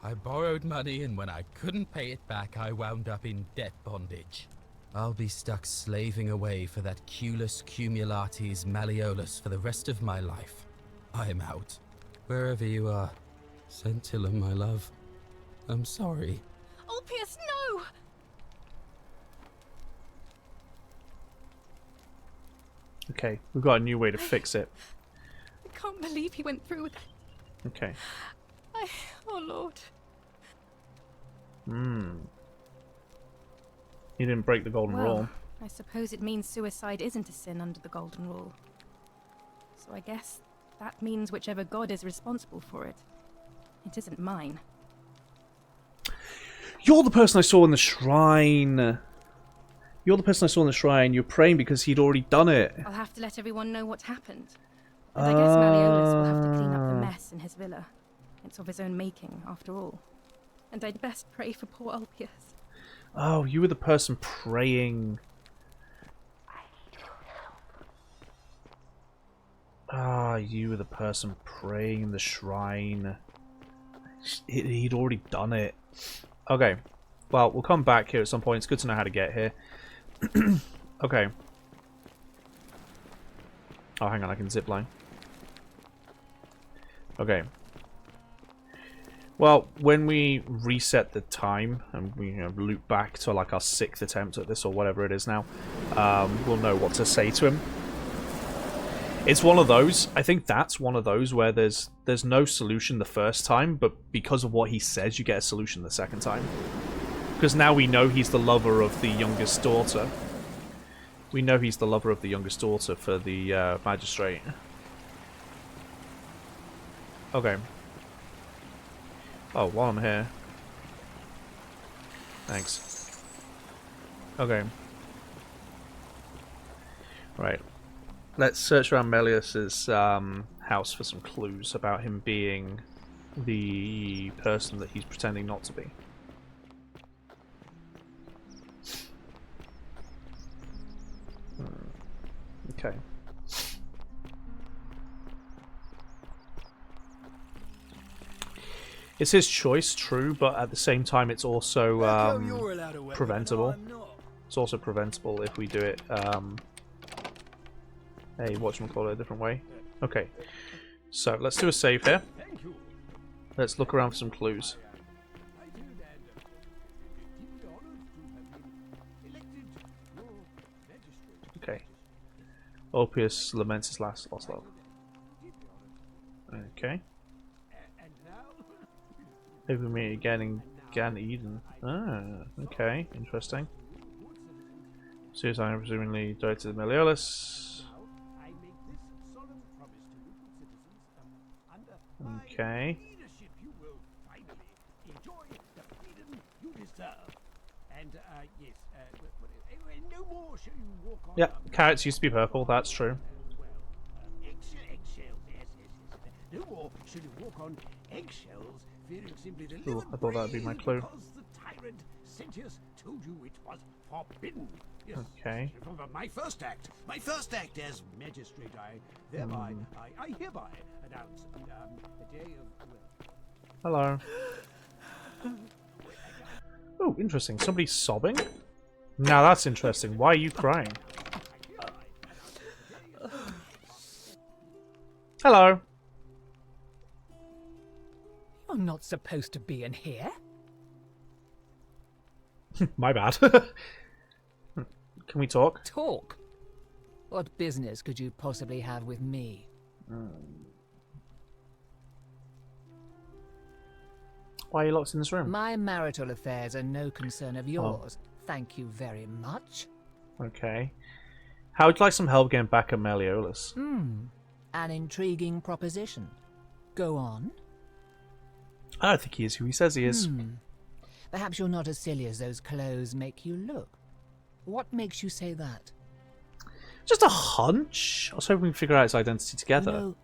I borrowed money, and when I couldn't pay it back, I wound up in debt bondage. I'll be stuck slaving away for that Culus Cumulatis Malleolus for the rest of my life. I'm out. Wherever you are, Scintilla, my love. I'm sorry. Ulpius, no! Okay, we've got a new way to fix it. I can't believe he went through with it. Okay. Oh, Lord. He didn't break the golden rule. I suppose it means suicide isn't a sin under the Golden Rule. So I guess that means whichever god is responsible for it. It isn't mine. You're the person I saw in the shrine. You're the person I saw in the shrine. You're praying because he'd already done it. I'll have to let everyone know what happened. And I guess Malleolus will have to clean up the mess in his villa. It's of his own making, after all. And I'd best pray for poor Ulpius. Oh, you were the person praying. Ah, you were the person praying in the shrine. He'd already done it. Okay. Well, we'll come back here at some point. It's good to know how to get here. Okay. Oh, hang on. I can zipline. Okay. Well, when we reset the time and we loop back to like our 6th attempt at this or whatever it is now, we'll know what to say to him. It's one of those. I think that's one of those where there's no solution the first time, but because of what he says, you get a solution the second time. Because now we know he's the lover of the youngest daughter. We know he's the lover of the youngest daughter for the magistrate. Okay. Oh, while I'm here. Thanks. Okay. Right. Let's search around Malleus's house for some clues about him being the person that he's pretending not to be. Okay. It's his choice, true, but at the same time it's also preventable. It's also preventable if we do it hey, whatchamacallit, a different way. Okay. So let's do a save here. Let's look around for some clues. Okay. Ulpius laments his lost love. Okay. Maybe we meet again in Gan Eden. Ah, okay, interesting. Suicide presumably directed to Meliodas. Okay. Yeah, carrots used to be purple, that's true. No more should you walk on eggshells, fearing simply to Ooh, I thought that'd be my clue. because the tyrant Sentius told you it was forbidden. Yes, Okay. from my first act as magistrate, I hereby announce a day of. Hello. Oh, interesting. Somebody's sobbing? Now that's interesting. Why are you crying? Hello. You're not supposed to be in here. My bad. Can we talk? Talk? What business could you possibly have with me? Why are you locked in this room? My marital affairs are no concern of yours. Thank you very much. Okay. How would you like some help getting back at Meliodas? An intriguing proposition. Go on. I don't think he is who he says he is. Perhaps you're not as silly as those clothes make you look. What makes you say that? Just a hunch. I was hoping we'd figure out his identity together. You know,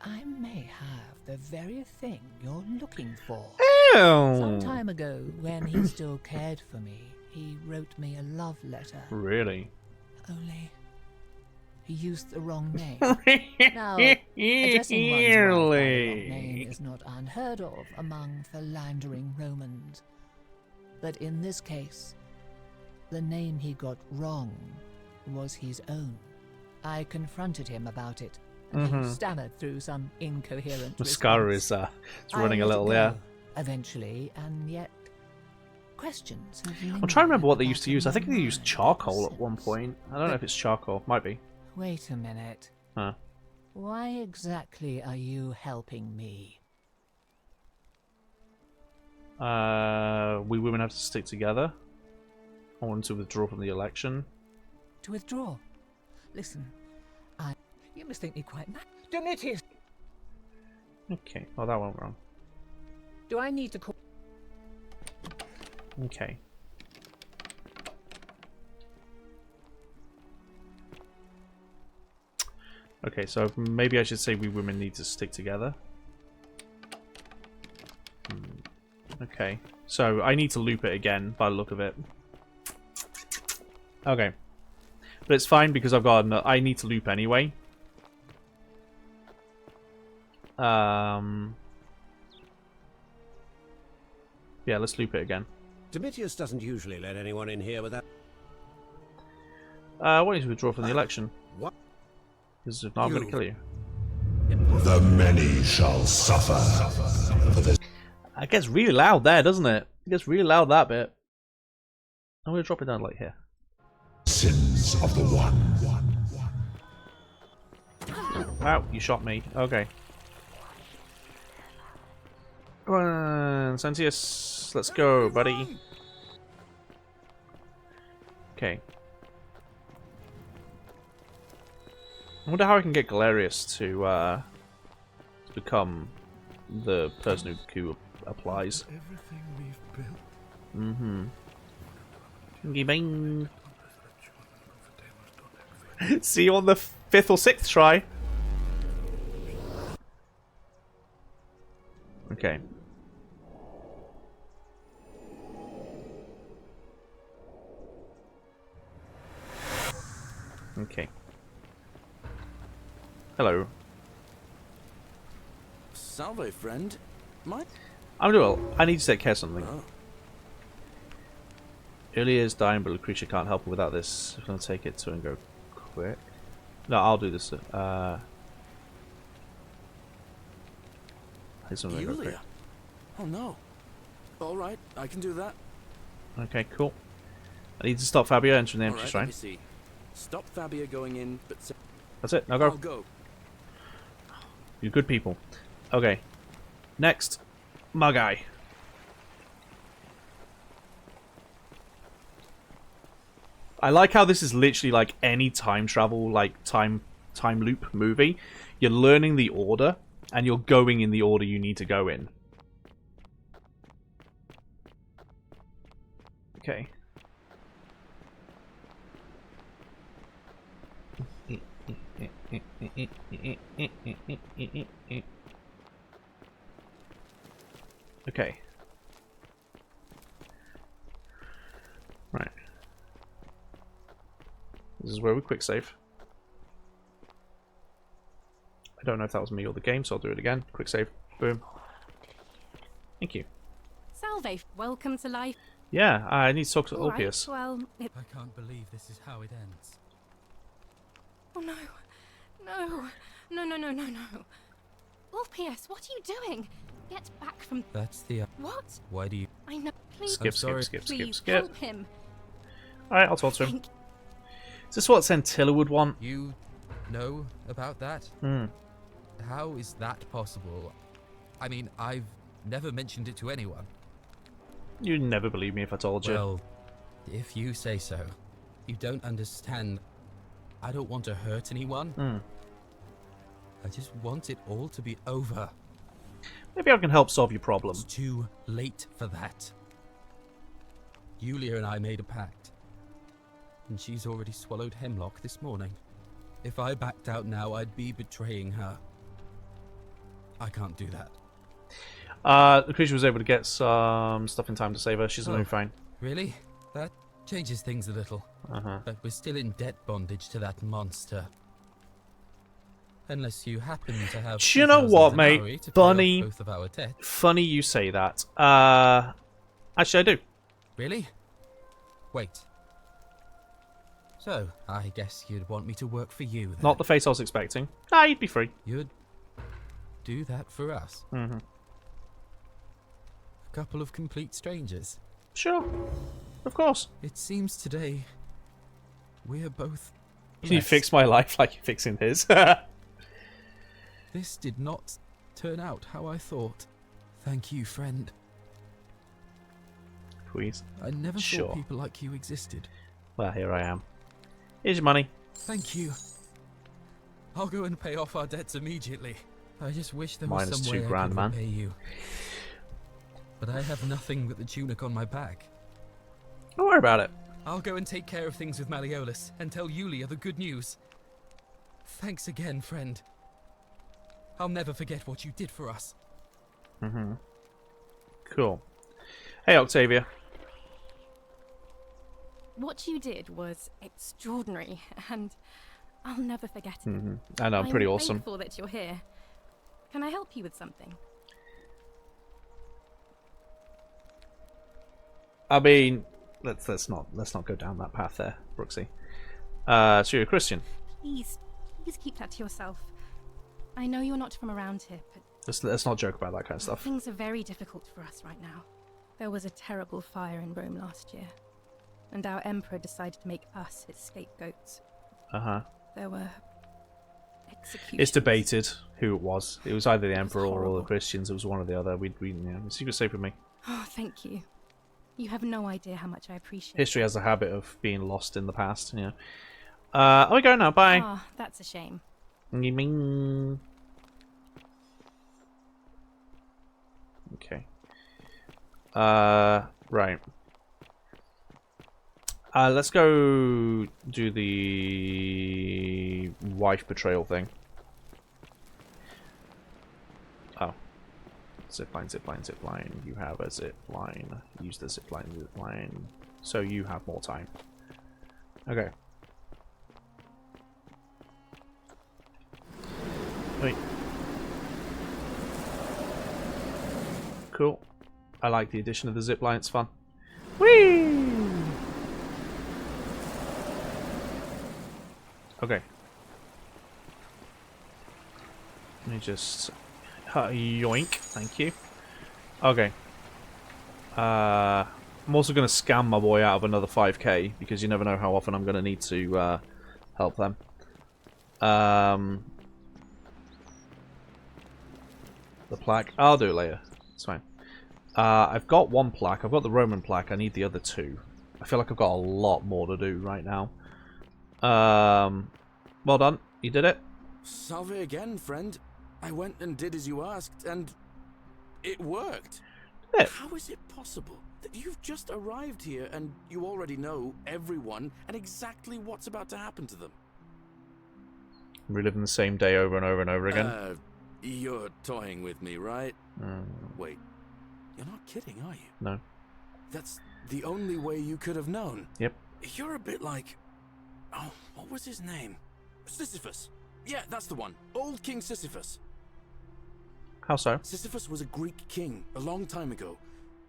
I may have the very thing you're looking for. Ew. Some time ago, when he still cared for me, he wrote me a love letter. Really? Only he used the wrong name. Now, addressing one's wife by the wrong name is not unheard of among philandering Romans. But in this case, the name he got wrong was his own. I confronted him about it, and he stammered through some incoherent Mascara is running a little, yeah. Eventually, and yet questions have I'm trying to remember what they used to use. I think they used charcoal at one point. I don't know if it's charcoal. Might be. Wait a minute. Huh. Why exactly are you helping me? We women have to stick together. I want to withdraw from the election. To withdraw? Listen, you must think me quite mad. Domitius! Okay, well that went wrong. Do I need to call... Okay. Okay, so maybe I should say we women need to stick together. Okay, so I need to loop it again by the look of it. Okay. But it's fine because I've got I need to loop anyway. Yeah, let's loop it again. Domitius doesn't usually let anyone in here without... I want you to withdraw from the election. What? Because if not, I'm going to kill you. The many shall suffer for the... It gets really loud there, doesn't it? It gets really loud, that bit. I'm going to drop it down like here. Sins of the One. Wow, you shot me. Okay. Come on, Sentius. Let's go, buddy. Okay. I wonder how I can get Galerius to become the person who applies. Everything we've built. Bing. See you on the 5th or 6th try. Okay. Okay. Hello. Salve, friend. I'm doing well. I need to take care of something. Oh. Ilya's dying, but the creature can't help him without this. I'm going to take it to and go quick. No, I'll do this. Yulia. Oh no. Alright, I can do that. Okay, cool. I need to stop Fabio entering the All empty right, shrine. let me see. Stop Fabia going in, but That's it. Now I'll go. go. You good people. Okay. Next. My guy. I like how this is literally like any time travel, like time loop movie. You're learning the order, and you're going in the order you need to go in. Okay. Okay. Right. This is where we quick save. I don't know if that was me or the game, so I'll do it again. Quick save. Boom. Thank you. Salve, welcome to life. Yeah, I need to talk to All right, Ulpius. well, I can't believe this is how it ends. Oh no. No. No, no, no, no, no. Ulpius, what are you doing? Get back from... That's the... What? Why do you... I know. Please. Skip, skip, Please, skip. help him. Alright, I'll talk to him. Is this what Centilla would want? You know about that? Hmm. How is that possible? I mean, I've never mentioned it to anyone. You'd never believe me if I told you. Well, if you say so. You don't understand. I don't want to hurt anyone. Hmm. I just want it all to be over. Maybe I can help solve your problem. It's too late for that. Yulia and I made a pact. And she's already swallowed hemlock this morning. If I backed out now, I'd be betraying her. I can't do that. The creature was able to get some stuff in time to save her. She's gonna be fine. Really? That changes things a little. But we're still in debt bondage to that monster. Unless you happen to have... Do you know what, mate? Funny. Both of our debts. Funny you say that. Actually, I do. Really? Wait. So, I guess you'd want me to work for you, then. Not the face I was expecting. Ah, you'd be free. You'd do that for us? Mm-hmm. A couple of complete strangers? Sure. Of course. It seems today we're both Can you fix my life like you're fixing his? This did not turn out how I thought. Thank you, friend. Please. I never Sure. thought people like you existed. Well, here I am. Here's your money. Thank you. I'll go and pay off our debts immediately. I just wish there Minus was some way $2 I grand, could man. repay you. But I have nothing but the tunic on my back. Don't worry about it. I'll go and take care of things with Malleolus and tell Yulia the good news. Thanks again, friend. I'll never forget what you did for us. Mm-hmm. Cool. Hey, Octavia. What you did was extraordinary, and I'll never forget it. Mm-hmm. I know, pretty awesome. I'm thankful that you're here. Can I help you with something? I mean, let's not go down that path there, Brooksy. So you're a Christian. Please keep that to yourself. I know you're not from around here, but Let's not joke about that kind of stuff. things are very difficult for us right now. There was a terrible fire in Rome last year, and our emperor decided to make us his scapegoats. Uh-huh. There were executions. It's debated who it was. It was either the Emperor or the Christians. It was one or the other. Secret safe with me. Oh, thank you. You have no idea how much I appreciate History has a habit of being lost in the past, you know. We go now. Bye. Ah, that's a shame. Okay. Right. Let's go do the wife betrayal thing. Oh. Zipline, zipline, zipline. You have a zipline. Use the zipline, zipline. So you have more time. Okay. Wait. Cool. I like the addition of the zipline, it's fun. Whee! Okay. Let me just... yoink. Thank you. Okay. I'm also going to scam my boy out of another 5k, because you never know how often I'm going to need to help them. The plaque. I'll do it later. It's fine. I've got one plaque. I've got the Roman plaque. I need the other two. I feel like I've got a lot more to do right now. Well done. You did it. Salve again, friend. I went and did as you asked, and it worked. How is it possible that you've just arrived here and you already know everyone and exactly what's about to happen to them? Reliving the same day over and over and over again. You're toying with me, right? Wait, you're not kidding, are you? No. That's the only way you could have known. Yep. You're a bit like... Oh, what was his name? Sisyphus. Yeah, that's the one. Old King Sisyphus. How so? Sisyphus was a Greek king a long time ago.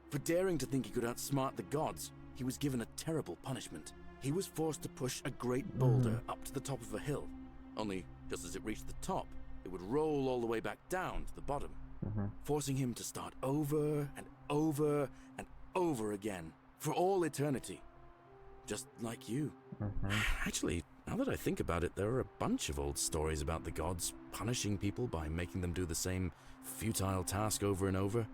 For daring to think he could outsmart the gods, he was given a terrible punishment. He was forced to push a great boulder up to the top of a hill. Only, just as it reached the top, it would roll all the way back down to the bottom, forcing him to start over and over and over again, for all eternity. Just like you. Actually, now that I think about it, there are a bunch of old stories about the gods punishing people by making them do the same futile task over and over.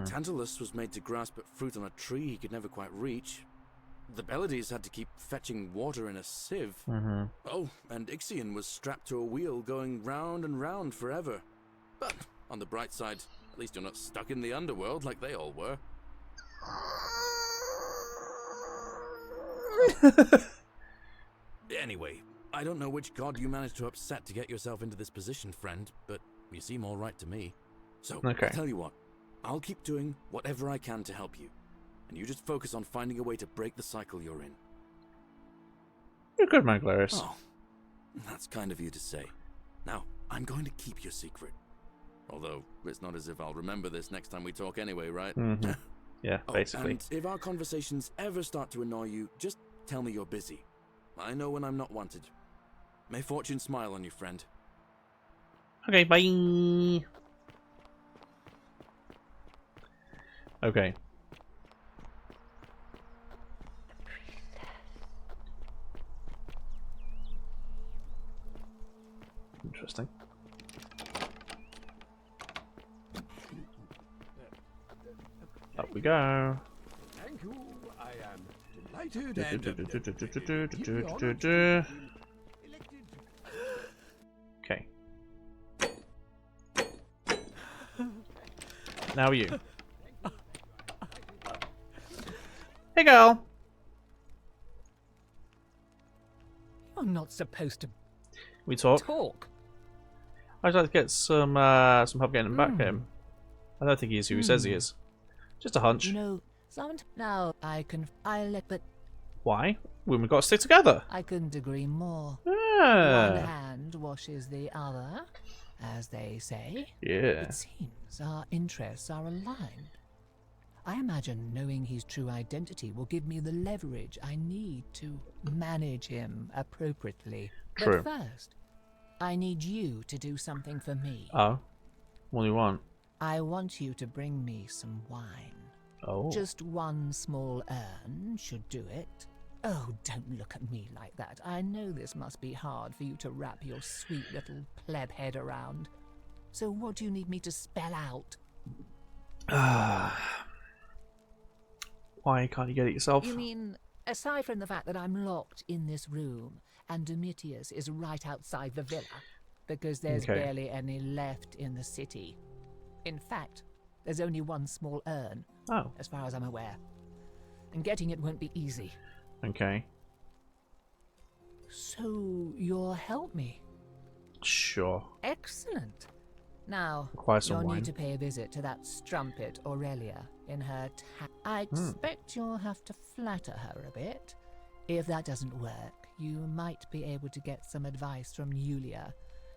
Tantalus was made to grasp at fruit on a tree he could never quite reach. The Pleiades had to keep fetching water in a sieve. Oh, and Ixion was strapped to a wheel going round and round forever. But on the bright side, at least you're not stuck in the underworld like they all were. Anyway, I don't know which god you managed to upset to get yourself into this position, friend, but you seem all right to me. So, I'll tell you what, I'll keep doing whatever I can to help you, and you just focus on finding a way to break the cycle you're in. You're good, man, Glarius. Oh, that's kind of you to say. Now, I'm going to keep your secret. Although, it's not as if I'll remember this next time we talk anyway, right? Yeah, basically. And if our conversations ever start to annoy you, just tell me you're busy. I know when I'm not wanted. May fortune smile on you, friend. Okay, bye. Okay. Interesting. Up we go. Thank you. I am delighted Okay. Now you. Hey, girl. You're not supposed to We talk. I'd like to get some help getting him back him. I don't think he is who he says he is. Just a hunch. You know, now I'll let, but Why? Women got to stick together. I couldn't agree more. Yeah. One hand washes the other, as they say. Yeah. It seems our interests are aligned. I imagine knowing his true identity will give me the leverage I need to manage him appropriately. True. But first, I need you to do something for me. Oh. What do you want? I want you to bring me some wine. Oh. Just one small urn should do it. Oh, don't look at me like that. I know this must be hard for you to wrap your sweet little pleb head around. So what do you need me to spell out? Why can't you get it yourself? You mean, aside from the fact that I'm locked in this room and Domitius is right outside the villa, because there's barely any left in the city. In fact, there's only one small urn, as far as I'm aware. And getting it won't be easy. Okay. So, you'll help me? Sure. Excellent. Now, Require some you'll wine. need to pay a visit to that strumpet Aurelia in her I expect you'll have to flatter her a bit. If that doesn't work, you might be able to get some advice from Yulia,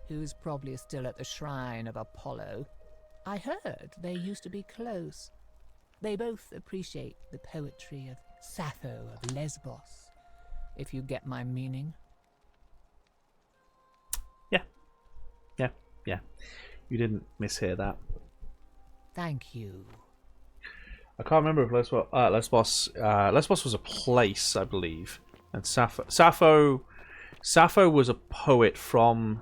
who's probably still at the shrine of Apollo. I heard they used to be close. They both appreciate the poetry of Sappho of Lesbos, if you get my meaning. Yeah. You didn't mishear that. Thank you. I can't remember if Lesbos was a place, I believe, and Sappho Sappho was a poet from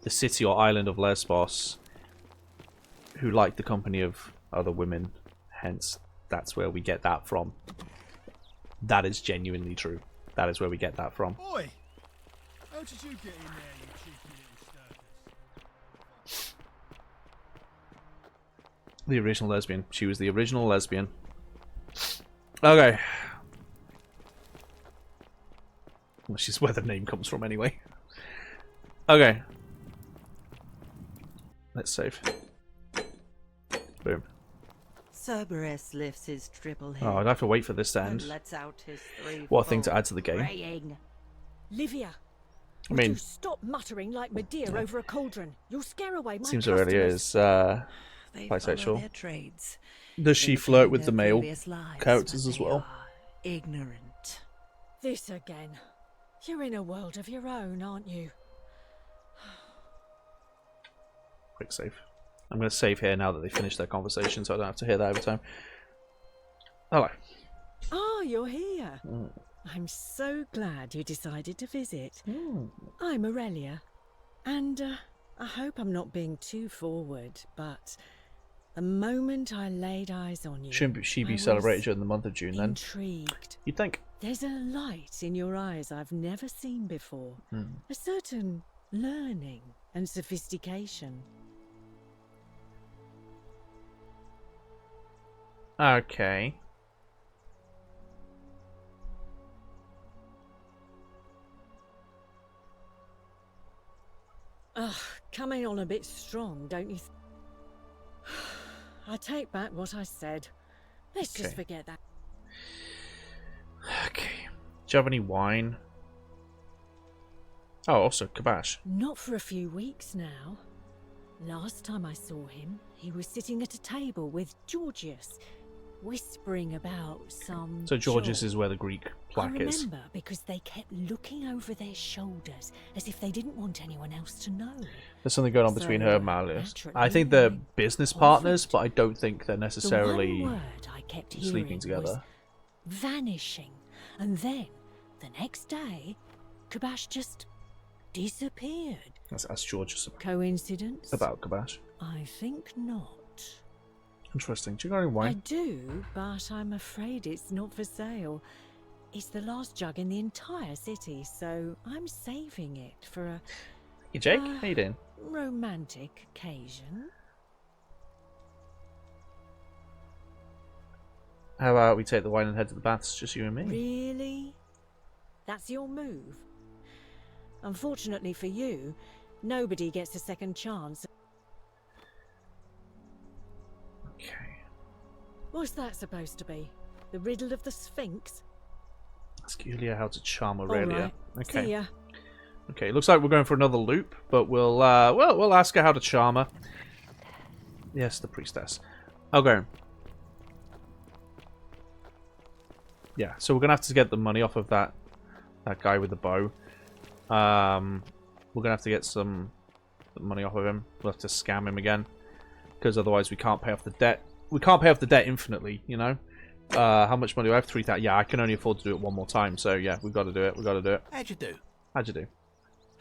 the city or island of Lesbos who liked the company of other women. Hence, that's where we get that from. That is genuinely true. That is where we get that from. Oi! How did you get in there, you cheeky little sturkers? The original lesbian. She was the original lesbian. Okay. Which is where the name comes from anyway. Okay. Let's save. Boom. Cerberus lifts his triple head. Oh, I'd have to wait for this to end. And lets out his What a thing to add to the game. braying. Livia, I would mean, you stop muttering like Medea over a cauldron? You'll scare away my seems customers. already is They bisexual. follow their trades, Does she imitating flirt with the their male previous lives, characters but as they well? are ignorant. This again. You're in a world of your own, aren't you? Quick save. I'm going to save here now that they finished their conversation, so I don't have to hear that every time. Hello. Ah, you're here. Mm. I'm so glad you decided to visit. I'm Aurelia, and I hope I'm not being too forward, but the moment I laid eyes on you, Shouldn't she I be was celebrated during the month of June then? intrigued. You'd think. There's a light in your eyes I've never seen before. Hmm. A certain learning and sophistication. Okay. Ugh, coming on a bit strong, don't you? I take back what I said. Let's just Okay. forget that. Okay. Do you have any wine? Oh, also Kabash. Not for a few weeks now. Last time I saw him, he was sitting at a table with Georgius, whispering about some. So Georgius job. is where the Greek plaque I is. remember because they kept looking over their shoulders as if they didn't want anyone else to know. There's something going on between her and Malleus. I think they're business partners, but I don't think they're necessarily The one word I kept hearing sleeping together. was vanishing, and then the next day, Kabash just disappeared. That's Georgius Coincidence? about Kabash. I think not. Interesting. Do you got any I wine? do, but I'm afraid it's not for sale. It's the last jug in the entire city, so I'm saving it for a Hey Jake, how you doing? romantic occasion. How about we take the wine and head to the baths, just you and me? Really? That's your move? Unfortunately for you, nobody gets a second chance. Okay. What's that supposed to be? The riddle of the Sphinx? Ask Julia how to charm All Aurelia. right. Okay. See ya. Okay, looks like we're going for another loop, but we'll ask her how to charm her. Yes, the priestess. Okay. Yeah, so we're gonna have to get the money off of that guy with the bow. We're gonna have to get some money off of him. We'll have to scam him again, because otherwise we can't pay off the debt. We can't pay off the debt infinitely, you know. How much money do I have? 3,000. Yeah, I can only afford to do it one more time. So yeah, we've got to do it. We've got to do it. How'd you do? How'd you do?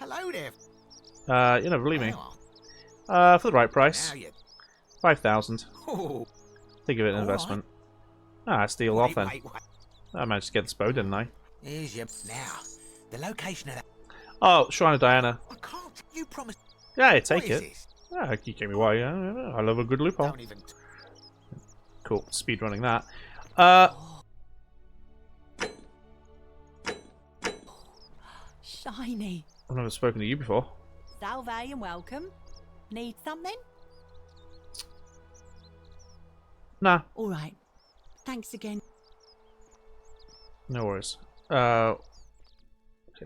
Hello there. You never believe me. For the right price. Now you... 5,000. Oh. Think of it an All investment. Ah, steal off then. Wait. I managed to get this bow, didn't I? Here's your... Now, the location of that... Oh, Shrine of Diana. I can't... You promised... Yeah, What take is it. this? Yeah, you gave me why. Yeah, I love a good loophole. Don't even... Cool. Speed running that. Shiny. I've never spoken to you before. Salve and welcome. Need something? Nah, All right. Thanks again. no worries. Okay,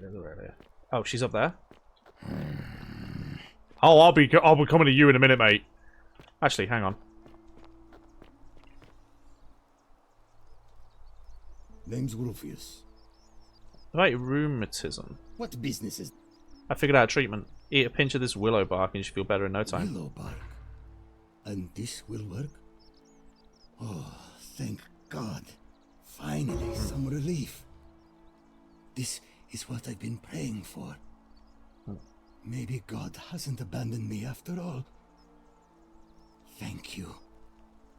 there's Aurelia. Oh, she's up there. Oh, I'll be coming to you in a minute, mate. Actually, hang on. Name's Wolfius. About your rheumatism. What business is... I figured out a treatment. Eat a pinch of this willow bark and you should feel better in no time. Willow bark? And this will work? Oh, thank God. Finally, some relief. This is what I've been praying for. Maybe God hasn't abandoned me after all. Thank you.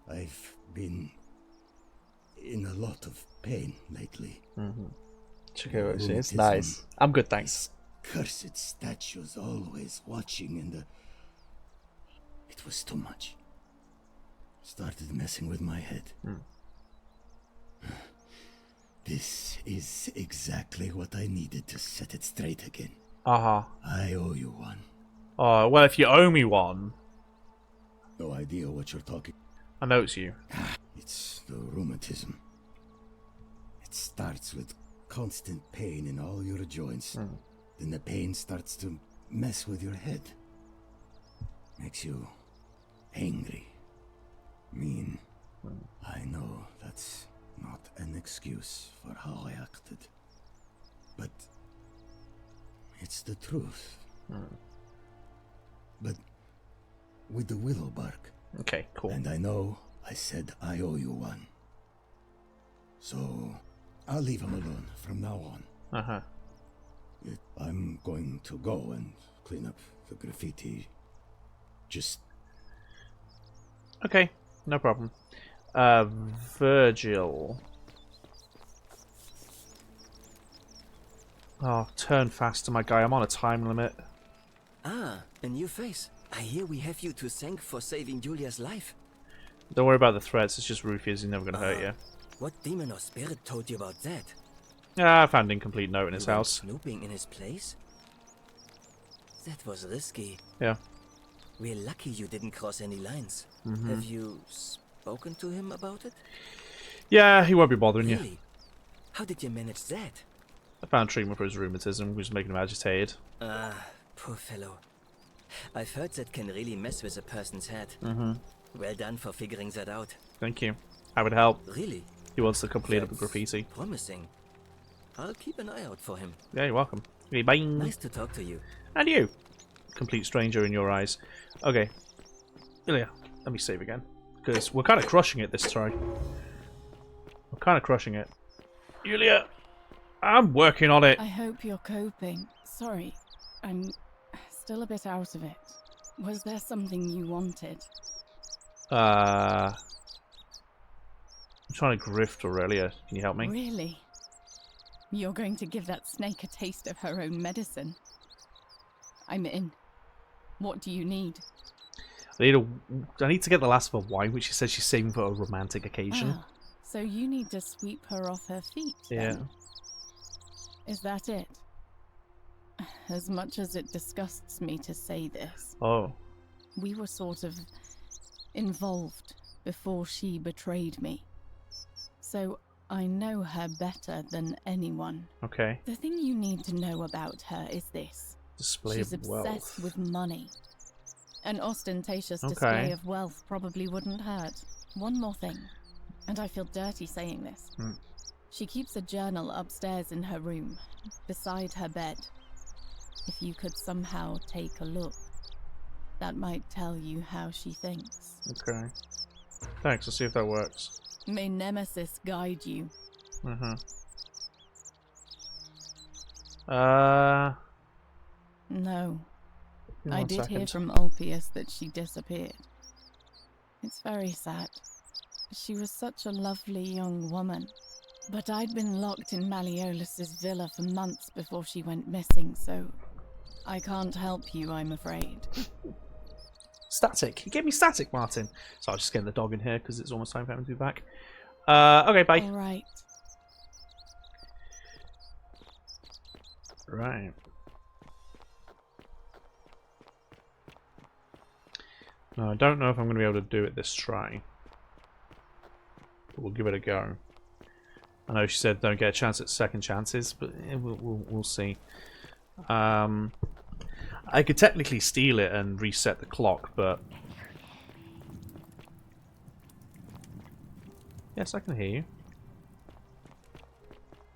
I've been in a lot of pain lately. Check out what it is. Nice. I'm good, thanks. Cursed statues always watching, and it was too much. Started messing with my head. This is exactly what I needed to set it straight again. I owe you one. Oh, well, if you owe me one... No idea what you're talking. I know it's you. It's the rheumatism. It starts with constant pain in all your joints. Then the pain starts to mess with your head. Makes you angry, mean. I know that's not an excuse for how I acted. But it's the truth. But with the willow bark. Okay, cool. And I know I said I owe you one. So I'll leave him alone from now on. I'm going to go and clean up the graffiti. Just... Okay, no problem. Virgil. Oh, turn faster, my guy. I'm on a time limit. Ah, a new face. I hear we have you to thank for saving Julia's life. Don't worry about the threats. It's just Rufius. He's never going to hurt you. What demon or spirit told you about that? I found an incomplete note in his You went house. Snooping in his place? That was risky. Yeah. We're lucky you didn't cross any lines. Have you spoken to him about it? Yeah, he won't be bothering Really? you. How did you manage that? I found treatment for his rheumatism, which was making him agitated. Ah, poor fellow. I've heard that can really mess with a person's head. Well done for figuring that out. Thank you. I would help. Really? He wants to complete up the That's graffiti. promising. I'll keep an eye out for him. Yeah, you're welcome. Okay, bye. Nice to talk to you. And you. Complete stranger in your eyes. Okay. Ilya, let me save again. Because we're kind of crushing it this try. We're kind of crushing it. Ilya, I'm working on it. I hope you're coping. Sorry, I'm still a bit out of it. Was there something you wanted? I'm trying to grift Aurelia. Can you help me? Really? You're going to give that snake a taste of her own medicine? I'm in. What do you need? I need to get the last of her wine, which she says she's saving for a romantic occasion. Ah, so you need to sweep her off her feet, Yeah. then? Is that it? As much as it disgusts me to say this, Oh. we were sort of involved before she betrayed me. So I know her better than anyone. Okay. The thing you need to know about her is this. Display She's of obsessed wealth. with money. An ostentatious Okay. display of wealth probably wouldn't hurt. One more thing, and I feel dirty saying this. She keeps a journal upstairs in her room, beside her bed. If you could somehow take a look, that might tell you how she thinks. Okay. Thanks, I'll see if that works. May Nemesis guide you. No. Give me I one did hear second. from Ulpius that she disappeared. It's very sad. She was such a lovely young woman. But I'd been locked in Malleolus's villa for months before she went missing, so I can't help you, I'm afraid. Static. You gave me static, Martin. So I'll just get the dog in here because it's almost time for him to be back. Okay, bye. All right. Right. No, I don't know if I'm going to be able to do it this try. But we'll give it a go. I know she said don't get a chance at second chances, but we'll see. I could technically steal it and reset the clock, but... Yes, I can hear you.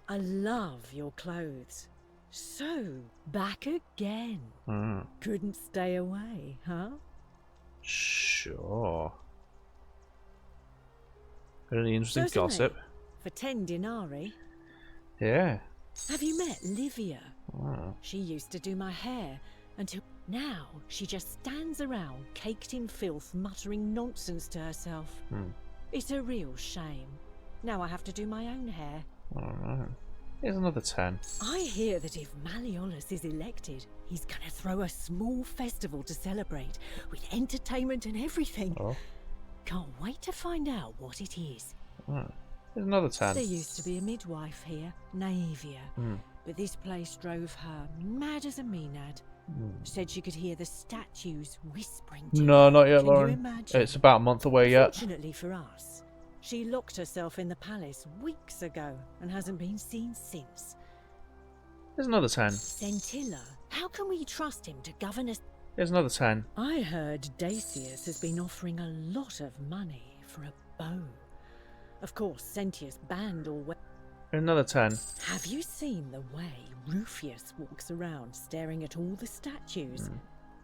I love your clothes. So, back again. Couldn't stay away, huh? Sure. Got any interesting Certainly. gossip? For 10 denarii. Yeah. Have you met Livia? Oh. She used to do my hair until now she just stands around caked in filth muttering nonsense to herself. It's a real shame. Now I have to do my own hair. Alright. Here's another 10. I hear that if Malleolus is elected, he's gonna throw a small festival to celebrate with entertainment and everything. Oh. Can't wait to find out what it is. Oh. Here's another 10. There used to be a midwife here, Naevia, but this place drove her mad as a Maenad. Said she could hear the statues whispering to No, her. not yet, Can you Lauren. imagine? It's about a month away yet. Fortunately for us, she locked herself in the palace weeks ago and hasn't been seen since. Here's another 10. Centilla, how can we trust him to govern us? Here's another 10. I heard Dacius has been offering a lot of money for a bow. Of course, Sentius banned all. Here's another 10. Have you seen the way Rufius walks around staring at all the statues?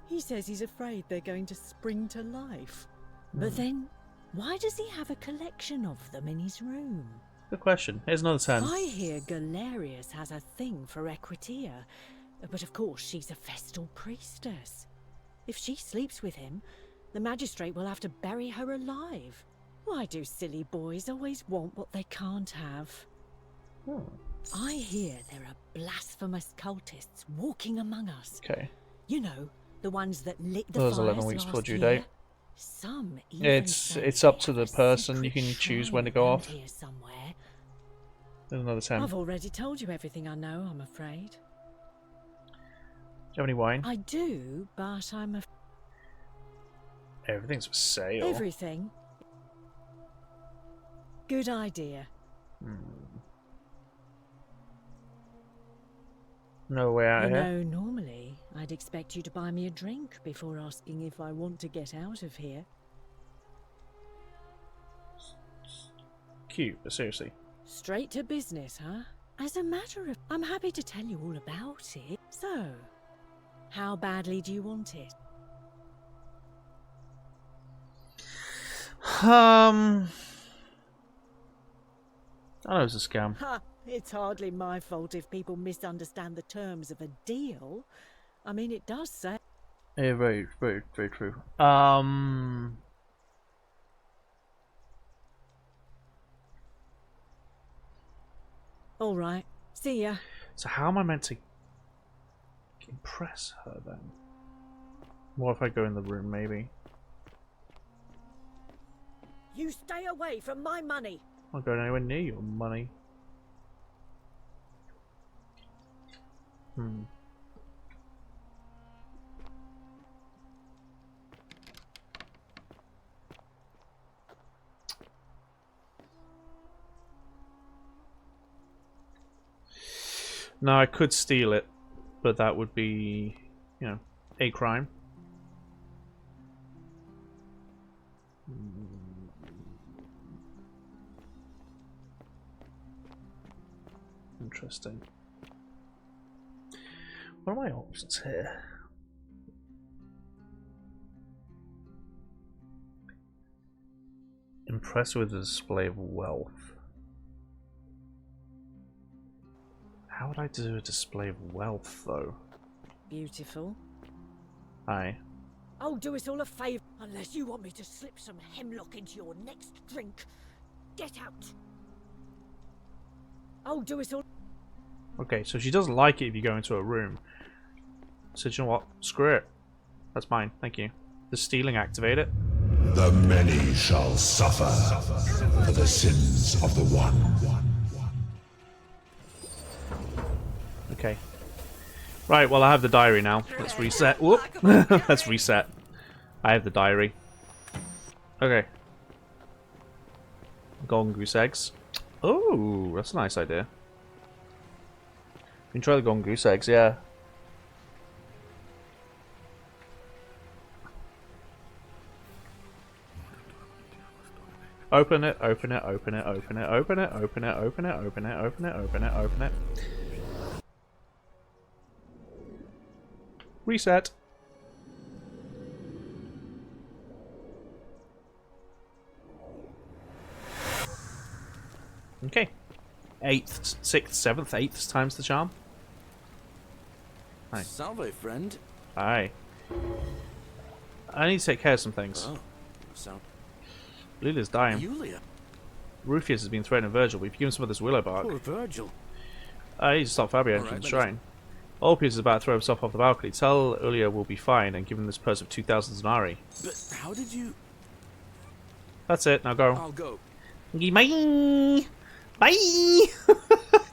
He says he's afraid they're going to spring to life. But then, why does he have a collection of them in his room? Good question. Here's another 10. I hear Galerius has a thing for Equitia, but of course she's a Vestal priestess. If she sleeps with him, the magistrate will have to bury her alive. Why do silly boys always want what they can't have? I hear there are blasphemous cultists walking among us. Okay. You know, the ones that lit the Those fires 11 weeks before last due year. date. Some even It's up to the person. You can choose when to go off. here somewhere. There's another 10. I've already told you everything I know, I'm afraid. Do you have any wine? I do, but I'm Everything's for sale. Everything. Good idea. No way out You of here. know, normally I'd expect you to buy me a drink before asking if I want to get out of here. Cute, but seriously. Straight to business, huh? As a matter of... I'm happy to tell you all about it. So, how badly do you want it? I know it's a scam. Ha! It's hardly my fault if people misunderstand the terms of a deal. I mean, it does say... Yeah, very, very, very true. All right. See ya. So how am I meant to impress her then? What if I go in the room, maybe? You stay away from my money. I'm not going anywhere near your money. Now I could steal it, but that would be, you know, a crime. Interesting. What are my options here? Impress with a display of wealth. How would I do a display of wealth, though? Beautiful. Aye. I'll do us all a favour, unless you want me to slip some hemlock into your next drink. Get out. I'll do us all... Okay, so she doesn't like it if you go into a room. So you know what? Screw it. That's mine. Thank you. Does stealing activate it? The many shall suffer for the sins of the one. Okay. Right, well I have the diary now. Let's reset. Whoop! Let's reset. I have the diary. Okay. Golden goose eggs. Oh, that's a nice idea. You can try the golden goose eggs, yeah. Open it, open it, open it, open it, open it, open it, open it, open it, open it, open it, open it. Reset. Okay. 8th, 6th, 7th, 8th times the charm. Hi. Salve, friend. Hi. I need to take care of some things. Oh, so Lilia's dying. Yulia. Rufius has been threatening Virgil. We've given some of this willow bark. Poor Virgil. I need to stop Fabio entering the shrine. Ulpius is about to throw himself off the balcony. Tell Ulia we'll be fine and give him this purse of 2,000 denarii. But how did you... That's it. Now go. I'll go. Bye! Bye!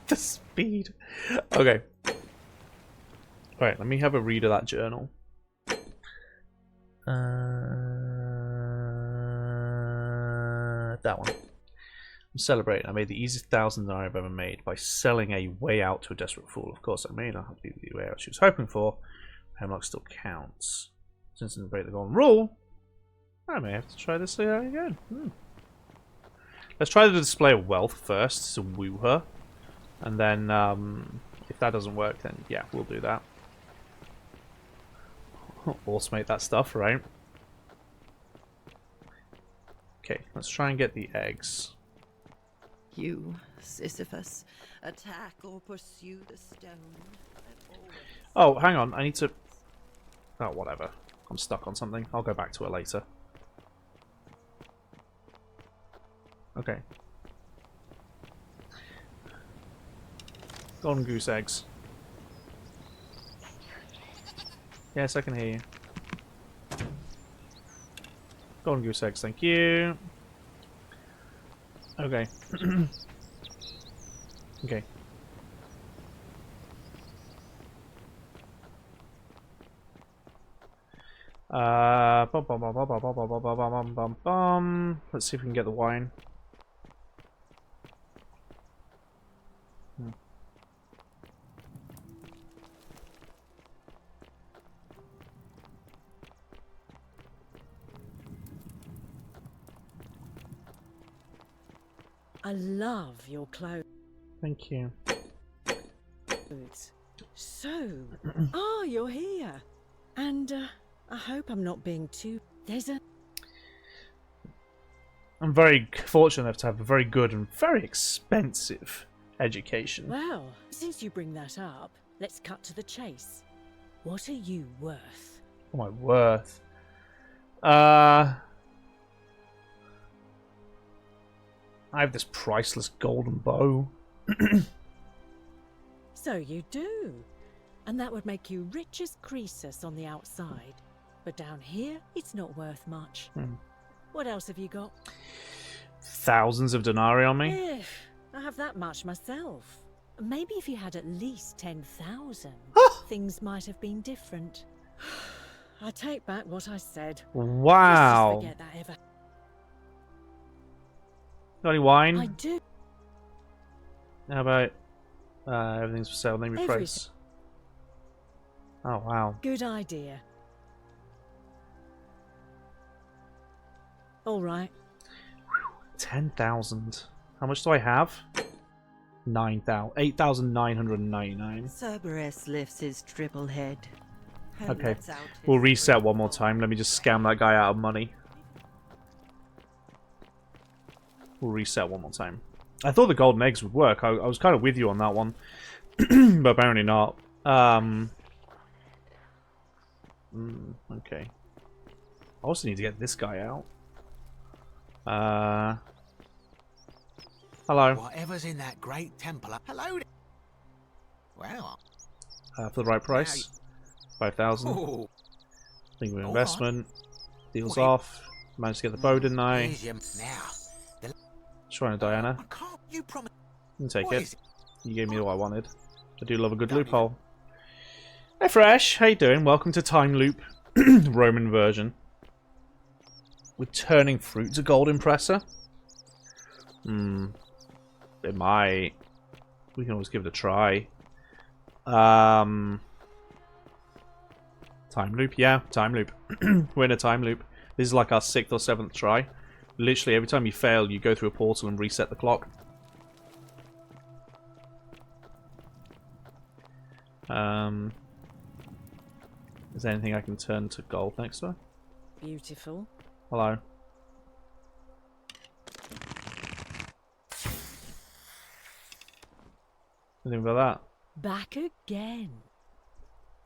The speed. Okay. Alright, let me have a read of that journal. That one. I'm celebrating. I made the easiest 1,000 denarii I've ever made by selling a way out to a desperate fool. Of course, I may not have to be the way out she was hoping for. Hemlock still counts. Since I didn't break the golden rule, I may have to try this again. Let's try the display of wealth first to woo her. And then, if that doesn't work, then yeah, we'll do that. Automate that stuff, right? Okay, let's try and get the eggs. You, Sisyphus, attack or pursue the stone. Oh, hang on, I need to... Oh, whatever. I'm stuck on something. I'll go back to it later. Okay. Golden goose eggs. Yes, I can hear you. Golden goose eggs, thank you. Okay. Okay. Let's see if we can get the wine. I love your clothes. Thank you. So, you're here. And, I hope I'm not being too... I'm very fortunate enough to have a very good and very expensive education. Well, since you bring that up, let's cut to the chase. What are you worth? What am I worth? I have this priceless golden bow. So you do. And that would make you rich as Croesus on the outside. But down here, it's not worth much. What else have you got? Thousands of denarii on me? I have that much myself. Maybe if you had at least 10,000, things might have been different. I take back what I said. Wow. Just forget that ever. Got any wine? I do. How about everything's for sale, name your price. Oh wow. Good idea. All right. 10,000. How much do I have? 8,999. Cerberus lifts his triple head. Okay. We'll reset one more time. Let me just scam that guy out of money. We'll reset one more time. I thought the golden eggs would work. I was kind of with you on that one. But apparently not. Okay. I also need to get this guy out. Hello. Whatever's in that great temple. Hello. Wow. For the right price. 5,000. Oh. Think of investment. Deals off. Managed to get the bow, didn't I? Now. Shrine of Diana. You promise. You can take it. You gave me all I wanted. I do love a good loophole. Hey Fresh, how you doing? Welcome to Time Loop. Roman version. We're turning fruit to gold impressor? It might. We can always give it a try. Time loop, yeah, time loop. We're in a time loop. This is like our 6th or 7th try. Literally, every time you fail, you go through a portal and reset the clock. Is there anything I can turn to gold next to her? Beautiful. Hello. Anything about that? Back again.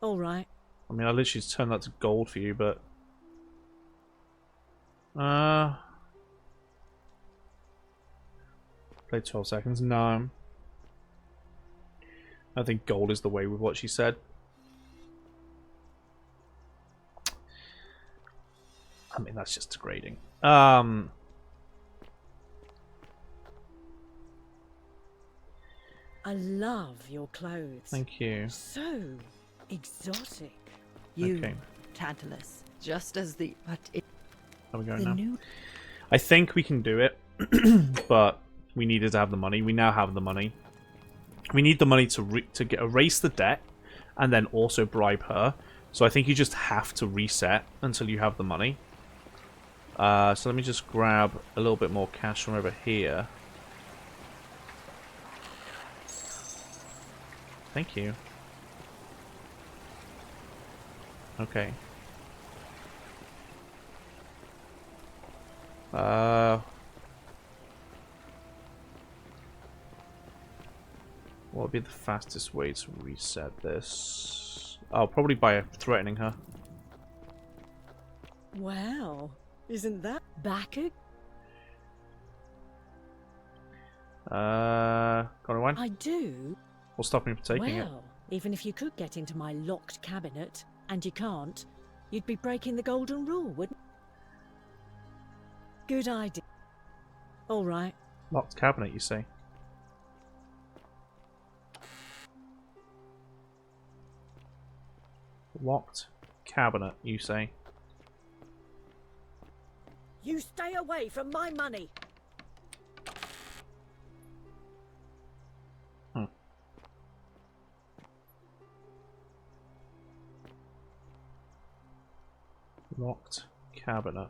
All right. I mean, I literally just turned that to gold for you, but... Play 12 seconds. No. I think gold is the way with what she said. I mean, that's just degrading. I love your clothes. Thank you. So exotic. You, Okay. Tantalus, just as the... But it, How are we going the now? new... I think we can do it, but we needed to have the money. We now have the money. We need the money to erase the debt and then also bribe her. So I think you just have to reset until you have the money. So let me just grab a little bit more cash from over here. Thank you. Okay. What would be the fastest way to reset this? Oh, probably by threatening her. Wow. Isn't that back again? Got a one? I do. What'll stop me from taking it? Well, even if you could get into my locked cabinet, and you can't, you'd be breaking the golden rule, wouldn't you? Good idea. All right. Locked cabinet, you say? Locked cabinet, you say? You stay away from my money. Locked cabinet.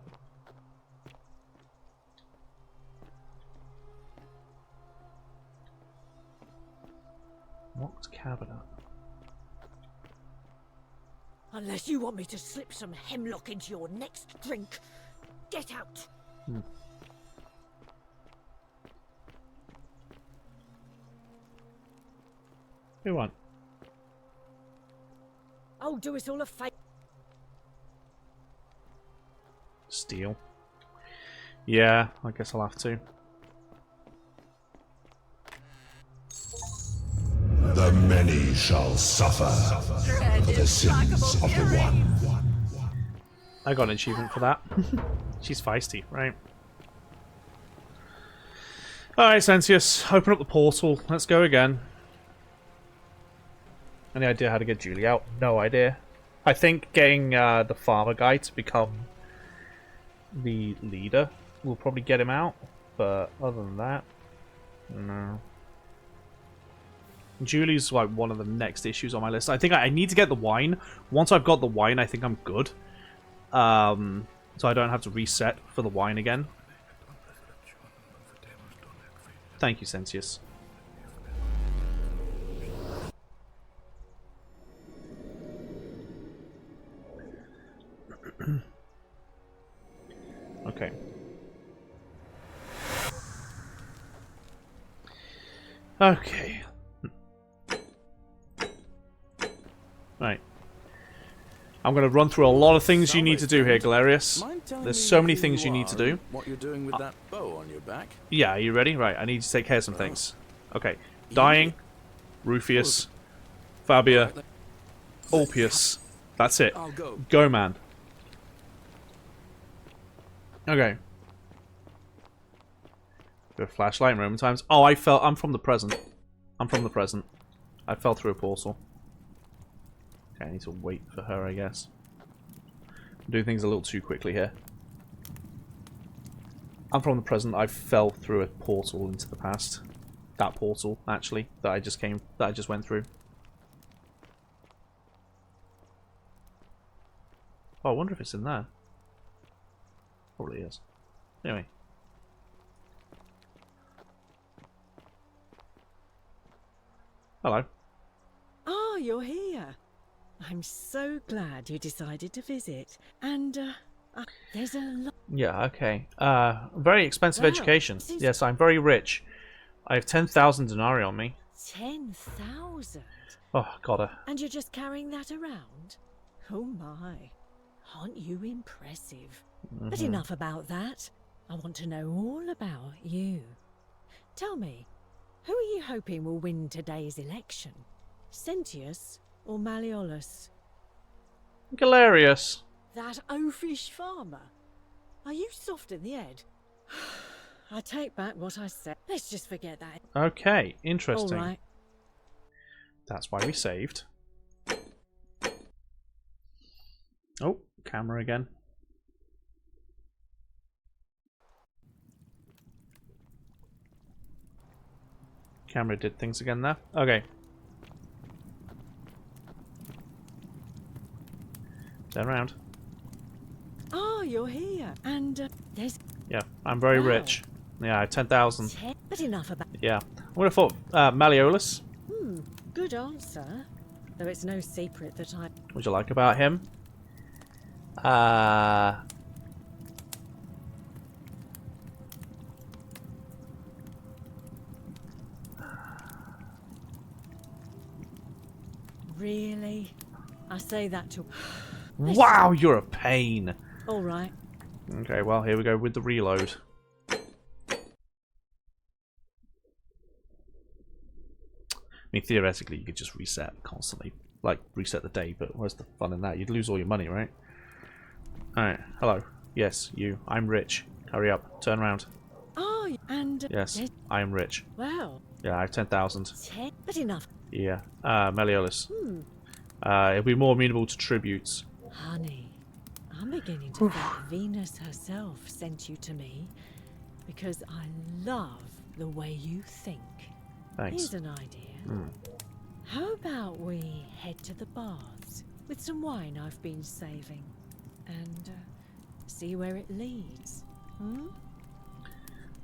Locked cabinet. Unless you want me to slip some hemlock into your next drink, get out. Who won? I'll do us all a favour. Steal. Yeah, I guess I'll have to. The many shall suffer for the sins of the one. I got an achievement for that. She's feisty, right? Alright, Sensius, open up the portal. Let's go again. Any idea how to get Julie out? No idea. I think getting the farmer guy to become the leader will probably get him out, but other than that, no. Julie's like one of the next issues on my list. I think I need to get the wine. Once I've got the wine, I think I'm good. So I don't have to reset for the wine again. Thank you, Sensius. Okay. Okay. Right. I'm going to run through a lot of things you need to do here, Galerius. There's so many things you need to do. What you're doing with that bow on your back? Yeah, are you ready? Right, I need to take care of some things. Okay. Dying, Rufius, Fabia, Ulpius. That's it. Go, man. Okay. Bit of flashlight in Roman times. Oh, I'm from the present. I'm from the present. I fell through a portal. Okay, I need to wait for her, I guess. I'm doing things a little too quickly here. I'm from the present. I fell through a portal into the past. That portal, actually, that I just went through. Oh, I wonder if it's in there. Probably is. Anyway. Hello. Oh, you're here. I'm so glad you decided to visit. And, there's a lot... Yeah, okay. Very expensive Wow, education. this is- Yes, I'm very rich. I have 10,000 denarii on me. 10,000? Oh, got her. And you're just carrying that around? Oh my, aren't you impressive? But enough about that. I want to know all about you. Tell me, who are you hoping will win today's election? Sentius or Malleolus? Galerius. That oafish farmer? Are you soft in the head? I take back what I said. Let's just forget that. Okay, interesting. All right. That's why we saved. Oh, camera again. Camera did things again there. Okay. Turn around. Oh, you're here. And there's... Yeah, I'm very Wow. rich. Yeah, I have 10,000. But enough about... Yeah. I would have thought Malleolus. Good answer. Though it's no secret that I... What would you like about him? Really? I say that to... Wow, you're a pain. All right. Okay, well, here we go with the reload. I mean, theoretically, you could just reset constantly. Like, reset the day, but where's the fun in that? You'd lose all your money, right? Alright, hello. Yes, you. I'm rich. Hurry up. Turn around. Oh, and... Yes, I am rich. Well... Yeah, I have 10,000. But enough. Yeah. Malleolus. It'll be more amenable to tributes. Honey, I'm beginning to think Venus herself sent you to me because I love the way you think. Thanks. Here's an idea. How about we head to the baths with some wine I've been saving and see where it leads?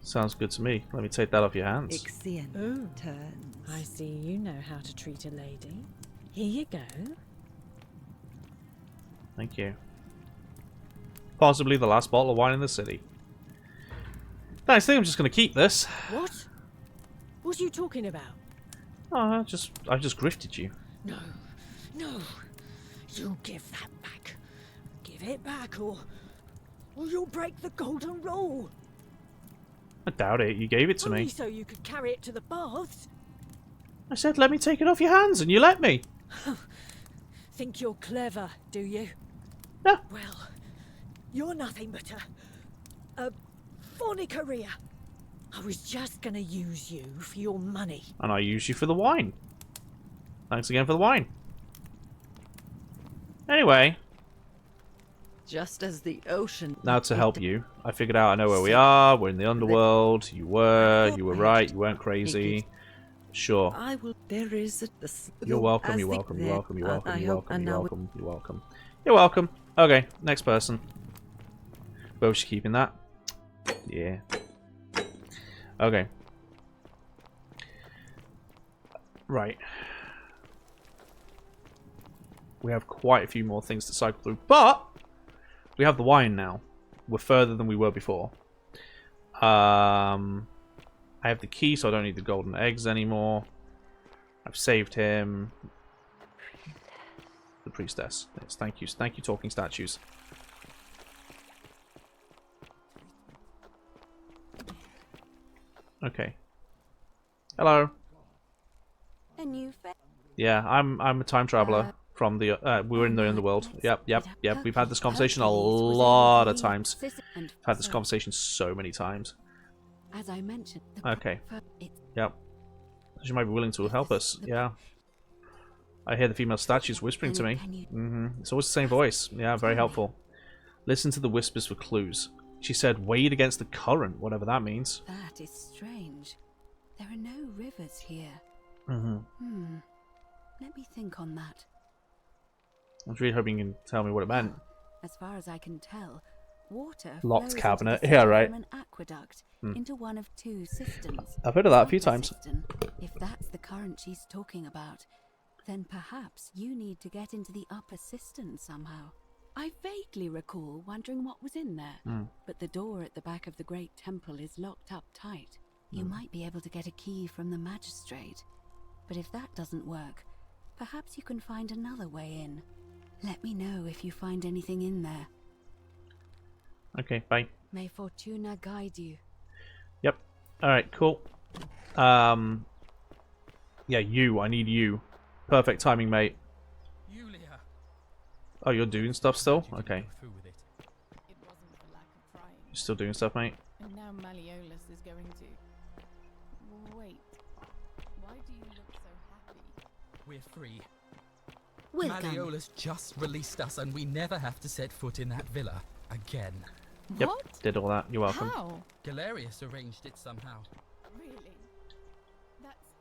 Sounds good to me. Let me take that off your hands. Ixion turns. I see you know how to treat a lady. Here you go. Thank you. Possibly the last bottle of wine in the city. Thanks, I think I'm just going to keep this. What? What are you talking about? Oh, I just grifted you. No, no. You give that back. Give it back or you'll break the golden rule. I doubt it. You gave it to Only me. so you could carry it to the baths. I said let me take it off your hands and you let me. Think you're clever, do you? No. Well, you're nothing but a fornicaria. I was just gonna use you for your money. And I use you for the wine. Thanks again for the wine. Anyway. Just as the ocean... Now to help you. I figured out I know where we are. We're in the underworld. You were right. You weren't crazy. Sure. I will... There is a... You're welcome, you're welcome, you're welcome, you're welcome, you're welcome, you're welcome, you're welcome. You're welcome. Okay, next person. Both keeping that. Yeah. Okay. Right. We have quite a few more things to cycle through, but we have the wine now. We're further than we were before. I have the key, so I don't need the golden eggs anymore. I've saved him. The priestess. Yes, thank you. Thank you, talking statues. Okay. Hello. A new Yeah, I'm a time traveler from the we were in the underworld. Yep. We've had this conversation a lot of times. I've had this conversation so many times. As I mentioned. Okay. Yep. She might be willing to help us. Yeah. I hear the female statues whispering to me. It's always the same voice. Yeah, very helpful. Listen to the whispers for clues. She said, wade against the current, whatever that means. That is strange. There are no rivers here. Let me think on that. I was really hoping you can tell me what it meant. As far as I can tell, water Locked flows cabinet. into the Yeah, city right. from an aqueduct into one of two cisterns. I've heard of that a few times. Cistern. If that's the current she's talking about, then perhaps you need to get into the upper cistern somehow. I vaguely recall wondering what was in there, but the door at the back of the great temple is locked up tight. You might be able to get a key from the magistrate. But if that doesn't work, perhaps you can find another way in. Let me know if you find anything in there. Okay, bye. May Fortuna guide you. Yep. Alright, cool. Yeah, I need you. Perfect timing, mate. Yulia. Oh, you're doing stuff still? Okay. You're still doing stuff, mate? And now Malleolus is going to... Wait. Why do you look so happy? We're free. Welcome. Malleolus just released us and we never have to set foot in that villa again. Yep, did all that. You're welcome. How? Galerius arranged it somehow. Really? That's...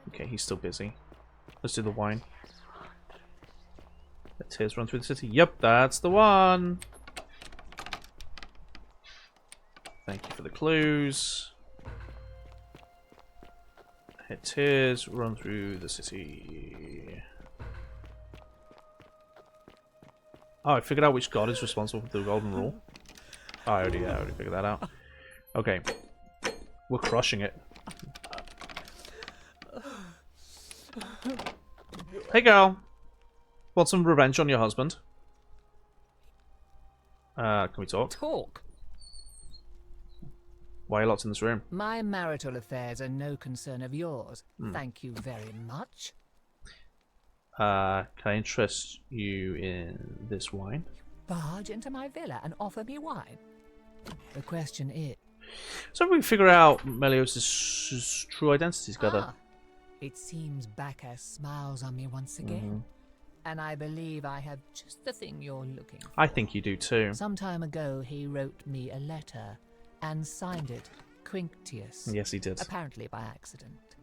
Okay, he's still busy. Let's do the wine. Let tears run through the city. Yep, that's the one. Thank you for the clues. Let tears run through the city. Oh, I figured out which god is responsible for the golden rule. Oh, I already figured that out. Okay. We're crushing it. Hey girl. Want some revenge on your husband? Can we talk? Talk? Why are you locked in this room? My marital affairs are no concern of yours. Thank you very much. Can I interest you in this wine? Barge into my villa and offer me wine? The question is... So we figure out Malleolus' true identity together. It seems Bacchus smiles on me once again. And I believe I have just the thing you're looking for. I think you do too. Some time ago, he wrote me a letter and signed it Quinctius. Yes, he did. Apparently by accident.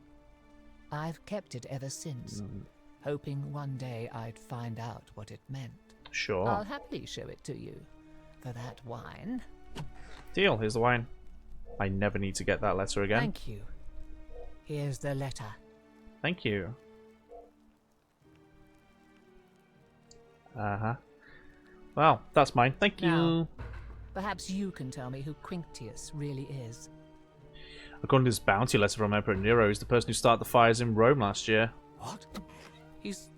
I've kept it ever since, hoping one day I'd find out what it meant. Sure. I'll happily show it to you. For that wine. Deal, here's the wine. I never need to get that letter again. Thank you. Here's the letter. Thank you. Well, that's mine. Thank you. Now, perhaps you can tell me who Quinctius really is. According to this bounty letter from Emperor Nero, he's the person who started the fires in Rome last year. What? He's...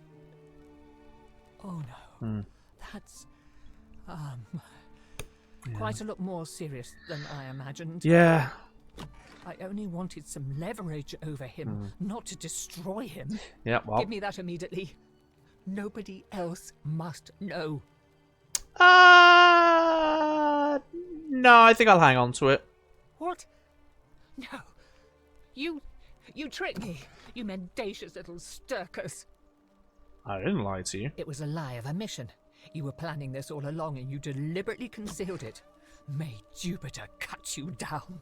Oh no. That's... quite a lot more serious than I imagined. Yeah. I only wanted some leverage over him, not to destroy him. Yeah, well... Give me that immediately. Nobody else must know. No, I think I'll hang on to it. What? No. You tricked me. You mendacious little stirkers. I didn't lie to you. It was a lie of a mission. You were planning this all along and you deliberately concealed it. May Jupiter cut you down.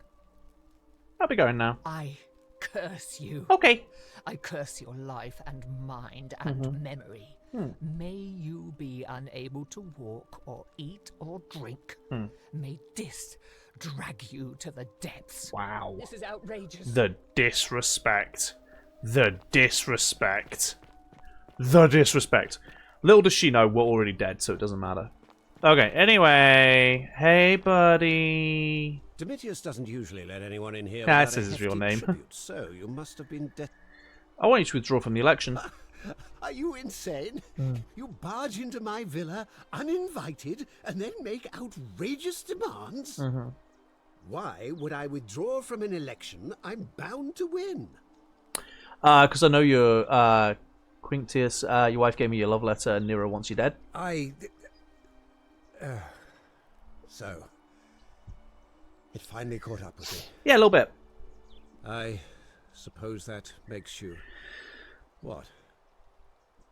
I'll be going now. I curse you. Okay. I curse your life and mind and memory. May you be unable to walk or eat or drink. May this drag you to the depths. Wow. This is outrageous. The disrespect. The disrespect. The disrespect. Little does she know we're already dead, so it doesn't matter. Okay, anyway. Hey, buddy. Domitius doesn't usually let anyone in here. That says his real name. Tribute, so you must have been I want you to withdraw from the election. Are you insane? You barge into my villa uninvited and then make outrageous demands? Why would I withdraw from an election I'm bound to win? Because I know you're Quinctius. Your wife gave me your love letter and Nero wants you dead. So, it finally caught up with me. Yeah, a little bit. I suppose that makes you... what?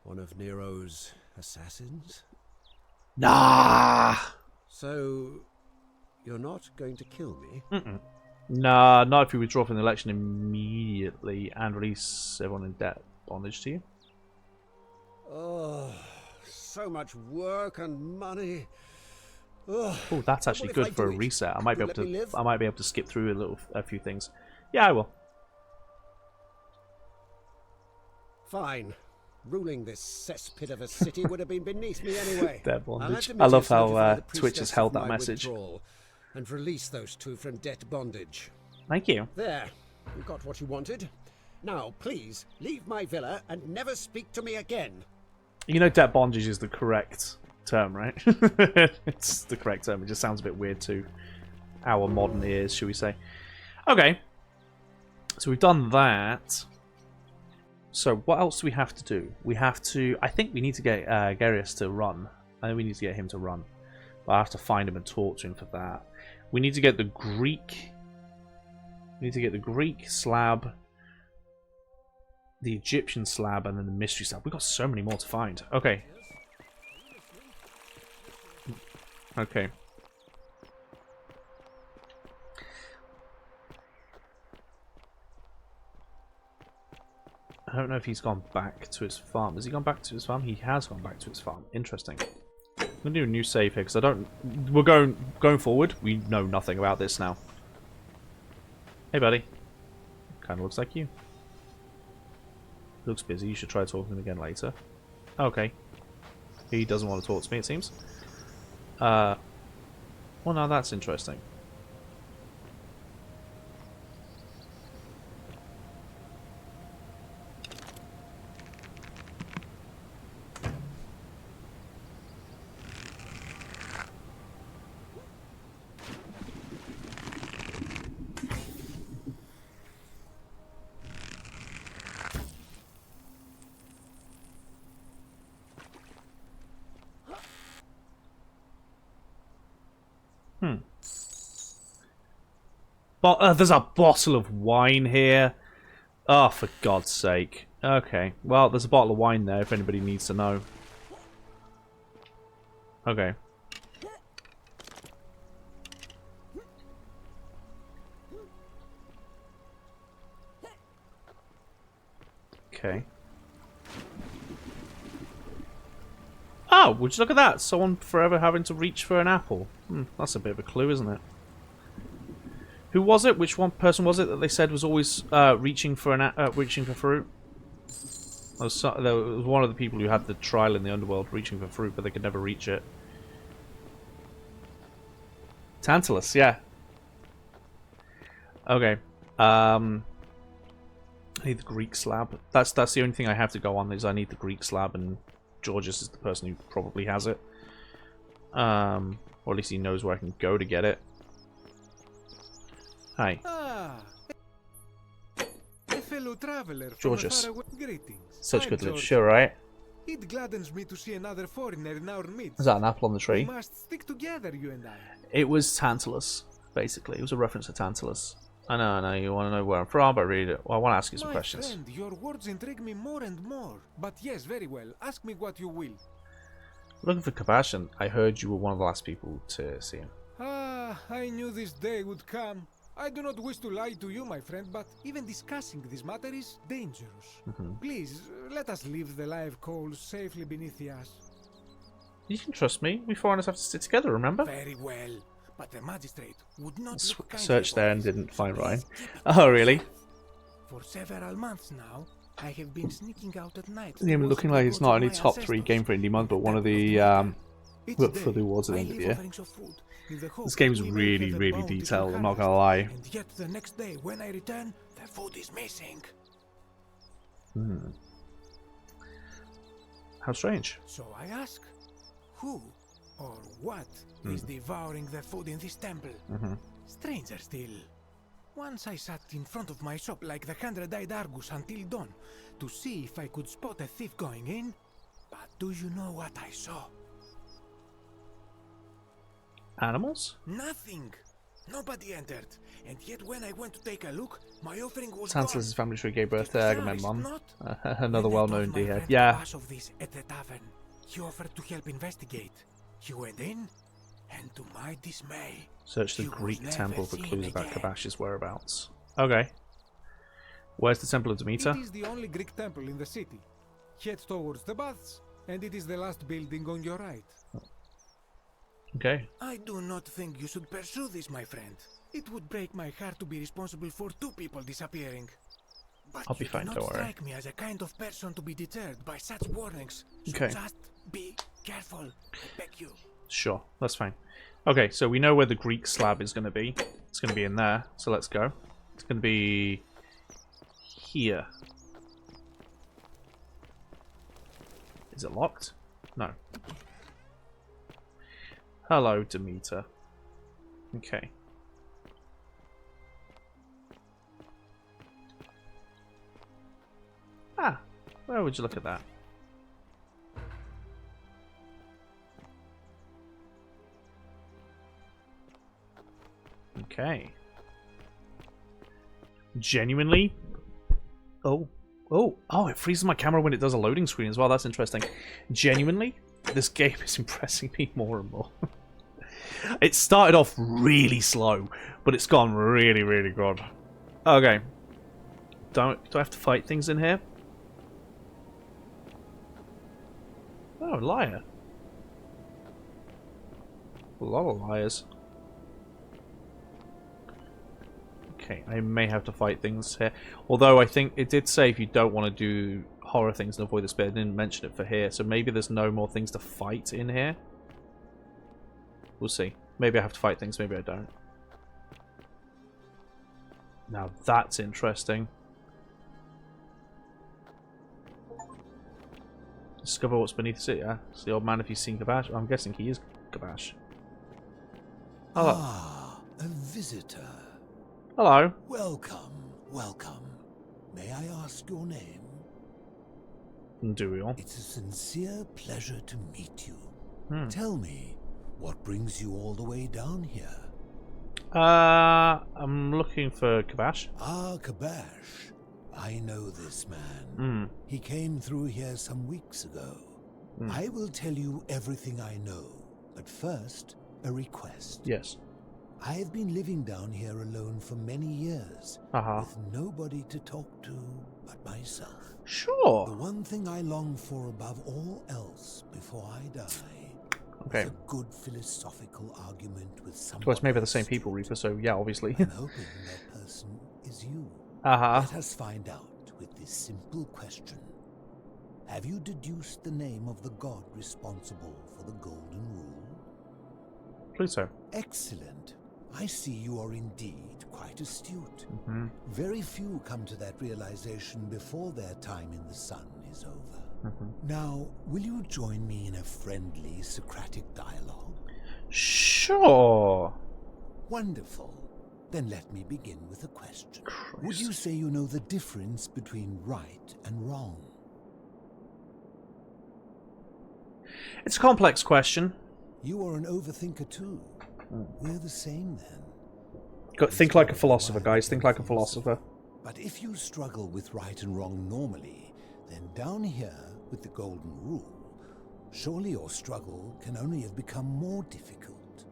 One of Nero's assassins? Nah! So, you're not going to kill me? Nah, not if you withdraw from the election immediately and release everyone in debt bondage to you. Oh, so much work and money. Oh, that's actually good for a reset. I might be able to. I might be able to skip through a few things. Yeah, I will. Fine. Ruling this cesspit of a city would have been beneath me anyway. I love how Twitch has held that message. And release those two from debt bondage. Thank you. There, you got what you wanted. Now, please, leave my villa and never speak to me again. You know debt bondage is the correct term, right? It's the correct term. It just sounds a bit weird to our modern ears, should we say. Okay. So we've done that. So what else do we have to do? We have to... I think we need to get Garius to run. I think we need to get him to run. But I have to find him and talk to him for that. We need to get the Greek... We need to get the Greek slab, the Egyptian slab, and then the mystery slab. We've got so many more to find. Okay. Okay. I don't know if he's gone back to his farm. Has he gone back to his farm? He has gone back to his farm. Interesting. I'm gonna do a new save here because I don't. We're going forward. We know nothing about this now. Hey, buddy. Kind of looks like you. Looks busy. You should try talking to him again later. Okay. He doesn't want to talk to me, it seems. Well, now that's interesting. But there's a bottle of wine here. Oh, for God's sake. Okay. Well, there's a bottle of wine there if anybody needs to know. Okay. Okay. Oh, would you look at that? Someone forever having to reach for an apple. That's a bit of a clue, isn't it? Who was it? Which one person was it that they said was always reaching for fruit? There was one of the people who had the trial in the underworld reaching for fruit, but they could never reach it. Tantalus, yeah. Okay. I need the Greek slab. That's the only thing I have to go on is I need the Greek slab, and Georgius is the person who probably has it. Or at least he knows where I can go to get it. Hi. A fellow traveler from Georgius. far away. Greetings. Such I'm good live. Georgius. Sure, right? It gladdens me to see another foreigner in our midst. Is that an apple on the tree? We must stick together, you and I. It was Tantalus, basically. It was a reference to Tantalus. I know, you want to know where I'm from, but read it. Well, I want to ask you some questions. My friend, your words intrigue me more and more. But yes, very well. Ask me what you will. Looking for Kabash, and I heard you were one of the last people to see him. I knew this day would come. I do not wish to lie to you, my friend, but even discussing this matter is dangerous. Please, let us leave the live coals safely beneath the ash. You can trust me. We foreigners have to stick together, remember? Very well, but the magistrate would not Searched there and didn't find Ryan. Oh, really? For several months now, I have been sneaking out at night. Yeah, looking like it's not only top 3 game for Indie Month, but one of the for the awards at the end of the year. This game's really, really detailed, I'm not gonna lie. And yet the next day, when I return, the food is missing. How strange. So I ask, who or what is devouring the food in this temple? Stranger still. Once I sat in front of my shop like the 100-eyed Argus until dawn to see if I could spot a thief going in. But do you know what I saw? Animals? Nothing. Nobody entered. And yet when I went to take a look, my offering was Tantalus' family tree gave birth to Agamemnon. not. Another well-known my D-head. friend Yeah. Kabash of this at the tavern. He offered to help investigate. He went in, and to my dismay, Search the he was Greek never temple for seen clues about again. Kabash's whereabouts. Okay. Where's the Temple of Demeter? It is the only Greek temple in the city. Head towards the baths, and it is the last building on your right. Okay. I do not think you should pursue this, my friend. It would break my heart to be responsible for 2 people disappearing. But I'll be you fine, do not don't worry. strike me as a kind of person to be deterred by such warnings. So Okay. just be careful, I beg you. Sure, that's fine. Okay, so we know where the Greek slab is going to be. It's going to be in there, so let's go. It's going to be here? Is it locked? No. Hello, Demeter. Okay. Ah, where would you look at that? Okay. Genuinely? Oh, it freezes my camera when it does a loading screen as well. That's interesting. Genuinely, this game is impressing me more and more. It started off really slow, but it's gone really, really good. Okay. Do I have to fight things in here? Oh, liar. A lot of liars. Okay, I may have to fight things here. Although I think it did say if you don't want to do horror things and avoid this bit, I didn't mention it for here. So maybe there's no more things to fight in here. We'll see. Maybe I have to fight things, maybe I don't. Now that's interesting. Discover what's beneath the city. It's the old man if he's seen Kabash. I'm guessing he is Kabash. Hello. Ah, a visitor. Hello. Welcome, welcome. May I ask your name? Do we all? It's a sincere pleasure to meet you. Hmm. Tell me, what brings you all the way down here? I'm looking for Kabash. Ah, Kabash. I know this man. He came through here some weeks ago. I will tell you everything I know, but first, a request. Yes. I have been living down here alone for many years, with nobody to talk to but myself. Sure. The one thing I long for above all else before I die is a good philosophical argument with someone. Well, it's maybe the same people, Reaper, so yeah, obviously. I'm hoping that person is you. Uh-huh. Let us find out with this simple question. Have you deduced the name of the god responsible for the Golden Rule? Please so. Excellent. I see you are indeed quite astute. Very few come to that realization before their time in the sun is over. Now, will you join me in a friendly Socratic dialogue? Sure. Wonderful. Then let me begin with a question. Would you say you know the difference between right and wrong? It's a complex question. You are an overthinker too. We're the same then. Think like a philosopher, guys. Think like a philosopher. But if you struggle with right and wrong normally, then down here with the Golden Rule, surely your struggle can only have become more difficult.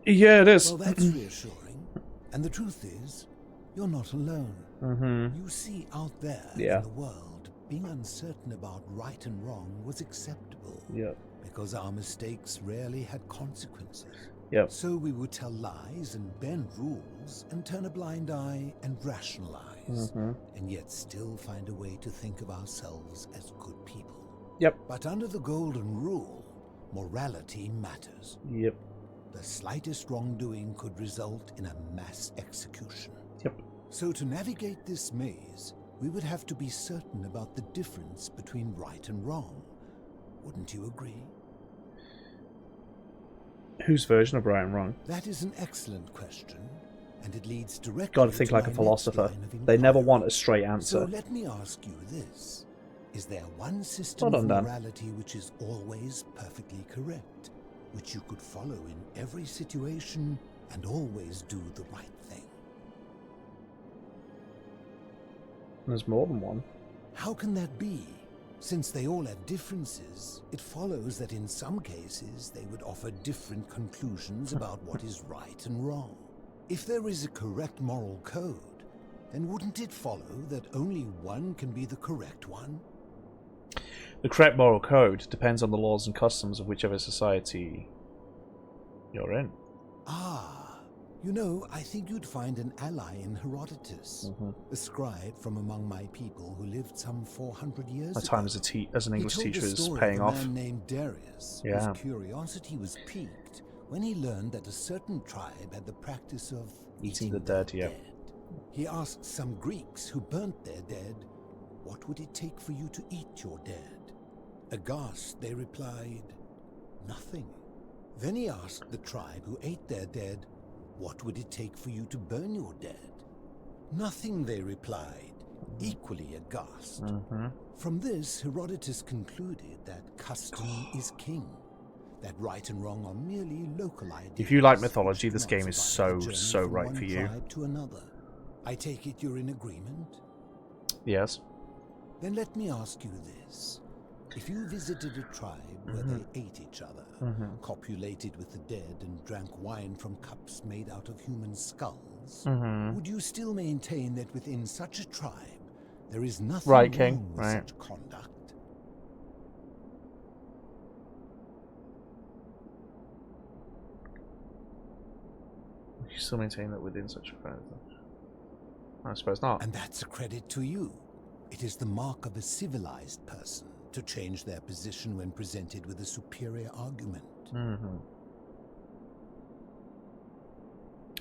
Yeah, it is. Well, that's reassuring. And the truth is, you're not alone. You see, out there in the world, being uncertain about right and wrong was acceptable. Because our mistakes rarely had consequences. So we would tell lies and bend rules and turn a blind eye and rationalize. And yet still find a way to think of ourselves as good people. But under the Golden Rule, morality matters. The slightest wrongdoing could result in a mass execution. So to navigate this maze, we would have to be certain about the difference between right and wrong. Wouldn't you agree? Whose version of right and wrong? That is an excellent question, and it leads directly Gotta think to like my a philosopher. next line of They never inquiry. want a straight answer. So let me ask you this. Is there one system Well of done, Dan. morality which is always perfectly correct, which you could follow in every situation and always do the right thing? There's more than one. How can that be? Since they all have differences, it follows that in some cases they would offer different conclusions about what is right and wrong. If there is a correct moral code, then wouldn't it follow that only one can be the correct one? The correct moral code depends on the laws and customs of whichever society you're in. You know, I think you'd find an ally in Herodotus, a scribe from among my people who lived some 400 years My ago. time as an English He told teacher the is story paying of off. a man named Darius, Yeah. whose curiosity was piqued when he learned that a certain tribe had the practice of Eating the dead, yeah. He asked some Greeks who burnt their dead, what would it take for you to eat your dead? Aghast, they replied, nothing. Then he asked the tribe who ate their dead, what would it take for you to burn your dead? Nothing, they replied, equally aghast. From this, Herodotus concluded that custom is king, that right and wrong are merely local ideas. If you like mythology, this game is so right for you. To another. I take it you're in agreement? Yes. Then let me ask you this. If you visited a tribe where they ate each other, copulated with the dead and drank wine from cups made out of human skulls, would you still maintain that within such a tribe there is nothing wrong with such conduct? You still maintain that within such a tribe? I suppose not. And that's a credit to you. It is the mark of a civilized person to change their position when presented with a superior argument.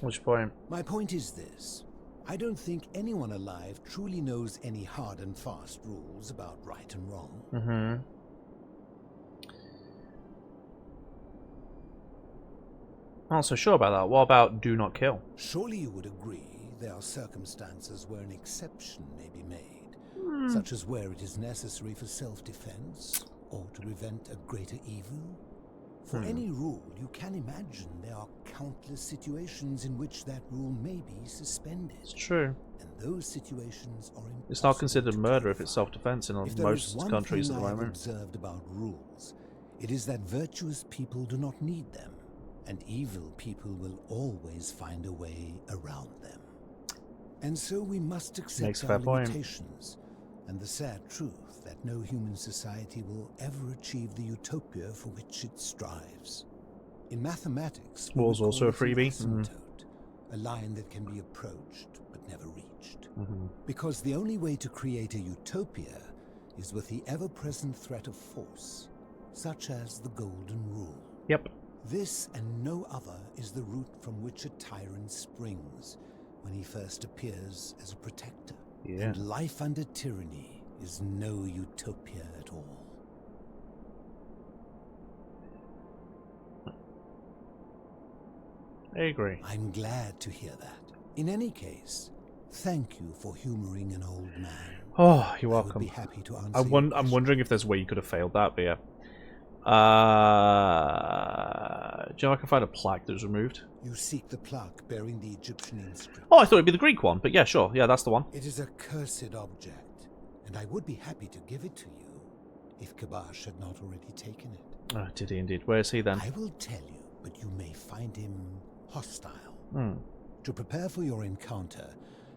Which point? My point is this. I don't think anyone alive truly knows any hard and fast rules about right and wrong. Not so sure about that. What about do not kill? Surely you would agree there are circumstances where an exception may be made. Such as where it is necessary for self-defense, or to prevent a greater evil. For any rule, you can imagine there are countless situations in which that rule may be suspended. It's true. And those situations are impossible. It's not considered murder if it's self-defense in most countries at the moment. Observed about rules, it is that virtuous people do not need them, and evil people will always find a way around them. And so we must accept our limitations. And the sad truth that no human society will ever achieve the utopia for which it strives. In mathematics, War's also a freebie. A line that can be approached but never reached. Because the only way to create a utopia is with the ever-present threat of force, such as the Golden Rule. Yep. This and no other is the root from which a tyrant springs when he first appears as a protector. Yeah. And life under tyranny is no utopia at all. I agree. I'm glad to hear that. In any case, thank you for humoring an old man. Oh, you're welcome. I would be happy to answer I'm wondering if there's a way you could have failed that, but yeah. Do you know I can find a plaque that was removed? You seek the plaque bearing the Egyptian inscription. Oh, I thought it'd be the Greek one, but yeah, sure. Yeah, that's the one. It is a cursed object, and I would be happy to give it to you if Kabash had not already taken it. Oh, did he indeed? Where is he then? I will tell you, but you may find him hostile. To prepare for your encounter,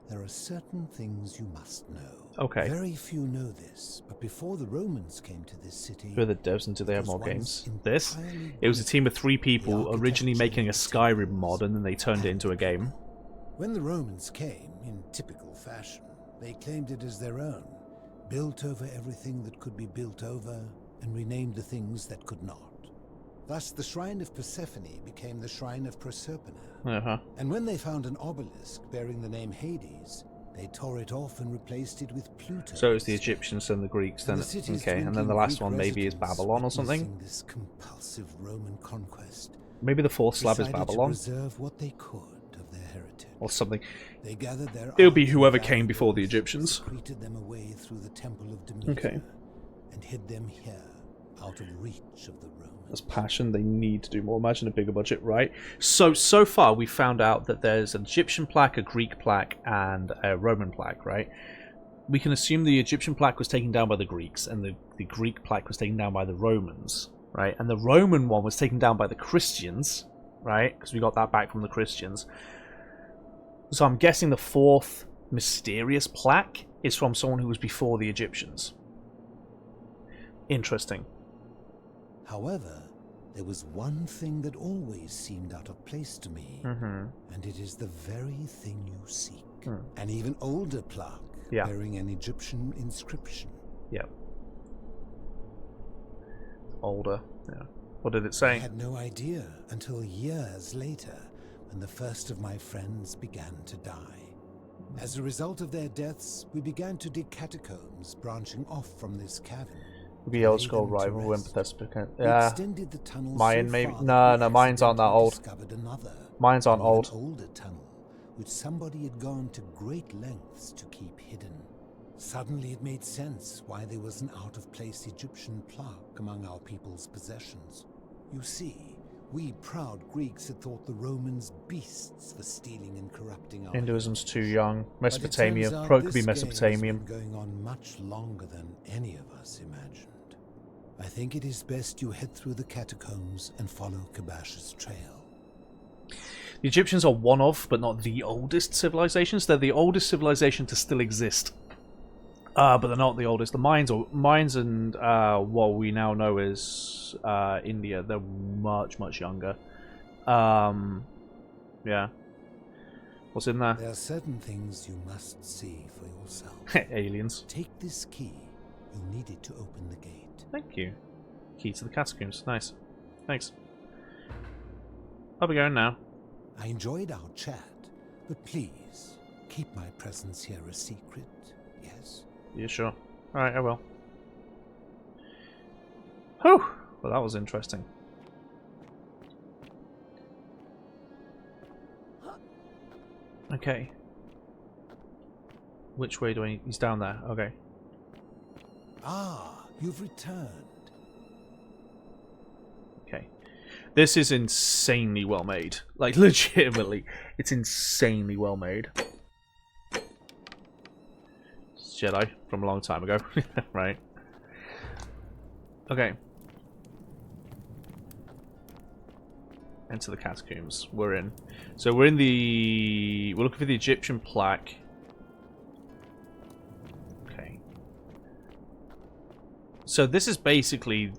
there are certain things you must know. Okay. Very few know this, but before the Romans came to this city... Who are the devs and do they have more games? This? It was a team of 3 people originally making a Skyrim mod and then they turned it into a game. When the Romans came, in typical fashion, they claimed it as their own, built over everything that could be built over, and renamed the things that could not. Thus, the Shrine of Persephone became the Shrine of Proserpina. And when they found an obelisk bearing the name Hades, they tore it off and replaced it with Pluto. So it was the Egyptians and the Greeks then. Okay, and then the last one maybe is Babylon or something? This compulsive Roman conquest. Maybe the 4th slab is Babylon? To preserve what they could of their heritage. Or something. They gathered their It would be whoever came before the Egyptians. Secreted them away through the Temple of Demeter. And hid them here, out of reach of the Romans. That's passion. They need to do more. Imagine a bigger budget, right? So far we found out that there's an Egyptian plaque, a Greek plaque, and a Roman plaque, right? We can assume the Egyptian plaque was taken down by the Greeks, and the Greek plaque was taken down by the Romans, right? And the Roman one was taken down by the Christians, right? Because we got that back from the Christians. So I'm guessing the 4th mysterious plaque is from someone who was before the Egyptians. Interesting. However, there was one thing that always seemed out of place to me, and it is the very thing you seek. An even older plaque bearing an Egyptian inscription. Yep. Older, yeah. What did it say? I had no idea until years later, when the first of my friends began to die. As a result of their deaths, we began to dig catacombs branching off from this cavern. The old school rival when Bethesda. We Yeah. extended the tunnel Mine so maybe. far No, that we no, mines aren't that accidentally old. discovered another, Mines aren't an even old. older tunnel, which somebody had gone to great lengths to keep hidden. Suddenly it made sense why there was an out-of-place Egyptian plaque among our people's possessions. You see, we proud Greeks had thought the Romans beasts for stealing and corrupting our Hinduism's too young. But it Mesopotamia. turns out Probably could be this game has Mesopotamian. been going on much longer than any of us imagined. I think it is best you head through the catacombs and follow Kabash's trail. The Egyptians are one of, but not the oldest civilizations. They're the oldest civilization to still exist. But they're not the oldest. The Mayans and what we now know as India, they're much, much younger. Yeah. What's in there? There are certain things you must see for yourself. Aliens. Take this key. You'll need it to open the gate. Thank you. Key to the catacombs. Nice. Thanks. I'll be going now. I enjoyed our chat, but please, keep my presence here a secret, yes? Yeah, sure. Alright, I will. Whew! Well, that was interesting. Okay. Which way do I... He's down there. Okay. Ah, you've returned. Okay. This is insanely well made. Like, legitimately. It's insanely well made. It's Jedi from a long time ago. Right. Okay. Enter the catacombs. We're in. So we're in the... We're looking for the Egyptian plaque. Okay. So this is basically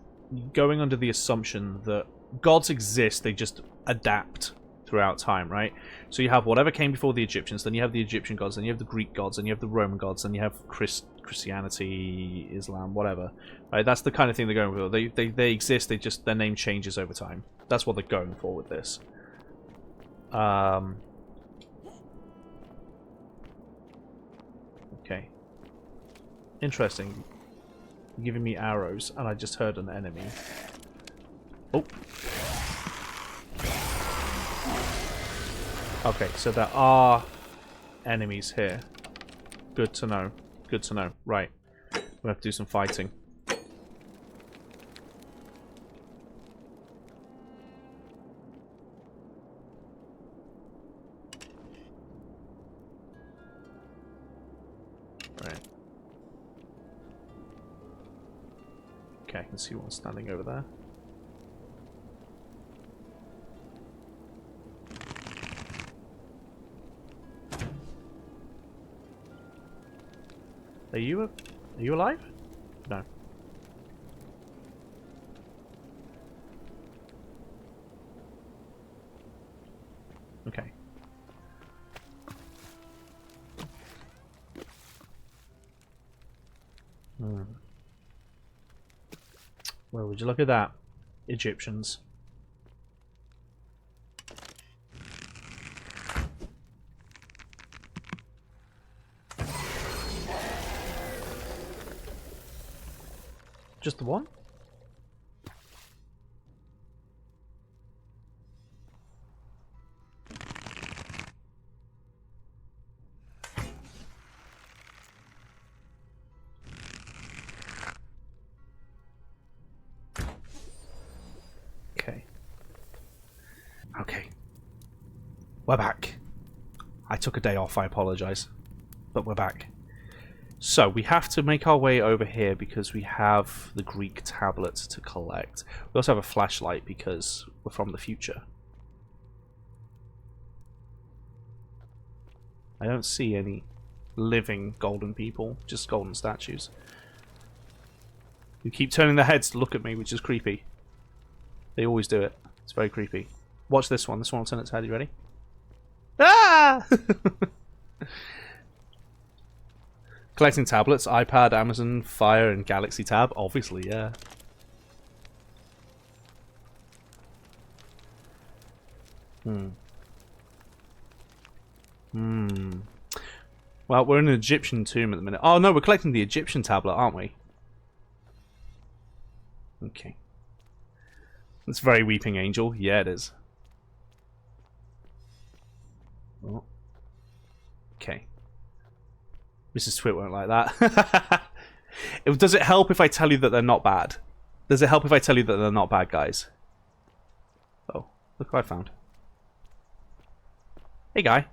going under the assumption that gods exist, they just adapt throughout time, right? So you have whatever came before the Egyptians, then you have the Egyptian gods, then you have the Greek gods, then you have the Roman gods, then you have Christianity, Islam, whatever. Right? That's the kind of thing they're going for. They exist, they just their name changes over time. That's what they're going for with this. Okay. Interesting. You're giving me arrows, and I just heard an enemy. Oh. Okay, so there are enemies here. Good to know. Good to know. Right. We have to do some fighting. Right. Okay, I can see one standing over there. Are you alive? No. Okay. Well, would you look at that? Egyptians. Just the one? Okay. Okay. We're back. I took a day off, I apologise. But we're back. So, we have to make our way over here because we have the Greek tablet to collect. We also have a flashlight because we're from the future. I don't see any living golden people, just golden statues. Who keep turning their heads to look at me, which is creepy. They always do it. It's very creepy. Watch this one. This one will turn its head. You ready? Ah! Collecting tablets, iPad, Amazon, Fire, and Galaxy Tab. Obviously, yeah. Well, we're in an Egyptian tomb at the minute. Oh no, we're collecting the Egyptian tablet, aren't we? Okay. It's very Weeping Angel. Yeah, it is. Oh. Okay. Mrs. Twit won't like that. Does it help if I tell you that they're not bad? Does it help if I tell you that they're not bad guys? Oh, look what I found. Hey, guy.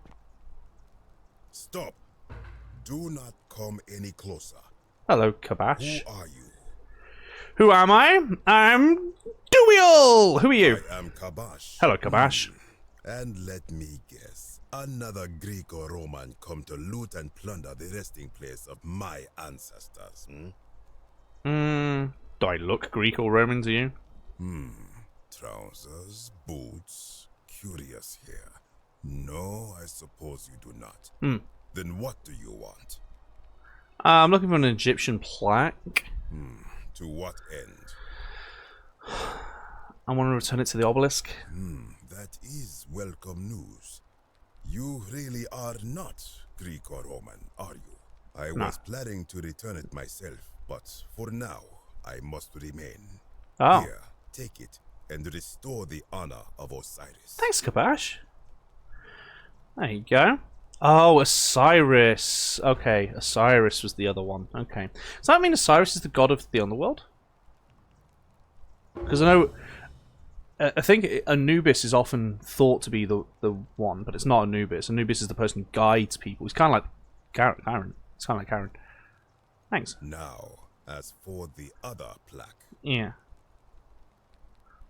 Stop. Do not come any closer. Hello, Kabash. Who are you? Who am I? I'm Dubiel! Who are you? I am Kabash. Hello, Kabash. And let me guess. Another Greek or Roman come to loot and plunder the resting place of my ancestors, Do I look Greek or Roman to you? Trousers, boots, curious hair. No, I suppose you do not. Then what do you want? I'm looking for an Egyptian plaque. To what end? I want to return it to the obelisk. That is welcome news. You really are not Greek or Roman, are you? I was planning to return it myself, but for now, I must remain. Oh. Here, take it and restore the honor of Osiris. Thanks, Kabash. There you go. Oh, Osiris. Okay, Osiris was the other one. Okay. Does that mean Osiris is the god of the underworld? Because I think Anubis is often thought to be the one, but it's not Anubis. Anubis is the person who guides people. He's kind of like Karen. It's kind of like Karen. Thanks. Now, as for the other plaque. Yeah.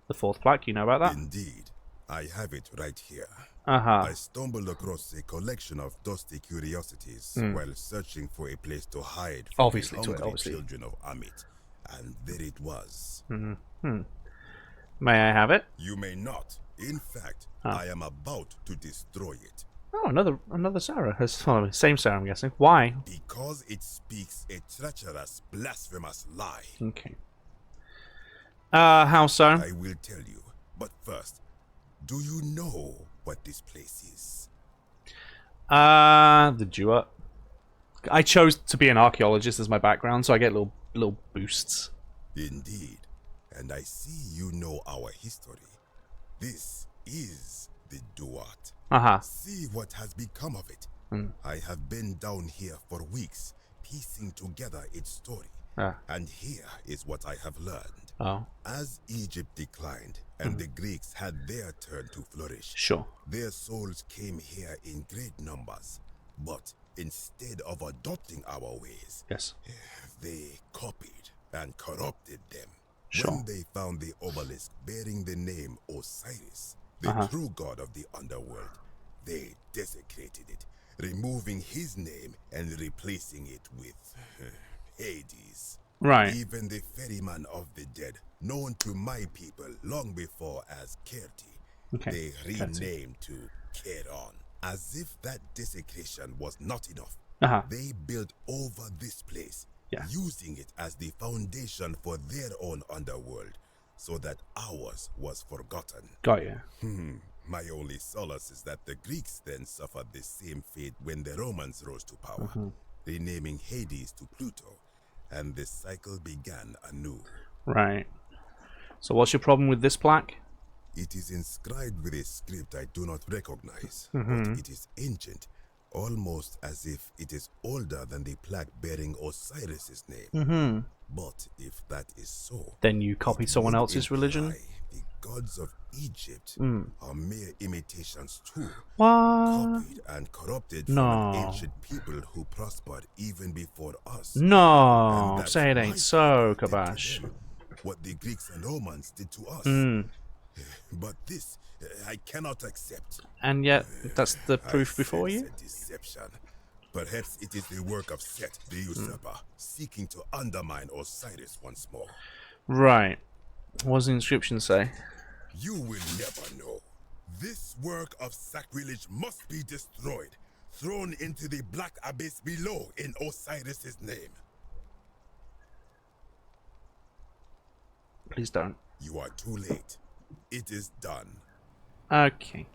The fourth plaque, you know about that? Indeed. I have it right here. Uh-huh. I stumbled across a collection of dusty curiosities while searching for a place to hide from the hungry children of Amit. And there it was. May I have it? You may not. In fact, I am about to destroy it. Oh, another Sarah. Same Sarah, I'm guessing. Why? Because it speaks a treacherous, blasphemous lie. Okay. How so? I will tell you. But first, do you know what this place is? The Jewett. I chose to be an archaeologist as my background, so I get little boosts. Indeed. And I see you know our history. This is the Duat. See what has become of it. I have been down here for weeks, piecing together its story. And here is what I have learned. As Egypt declined and the Greeks had their turn to flourish, their souls came here in great numbers. But instead of adopting our ways, they copied and corrupted them. When they found the obelisk bearing the name Osiris, the true god of the underworld, they desecrated it, removing his name and replacing it with Hades. Right. Even the ferryman of the dead, known to my people long before as Kerti, they renamed to Keron. As if that desecration was not enough, they built over this place, using it as the foundation for their own underworld, so that ours was forgotten. Got you. My only solace is that the Greeks then suffered the same fate when the Romans rose to power, renaming Hades to Pluto, and the cycle began anew. Right. So what's your problem with this plaque? It is inscribed with a script I do not recognize, but it is ancient, almost as if it is older than the plaque bearing Osiris's name. But if that is so, then you copied someone else's religion? The gods of Egypt are mere imitations too. What? Copied and corrupted from an ancient people who prospered even before us. No, say it ain't so, Kabash. What the Greeks and Romans did to us. But this, I cannot accept. And yet, that's the proof before you? Deception. Perhaps it is the work of Set, the usurper, seeking to undermine Osiris once more. Right. What does the inscription say? You will never know. This work of sacrilege must be destroyed, thrown into the black abyss below in Osiris's name. Please don't. You are too late. It is done. Okay.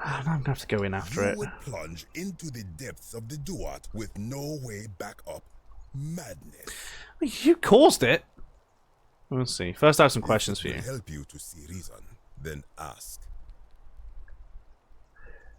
I'm gonna have to go in after it. You would plunge into the depths of the Duat with no way back up. Madness. You caused it. We'll see. First, I have some questions for you. Help you to see reason, then ask.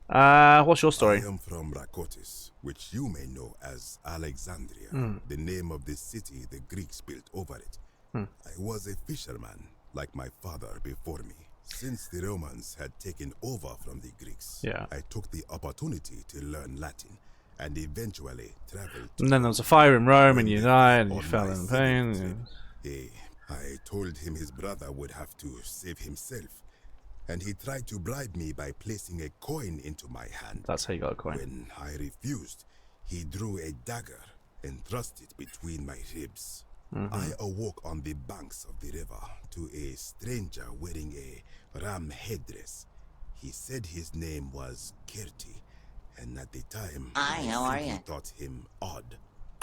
What's your story? I am from Rakotis, which you may know as Alexandria, the name of the city the Greeks built over it. I was a fisherman, like my father before me. Since the Romans had taken over from the Greeks, I took the opportunity to learn Latin, and eventually traveled. And then there was a fire in Rome, and you died, and you fell in pain. I told him his brother would have to save himself, and he tried to bribe me by placing a coin into my hand. That's how you got a coin. When I refused, he drew a dagger and thrust it between my ribs. I awoke on the banks of the river to a stranger wearing a ram headdress. He said his name was Kirti, and at the time, Hi, how are you? thought him odd.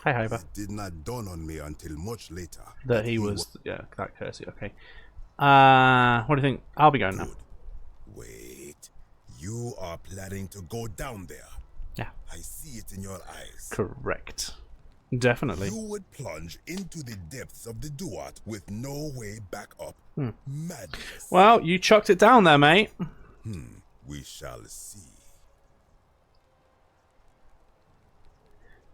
Hi, Hyper. It did not dawn on me until much later That he was, that Kirsty, okay. What do you think? I'll be going now. Wait, you are planning to go down there? Yeah. I see it in your eyes. Correct. Definitely. You would plunge into the depths of the Duat with no way back up. Madness. Well, you chucked it down there, mate. We shall see.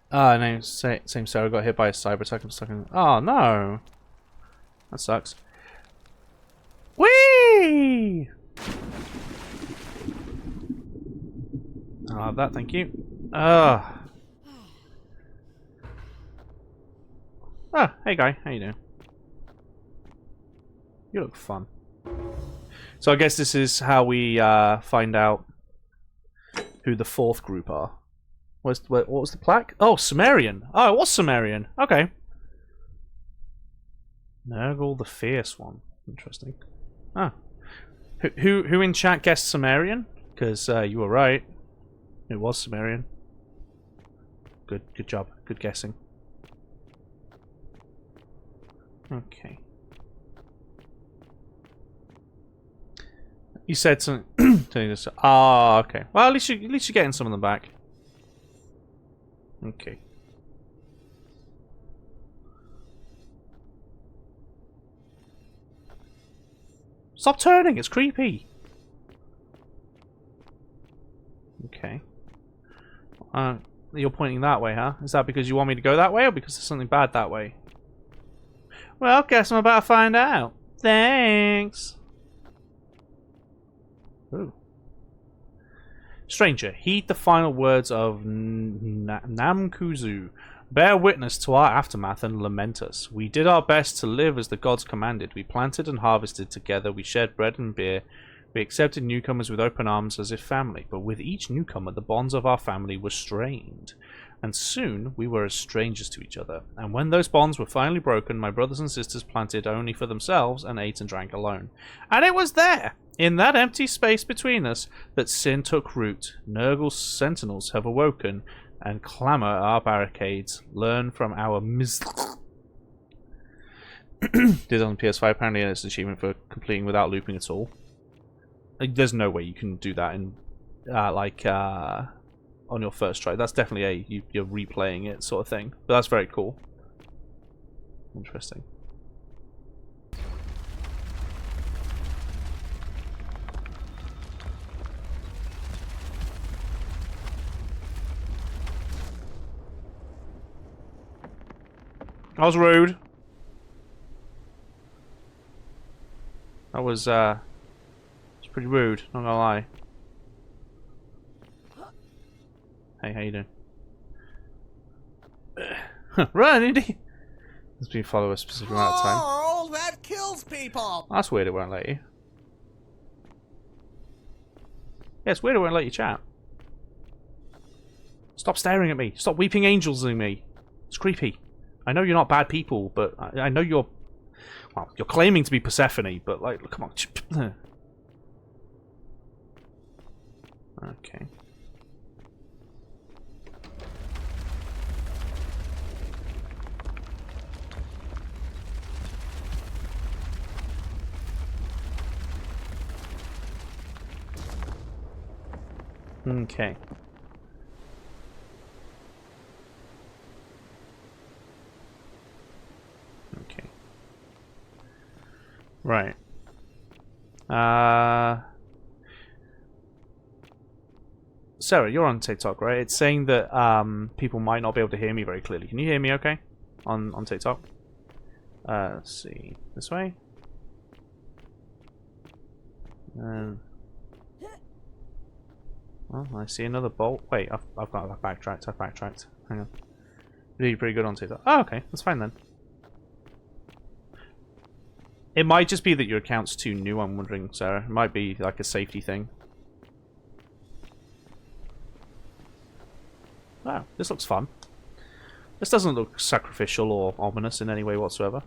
No, same Sarah got hit by a cyber attack. I'm stuck in. Oh no, that sucks. Whee! I'll have that, thank you. Hey guy, how you doing? You look fun. So I guess this is how we find out who the fourth group are. What was the plaque? Oh, Sumerian. Oh, it was Sumerian. Okay. Nurgle the Fierce One. Interesting. Ah. Who in chat guessed Sumerian? Because you were right. It was Sumerian. Good job. Good guessing. Okay. You said something. Ah, okay. Well, at least you're getting some of them back. Okay. Stop turning, it's creepy. Okay. You're pointing that way, huh? Is that because you want me to go that way, or because there's something bad that way? Well, guess I'm about to find out. Thanks. Ooh. Stranger, heed the final words of Namkuzu. Bear witness to our aftermath and lament us. We did our best to live as the gods commanded. We planted and harvested together. We shared bread and beer. We accepted newcomers with open arms as if family. But with each newcomer, the bonds of our family were strained. And soon, we were as strangers to each other. And when those bonds were finally broken, my brothers and sisters planted only for themselves and ate and drank alone. And it was there, in that empty space between us, that sin took root. Nurgle's sentinels have awoken and clamour at our barricades. Learn from our Did on PS5 apparently, and it's an achievement for completing without looping at all. Like, there's no way you can do that in on your first try. That's definitely you're replaying it sort of thing. But that's very cool. Interesting. That was rude. That was it's pretty rude, not gonna lie. Hey, how you doing? Run, Indy! Let's be follow a specific amount of time. Oh, that kills people! That's weird, it won't let you. Yeah, it's weird it won't let you chat. Stop staring at me. Stop weeping angels at me. It's creepy. I know you're not bad people, but I know you're... Well, you're claiming to be Persephone, but, like, come on. Okay. Okay. Okay. Right. Sarah, you're on TikTok, right? It's saying that people might not be able to hear me very clearly. Can you hear me okay? On TikTok? Let's see. This way? Oh, I see another bolt. Wait, I've backtracked. I've backtracked. Hang on. Really pretty good on TikTok. Oh, okay. That's fine then. It might just be that your account's too new, I'm wondering, Sarah. It might be like a safety thing. Wow, this looks fun. This doesn't look sacrificial or ominous in any way whatsoever.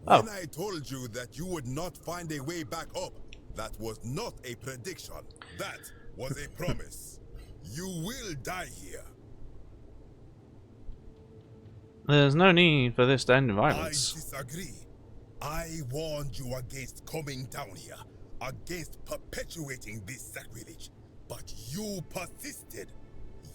Oh. When I told you that you would not find a way back up, that was not a prediction. That was a promise. You will die here. There's no need for this to end in I violence. disagree. I warned you against coming down here, against perpetuating this sacrilege, but you persisted.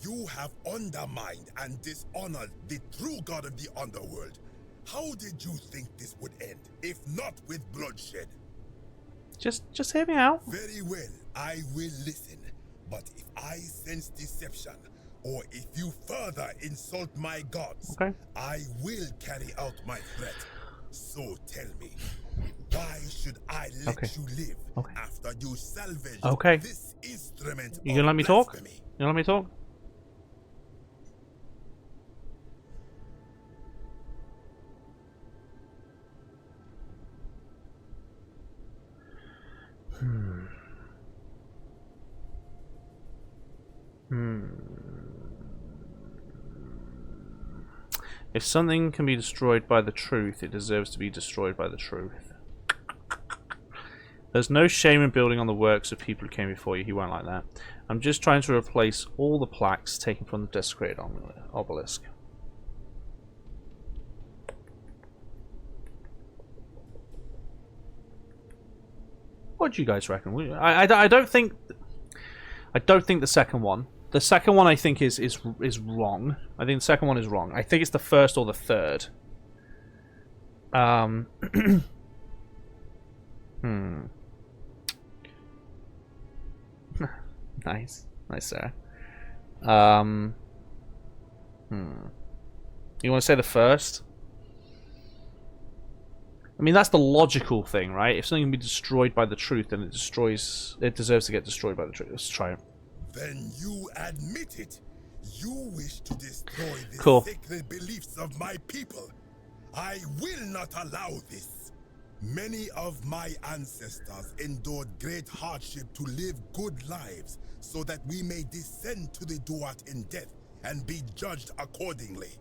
You have undermined and dishonored the true god of the underworld. How did you think this would end, if not with bloodshed? Just hear me out. Very well, I will listen. But if I sense deception, or if you further insult my gods, okay, I will carry out my threat. So tell me, why should I let you live after you salvaged this instrument You gonna let me talk? You gonna let me talk? If something can be destroyed by the truth, it deserves to be destroyed by the truth. There's no shame in building on the works of people who came before you. He won't like that. I'm just trying to replace all the plaques taken from the desecrated obelisk. What do you guys reckon? I don't think the second one. The second one I think is wrong. I think the second one is wrong. I think it's the first or the third. Nice, Sarah. You want to say the first? I mean, that's the logical thing, right? If something can be destroyed by the truth, then it deserves to get destroyed by the truth. Let's try it. Then you admit it. You wish to destroy the sacred beliefs of my people. I will not allow this. Many of my ancestors endured great hardship to live good lives so that we may descend to the Duat in death and be judged accordingly.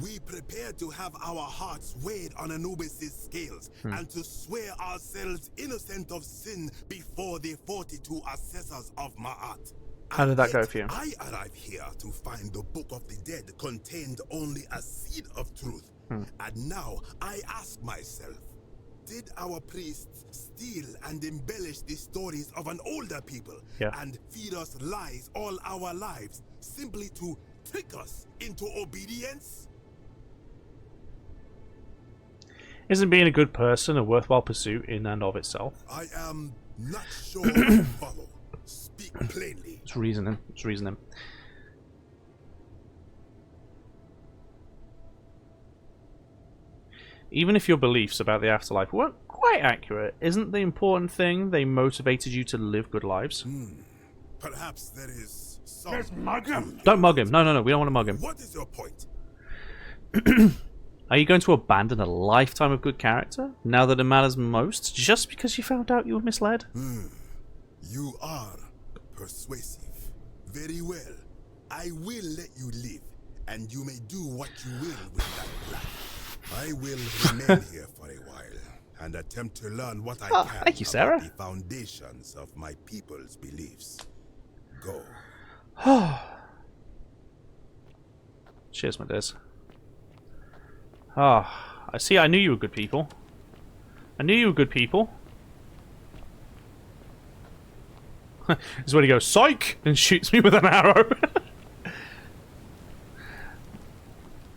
We prepare to have our hearts weighed on Anubis' scales and to swear ourselves innocent of sin before the 42 assessors of Ma'at. How did that go for you? I arrived here to find the Book of the Dead contained only a seed of truth. And now I ask myself, did our priests steal and embellish the stories of an older people and feed us lies all our lives simply to trick us into obedience? Isn't being a good person a worthwhile pursuit in and of itself? I am not sure I follow. Speak plainly. It's reasoning. Even if your beliefs about the afterlife weren't quite accurate, isn't the important thing they motivated you to live good lives? Perhaps there is some... Let's mug him! Don't mug him. No, we don't want to mug him. What is your point? Are you going to abandon a lifetime of good character, now that it matters most, just because you found out you were misled? You are persuasive. Very well. I will let you live, and you may do what you will with that plan. I will remain here for a while and attempt to learn what I can thank you, Sarah. about the foundations of my people's beliefs. Go. Cheers, my dears. I see. I knew you were good people. is when he goes, psych! And shoots me with an arrow.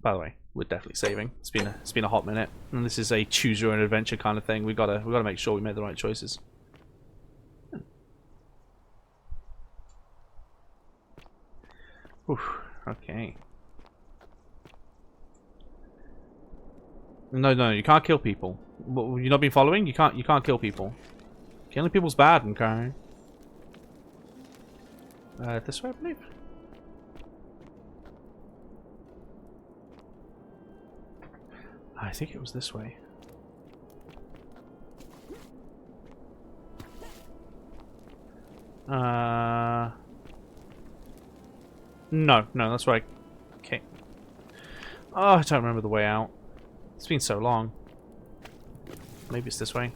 By the way, we're definitely saving. It's been a hot minute. And this is a choose your own adventure kind of thing. We gotta make sure we make the right choices. Oof, okay. No, you can't kill people. You've not been following? You can't kill people. Killing people's bad, okay? This way, I believe. I think it was this way. No, that's right. Okay. Oh, I don't remember the way out. It's been so long. Maybe it's this way.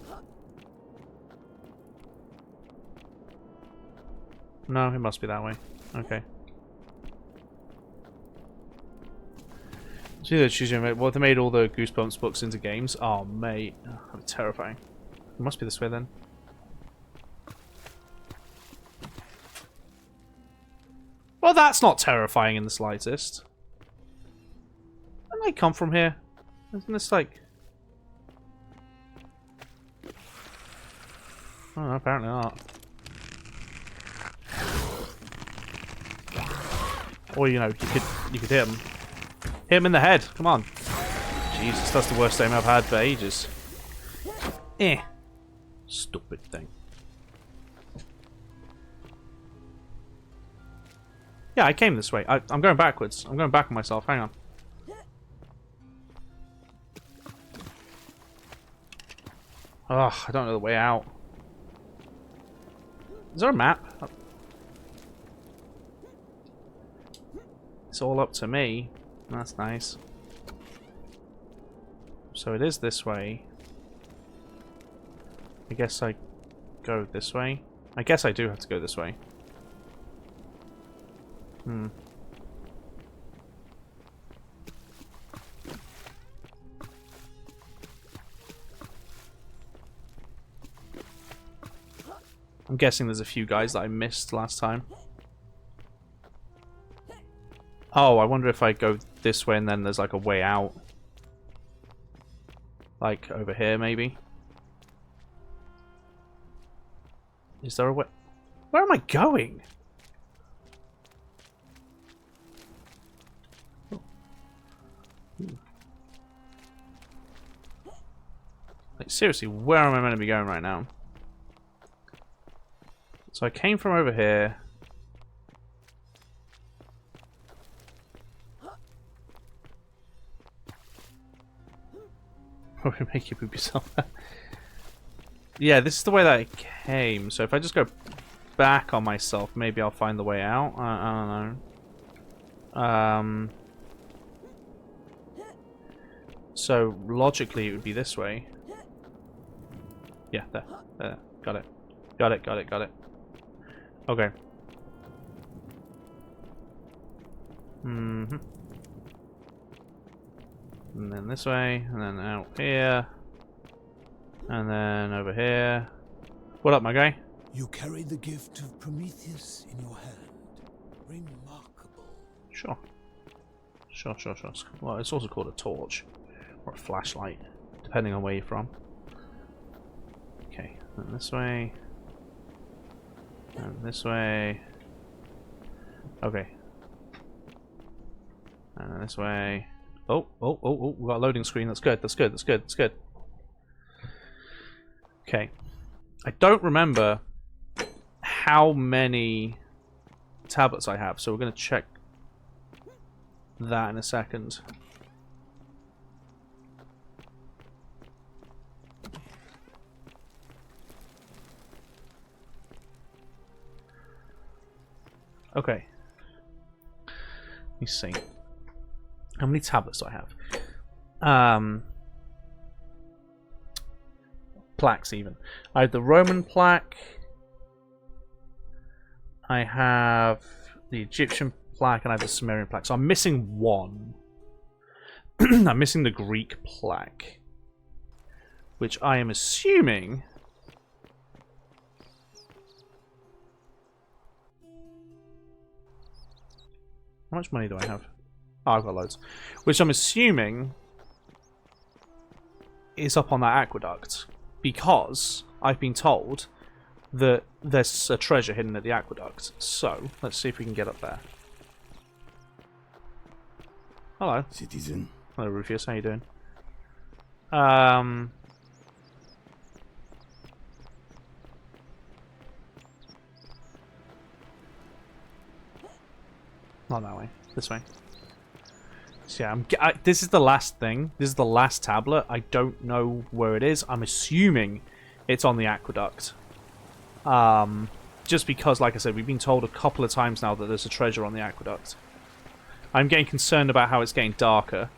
No, it must be that way. Okay. See, they're choosing. Well, they made all the Goosebumps books into games. Oh, mate, that's terrifying. It must be this way then. Well, that's not terrifying in the slightest. Didn't I come from here? Isn't this like... Oh, no, apparently not. Or, you know, you could hit him. Hit him in the head. Come on. Jesus, that's the worst aim I've had for ages. Eh. Stupid thing. Yeah, I came this way. I'm going backwards. I'm going back on myself. Hang on. Ugh, I don't know the way out. Is there a map? It's all up to me. That's nice. So it is this way. I guess I go this way. I guess I do have to go this way. Hmm. I'm guessing there's a few guys that I missed last time. Oh, I wonder if I go this way and then there's like a way out. Like over here, maybe. Is there a way? Where am I going? Like, seriously, where am I meant to be going right now? So I came from over here. Probably make you poop yourself. Yeah, this is the way that I came. So if I just go back on myself, maybe I'll find the way out. I don't know. So logically, it would be this way. Yeah, there. Got it. Got it. Okay. Mm-hmm. And then this way, and then out here. And then over here. What up, my guy? You carry the gift of Prometheus in your hand. Remarkable. Sure. Well, it's also called a torch. Or a flashlight. Depending on where you're from. Okay, and this way. And this way. Okay. And this way. Oh, we got a loading screen. That's good. Okay. I don't remember how many tablets I have, so we're going to check that in a second. Okay. Let me see. How many tablets do I have? Plaques even. I have the Roman plaque. I have the Egyptian plaque and I have the Sumerian plaque. So I'm missing one. I'm missing the Greek plaque. Which I am assuming How much money do I have? Oh, I've got loads. Which I'm assuming is up on that aqueduct. Because I've been told that there's a treasure hidden at the aqueduct. So, let's see if we can get up there. Hello. Citizen. Hello, Rufus. How you doing? Not that way. This way. So yeah, this is the last thing. This is the last tablet. I don't know where it is. I'm assuming it's on the aqueduct. Just because, like I said, we've been told a couple of times now that there's a treasure on the aqueduct. I'm getting concerned about how it's getting darker.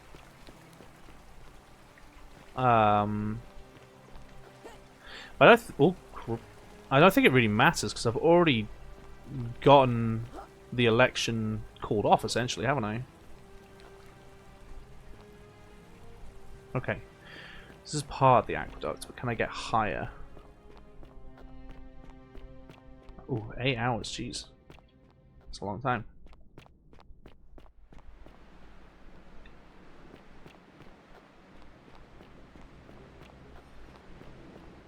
I don't think it really matters because I've already gotten the election called off, essentially, haven't I? Okay. This is part of the aqueduct, but can I get higher? Ooh, 8 hours, jeez. That's a long time.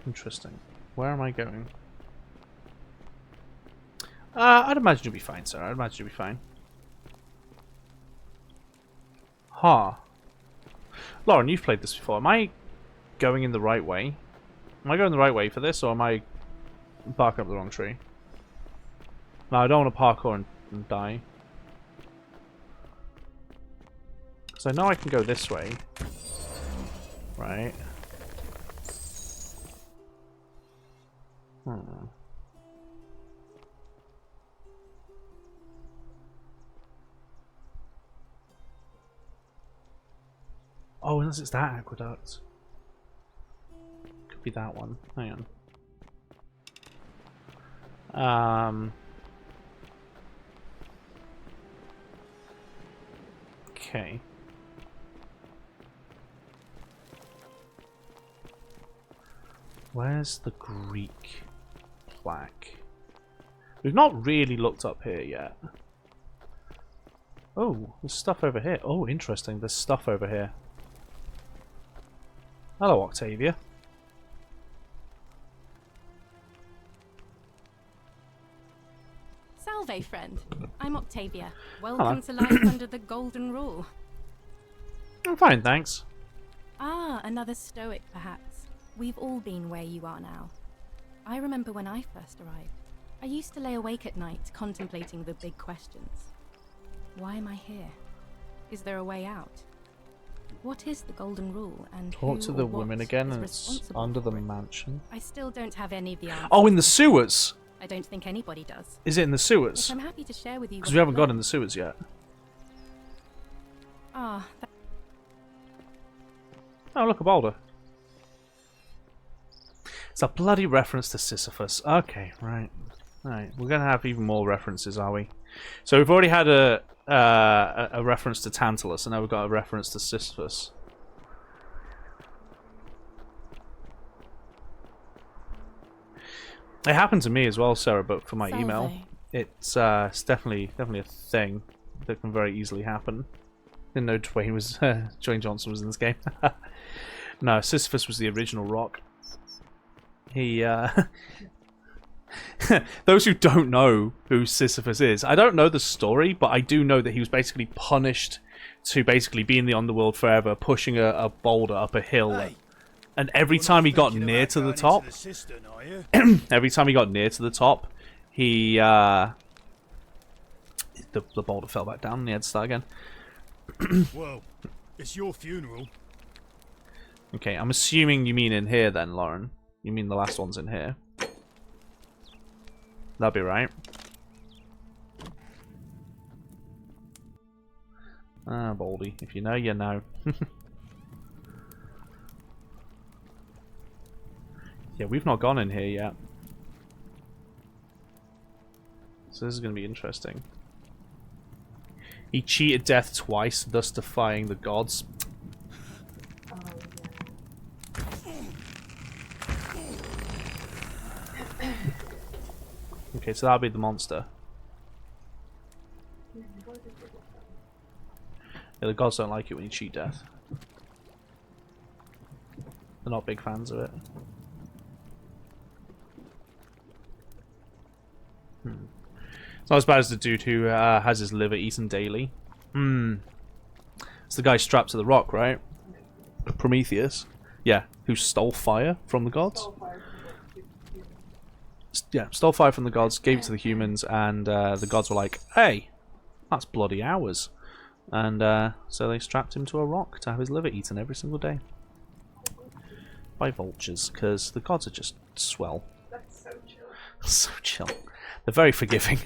Interesting. Where am I going? I'd imagine you'll be fine, sir. I'd imagine you'll be fine. Huh. Lauren, you've played this before. Am I going in the right way? Am I going the right way for this, or am I barking up the wrong tree? No, I don't want to parkour and die. Because I know I can go this way. Right. Oh, unless it's that aqueduct. Could be that one. Hang on. Okay. Where's the Greek plaque? We've not really looked up here yet. Oh, there's stuff over here. Oh, interesting. There's stuff over here. Hello, Octavia. Salve, friend. I'm Octavia. Welcome to life under the Golden Rule. I'm fine, thanks. Ah, another stoic, perhaps. We've all been where you are now. I remember when I first arrived. I used to lay awake at night contemplating the big questions. Why am I here? Is there a way out? What is the Golden Rule, and Talk to the women again, and it's under the mansion. I still don't have any of the answers. Oh, in the sewers! I don't think anybody does. Is it in the sewers? But I'm happy to share with you. Because we haven't got in the sewers yet. Ah. Oh, look, a boulder. It's a bloody reference to Sisyphus. Okay, right. Right, we're going to have even more references, are we? So we've already had a reference to Tantalus, and now we've got a reference to Sisyphus. It happened to me as well, Sarah, but for my email. It's definitely a thing that can very easily happen. Didn't know Dwayne Johnson was in this game. No, Sisyphus was the original rock. He those who don't know who Sisyphus is, I don't know the story, but I do know that he was basically punished to basically be in the underworld forever, pushing a boulder up a hill. Hey, and every time he got near to the top, every time he got near to the top, he the boulder fell back down and he had to start again. Well, it's your funeral. Okay, I'm assuming you mean in here then, Lauren. You mean the last one's in here. That'll be right. Ah, Baldy. If you know, you know. Yeah, we've not gone in here yet. So this is going to be interesting. He cheated death twice, thus defying the gods. Okay, so that'll be the monster. Yeah, the gods don't like it when you cheat death. They're not big fans of it. It's not as bad as the dude who has his liver eaten daily. It's the guy strapped to the rock, right? Prometheus. Yeah, who stole fire from the gods. Yeah, stole fire from the gods, gave it to the humans, and the gods were like, hey, that's bloody ours. And so they strapped him to a rock to have his liver eaten every single day. By vultures, because the gods are just swell. That's so chill. So chill. They're very forgiving.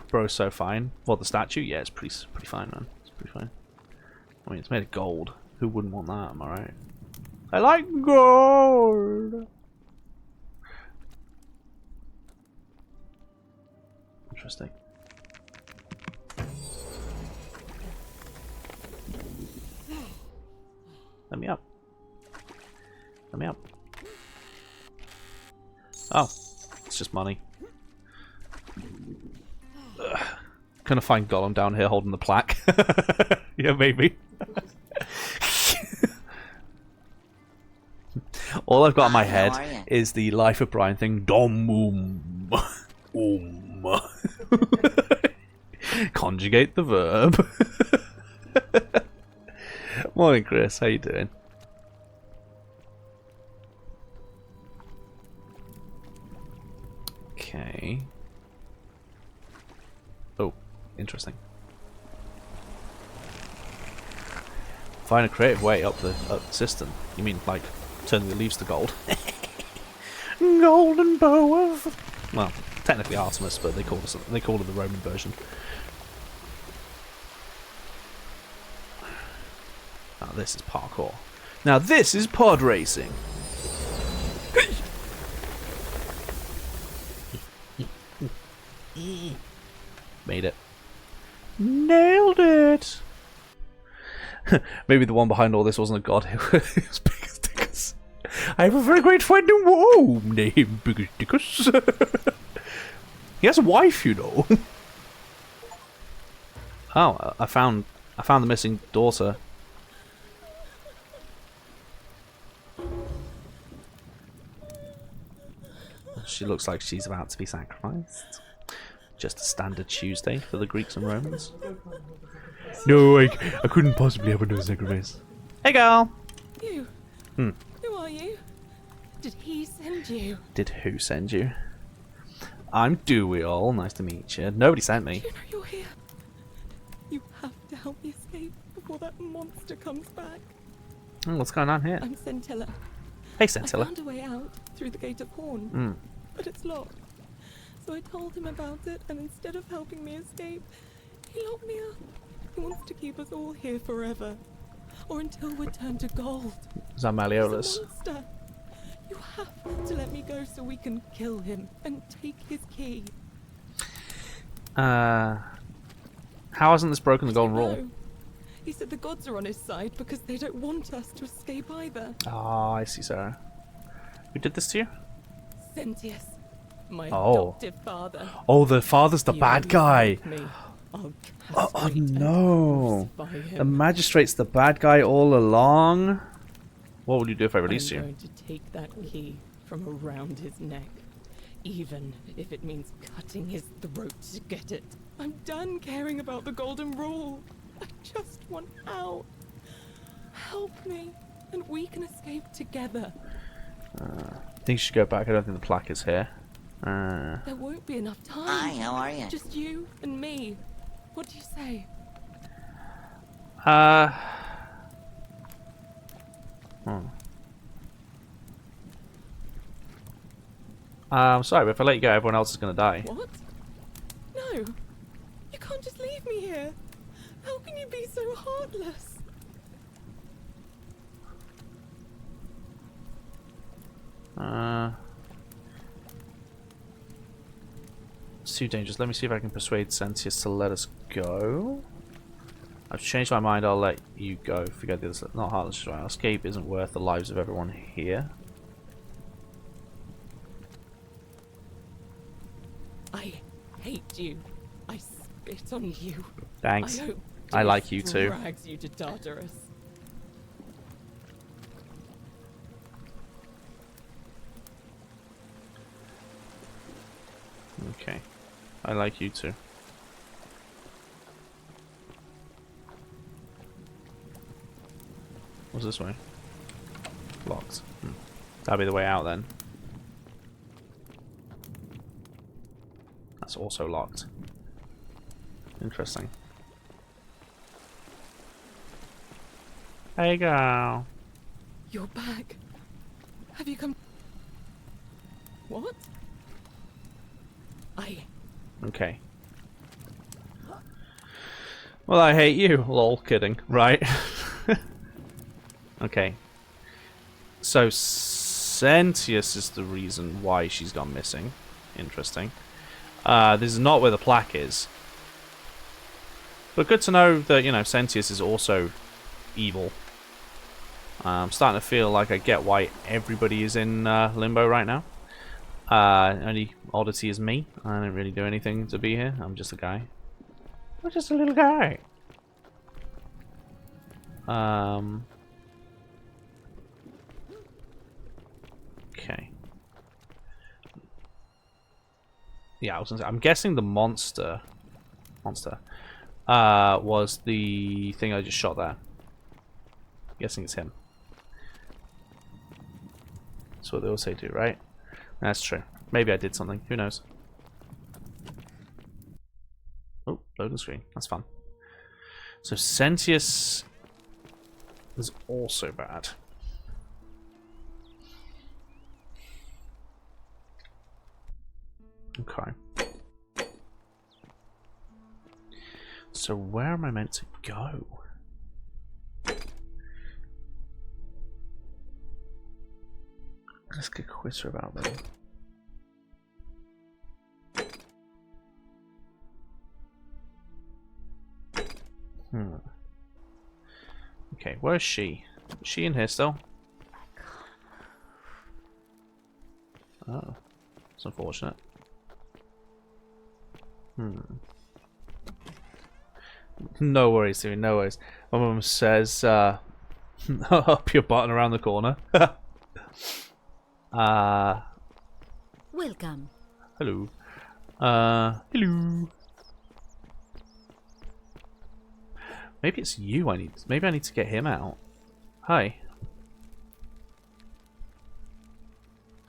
Bro's so fine. Well, the statue, yeah, it's pretty fine, man. It's pretty fine. I mean, it's made of gold. Who wouldn't want that? Am I right? I like gold. Interesting. Let me up. Let me up. Oh, it's just money. Ugh. Gonna find Gollum down here holding the plaque. Yeah, maybe. All I've got in my head is the Life of Brian thing. Dom Conjugate the verb. Morning, Chris. How you doing? Okay. Oh, interesting. Find a creative way up the system. You mean like turning the leaves to gold? Golden bow of... Well, technically Artemis, but they called it the Roman version. Now this is parkour. Now this is pod racing. Made it. Nailed it. Maybe the one behind all this wasn't a god. It was Biggest Dickus. I have a very great friend in Rome named Biggest Dickus. He has a wife, you know. Oh, I found the missing daughter. She looks like she's about to be sacrificed. Just a standard Tuesday for the Greeks and Romans. No, I couldn't possibly have another sacrifice. Hey, girl. You. Who are you? Did he send you? Did who send you? I'm Dewey all. Nice to meet you. Nobody sent me. You know you're here. You have to help me escape before that monster comes back. Oh, what's going on here? I'm Scintilla. Hey, Scintilla. I found a way out through the Gate of Horn, but it's locked. So I told him about it, and instead of helping me escape, he locked me up. He wants to keep us all here forever, or until we're turned to gold. Is that Malleolus? He's a monster. You have to let me go so we can kill him and take his key. How hasn't this broken the golden rule? No. He said the gods are on his side because they don't want us to escape either. Ah, I see, Sarah. Who did this to you? Sentius, my adoptive father. Oh, the father's the bad guy. Oh no! The magistrate's the bad guy all along. What would you do if I released you? I'm going to take that key from around his neck, even if it means cutting his throat to get it. I'm done caring about the golden rule. I just want out. Help me, and we can escape together. I think you should go back. I don't think the plaque is here. There won't be enough time. Hi, how are you? Just you and me. What do you say? I'm sorry, but if I let you go, everyone else is going to die. What? No. You can't just leave me here. How can you be so heartless? It's too dangerous. Let me see if I can persuade Sentius to let us go. I've changed my mind. I'll let you go. Forget this. Not heartless, right? Escape isn't worth the lives of everyone here. I hate hate you. I spit on you. Thanks. I hope I like you this too. drags you to Tartarus. Okay. I like you too. What's this way? Locked. That'll be the way out then. That's also locked. Interesting. Hey girl. You're back. Have you come? What? Okay. Well, I hate you. Lol, kidding. Right. Okay. So, Sentius is the reason why she's gone missing. Interesting. This is not where the plaque is. But good to know that, you know, Sentius is also evil. I'm starting to feel like I get why everybody is in limbo right now. Only oddity is me. I don't really do anything to be here. I'm just a guy. I'm just a little guy. Okay. Yeah, I was gonna say, I'm guessing the monster was the thing I just shot there. I'm guessing it's him. That's what they all say do, right? That's true. Maybe I did something. Who knows? Oh, loading screen. That's fun. So Sentius is also bad. Okay. So where am I meant to go? Let's get quitter about them. Okay, where's she? Is she in here still? Oh, it's unfortunate. No worries, Siri, no worries. My mum says, up your button around the corner. Welcome. Hello. Hello. Maybe it's you I need. Maybe I need to get him out. Hi.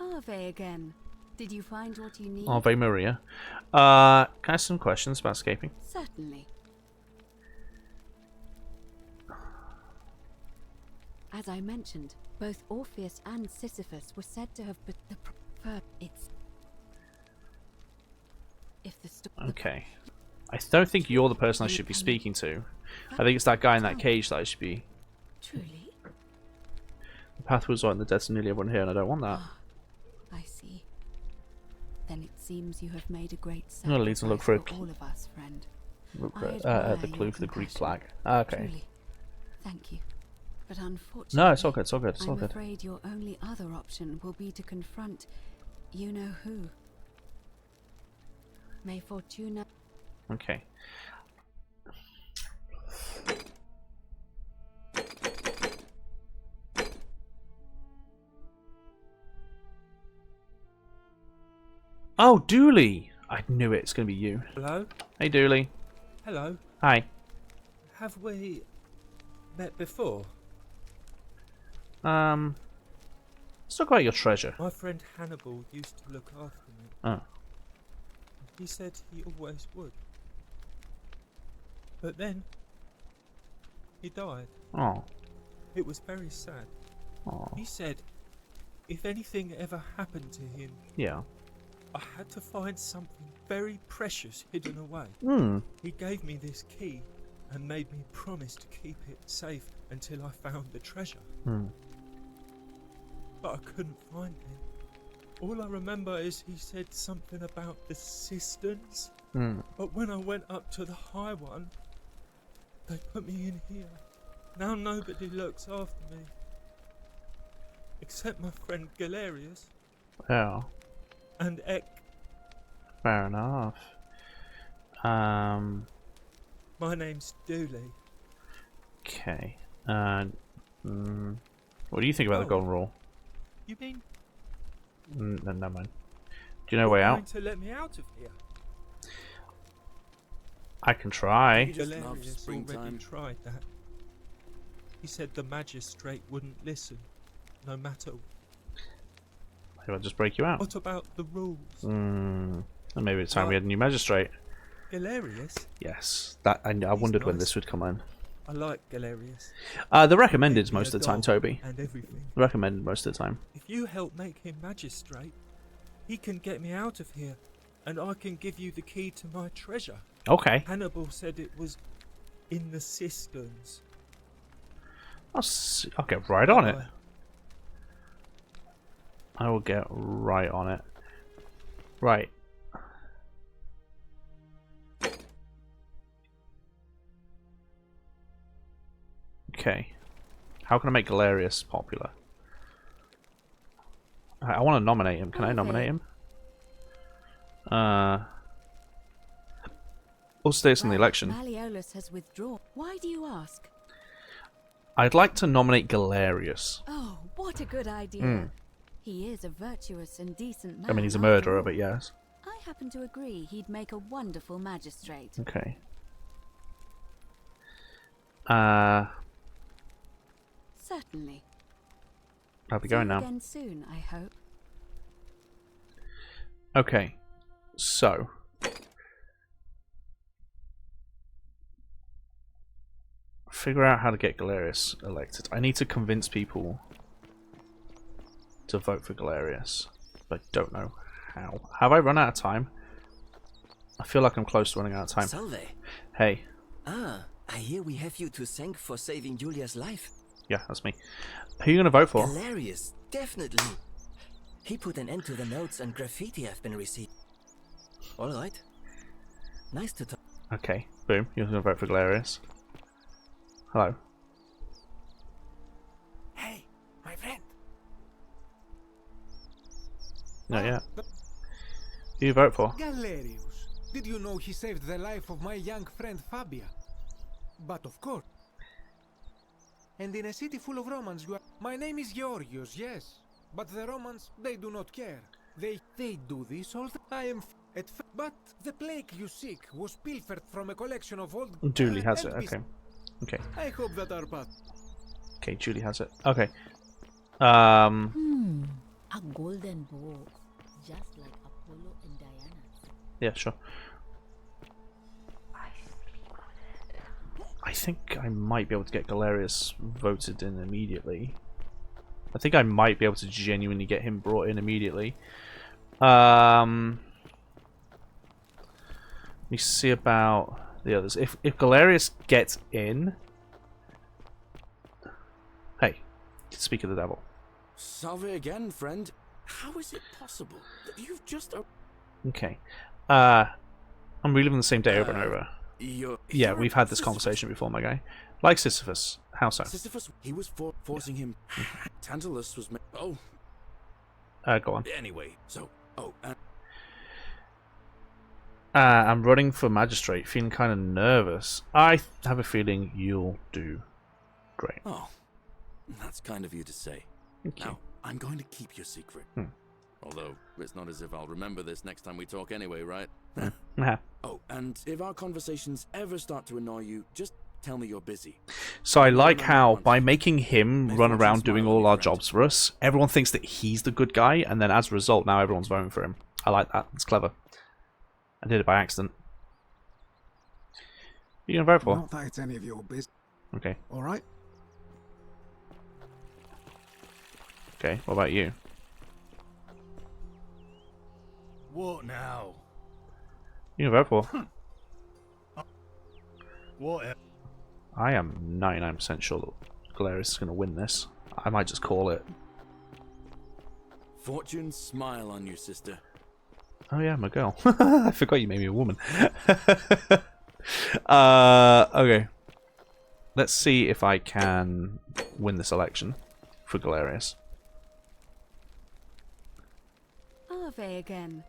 Ave again. Did you find what you need? Ave Maria. Can I ask some questions about escaping? Certainly. As I mentioned, both Orpheus and Sisyphus were said to have put the it's if the Okay. I don't think you're the person I should be speaking to. I think it's that guy in that cage that I should be. Truly? The path was right in the deaths of nearly everyone here, and I don't want that. I see. Then it seems you have made a great I'm gonna leave sacrifice to look for all of us, friend. Look I for admire the your clue for the Greek compassion. flag. Okay. Truly. Thank you. But unfortunately, No, it's all good. It's all good. It's all I'm good. afraid your only other option will be to confront you know who. May Fortuna. Okay. Oh, Dooley! I knew it. It's going to be you. Hello? Hey, Dooley. Hello. Hi. Have we met before? Let's talk about your treasure. My friend Hannibal used to look after me. Oh. He said he always would. But then, he died. Oh. It was very sad. Oh. He said, if anything ever happened to him, Yeah. I had to find something very precious hidden away. He gave me this key and made me promise to keep it safe until I found the treasure. But I couldn't find it. All I remember is he said something about the cisterns. But when I went up to the high one, they put me in here. Now nobody looks after me. Except my friend Galerius Yeah. and Ek. Fair enough. My name's Dooley. Okay. What do you think about the golden rule? You mean No, never mind. Do you know a way you're out? going to let me out of here? I can try. Galerius already tried that. He said the magistrate wouldn't listen, no matter. Maybe I'll just break you out. What about the rules? And maybe it's time we had a new magistrate. Galerius? Yes. That I wondered when this would come in. I like Galerius. The recommended most of the time, Toby. And everything. Recommended most of the time. If you help make him magistrate, he can get me out of here, and I can give you the key to my treasure. Okay. Hannibal said it was in the cisterns. I'll get right on it. I will get right on it. Right. Okay. How can I make Galerius popular? I want to nominate him. Can I nominate him? What's the date on the election? Malleolus has withdrawn. Why do you ask? I'd like to nominate Galerius. Oh, what a good idea. He is a virtuous and decent man. I mean, he's a murderer, but yes. I happen to agree he'd make a wonderful magistrate. Okay. Certainly. I'll be going now. Again soon, I hope. Okay. So. Figure out how to get Galerius elected. I need to convince people to vote for Galerius, but I don't know how. Have I run out of time? I feel like I'm close to running out of time. Salve. Hey. Ah, I hear we have you to thank for saving Julia's life. Yeah, that's me. Who are you going to vote for? Galerius, definitely. He put an end to the notes and graffiti I've been receiving. All right. Nice to talk. Okay, boom. You're going to vote for Galerius. Hello. Hey, my friend. Not yet. Who you vote for? Galerius. Did you know he saved the life of my young friend Fabia? But of course. And in a city full of Romans, you are... My name is Georgios, yes. But the Romans, they do not care. They do this all the... I am... But the plague you seek was pilfered from a collection of old... Julie has it, okay. Okay. I hope that our path... Okay, Julie has it. Okay. A golden bow, just like Apollo and Diana. Yeah, sure. I think I might be able to get Galerius voted in immediately. I think I might be able to genuinely get him brought in immediately. Let me see about the others. If Galerius gets in... Hey, speak of the devil. Salve again, friend. How is it possible that you've just... Okay. I'm reliving the same day over and over. You're we've had this conversation before, my guy. Like Sisyphus. How so? Sisyphus, he was forcing him. Tantalus was... Oh. Go on. Anyway, so... I'm running for magistrate, feeling kind of nervous. I have a feeling you'll do great. Oh, that's kind of you to say. Now, I'm going to keep your secret. Although, it's not as if I'll remember this next time we talk anyway, right? Oh, and if our conversations ever start to annoy you, just tell me you're busy. So I like how, by making him run around doing all our jobs for us, everyone thinks that he's the good guy, and then as a result, now everyone's voting for him. I like that. It's clever. I did it by accident. Who are you gonna vote for? Not that it's any of your business. Okay. Alright. Okay, what about you? What now? You gonna vote for? What? I am 99% sure that Galerius is gonna win this. I might just call it. Fortune smile on you, sister. Oh yeah, I'm a girl. I forgot you made me a woman. Okay. Let's see if I can win this election for Galerius. Ave again.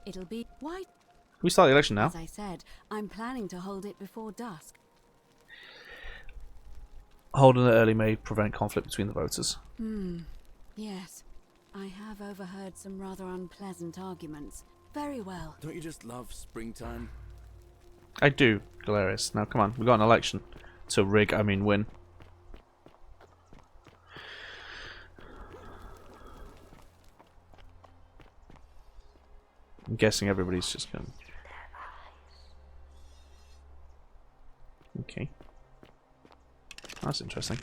It'll be... Why? we start the election now? As I said, I'm planning to hold it before dusk. Holding it early may prevent conflict between the voters. Yes. I have overheard some rather unpleasant arguments. Very well. Don't you just love springtime? I do, Galerius. Now, come on. We've got an election. To rig, I mean win. I'm guessing everybody's just going. Okay. That's interesting.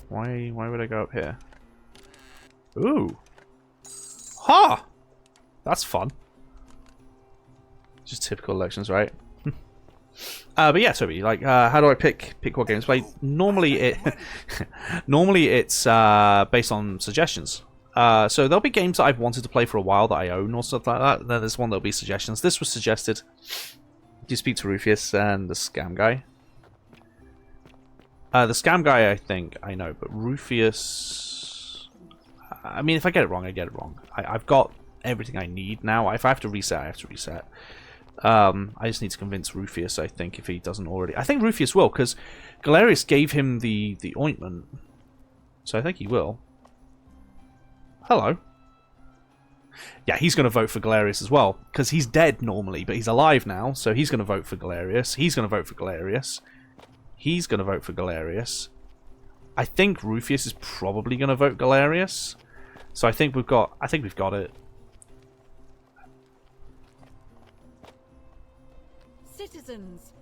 Why would I go up here? Ooh. Ha! That's fun. Just typical elections, right? But yeah, Toby, like, how do I pick what games to play? Normally it's based on suggestions. So there'll be games that I've wanted to play for a while that I own or stuff like that. Then there's one that'll be suggestions. This was suggested. Do you speak to Rufius and the scam guy? The scam guy, I think I know, but Rufius. I mean, if I get it wrong, I get it wrong. I've got everything I need now. If I have to reset, I have to reset. I just need to convince Rufius, I think, if he doesn't already. I think Rufius will, because Galerius gave him the ointment. So I think he will. Hello. Yeah, he's going to vote for Galerius as well, because he's dead normally, but he's alive now, so he's going to vote for Galerius. He's going to vote for Galerius. He's going to vote for Galerius. I think Rufius is probably going to vote Galerius. So I think we've got it. Citizens,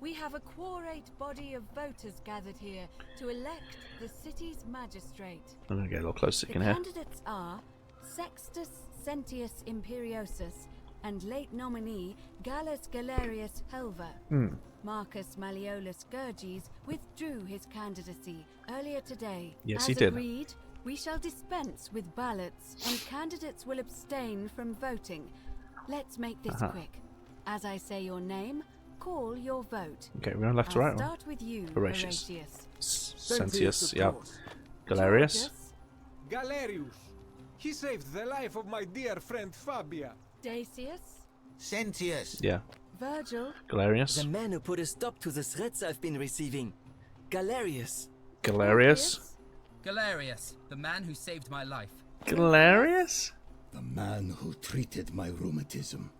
we have a quorate body of voters gathered here to elect the city's magistrate. I'm going to get a little closer, The can hear. candidates are Sextus Sentius Imperiosus and late nominee Gallus Galerius Helver. Marcus Malleolus Gurges withdrew his candidacy earlier today. Yes, As he did. agreed, we shall dispense with ballots and candidates will abstain from voting. Let's make this quick. As I say your name, call your vote. Okay, we're going left to right. I'll start with you, Horatius. Horatius. Sentius, yeah. Galerius. Galerius. He saved the life of my dear friend Fabia. Dacius. Sentius. Yeah. Virgil. Galerius. The man who put a stop to the threats I've been receiving. Galerius. Galerius. Galerius, the man who saved my life. Galerius? The man who treated my rheumatism.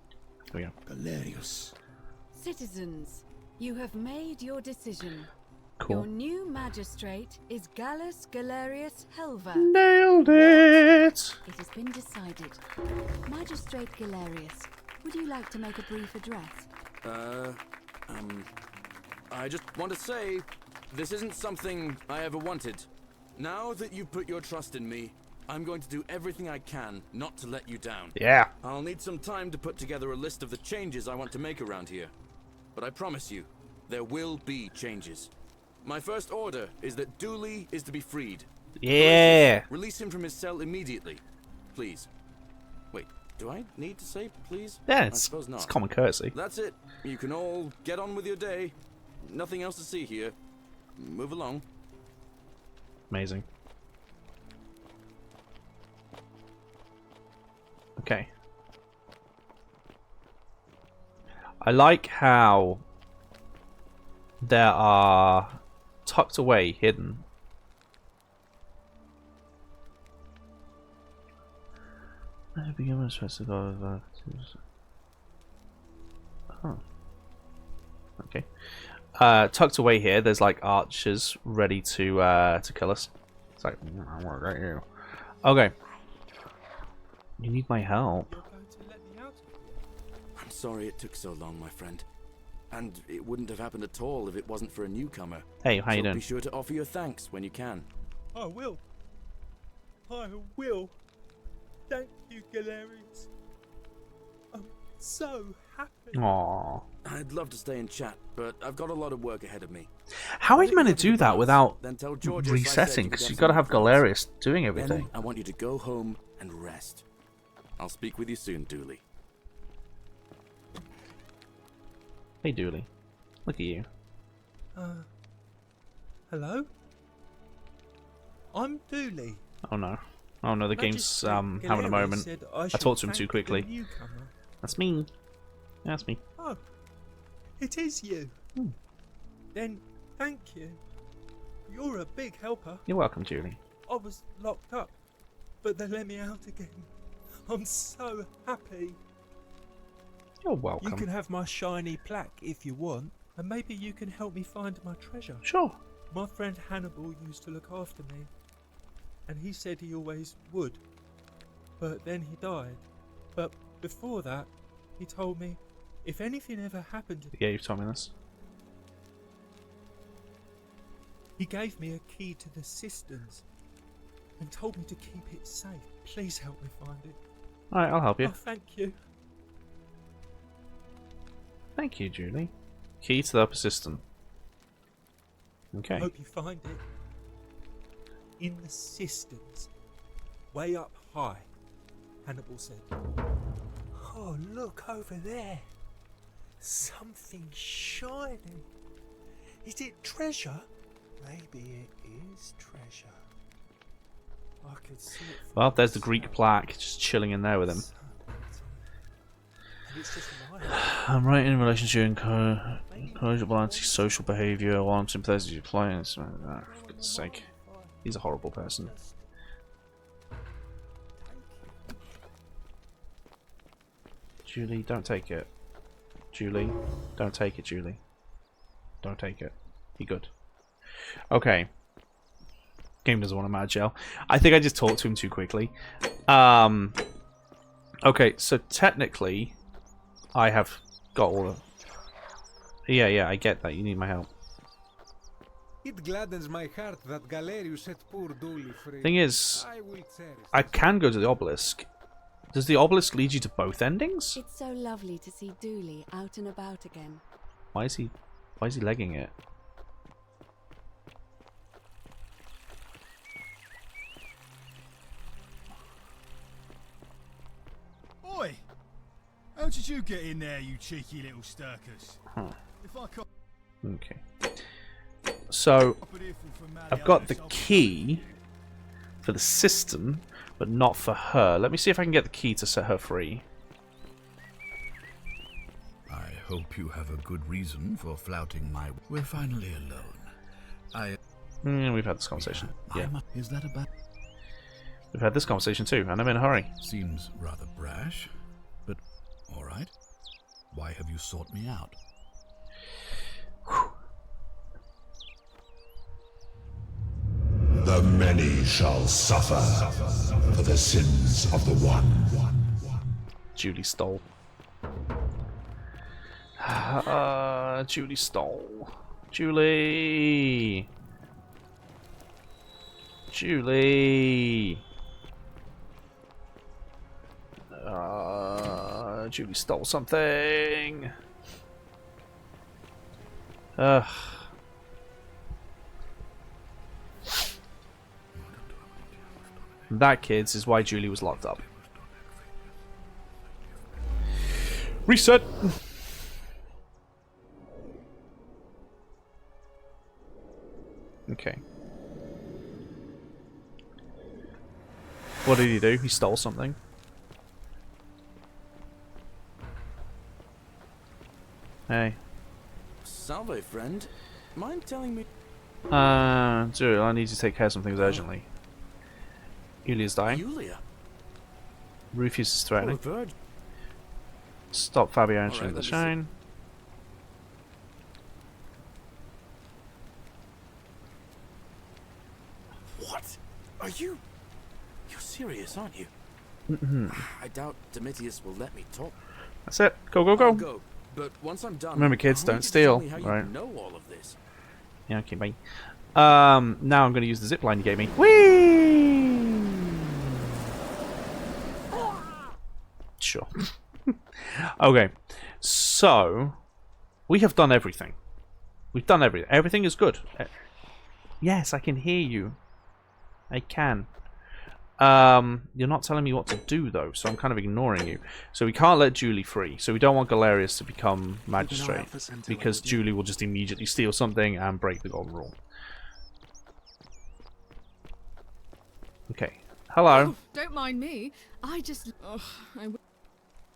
There we go. Galerius. Citizens, you have made your decision. Cool. Your new magistrate is Gallus Galerius Helver. Nailed it! It has been decided. Magistrate Galerius, would you like to make a brief address? I just want to say, this isn't something I ever wanted. Now that you've put your trust in me, I'm going to do everything I can not to let you down. Yeah. I'll need some time to put together a list of the changes I want to make around here. But I promise you, there will be changes. My first order is that Dooley is to be freed. Yeah. Release him from his cell immediately. Please. Wait, do I need to say please? Yeah, I it's suppose not. common courtesy. That's it. You can all get on with your day. Nothing else to see here. Move along. Amazing. Okay. I like how there are tucked away, hidden. Oh. Okay. Tucked away here, there's like archers ready to kill us. It's like, I want to get you. Okay. You need my help. I'm sorry it took so long, my friend. And it wouldn't have happened at all if it wasn't for a newcomer. Hey, how you doing? Be sure to offer your thanks when you can. I will. I will. Thank you, Galerius. I'm so happy. Aww. I'd love to stay and chat, but I've got a lot of work ahead of me. How are you meant to do that without Then tell George resetting? Because you've got to have Galerius doing everything. Then I want you to go home and rest. I'll speak with you soon, Dooley. Hey, Dooley. Look at you. Hello? I'm Dooley. Oh no. Oh no, the game's having a moment. I talked to him too quickly. That's me. That's me. Oh, it is you. Then thank you. You're a big helper. You're welcome, Julie. I was locked up, but they let me out again. I'm so happy. You're welcome. You can have my shiny plaque if you want, and maybe you can help me find my treasure. Sure. My friend Hannibal used to look after me, and he said he always would. But then he died. But before that, he told me if anything ever happened to Yeah, you've told me this. He gave me a key to the cisterns and told me to keep it safe. Please help me find it. Alright, I'll help you. Oh, thank you. Thank you, Julie. Key to the upper cistern. Okay. Hope you find it. In the cisterns. Way up high, Hannibal said. Oh, look over there. Something shining. Is it treasure? Maybe it is treasure. I could see it. Well, there's the Greek plaque just chilling in there with him. I'm right in relation to incorrigible antisocial behaviour while I'm sympathetic to your clients. For goodness sake. He's a horrible person. Julie, don't take it. Julie, don't take it, Julie. Don't take it. Be good. Okay. Game doesn't want a mad gel. I think I just talked to him too quickly. Okay, so technically, I have got all of... Yeah, I get that. You need my help. It gladdens my heart that Galerius set poor Dooley free. Thing is, I can go to the obelisk. Does the obelisk lead you to both endings? It's so lovely to see Dooley out and about again. Why is he legging it? Oi! How did you get in there, you cheeky little stirkers? Huh. If I can't... Okay. So, I've got the key for the system, but not for her. Let me see if I can get the key to set her free. I hope you have a good reason for flouting my... We're finally alone. We've had this conversation. Yeah. Is that about... We've had this conversation too, and I'm in a hurry. Seems rather brash, but alright. Why have you sought me out? The many shall suffer for the sins of the one. Julie stole. Julie stole. Julie! Julie! Julie stole something. Ugh. That, kids, is why Julie was locked up. Reset! Okay. What did he do? He stole something. Hey. Salve, friend. Mind telling me... Dude, I need to take care of some things urgently. Yulia's dying. Yulia? Rufus is threatening. Oh, a bird. Stop Fabio All entering right, the let me shine. What? Are you... You're serious, aren't you? I doubt Domitius will let me talk. That's it. Go, go, go. I'll go. But once I'm done, Remember, kids, I want don't you to steal. tell me how you Right. know all of this. Yeah, okay, bye. Now I'm going to use the zip line you gave me. Whee! Sure. Okay, so we have done everything. We've done everything. Everything is good. Yes, I can hear you. I can. You're not telling me what to do though, so I'm kind of ignoring you. So we can't let Julie free. So we don't want Galerius to become magistrate because Julie will just immediately steal something and break the golden rule. Okay. Hello. Oh, don't mind me. I just. Oh,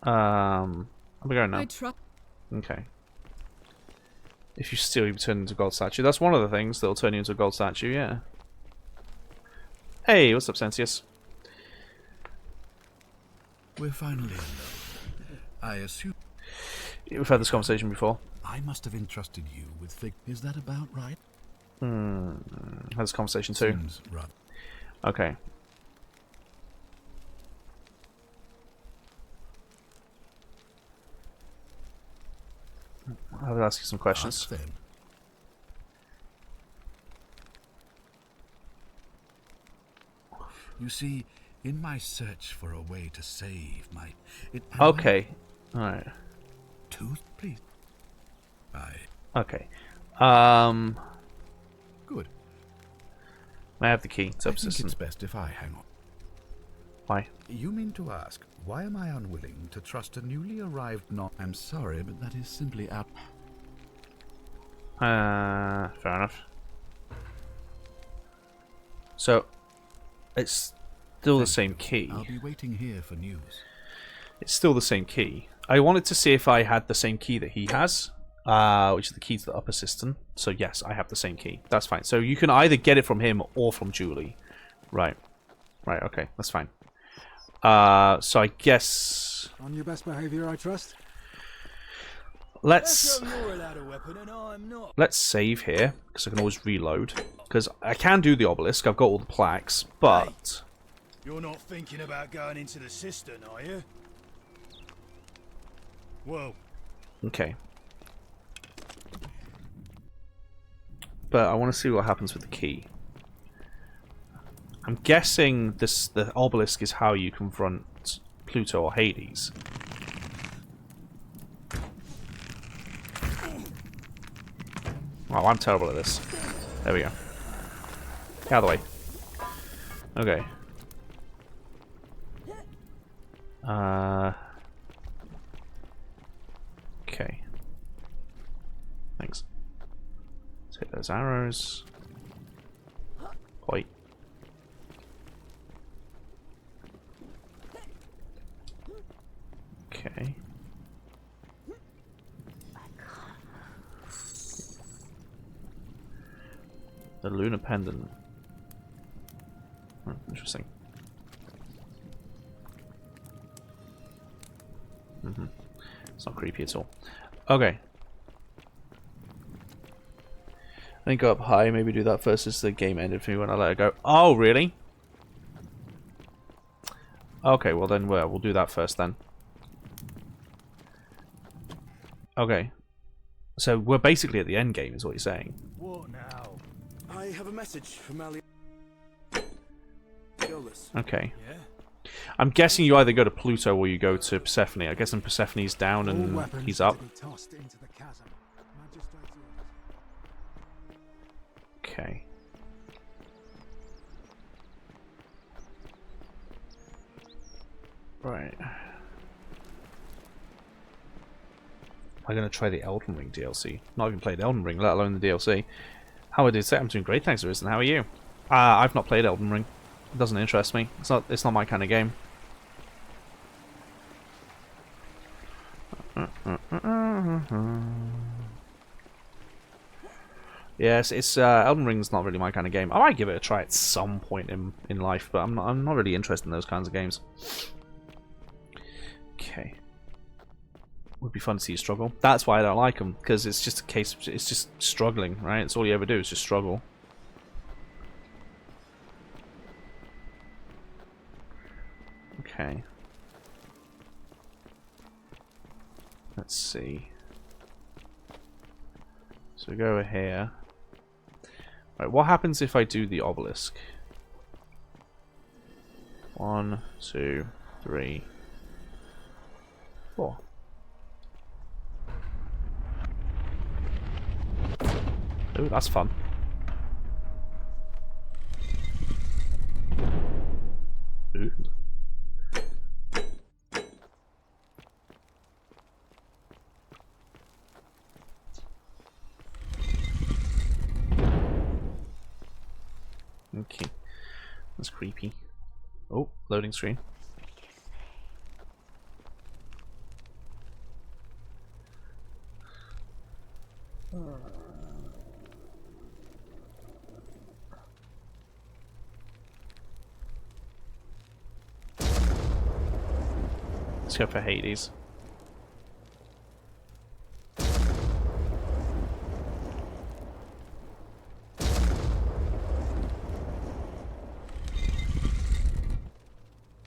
I'm going now. I try. Okay. If you steal, you turn into a gold statue. That's one of the things that'll turn you into a gold statue, yeah. Hey, what's up, Sentius? We're finally alone. I assume... We've had this conversation before. I must have entrusted you with Is that about right? Had this conversation too. Seems right. Okay. I will ask you some questions. Ask them. You see, in my search for a way to save my... Okay. Alright. Tooth, please. Okay. Good. I have the key. It's I up think system. it's best if I hang on. Why? You mean to ask, why am I unwilling to trust a newly arrived I'm sorry, but that is simply out... Fair enough. So, it's still the same key. I'll be waiting here for news. It's still the same key. I wanted to see if I had the same key that he has, which is the key to the upper system. So yes, I have the same key. That's fine. So you can either get it from him or from Julie. Right. Right, okay. That's fine. So I guess... On your best behavior, I trust? Let's save here, because I can always reload. Because I can do the obelisk, I've got all the plaques, but... You're not thinking about going into the cistern, are you? Whoa. Okay. But I want to see what happens with the key. I'm guessing the obelisk is how you confront Pluto or Hades. Oh, I'm terrible at this. There we go. Get out of the way. Okay. Okay. Thanks. Take those arrows. Point. Okay. The lunar pendant. Oh, interesting. It's not creepy at all. Okay. I think go up high, maybe do that first as the game ended for me when I let it go. Oh, really? Okay, well then we'll do that first then. Okay. So we're basically at the end game is what you're saying. What now? I have a message from Ali. Okay. Yeah. I'm guessing you either go to Pluto or you go to Persephone. I guess Persephone's down and he's up. Okay. Right. I'm going to try the Elden Ring DLC. Not even played Elden Ring, let alone the DLC. How I did say, I'm doing great, thanks, Arisen. How are you? I've not played Elden Ring. It doesn't interest me. It's not my kind of game. Yes, it's Elden Ring's not really my kind of game. I might give it a try at some point in life, but I'm not really interested in those kinds of games. Okay. Would be fun to see you struggle. That's why I don't like them, because it's just a case. It's just struggling, right? It's all you ever do is just struggle. Okay. Let's see. So we go over here. Right, what happens if I do the obelisk? 1, 2, 3, 4. Ooh, that's fun. Ooh. Okay. That's creepy. loading screen. Let's go for Hades.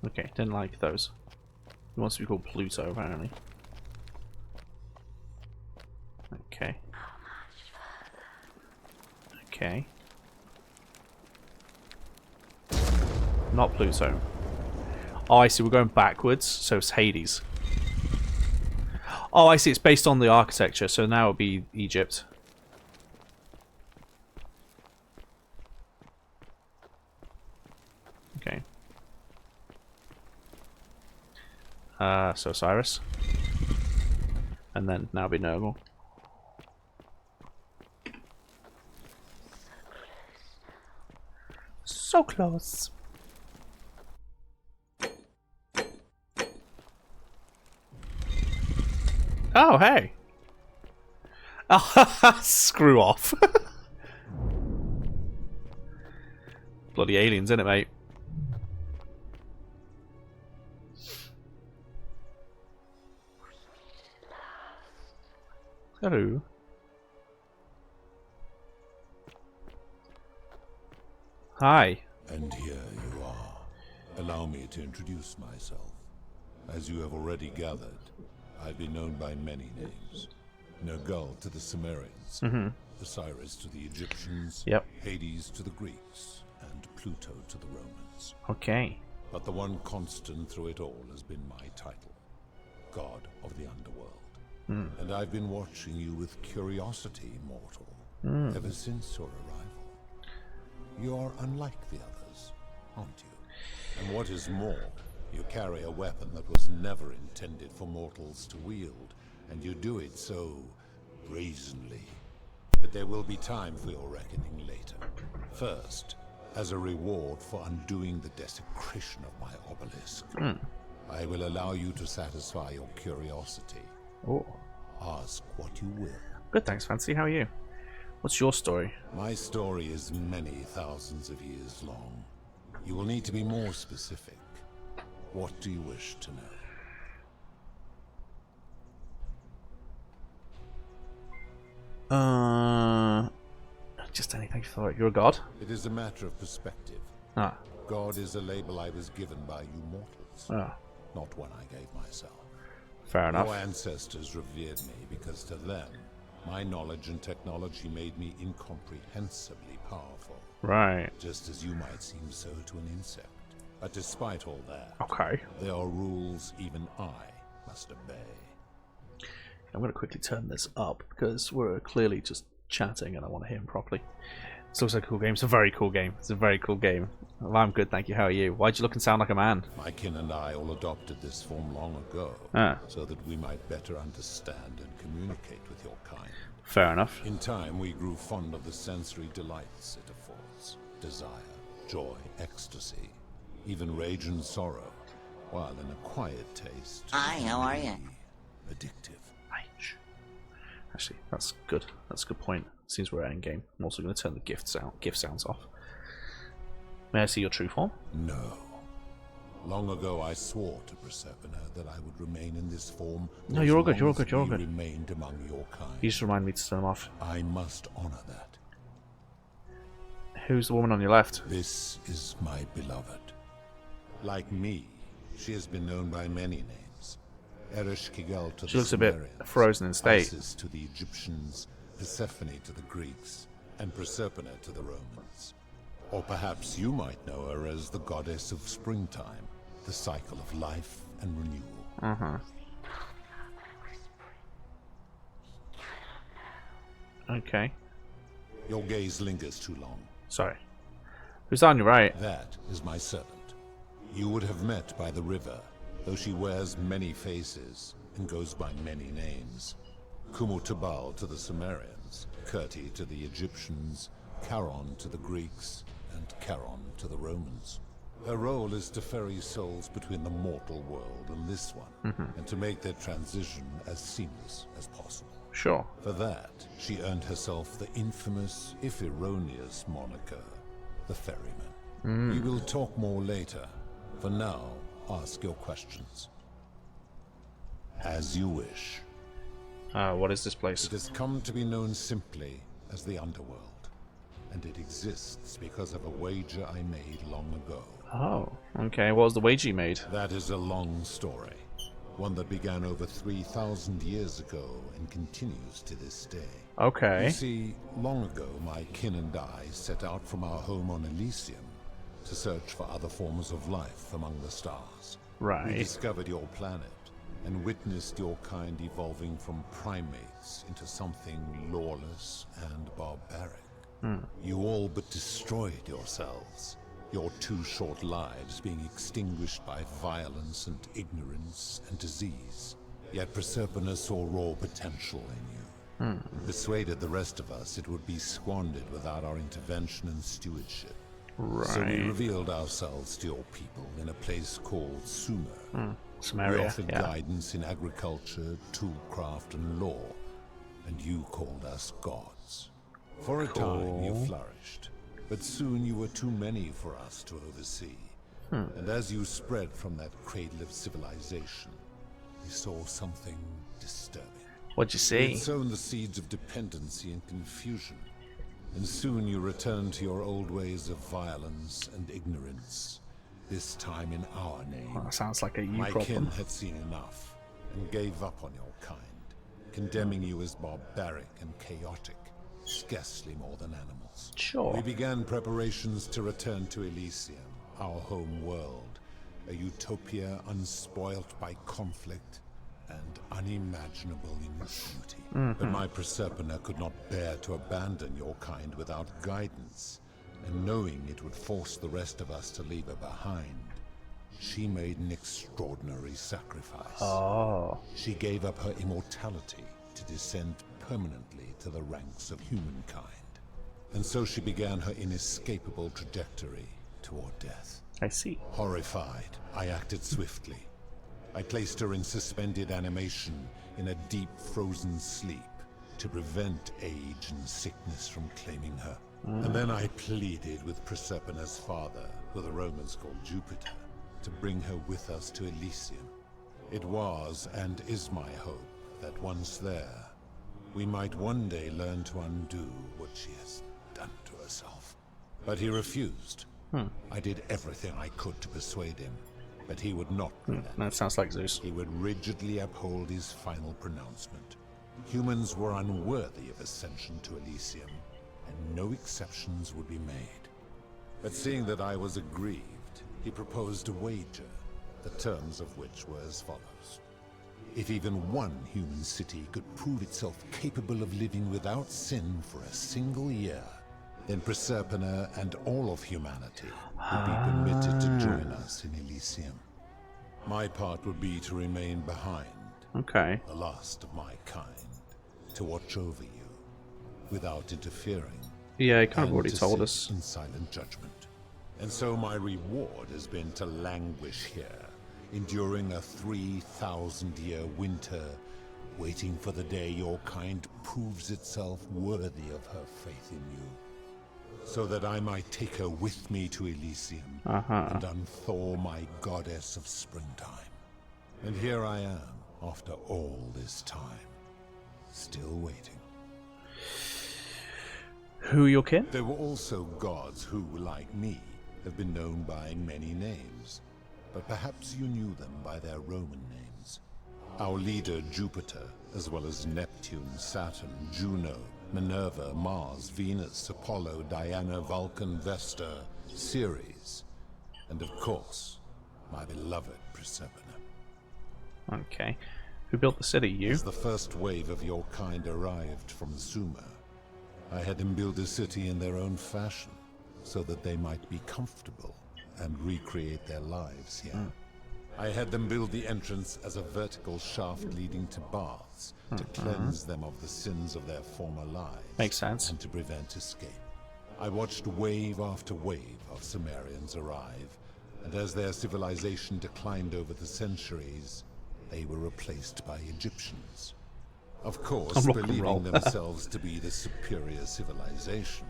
Okay, didn't like those. He wants to be called Pluto, apparently. Okay. Okay. Not Pluto. Oh, I see. We're going backwards, so it's Hades. Oh, I see. It's based on the architecture, so now it'll be Egypt. Okay. So Osiris. And then now be Nergal. So close. Oh, hey. Oh, screw off. Bloody aliens, isn't it, mate? Hello. Hi. And here you are. Allow me to introduce myself. As you have already gathered, I've been known by many names. Nergal to the Sumerians, Osiris to the Egyptians, Hades to the Greeks, and Pluto to the Romans. Okay. But the one constant through it all has been my title, God of the Underworld. And I've been watching you with curiosity, mortal, ever since your arrival. You're unlike the others, aren't you? And what is more, you carry a weapon that was never intended for mortals to wield, and you do it so brazenly. But there will be time for your reckoning later. First, as a reward for undoing the desecration of my obelisk, I will allow you to satisfy your curiosity. Oh. Ask what you will. Good, thanks, Fancy. How are you? What's your story? My story is many thousands of years long. You will need to be more specific. What do you wish to know? Just anything for it. You're a god? It is a matter of perspective. Ah. God is a label I was given by you mortals. Ah. Not one I gave myself. Fair enough. Your ancestors revered me because to them, my knowledge and technology made me incomprehensibly powerful. Right. Just as you might seem so to an insect. But despite all that, there are rules even I must obey. I'm going to quickly turn this up because we're clearly just chatting and I want to hear him properly. It's also a cool game. It's a very cool game. It's a very cool game. Well, I'm good, thank you. How are you? Why'd you look and sound like a man? My kin and I all adopted this form long ago, so that we might better understand and communicate with your kind. Fair enough. In time, we grew fond of the sensory delights it affords. Desire, joy, ecstasy, even rage and sorrow, while in a quiet taste. Hi, how are you? Addictive. Rage. Actually, that's good. That's a good point. Seems we're at endgame. I'm also going to turn the gift sounds off. May I see your true form? No. Long ago, I swore to Persephone that I would remain in this form. No, you're all good. You're all good. You're all good. Remained among your kind. You just remind me to turn them off. I must honor that. Who's the woman on your left? This is my beloved. Like me, she has been known by many names. Ereshkigal to she the looks a bit Sumerians, frozen in state. Isis to the Egyptians, Persephone to the Greeks, and Proserpina to the Romans. Or perhaps you might know her as the goddess of springtime, the cycle of life and renewal. Okay. Your gaze lingers too long. Sorry. Who's on your right? That is my servant. You would have met by the river, though she wears many faces and goes by many names. Kumutubal to the Sumerians, Kirti to the Egyptians, Charon to the Greeks, and Charon to the Romans. Her role is to ferry souls between the mortal world and this one, and to make their transition as seamless as possible. Sure. For that, she earned herself the infamous, if erroneous, moniker, the Ferryman. We will talk more later. For now, ask your questions. As you wish. What is this place? It has come to be known simply as the Underworld, and it exists because of a wager I made long ago. Oh, okay. What was the wager you made? That is a long story. One that began over 3,000 years ago and continues to this day. Okay. You see, long ago, my kin and I set out from our home on Elysium to search for other forms of life among the stars. Right. We discovered your planet and witnessed your kind evolving from primates into something lawless and barbaric. You all but destroyed yourselves. Your 2 short lives being extinguished by violence and ignorance and disease. Yet Proserpina saw raw potential in you. Persuaded the rest of us it would be squandered without our intervention and stewardship. Right. So we revealed ourselves to your people in a place called Sumer. Samaria, We offered guidance in agriculture, toolcraft, and law, and you called us gods. For a time you flourished. But soon you were too many for us to oversee. And as you spread from that cradle of civilization, we saw something disturbing. What'd you see? You had sown the seeds of dependency and confusion. And soon you returned to your old ways of violence and ignorance. This time in our name. Well, that sounds like a you My problem. kin had seen enough and gave up on your kind, condemning you as barbaric and chaotic. Scarcely more than animals. Sure. We began preparations to return to Elysium, our home world, a utopia unspoilt by conflict and unimaginable in its beauty. But my Proserpina could not bear to abandon your kind without guidance, and knowing it would force the rest of us to leave her behind, she made an extraordinary sacrifice. Oh. She gave up her immortality to descend permanently to the ranks of humankind. And so she began her inescapable trajectory toward death. I see. Horrified, I acted swiftly. I placed her in suspended animation in a deep frozen sleep to prevent age and sickness from claiming her. And then I pleaded with Proserpina's father, who the Romans called Jupiter, to bring her with us to Elysium. It was and is my hope that once there, we might one day learn to undo what she has done to herself. But he refused. I did everything I could to persuade him, but he would not relent. That sounds like Zeus. He would rigidly uphold his final pronouncement. Humans were unworthy of ascension to Elysium, and no exceptions would be made. But seeing that I was aggrieved, he proposed a wager, the terms of which were as follows. If even one human city could prove itself capable of living without sin for a single year, then Proserpina and all of humanity would be permitted to join us in Elysium. My part would be to remain behind, the last of my kind, to watch over you, without interfering. Yeah, he kind of and already to told sit us. in silent judgment. And so my reward has been to languish here, enduring a 3,000-year winter, waiting for the day your kind proves itself worthy of her faith in you, so that I might take her with me to Elysium and unthaw my goddess of springtime. And here I am, after all this time, still waiting. Who are your kin? There were also gods who, like me, have been known by many names, but perhaps you knew them by their Roman names. Our leader, Jupiter, as well as Neptune, Saturn, Juno, Minerva, Mars, Venus, Apollo, Diana, Vulcan, Vesta, Ceres, and of course, my beloved Proserpina. Okay. Who built the city? You? As the first wave of your kind arrived from Sumer, I had them build a city in their own fashion, so that they might be comfortable and recreate their lives here. I had them build the entrance as a vertical shaft leading to baths, to cleanse them of the sins of their former lives. Makes sense. And to prevent escape. I watched wave after wave of Sumerians arrive, and as their civilization declined over the centuries, they were replaced by Egyptians. Of course, believing themselves to be the superior civilization,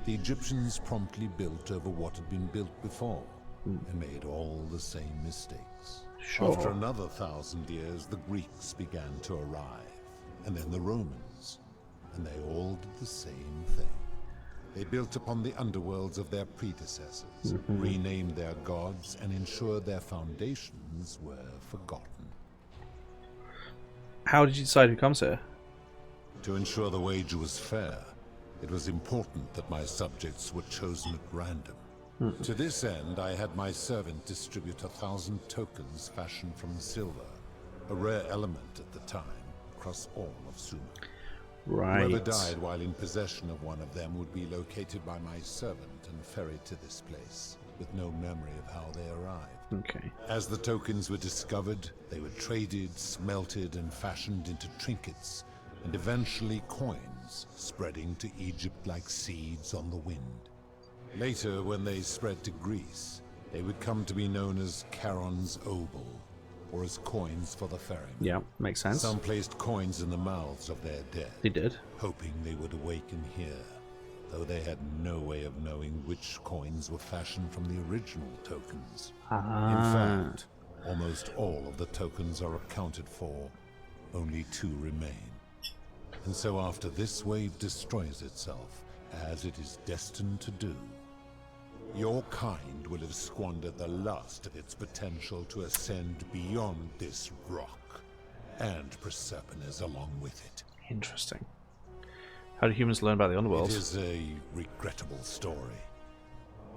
the Egyptians promptly built over what had been built before, and made all the same mistakes. Sure. After another 1,000 years, the Greeks began to arrive, and then the Romans, and they all did the same thing. They built upon the underworlds of their predecessors, renamed their gods, and ensured their foundations were forgotten. How did you decide who comes here? To ensure the wager was fair, it was important that my subjects were chosen at random. To this end, I had my servant distribute 1,000 tokens fashioned from silver, a rare element at the time, across all of Sumer. Right. Whoever died while in possession of one of them would be located by my servant and ferried to this place, with no memory of how they arrived. Okay. As the tokens were discovered, they were traded, smelted, and fashioned into trinkets, and eventually coins, spreading to Egypt like seeds on the wind. Later, when they spread to Greece, they would come to be known as Charon's obol, or as coins for the ferryman. Yeah, makes sense. Some placed coins in the mouths of their dead. They did. Hoping they would awaken here, though they had no way of knowing which coins were fashioned from the original tokens. In fact, almost all of the tokens are accounted for, only 2 remain. And so after this wave destroys itself, as it is destined to do, your kind will have squandered the last of its potential to ascend beyond this rock, and Proserpines along with it. Interesting. How do humans learn about the underworld? It is a regrettable story.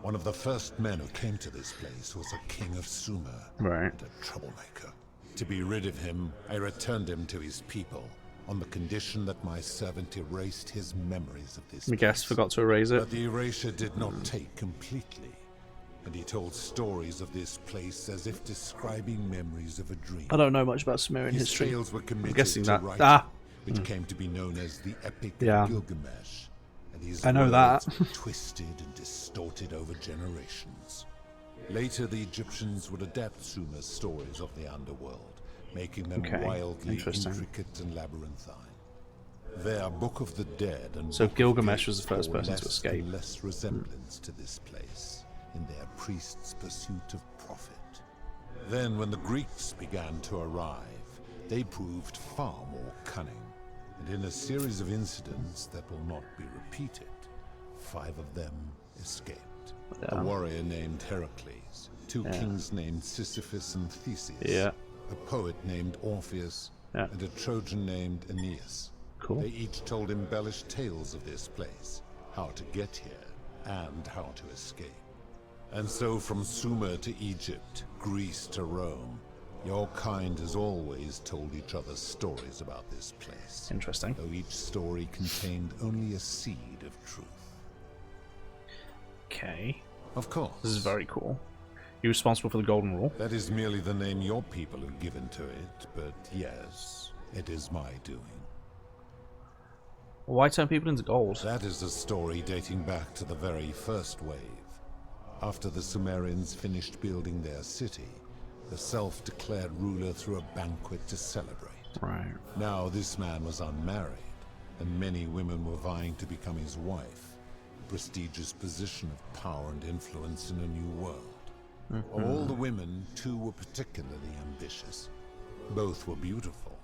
One of the first men who came to this place was a king of Sumer, right, and a troublemaker. To be rid of him, I returned him to his people, on the condition that my servant erased his memories of this I guess forgot to erase it. But the erasure did not take completely, and he told stories of this place as if describing memories of a dream. I don't know much about Sumerian His history. tales were committed I'm guessing to that. writing, which came to be known as the Epic of Gilgamesh. And his I know words that. were twisted and distorted over generations. Later, the Egyptians would adapt Sumer's stories of the underworld, making them wildly intricate and labyrinthine. Their Book of the Dead and so Book Gilgamesh of was the first bore person less to escape. and less resemblance to this place in their priests' pursuit of profit. Then, when the Greeks began to arrive, they proved far more cunning, and in a series of incidents that will not be repeated, 5 of them escaped. A warrior named Heracles, 2 kings named Sisyphus and Theseus, a poet named Orpheus, and a Trojan named Aeneas. Cool. They each told embellished tales of this place, how to get here, and how to escape. And so from Sumer to Egypt, Greece to Rome, your kind has always told each other stories about this place. Interesting. Though each story contained only a seed of truth. Okay. Of course. This is very cool. You're responsible for the Golden Rule. That is merely the name your people have given to it, but yes, it is my doing. Why turn people into gold? That is a story dating back to the very first wave. After the Sumerians finished building their city, the self-declared ruler threw a banquet to celebrate. Right. Now this man was unmarried, and many women were vying to become his wife, a prestigious position of power and influence in a new world. All the women, too, were particularly ambitious. Both were beautiful,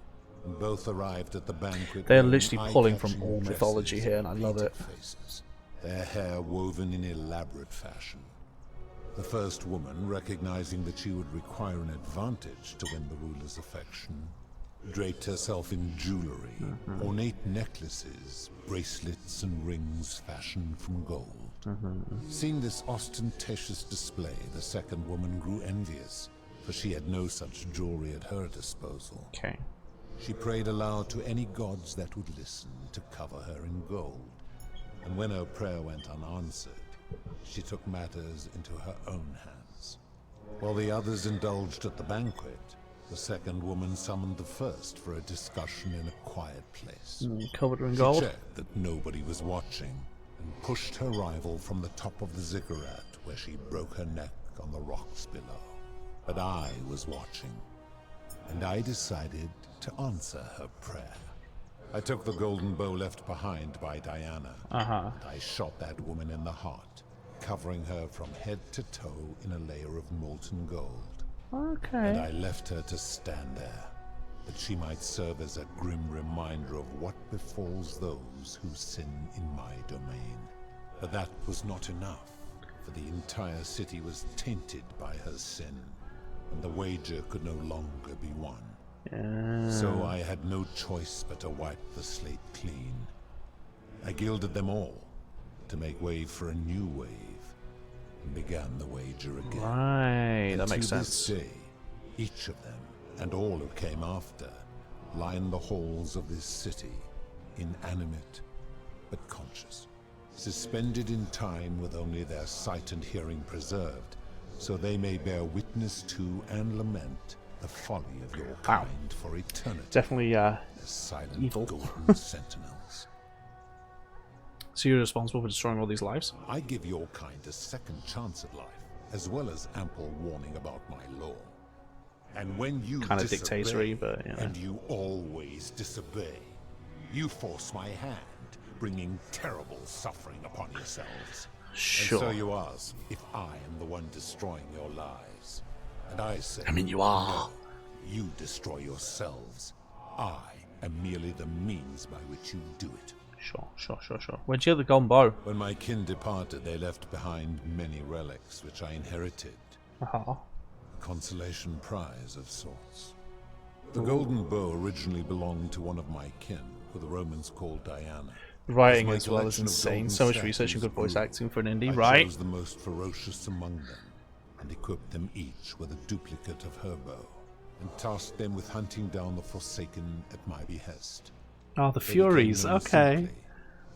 and both arrived at the banquet. They're literally pulling from all mythology here, and I love it. Faces, their hair woven in elaborate fashion. The first woman, recognizing that she would require an advantage to win the ruler's affection, draped herself in jewelry, ornate necklaces, bracelets, and rings fashioned from gold. Seeing this ostentatious display, the second woman grew envious, for she had no such jewelry at her disposal. Okay. She prayed aloud to any gods that would listen to cover her in gold, and when her prayer went unanswered, she took matters into her own hands. While the others indulged at the banquet, the second woman summoned the first for a discussion in a quiet place. Covered in She gold? checked that nobody was watching, and pushed her rival from the top of the ziggurat, where she broke her neck on the rocks below. But I was watching, and I decided to answer her prayer. I took the golden bow left behind by Diana, and I shot that woman in the heart, covering her from head to toe in a layer of molten gold. Okay. And I left her to stand there, that she might serve as a grim reminder of what befalls those who sin in my domain. But that was not enough, for the entire city was tainted by her sin, and the wager could no longer be won. So I had no choice but to wipe the slate clean. I gilded them all to make way for a new wave, and began the wager again. Right, that makes sense. To this day, each of them, and all who came after, line the halls of this city, inanimate but conscious, suspended in time with only their sight and hearing preserved, so they may bear witness to and lament the folly of your kind for eternity. Definitely silent evil. Golden sentinels. So you're responsible for destroying all these lives? I give your kind a second chance at life, as well as ample warning about my law. And when you kind of disobey, dictatory, but you know. And you always disobey, you force my hand, bringing terrible suffering upon yourselves. Sure. And so you ask if I am the one destroying your lives. And I say, I mean, you are. No, you destroy yourselves. I am merely the means by which you do it. Sure. Where'd you get the golden bow? When my kin departed, they left behind many relics, which I inherited. A consolation prize of sorts. The golden bow originally belonged to one of my kin, who the Romans called Diana. Writing as well is insane. So much research and good voice acting for an indie, right? I chose the most ferocious among them, and equipped them each with a duplicate of her bow, and tasked them with hunting down the Forsaken at my behest. Oh, the Furies, okay.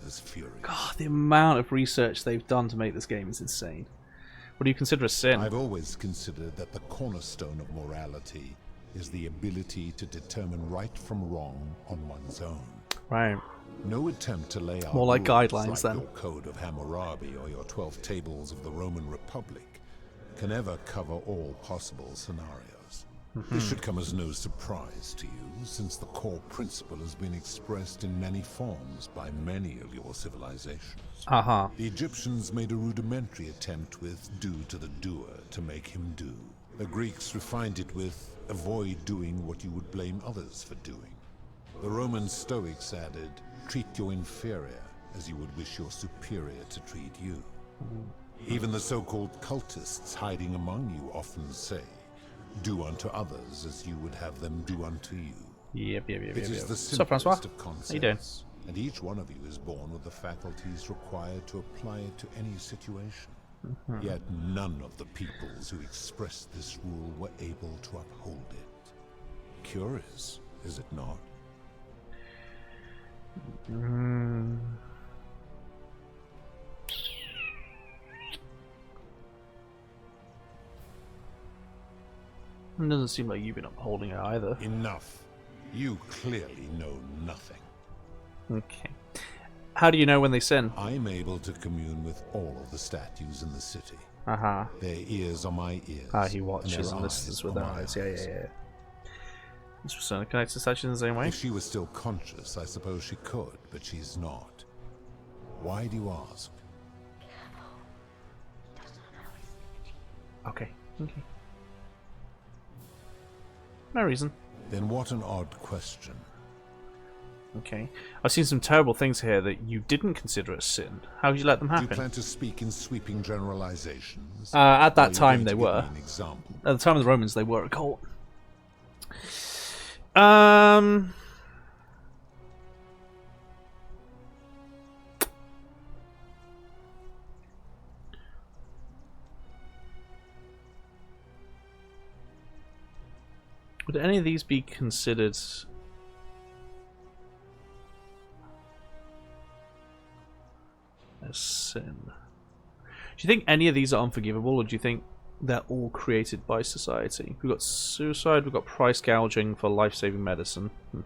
As Furies. God, the amount of research they've done to make this game is insane. What do you consider a sin? I've always considered that the cornerstone of morality is the ability to determine right from wrong on one's own. Right. No attempt to lay out more like guidelines like then. Your Code of Hammurabi or your 12 Tables of the Roman Republic can ever cover all possible scenarios. This should come as no surprise to you, since the core principle has been expressed in many forms by many of your civilizations. The Egyptians made a rudimentary attempt with do to the doer to make him do. The Greeks refined it with avoid doing what you would blame others for doing. The Roman Stoics added, treat your inferior as you would wish your superior to treat you. Even the so-called cultists hiding among you often say, do unto others as you would have them do unto you. Yep. It is the What's up, Francois? simplest of concepts. How you doing? And each one of you is born with the faculties required to apply it to any situation. Yet none of the peoples who expressed this rule were able to uphold it. Curious, is it not? It doesn't seem like you've been upholding it either. Enough. You clearly know nothing. Okay. How do you know when they sin? I'm able to commune with all of the statues in the city. Their ears are my ears. He watches and listens with their eyes. Yeah. Interesting. Connects to statues in the same way? If she was still conscious, I suppose she could, but she's not. Why do you ask? Okay. No reason. Then what an odd question. Okay. I've seen some terrible things here that you didn't consider a sin. How did you let them happen? Do you plan to speak in sweeping generalizations? At that time they were. An example? At the time of the Romans they were a cult. Would any of these be considered a sin? Do you think any of these are unforgivable, or do you think they're all created by society? We've got suicide, we've got price gouging for life-saving medicine, we've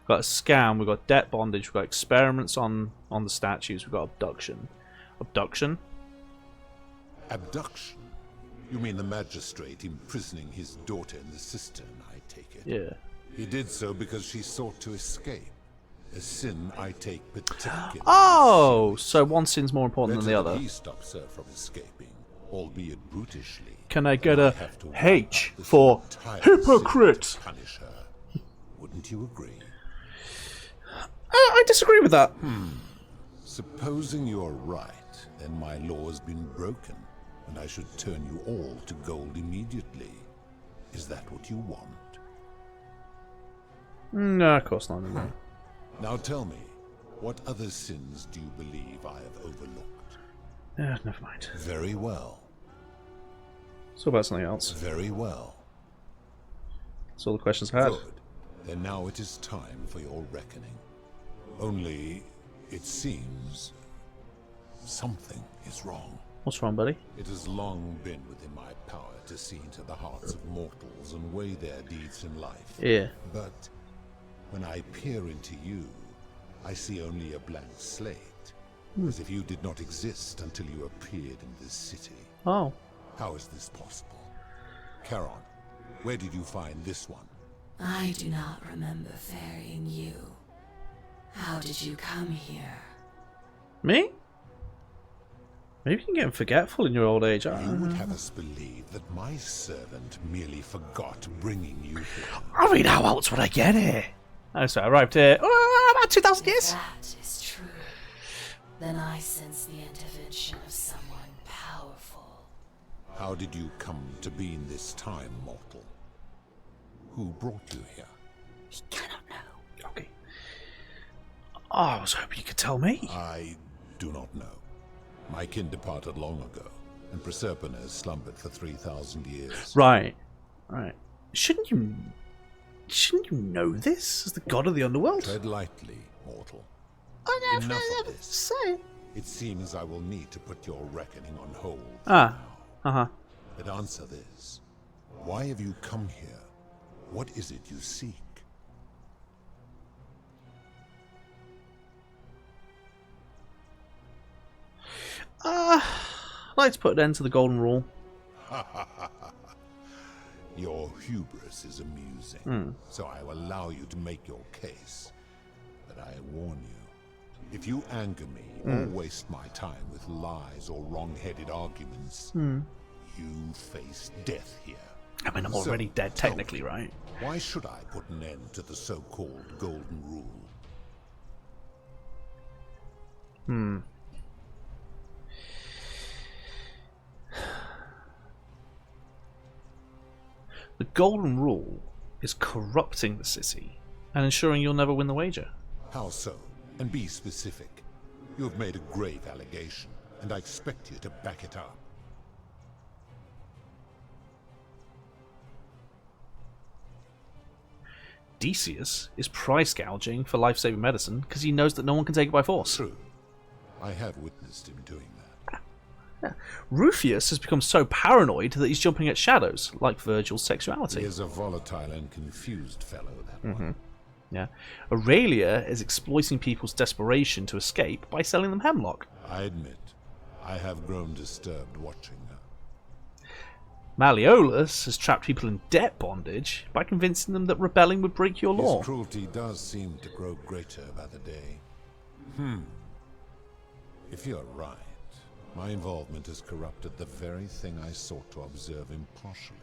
got a scam, we've got debt bondage, we've got experiments on the statues, we've got abduction. Abduction? Abduction You mean the magistrate imprisoning his daughter in the cistern, I take it? Yeah. He did so because she sought to escape. A sin I take particularly. Oh, so one sin's more important than the other. He stops her from escaping, albeit brutishly. Can I get a H for hypocrite? Punish her. Wouldn't you agree? I disagree with that. Supposing you're right, then my law has been broken, and I should turn you all to gold immediately. Is that what you want? No, of course not. No. Now tell me, what other sins do you believe I have overlooked? Never mind. Very well. So about something else. Very well. That's all the questions I had. Good. Then now it is time for your reckoning. Only, it seems, something is wrong. What's wrong, buddy? It has long been within my power to see into the hearts of mortals and weigh their deeds in life. Yeah. But when I peer into you, I see only a blank slate. As if you did not exist until you appeared in this city. Oh. How is this possible? Charon, where did you find this one? I do not remember ferrying you. How did you come here? Me? Maybe you can get forgetful in your old age. You would have us believe that my servant merely forgot bringing you here. I mean, how else would I get here? Oh, so I arrived here about 2,000 years. That is true. Then I sense the intervention of someone powerful. How did you come to be in this time, mortal? Who brought you here? He cannot know. Okay. Oh, I was hoping you could tell me. I do not know. My kin departed long ago, and Proserpine has slumbered for 3,000 years. Right. Shouldn't you know this as the god of the underworld? Tread lightly, mortal. Enough of this. Say. It seems I will need to put your reckoning on hold. But answer this. Why have you come here? What is it you seek? I'd like to put an end to the golden rule. Your hubris is amusing, so I will allow you to make your case. But I warn you, if you anger me or waste my time with lies or wrong-headed arguments, you face death here. I mean, I'm already dead, technically, right? Why should I put an end to the so-called golden rule? The golden rule is corrupting the city and ensuring you'll never win the wager. How so? And be specific. You have made a grave allegation, and I expect you to back it up. Decius is price gouging for life-saving medicine because he knows that no one can take it by force. True. I have witnessed him doing that. Rufius has become so paranoid that he's jumping at shadows, like Virgil's sexuality. He is a volatile and confused fellow, that one. Yeah. Aurelia is exploiting people's desperation to escape by selling them hemlock. I admit, I have grown disturbed watching her. Malleolus has trapped people in debt bondage by convincing them that rebelling would break your law. His cruelty does seem to grow greater by the day. If you're right, my involvement has corrupted the very thing I sought to observe impartially.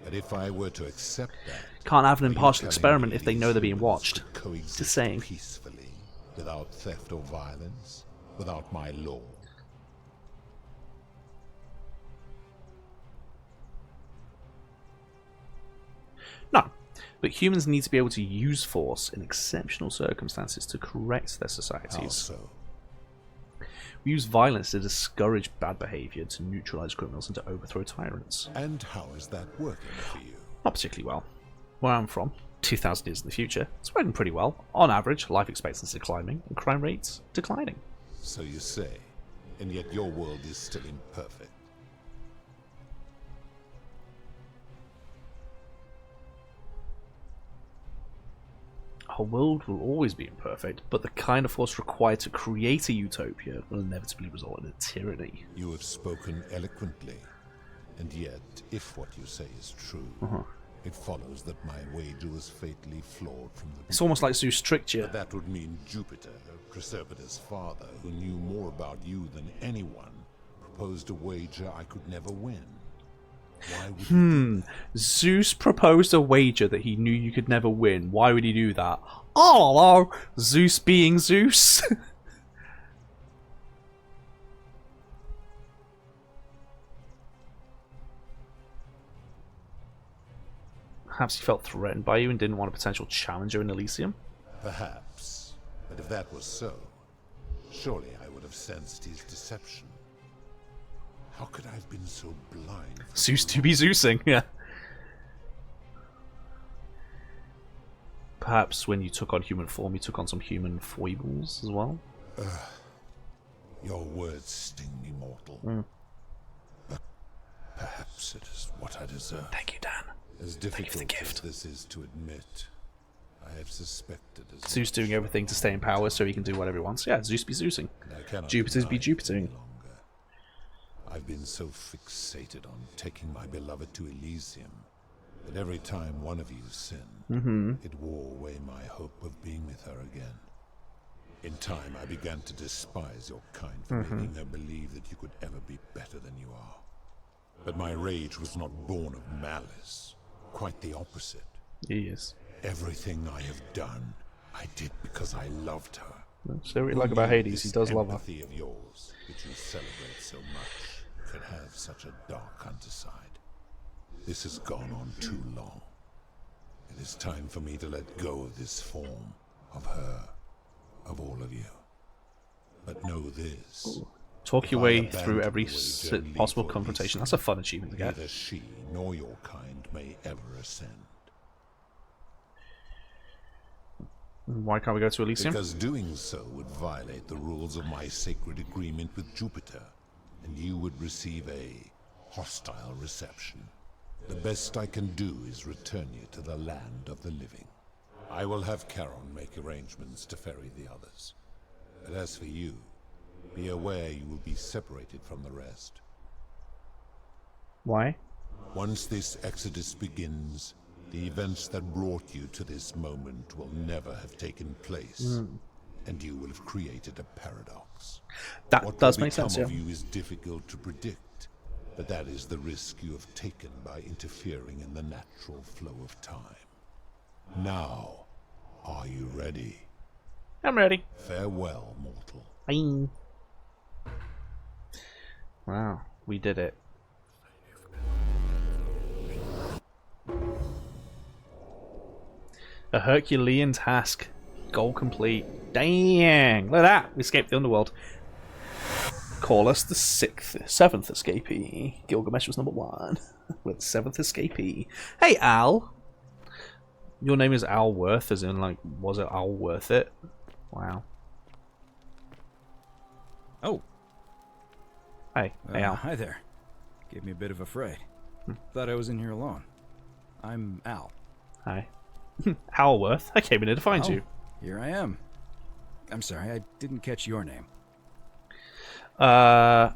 But if I were to accept that... Can't have an impartial experiment if they know they're being watched. Just saying. Peacefully, without theft or violence, without my law. No, but humans need to be able to use force in exceptional circumstances to correct their societies. How so? We use violence to discourage bad behaviour, to neutralise criminals, and to overthrow tyrants. And how is that working for you? Not particularly well. Where I'm from, 2,000 years in the future, it's working pretty well. On average, life expectancy climbing, and crime rates declining. So you say, and yet your world is still imperfect. Our world will always be imperfect, but the kind of force required to create a utopia will inevitably result in a tyranny. You have spoken eloquently. And yet, if what you say is true, it follows that my wager was fatally flawed from the It's almost like Zeus tricked you. But that would mean Jupiter, Chrysopetes' father, who knew more about you than anyone, proposed a wager I could never win. Why would he do that? Zeus proposed a wager that he knew you could never win. Why would he do that? Oh, Zeus being Zeus. Perhaps he felt threatened by you and didn't want a potential challenger in Elysium? Perhaps. But if that was so, surely I would have sensed his deception. How could I have been so blind? Zeus to be Zeusing, yeah. Perhaps when you took on human form, you took on some human foibles as well? Your words sting me, mortal. But perhaps it is what I deserve. Thank you, Dan. As difficult as this is to admit, I have suspected as Zeus doing everything to stay in power so he can do whatever he wants. Yeah, Zeus be Zeusing. Jupiter's be Jupitering. I've been so fixated on taking my beloved to Elysium that every time one of you sinned, it wore away my hope of being with her again. In time, I began to despise your kind for making her believe that you could ever be better than you are. But my rage was not born of malice. Quite the opposite. Yes. Everything I have done, I did because I loved her. So what you like about Hades, he does love her. Empathy of yours, which you celebrate so much, can have such a dark underside. This has gone on too long. It is time for me to let go of this form, of her, of all of you. But know this. Talk your way through every possible confrontation. That's a fun achievement to get. Neither she nor your kind may ever ascend. Why can't we go to Elysium? Because doing so would violate the rules of my sacred agreement with Jupiter, and you would receive a hostile reception. The best I can do is return you to the land of the living. I will have Charon make arrangements to ferry the others. But as for you, be aware you will be separated from the rest. Why? Once this exodus begins, the events that brought you to this moment will never have taken place, and you will have created a paradox. That does make sense, What yeah. will become of you is difficult to predict, but that is the risk you have taken by interfering in the natural flow of time. Now, are you ready? I'm ready. Farewell, mortal. Bye. Wow, we did it. A Herculean task. Goal complete. Dang! Look at that! We escaped the underworld. Call us the seventh escapee. Gilgamesh was number 1. We're the 7th escapee. Hey, Al! Your name is Al Worth, as in, like, was it Al worth it? Wow. Oh. Hey. Hey, Al. Hi there. Gave me a bit of a fright. Thought I was in here alone. I'm Al. Hi. Howlworth. I came in here to find you. Here I am. I'm sorry, I didn't catch your name. I'm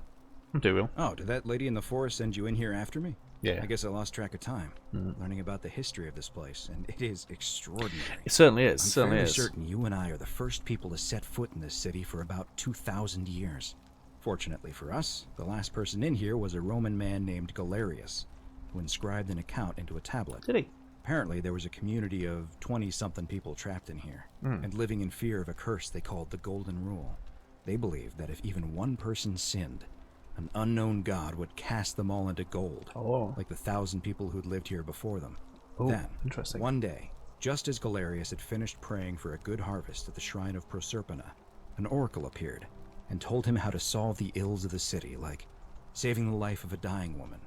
Doolittle. Oh, did that lady in the forest send you in here after me? Yeah. I guess I lost track of time, learning about the history of this place, and it is extraordinary. It certainly is. I'm fairly certain you and I are the first people to set foot in this city for about 2,000 years. Fortunately for us, the last person in here was a Roman man named Galerius, who inscribed an account into a tablet. Did he? Apparently, there was a community of 20-something people trapped in here, and living in fear of a curse they called the Golden Rule. They believed that if even one person sinned, an unknown god would cast them all into gold, like the 1,000 people who'd lived here before them. Then, interesting. One day, just as Galerius had finished praying for a good harvest at the shrine of Proserpina, an oracle appeared and told him how to solve the ills of the city, like saving the life of a dying woman,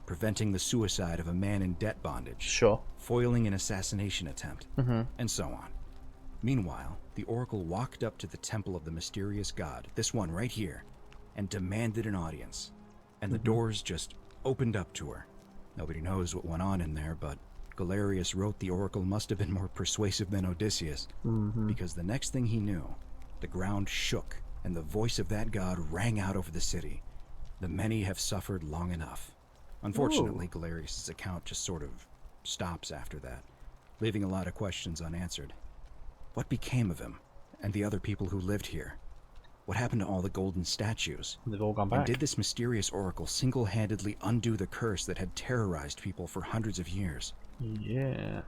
preventing the suicide of a man in debt bondage, foiling an assassination attempt, and so on. Meanwhile, the oracle walked up to the temple of the mysterious god, this one right here, and demanded an audience. And the doors just opened up to her. Nobody knows what went on in there, but Galerius wrote the oracle must have been more persuasive than Odysseus, because the next thing he knew, the ground shook, and the voice of that god rang out over the city. The many have suffered long enough. Unfortunately, Galerius' account just sort of stops after that, leaving a lot of questions unanswered. What became of him, and the other people who lived here? What happened to all the golden statues? They've all gone back. And did this mysterious oracle single-handedly undo the curse that had terrorized people for hundreds of years? Yeah.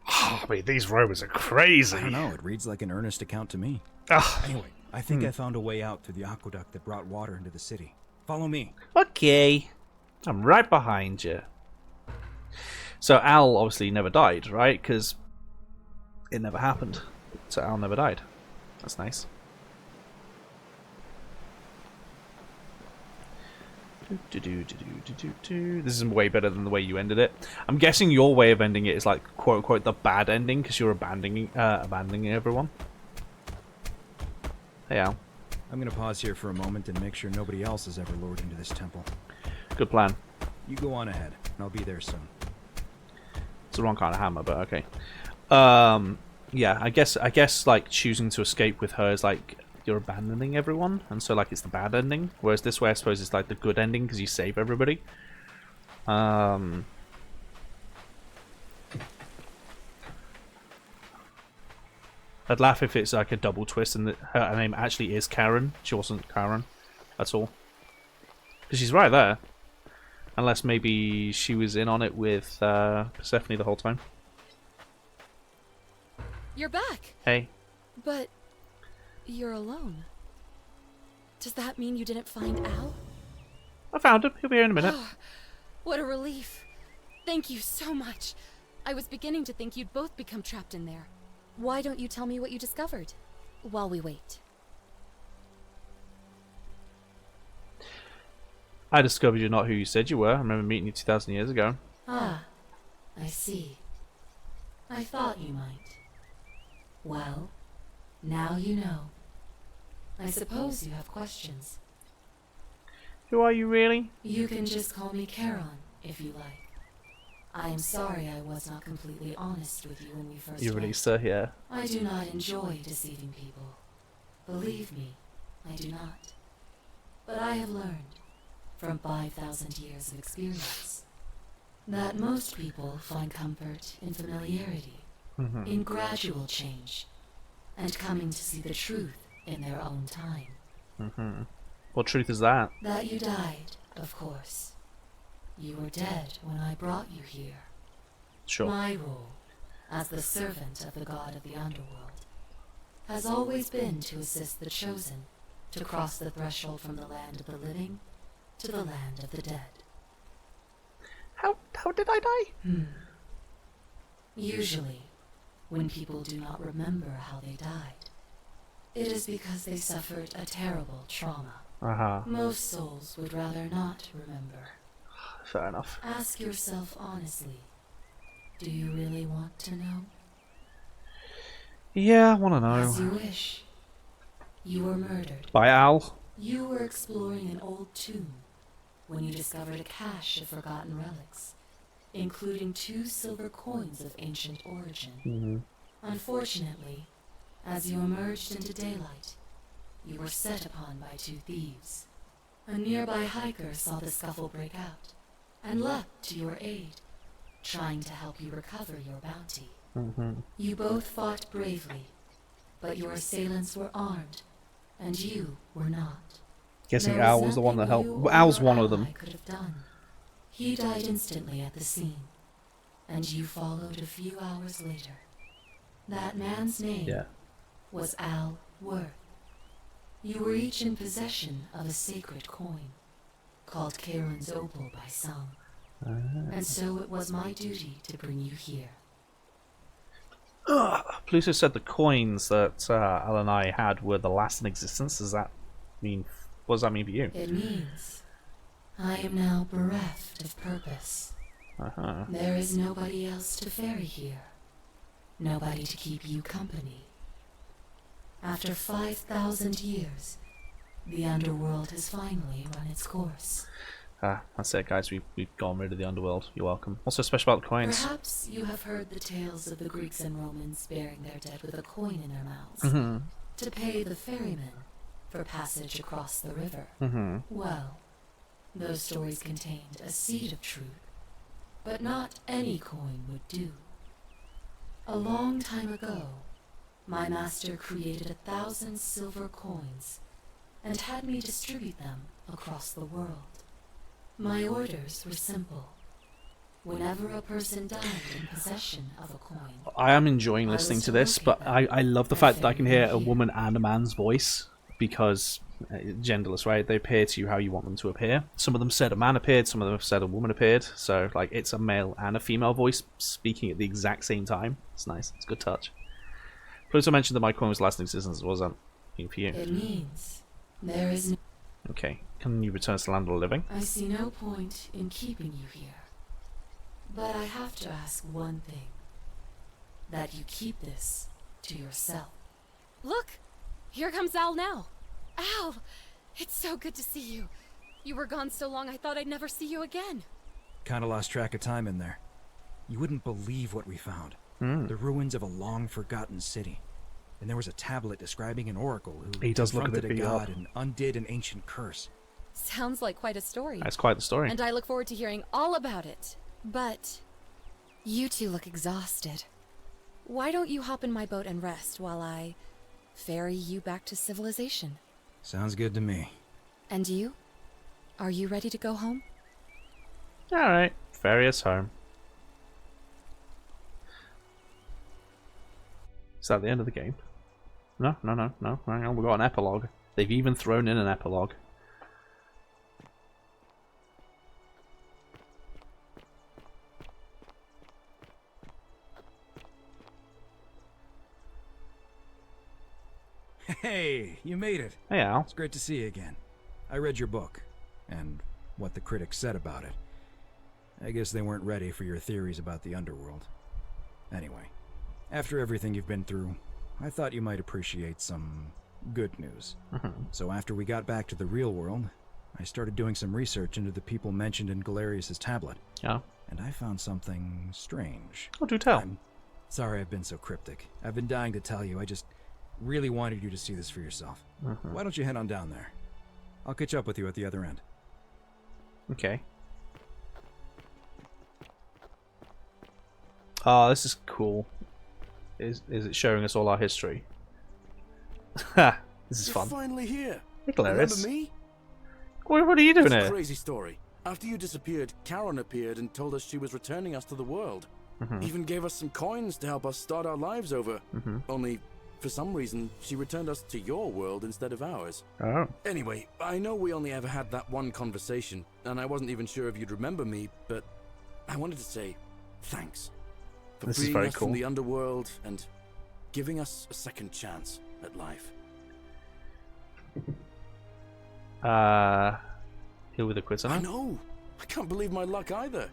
Oh, wait, these Romans are crazy. I don't know, it reads like an earnest account to me. Ugh. Anyway, I think I found a way out through the aqueduct that brought water into the city. Follow me. Okay. I'm right behind you. So Al obviously never died, right? Because it never happened. So Al never died. That's nice. This is way better than the way you ended it. I'm guessing your way of ending it is like quote unquote the bad ending because you're abandoning everyone. Hey Al. I'm gonna pause here for a moment and make sure nobody else has ever lured into this temple. Good plan. You go on ahead, and I'll be there soon. It's the wrong kind of hammer, but okay. Yeah, I guess like choosing to escape with her is like you're abandoning everyone, and so like it's the bad ending. Whereas this way, I suppose, it's like the good ending because you save everybody. I'd laugh if it's like a double twist and that her name actually is Karen. She wasn't Karen. That's all. Because she's right there. Unless maybe she was in on it with Persephone the whole time. You're back. Hey. But you're alone. Does that mean you didn't find Al? I found him. He'll be here in a minute. Oh, what a relief. Thank you so much. I was beginning to think you'd both become trapped in there. Why don't you tell me what you discovered while we wait? I discovered you're not who you said you were. I remember meeting you 2,000 years ago. Ah, I see. I thought you might. Well, now you know. I suppose you have questions. Who are you really? You can just call me Charon, if you like. I am sorry I was not completely honest with you when we first You met. released her, yeah. I do not enjoy deceiving people. Believe me, I do not. But I have learned, from 5,000 years of experience, that most people find comfort in familiarity, in gradual change, and coming to see the truth in their own time. What truth is that? That you died, of course. You were dead when I brought you here. Sure. My role, as the servant of the god of the underworld, has always been to assist the chosen to cross the threshold from the land of the living to the land of the dead. How did I die? Usually, when people do not remember how they died, it is because they suffered a terrible trauma. Most souls would rather not remember. Fair enough. Ask yourself honestly, do you really want to know? Yeah, I want to know. As you wish. You were murdered. By Al? You were exploring an old tomb when you discovered a cache of forgotten relics, including 2 silver coins of ancient origin. Unfortunately, as you emerged into daylight, you were set upon by 2 thieves. A nearby hiker saw the scuffle break out and leapt to your aid, trying to help you recover your bounty. You both fought bravely, but your assailants were armed, and you were not. Guessing There Al was the one that helped. nothing you or Al's your one of them. ally could have done. He died instantly at the scene, and you followed a few hours later. That man's name was Al Worth. You were each in possession of a sacred coin, called Charon's Opal by some. And so it was my duty to bring you here. Pluto said the coins that Al and I had were the last in existence. Does that mean... What does that mean for you? It means I am now bereft of purpose. There is nobody else to ferry here. Nobody to keep you company. After 5,000 years, the underworld has finally run its course. That's it, guys. We've gone rid of the underworld. You're welcome. Also special about the coins. Perhaps you have heard the tales of the Greeks and Romans burying their dead with a coin in their mouths to pay the ferryman for passage across the river. Well, Those stories contained a seed of truth, but not any coin would do. A long time ago, my master created 1,000 silver coins and had me distribute them across the world. My orders were simple. Whenever a person died in possession of a coin, I am enjoying listening to this, but I love the fact that I can hear a woman and a man's voice, because genderless, right? They appear to you how you want them to appear. Some of them said a man appeared, some of them said a woman appeared, so like it's a male and a female voice speaking at the exact same time. It's nice. It's a good touch. But also mentioned that my coin was last in existence. Was that for you? it means there is no... Okay. Can you return to the land of the living? I see no point in keeping you here. But I have to ask one thing. That you keep this to yourself. Look! Here comes Al now. Al! It's so good to see you. You were gone so long I thought I'd never see you again. Kinda lost track of time in there. You wouldn't believe what we found. The ruins of a long-forgotten city. And there was a tablet describing an oracle who he does look a bit confronted a beat god up. and undid an ancient curse. Sounds like quite a story. That's quite the story. And I look forward to hearing all about it. But you two look exhausted. Why don't you hop in my boat and rest while I ferry you back to civilization? Sounds good to me. And you? Are you ready to go home? Alright. Ferry us home. Is that the end of the game? No. Hang on, we've got an epilogue. They've even thrown in an epilogue. Hey, you made it. Hey, Al. It's great to see you again. I read your book, and what the critics said about it. I guess they weren't ready for your theories about the underworld. Anyway, after everything you've been through, I thought you might appreciate some good news. So after we got back to the real world, I started doing some research into the people mentioned in Galerius' tablet. Yeah. And I found something strange. Oh, do tell. I'm sorry I've been so cryptic. I've been dying to tell you. I just really wanted you to see this for yourself. Why don't you head on down there? I'll catch up with you at the other end. Okay. Oh, this is cool. Is it showing us all our history? Ha! This is You're fun. finally here. Hey, Galerius. Remember me? What are you doing It's a here? crazy story. After you disappeared, Charon appeared and told us she was returning us to the world. Even gave us some coins to help us start our lives over. Only, for some reason, she returned us to your world instead of ours. Oh. Anyway, I know we only ever had that one conversation, and I wasn't even sure if you'd remember me, but I wanted to say thanks. For This is freeing very us cool. from the underworld and giving us a second chance at life. Here with a quiz, I know. I can't believe my luck either.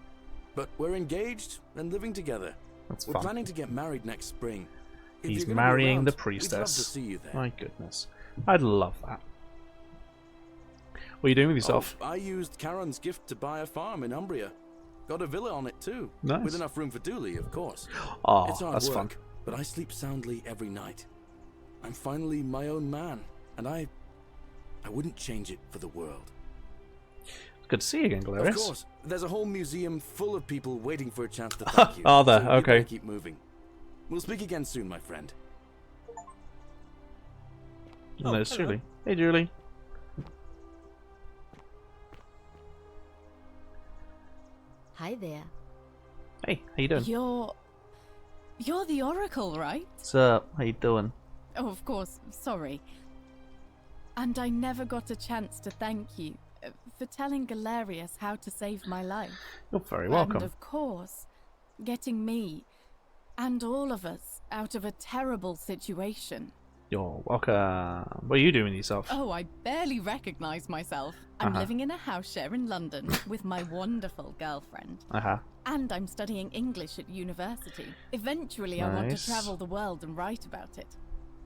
But we're engaged and living together. That's we're fun. planning to get married next spring. If He's you're gonna be marrying around, the we'd love priestess. to see you there. My goodness. I'd love that. What are you doing with yourself? Oh, I used Charon's gift to buy a farm in Umbria. Got a villa on it too. Nice. With enough room for Dooley, of course. Oh, it's hard that's work, fun. but I sleep soundly every night. I'm finally my own man, and I wouldn't change it for the world. Good to see you again, Galerius. Of course, there's a whole museum full of people waiting for a chance to thank you. Are there? So you Okay. better keep moving. We'll speak again soon, my friend. And there's Julie. Hey, Julie. Hi there. Hey, how you doing? You're the Oracle, right? What's up? How you doing? Oh, of course. Sorry. And I never got a chance to thank you for telling Galerius how to save my life. You're very welcome. And of course, getting me and all of us out of a terrible situation. You're welcome. What are you doing with yourself? Oh, I barely recognize myself. I'm living in a house share in London with my wonderful girlfriend. And I'm studying English at university. Eventually, I want to Nice. travel the world and write about it.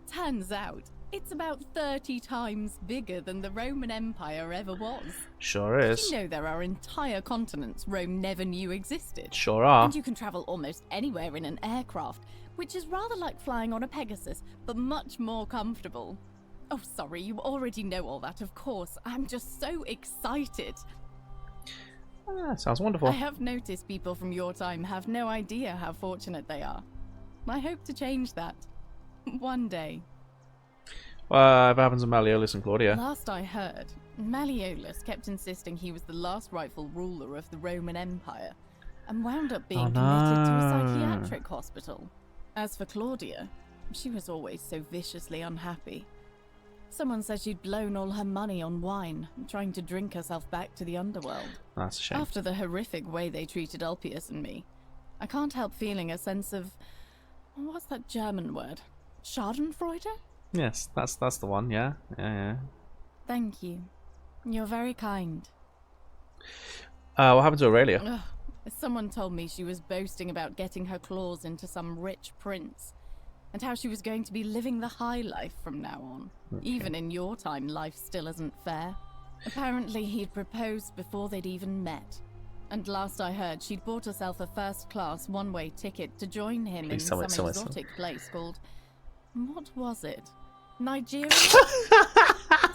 Turns out, it's about 30 times bigger than the Roman Empire ever was. Sure is. You know there are entire continents Rome never knew existed. Sure are. And you can travel almost anywhere in an aircraft, which is rather like flying on a Pegasus, but much more comfortable. Oh, sorry, you already know all that, of course. I'm just so excited. Ah, sounds wonderful. I have noticed people from your time have no idea how fortunate they are. I hope to change that. One day. What happens to Malleolus and Claudia? Last I heard, Malleolus kept insisting he was the last rightful ruler of the Roman Empire, and wound up being committed to a psychiatric hospital. As for Claudia, she was always so viciously unhappy. Someone said she'd blown all her money on wine, trying to drink herself back to the underworld. That's a shame. After the horrific way they treated Ulpius and me, I can't help feeling a sense of... what's that German word? Schadenfreude? Yes, that's the one, yeah. Yeah. Thank you. You're very kind. What happened to Aurelia? Ugh. Someone told me she was boasting about getting her claws into some rich prince, and how she was going to be living the high life from now on. Okay. Even in your time, life still isn't fair. Apparently he'd proposed before they'd even met. And last I heard, she'd bought herself a first-class one-way ticket to join him in some exotic place called... what was it? Nigeria?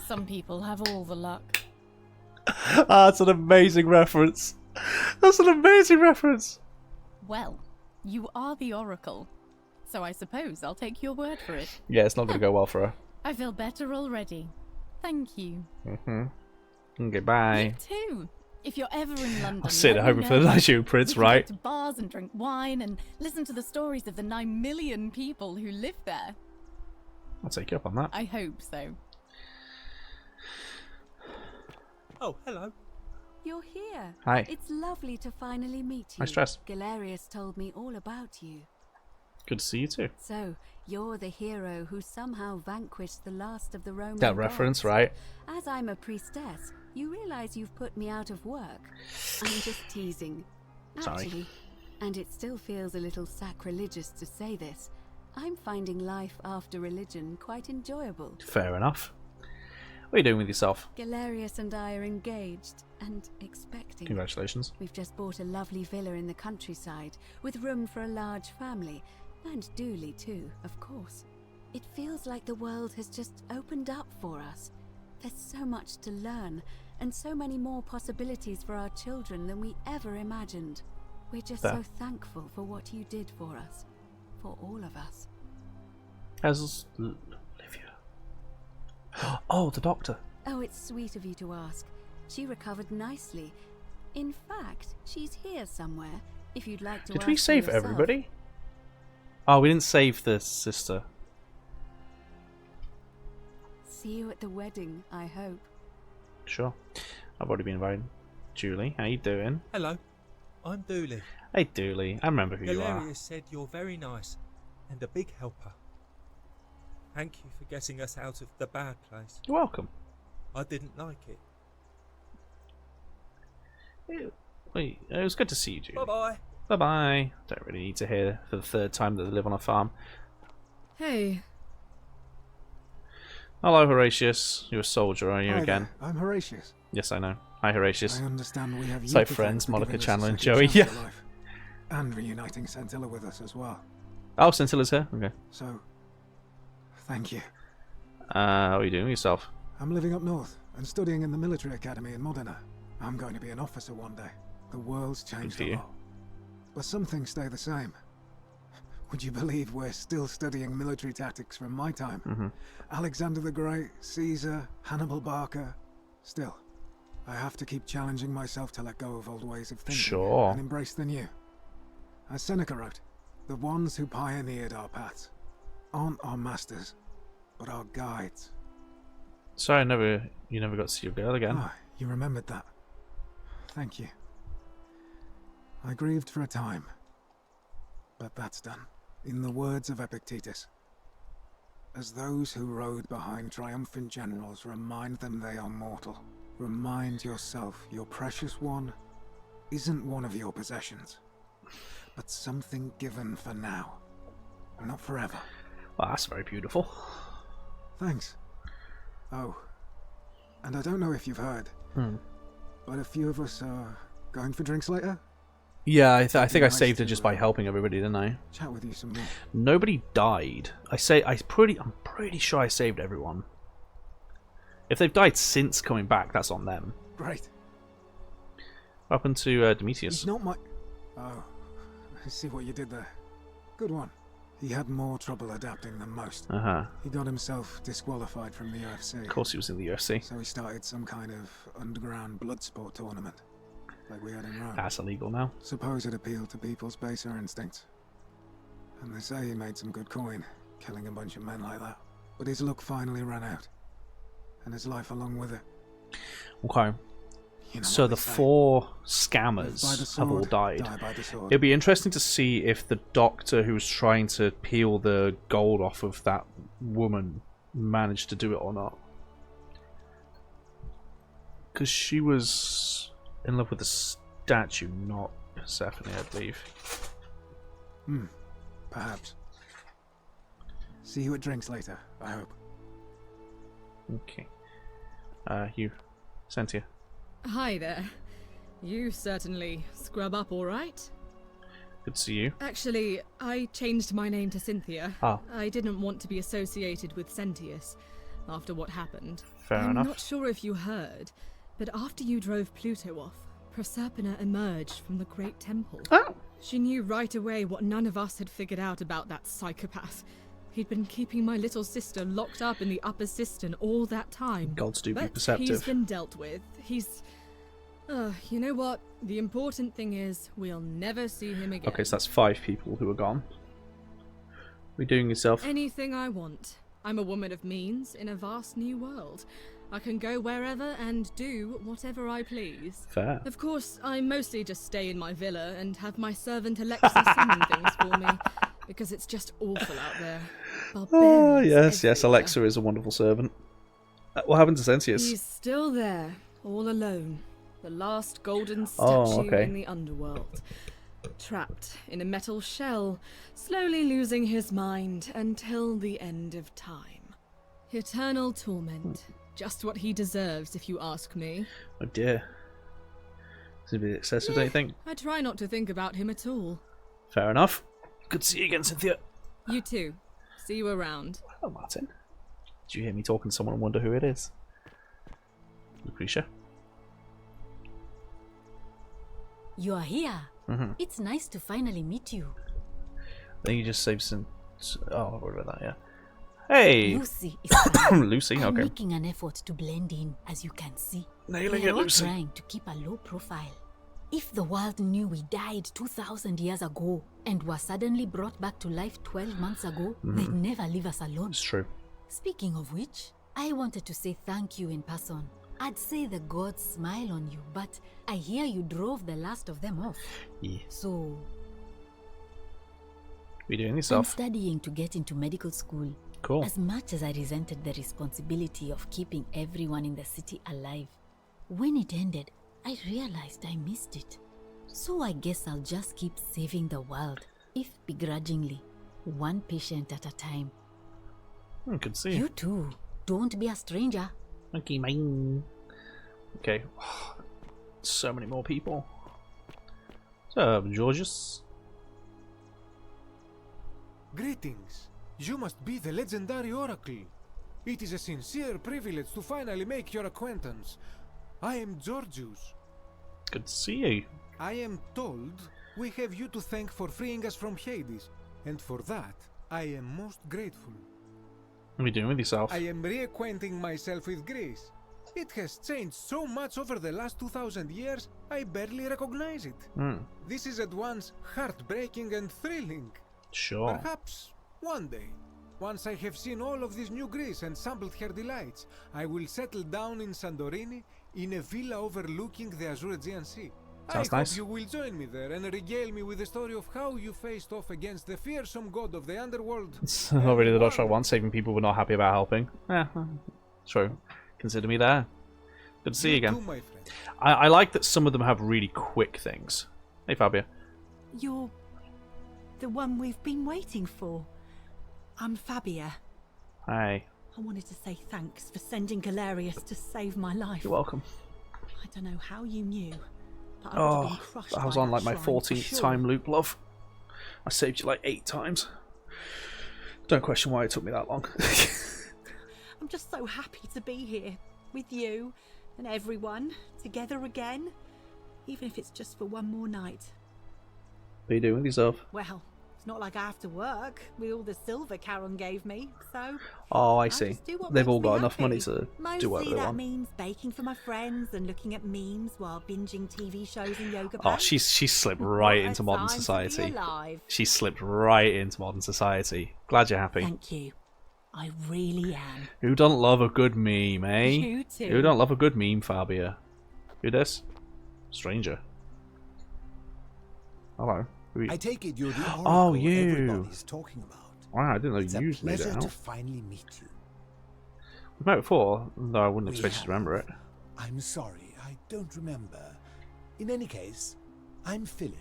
Some people have all the luck. That's an amazing reference. That's an amazing reference. Well, you are the Oracle, so I suppose I'll take your word for it. Yeah, it's not going to go well for her. I feel better already. Thank you. Okay, bye. Me too. If you're ever in London, I'll sit there hoping for the Nigerian prince, right? Go to bars and drink wine and listen to the stories of the 9 million people who live there. I'll take you up on that. I hope so. Oh, hello. You're here. Hi. It's lovely to finally meet you. Nice dress. Galerius told me all about you. Good to see you too. So, you're the hero who somehow vanquished the last of the Roman That gods. reference, right? As I'm a priestess, you realize you've put me out of work. I'm just teasing. Sorry. Actually, and it still feels a little sacrilegious to say this, I'm finding life after religion quite enjoyable. Fair enough. What are you doing with yourself? Galerius and I are engaged and expecting. Congratulations. We've just bought a lovely villa in the countryside with room for a large family, and Dooley too, of course. It feels like the world has just opened up for us. There's so much to learn, and so many more possibilities for our children than we ever imagined. We're just so thankful for what you did for us. For all of us. How's Olivia? Oh, the doctor. Oh, it's sweet of you to ask. She recovered nicely. In fact, she's here somewhere, if you'd like to ask. Did we save yourself. everybody? Oh, we didn't save the sister. See you at the wedding, I hope. Sure. I've already been invited. Julie, how you doing? Hello. I'm Dooley. Hey, Dooley. I remember who you are. Galerius said you're very nice and a big helper. Thank you for getting us out of the bad place. You're welcome. I didn't like it. Wait, it was good to see you, Julie. Bye-bye. Bye-bye. Don't really need to hear for the third time that they live on a farm. Hey. Hello, Horatius. You're a soldier, are you Hi again? there. I'm Horatius. Yes, I know. Hi, Horatius. I understand we have you So to thank friends, for Monica, giving us a Chandler, and second Joey. chance Yeah. at life, and reuniting Scintilla with us as well. Oh, Scintilla's here? Okay. So, thank you. What are you doing with yourself? I'm living up north and studying in the military academy in Modena. I'm going to be an officer one day. The world's changed a lot. But some things stay the same. Would you believe we're still studying military tactics from my time? Alexander the Great, Caesar, Hannibal Barca. Still, I have to keep challenging myself to let go of old ways of thinking and embrace the new. As Seneca wrote, the ones who pioneered our paths aren't our masters, but our guides. Sorry, you never got to see your girl again. Ah, you remembered that. Thank you. I grieved for a time, but that's done. In the words of Epictetus, as those who rode behind triumphant generals remind them they are mortal, remind yourself your precious one isn't one of your possessions, but something given for now, not forever. Well, that's very beautiful. Thanks. Oh, and I don't know if you've heard, but a few of us are going for drinks later. Yeah, I think I saved it just by helping everybody, didn't I? Chat with you some more. Nobody died. I'm pretty sure I saved everyone. If they've died since coming back, that's on them. Great. What happened to Demetrius? He's not my... Oh, I see what you did there. Good one. He had more trouble adapting than most. He got himself disqualified from the UFC. Of course he was in the UFC. So he started some kind of underground blood sport tournament, like we had in Rome. That's illegal now. Suppose it appealed to people's baser instincts. And they say he made some good coin, killing a bunch of men like that. But his luck finally ran out. And his life along with it. Okay. You know so the 4 scammers have all died. It'd be interesting to see if the doctor who was trying to peel the gold off of that woman managed to do it or not. Because she was in love with the statue, not Persephone, I believe. Perhaps. See you at drinks later, I hope. Okay. You, Cynthia. Hi there. You certainly scrub up all right. Good to see you. Actually, I changed my name to Cynthia. Ah. I didn't want to be associated with Sentius after what happened. Fair enough. I'm not sure if you heard, but after you drove Pluto off, Proserpina emerged from the Great Temple. Oh. She knew right away what none of us had figured out about that psychopath. He'd been keeping my little sister locked up in the upper cistern all that time. Gods do be but perceptive. He's been dealt with. He's... you know what? The important thing is we'll never see him again. Okay, so that's 5 people who are gone. What are you doing yourself? Anything I want. I'm a woman of means in a vast new world. I can go wherever and do whatever I please. Fair. Of course, I mostly just stay in my villa and have my servant Alexa summon things for me, because it's just awful out there. Oh, yes, yes, Alexa is a wonderful servant. What happened to Sentius? He's still there, all alone. The last golden statue in the underworld. Trapped in a metal shell, slowly losing his mind until the end of time. Eternal torment. Just what he deserves, if you ask me. Oh dear. Is it a bit excessive, don't you think? I try not to think about him at all. Fair enough. Good to see you again, Cynthia. You too. See you around. Hello, Martin. Did you hear me talking to someone and wonder who it is? Lucretia? You are here. It's nice to finally meet you. I think you just saved some... Oh, what about that, yeah. Hey! Lucy is Lucy, I'm okay. making an effort to blend in, as you can see. Nailing We it, are all Lucy. trying to keep a low profile. If the world knew we died 2,000 years ago and were suddenly brought back to life 12 months ago, they'd never leave us alone. It's true. Speaking of which, I wanted to say thank you in person. I'd say the gods smile on you, but I hear you drove the last of them off. Yeah. So... What are you doing I'm yourself? studying to get into medical school. Cool. As much as I resented the responsibility of keeping everyone in the city alive, when it ended, I realized I missed it. So I guess I'll just keep saving the world, if begrudgingly, one patient at a time. Good to see you. You too. Don't be a stranger. Okay, mine. Okay. So many more people. So, Georges. Greetings. You must be the legendary Oracle. It is a sincere privilege to finally make your acquaintance. I am Georgius. Good to see you. I am told we have you to thank for freeing us from Hades, and for that I am most grateful. What are you doing with yourself? I am reacquainting myself with Greece. It has changed so much over the last 2,000 years, I barely recognize it. This is at once heartbreaking and thrilling. Sure. Perhaps one day, once I have seen all of this new Greece and sampled her delights, I will settle down in Santorini in a villa overlooking the Azure Aegean Sea. Sounds I nice. hope you will join me there and regale me with the story of how you faced off against the fearsome god of the underworld. It's already the Dodge one, saving people we're not happy about helping. Yeah, true. Consider me there. Good to see you again. too, my friend. I like that some of them have really quick things. Hey, Fabio. You're the one we've been waiting for. I'm Fabia. Hi. I wanted to say thanks for sending Galerius to save my life. You're welcome. I don't know how you knew, but I would have been Oh, crushed I was by on like that my shrine, 14th for sure. time loop, love. I saved you like 8 times. Don't question why it took me that long. I'm just so happy to be here with you and everyone together again. even if it's just for one more night. What are you doing with yourself? Well, it's not like I have to work with all the silver Charon gave me, so Oh, I I'll see. just do what They've makes all me got enough happy. money to do whatever Mostly they that want. means baking for my friends and looking at memes while binging TV shows and yoga Oh, pants. she slipped right What a into modern time to be society. alive. She slipped right into modern society. Glad you're happy. Thank you. I really am. Who don't love a good meme, eh? You too. Who don't love a good meme, Fabia? Who this? Stranger. Hello. Who are you? I take it you're the oracle Oh, you. everybody's talking about. Wow, I didn't know It's you a made it pleasure out. to finally meet you. We've met before, though I wouldn't We expect you to remember it. I'm sorry, I don't remember. In any case, I'm Philip.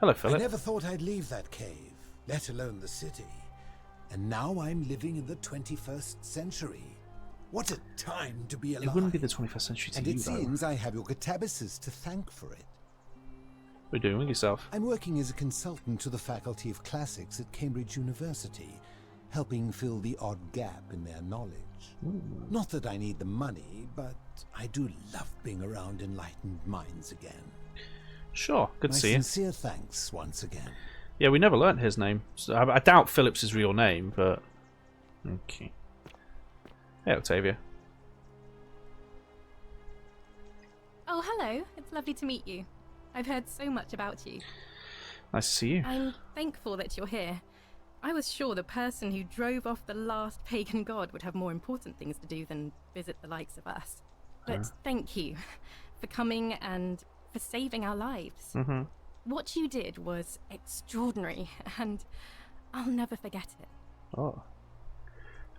Hello, I Philip. never thought I'd leave that cave, let alone the city. And now I'm living in the 21st century. What a time to be alive. It wouldn't be the 21st century to And you, it though. seems I have your catabasis to thank for it. What are you doing with yourself? I'm working as a consultant to the Faculty of Classics at Cambridge University, helping fill the odd gap in their knowledge. Not that I need the money, but I do love being around enlightened minds again. Sure, good to see you. My sincere thanks once again. Yeah, we never learnt his name. So I doubt Philip's his real name, but... Okay. Hey, Octavia. Oh, hello. It's lovely to meet you. I've heard so much about you. Nice to see you. I'm thankful that you're here. I was sure the person who drove off the last pagan god would have more important things to do than visit the likes of us. But thank you for coming and for saving our lives. Mm-hmm. What you did was extraordinary, and I'll never forget it. Oh.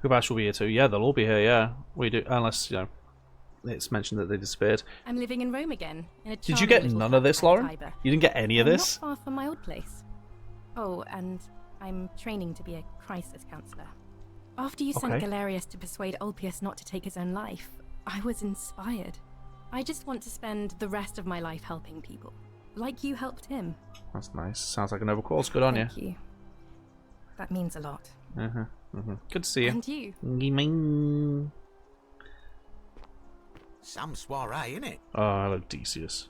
Kubash will be here too. Yeah, they'll all be here, yeah. We do, unless, you know, it's mentioned that they disappeared. I'm living in Rome again. In a Did you charming get little none of this, flat by Lauren? Tiber. You didn't get any of I'm this? Not far from my old place. Oh, and I'm training to be a crisis counselor. After you sent Okay. Galerius to persuade Ulpius not to take his own life, I was inspired. I just want to spend the rest of my life helping people, like you helped him. That's nice. Sounds like a noble cause. Good on Thank you. That means a lot. Good to see you. And you. you. Some soiree, innit? Oh, hello, Decius.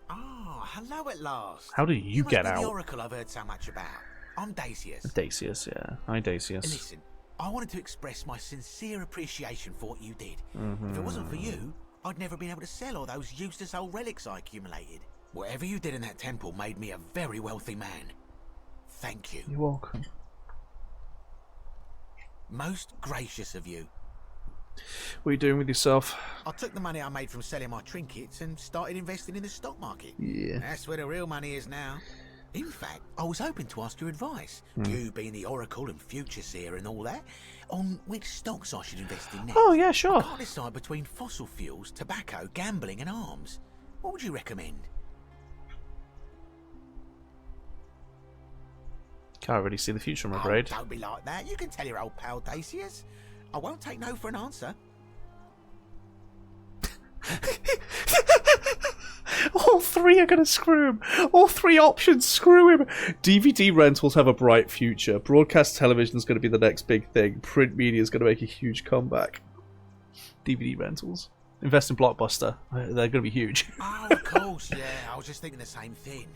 Oh, hello at last. How did you must get be out? The oracle I've heard so much about. I'm Decius. Decius, yeah. Hi, Decius. Listen, I wanted to express my sincere appreciation for what you did. If it wasn't for you, I'd never been able to sell all those useless old relics I accumulated. Whatever you did in that temple made me a very wealthy man. Thank you. You're welcome. Most gracious of you. What are you doing with yourself? I took the money I made from selling my trinkets and started investing in the stock market. Yeah. That's where the real money is now. In fact, I was hoping to ask your advice, you being the Oracle and Future Seer and all that, on which stocks I should invest in next. Oh, yeah, sure. I can't decide between fossil fuels, tobacco, gambling and arms. What would you recommend? Can't really see the future, I'm afraid. Oh, don't be like that. You can tell your old pal Dacius. I won't take no for an answer. All three are going to screw him. All three options screw him. DVD rentals have a bright future. Broadcast television is going to be the next big thing. Print media is going to make a huge comeback. DVD rentals. Invest in Blockbuster. They're going to be huge. Oh, of course, yeah. I was just thinking the same thing.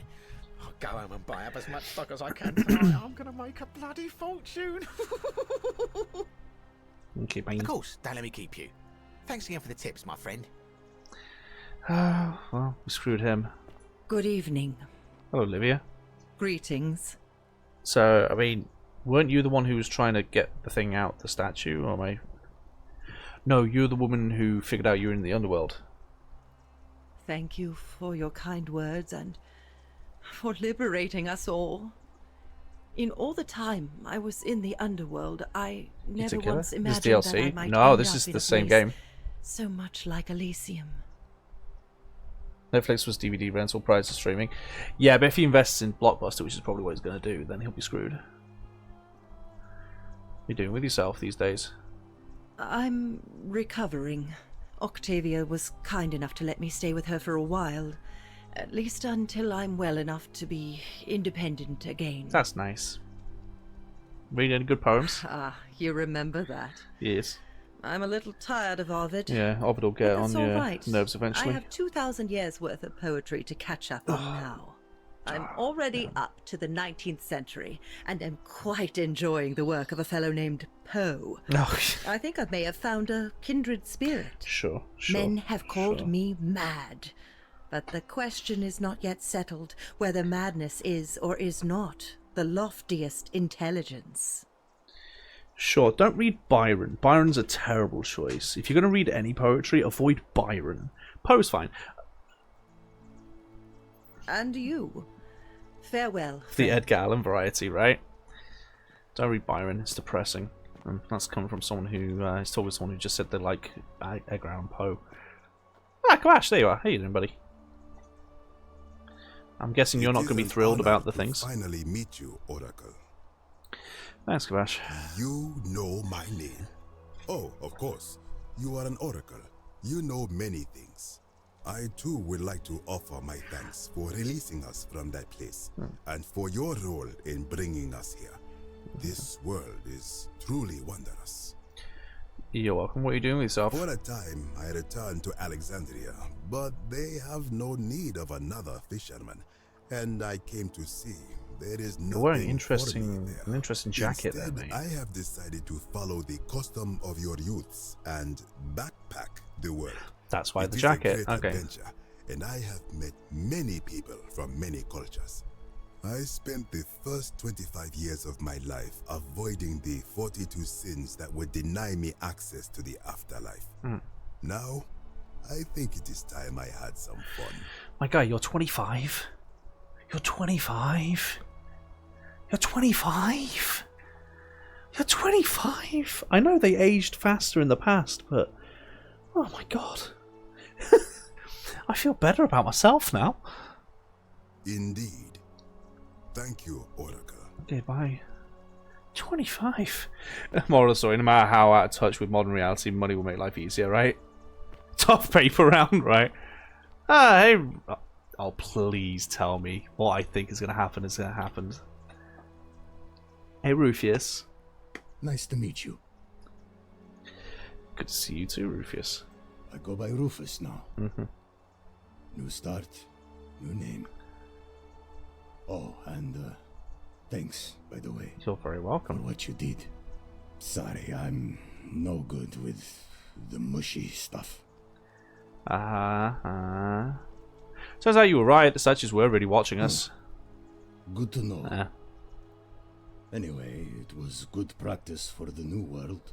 I'll go home and buy up as much stock as I can tonight. I'm going to make a bloody fortune. Okay, bye. Of course, don't let me keep you. Thanks again for the tips, my friend. Well, we screwed him. Good evening. Hello, Olivia. Greetings. So, I mean, weren't you the one who was trying to get the thing out, the statue, or am I... No, you're the woman who figured out you were in the underworld. Thank you for your kind words and for liberating us all. In all the time I was in the underworld, I never once imagined this that I DLC? might No, end this up is in the a same place game. so much like Elysium. Netflix was DVD rental prior to streaming. Yeah, but if he invests in Blockbuster, which is probably what he's going to do, then he'll be screwed. What are you doing with yourself these days? I'm recovering. Octavia was kind enough to let me stay with her for a while. At least until I'm well enough to be independent again. That's nice. Read any good poems? Ah, you remember that. Yes. I'm a little tired of Ovid. Yeah, Ovid will get on That's all your right. nerves eventually. I have 2,000 years worth of poetry to catch up on now. I'm already up to the 19th century, and am quite enjoying the work of a fellow named Poe. I think I may have found a kindred spirit. Sure. Men have called me mad, but the question is not yet settled whether madness is or is not the loftiest intelligence. Sure, don't read Byron. Byron's a terrible choice. If you're going to read any poetry, avoid Byron. Poe's fine. And you. Farewell. The Edgar Allan variety, right? Don't read Byron, it's depressing. And that's coming from someone who is told with someone who just said they like Edgar Allan Poe. Ah, Clash, there you are. How you doing, buddy? I'm guessing you're not going to be thrilled about the things. Finally meet you, Oracle. Thanks, Kavash. You know my name? Oh, of course. You are an oracle. You know many things. I too would like to offer my thanks for releasing us from that place and for your role in bringing us here. This world is truly wondrous. You're welcome. What are you doing with yourself? For a time, I returned to Alexandria, but they have no need of another fisherman, and I came to see there is nothing. You're wearing an interesting jacket Instead, there, mate. I have decided to follow the custom of your youths and backpack the world. That's why It the is jacket. a great Okay. adventure, and I have met many people from many cultures. I spent the first 25 years of my life avoiding the 42 sins that would deny me access to the afterlife. Now, I think it is time I had some fun. My guy, you're 25. You're 25. You're 25. You're 25. I know they aged faster in the past, but oh my god. I feel better about myself now. Indeed. Thank you, Oracle. Okay, bye. 25. Moral of the story, no matter how out of touch with modern reality, money will make life easier, right? Tough paper round, right? Hey. Oh, please tell me what I think is going to happen is going to happen. Hey, Rufus. Nice to meet you. Good to see you too, Rufus. I go by Rufus now. Mm-hmm. New start, new name. Oh, and thanks, by the way. You're very welcome. For what you did. Sorry, I'm no good with the mushy stuff. Turns out you were right. The statues were really watching us. Good to know. Anyway, it was good practice for the new world.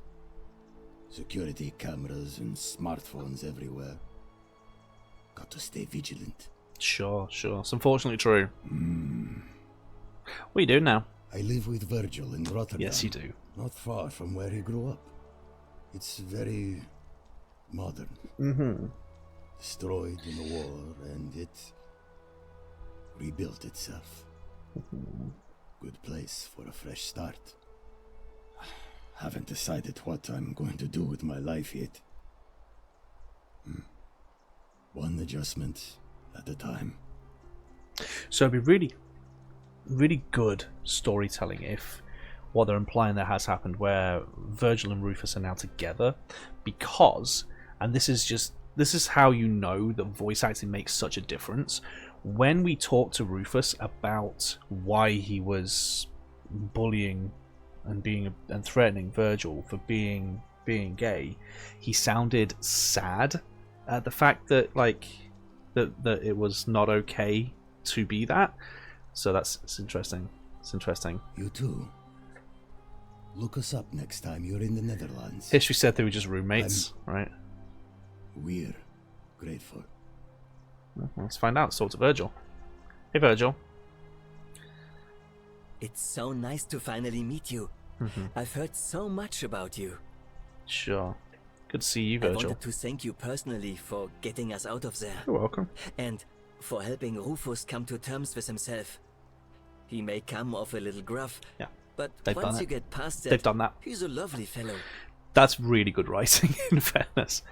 Security cameras and smartphones everywhere. Got to stay vigilant. Sure. It's unfortunately true. What are you doing now? I live with Virgil in Rotterdam. Yes, you do. Not far from where he grew up. It's very modern. Mm-hmm. Destroyed in the war, and it rebuilt itself. Good place for a fresh start. Haven't decided what I'm going to do with my life yet. One adjustment at a time. So it'd be really, really good storytelling if what they're implying that has happened, where Virgil and Rufus are now together, because, and this is how you know that voice acting makes such a difference. When we talked to Rufus about why he was bullying and threatening Virgil for being gay, he sounded sad at the fact that that it was not okay to be that. So it's interesting. It's interesting. You too. Look us up next time you're in the Netherlands. History said they were just roommates, right? We're grateful. Well, let's find out. Talk to Virgil. Hey, Virgil. It's so nice to finally meet you. I've heard so much about you. Sure. Good to see you, I Virgil. wanted to thank you personally for getting us out of there. You're welcome. And for helping Rufus come to terms with himself. He may come off a little gruff, but once you get past that, they've done that. He's a lovely fellow. That's really good writing, in fairness.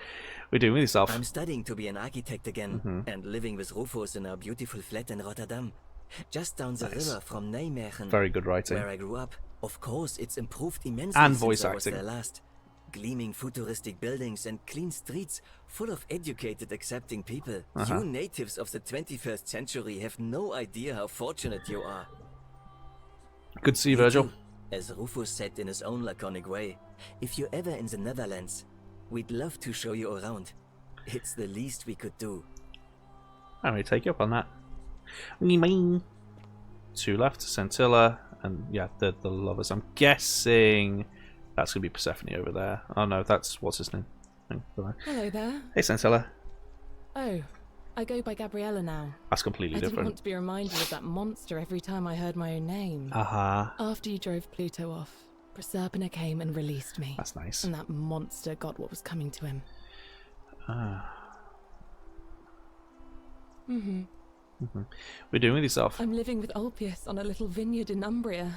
What are you doing with yourself? I'm studying to be an architect again, and living with Rufus in our beautiful flat in Rotterdam. Just down the river from Nijmegen. Very good writing. Where I grew up. Of course, it's improved immensely and since voice I was acting. there last. gleaming futuristic buildings and clean streets full of educated, accepting people. You natives of the 21st century have no idea how fortunate you are. Good to see you, Virgil. As Rufus said in his own laconic way, if you're ever in the Netherlands, we'd love to show you around. It's the least we could do. I'm going to take you up on that. 2 left, Scintilla, and yeah, the lovers. I'm guessing that's going to be Persephone over there. Oh no, that's, what's his name? Hello there. Hey, Scintilla. Oh, I go by Gabriella now. That's completely different. I didn't want to be reminded of that monster every time I heard my own name. After you drove Pluto off, Proserpina came and released me. That's nice. And that monster got what was coming to him. We're doing with yourself. I'm living with Ulpius on a little vineyard in Umbria.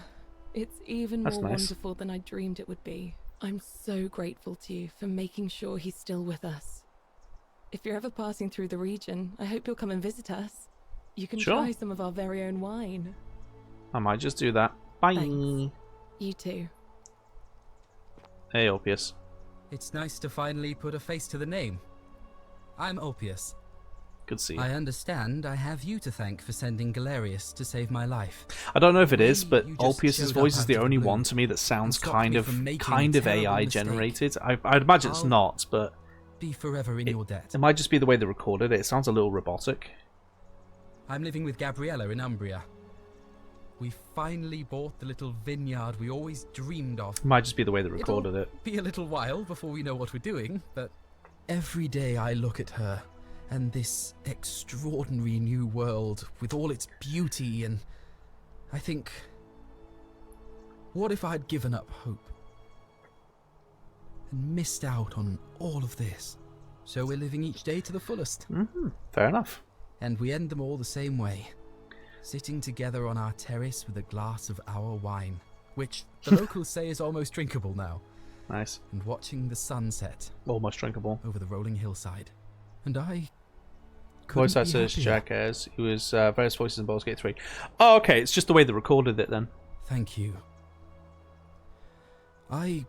It's even more wonderful than I dreamed it would be. I'm so grateful to you for making sure he's still with us. If you're ever passing through the region, I hope you'll come and visit us. You can try some of our very own wine. I might just do that. Bye. Thanks. You too. Hey, Ulpius. It's nice to finally put a face to the name. I'm Ulpius. Good to see you. I understand I have you to thank for sending Galerius to save my life. I don't know if it is, but Ulpius's voice is the only one to me that sounds kind of AI generated. I'd imagine it's not, but be forever in your debt. It might just be the way they recorded it. It sounds a little robotic. I'm living with Gabriella in Umbria. We finally bought the little vineyard we always dreamed of. It might just be the way they recorded it. Be a little while before we know what we're doing, but every day I look at her and this extraordinary new world with all its beauty, and I think, what if I'd given up hope and missed out on all of this? So we're living each day to the fullest. Fair enough. And we end them all the same way, sitting together on our terrace with a glass of our wine, which the locals say is almost drinkable now. Nice. And watching the sunset. Almost drinkable. Over the rolling hillside. And I voice actor is Jack Ayres, who is various voices in Baldur's Gate 3. Oh, okay, it's just the way they recorded it then. Thank you. I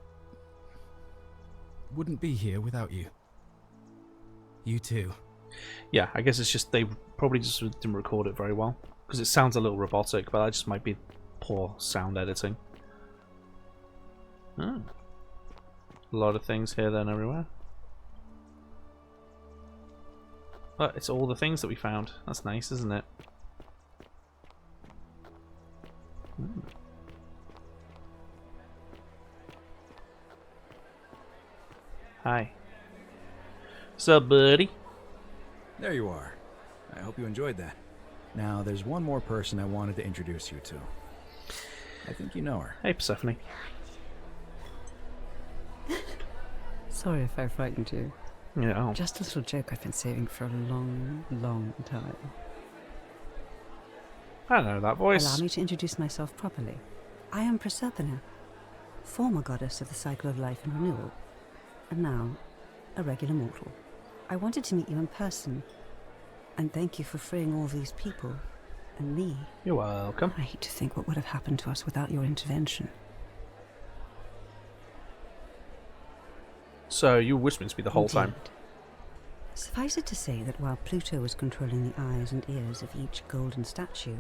wouldn't be here without you. You too. Yeah, I guess it's just they probably just didn't record it very well. Because it sounds a little robotic, but that just might be poor sound editing. A lot of things here, then, everywhere. But it's all the things that we found. That's nice, isn't it? Hi. What's up, buddy? There you are. I hope you enjoyed that. Now, there's one more person I wanted to introduce you to. I think you know her. Hey, Persephone. Sorry if I frightened you. Yeah. Just a little joke I've been saving for a long, long time. I know that voice. Allow me to introduce myself properly. I am Proserpina, former goddess of the cycle of life and renewal, and now a regular mortal. I wanted to meet you in person, and thank you for freeing all these people, and me. You're welcome. I hate to think what would have happened to us without your intervention. So you were whispering to me the whole time. Suffice it to say that while Pluto was controlling the eyes and ears of each golden statue,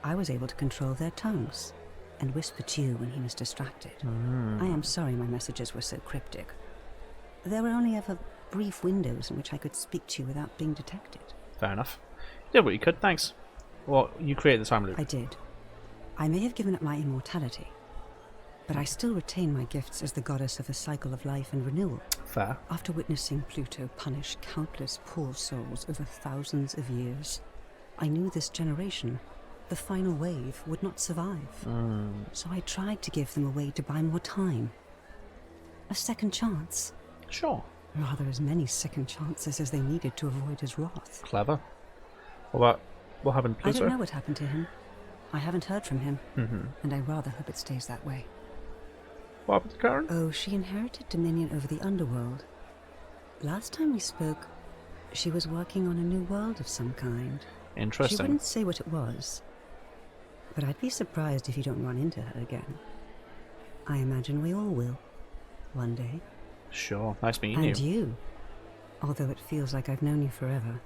I was able to control their tongues and whisper to you when he was distracted. I am sorry my messages were so cryptic. There were only ever brief windows in which I could speak to you without being detected. Fair enough. You did what you could, thanks. Well, you created the time loop. I did. I may have given up my immortality, but I still retain my gifts as the goddess of the cycle of life and renewal. Fair. After witnessing Pluto punish countless poor souls over thousands of years, I knew this generation, the final wave, would not survive. So I tried to give them a way to buy more time. A second chance. Sure. Rather as many second chances as they needed to avoid his wrath. Clever. What happened to Pluto? I don't know what happened to him. I haven't heard from him, and I rather hope it stays that way. What happened to Karen? Oh, she inherited dominion over the underworld. Last time we spoke, she was working on a new world of some kind. Interesting. She wouldn't say what it was, but I'd be surprised if you don't run into her again. I imagine we all will, one day. Sure. Nice meeting And you. Although it feels like I've known you forever.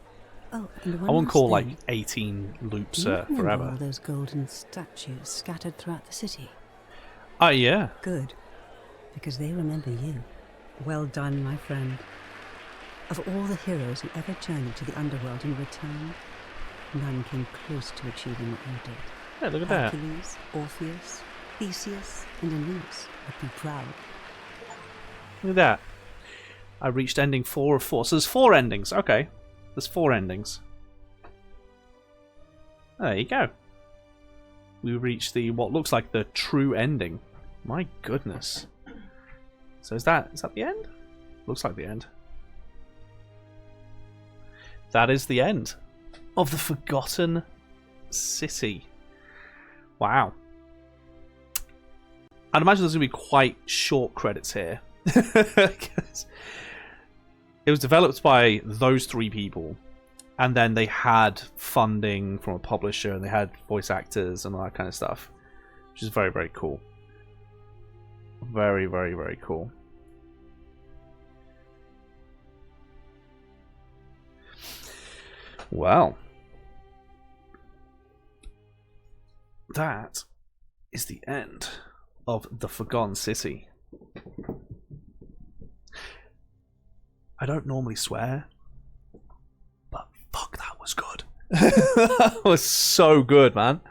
Oh, and one I won't last call thing. like 18 loops Do you remember forever. all those golden statues scattered throughout the city? Oh, yeah. Good. Because they remember you. Well done, my friend. Of all the heroes who ever journeyed to the underworld and returned, none came close to achieving what you did. Yeah, look at that. Hercules, Orpheus, Theseus, and Aeneas would be proud. Look at that. I reached ending 4 of 4. So there's 4 endings. Okay. There's 4 endings. There you go. We reached the what looks like the true ending. My goodness. So is that the end? Looks like the end. That is the end of the Forgotten City. Wow. I'd imagine there's going to be quite short credits here. It was developed by those 3 people, and then they had funding from a publisher, and they had voice actors and all that kind of stuff, which is very, very cool. Very, very, very cool. Well, that is the end of the Forgotten City. I don't normally swear, but fuck, that was good. That was so good, man.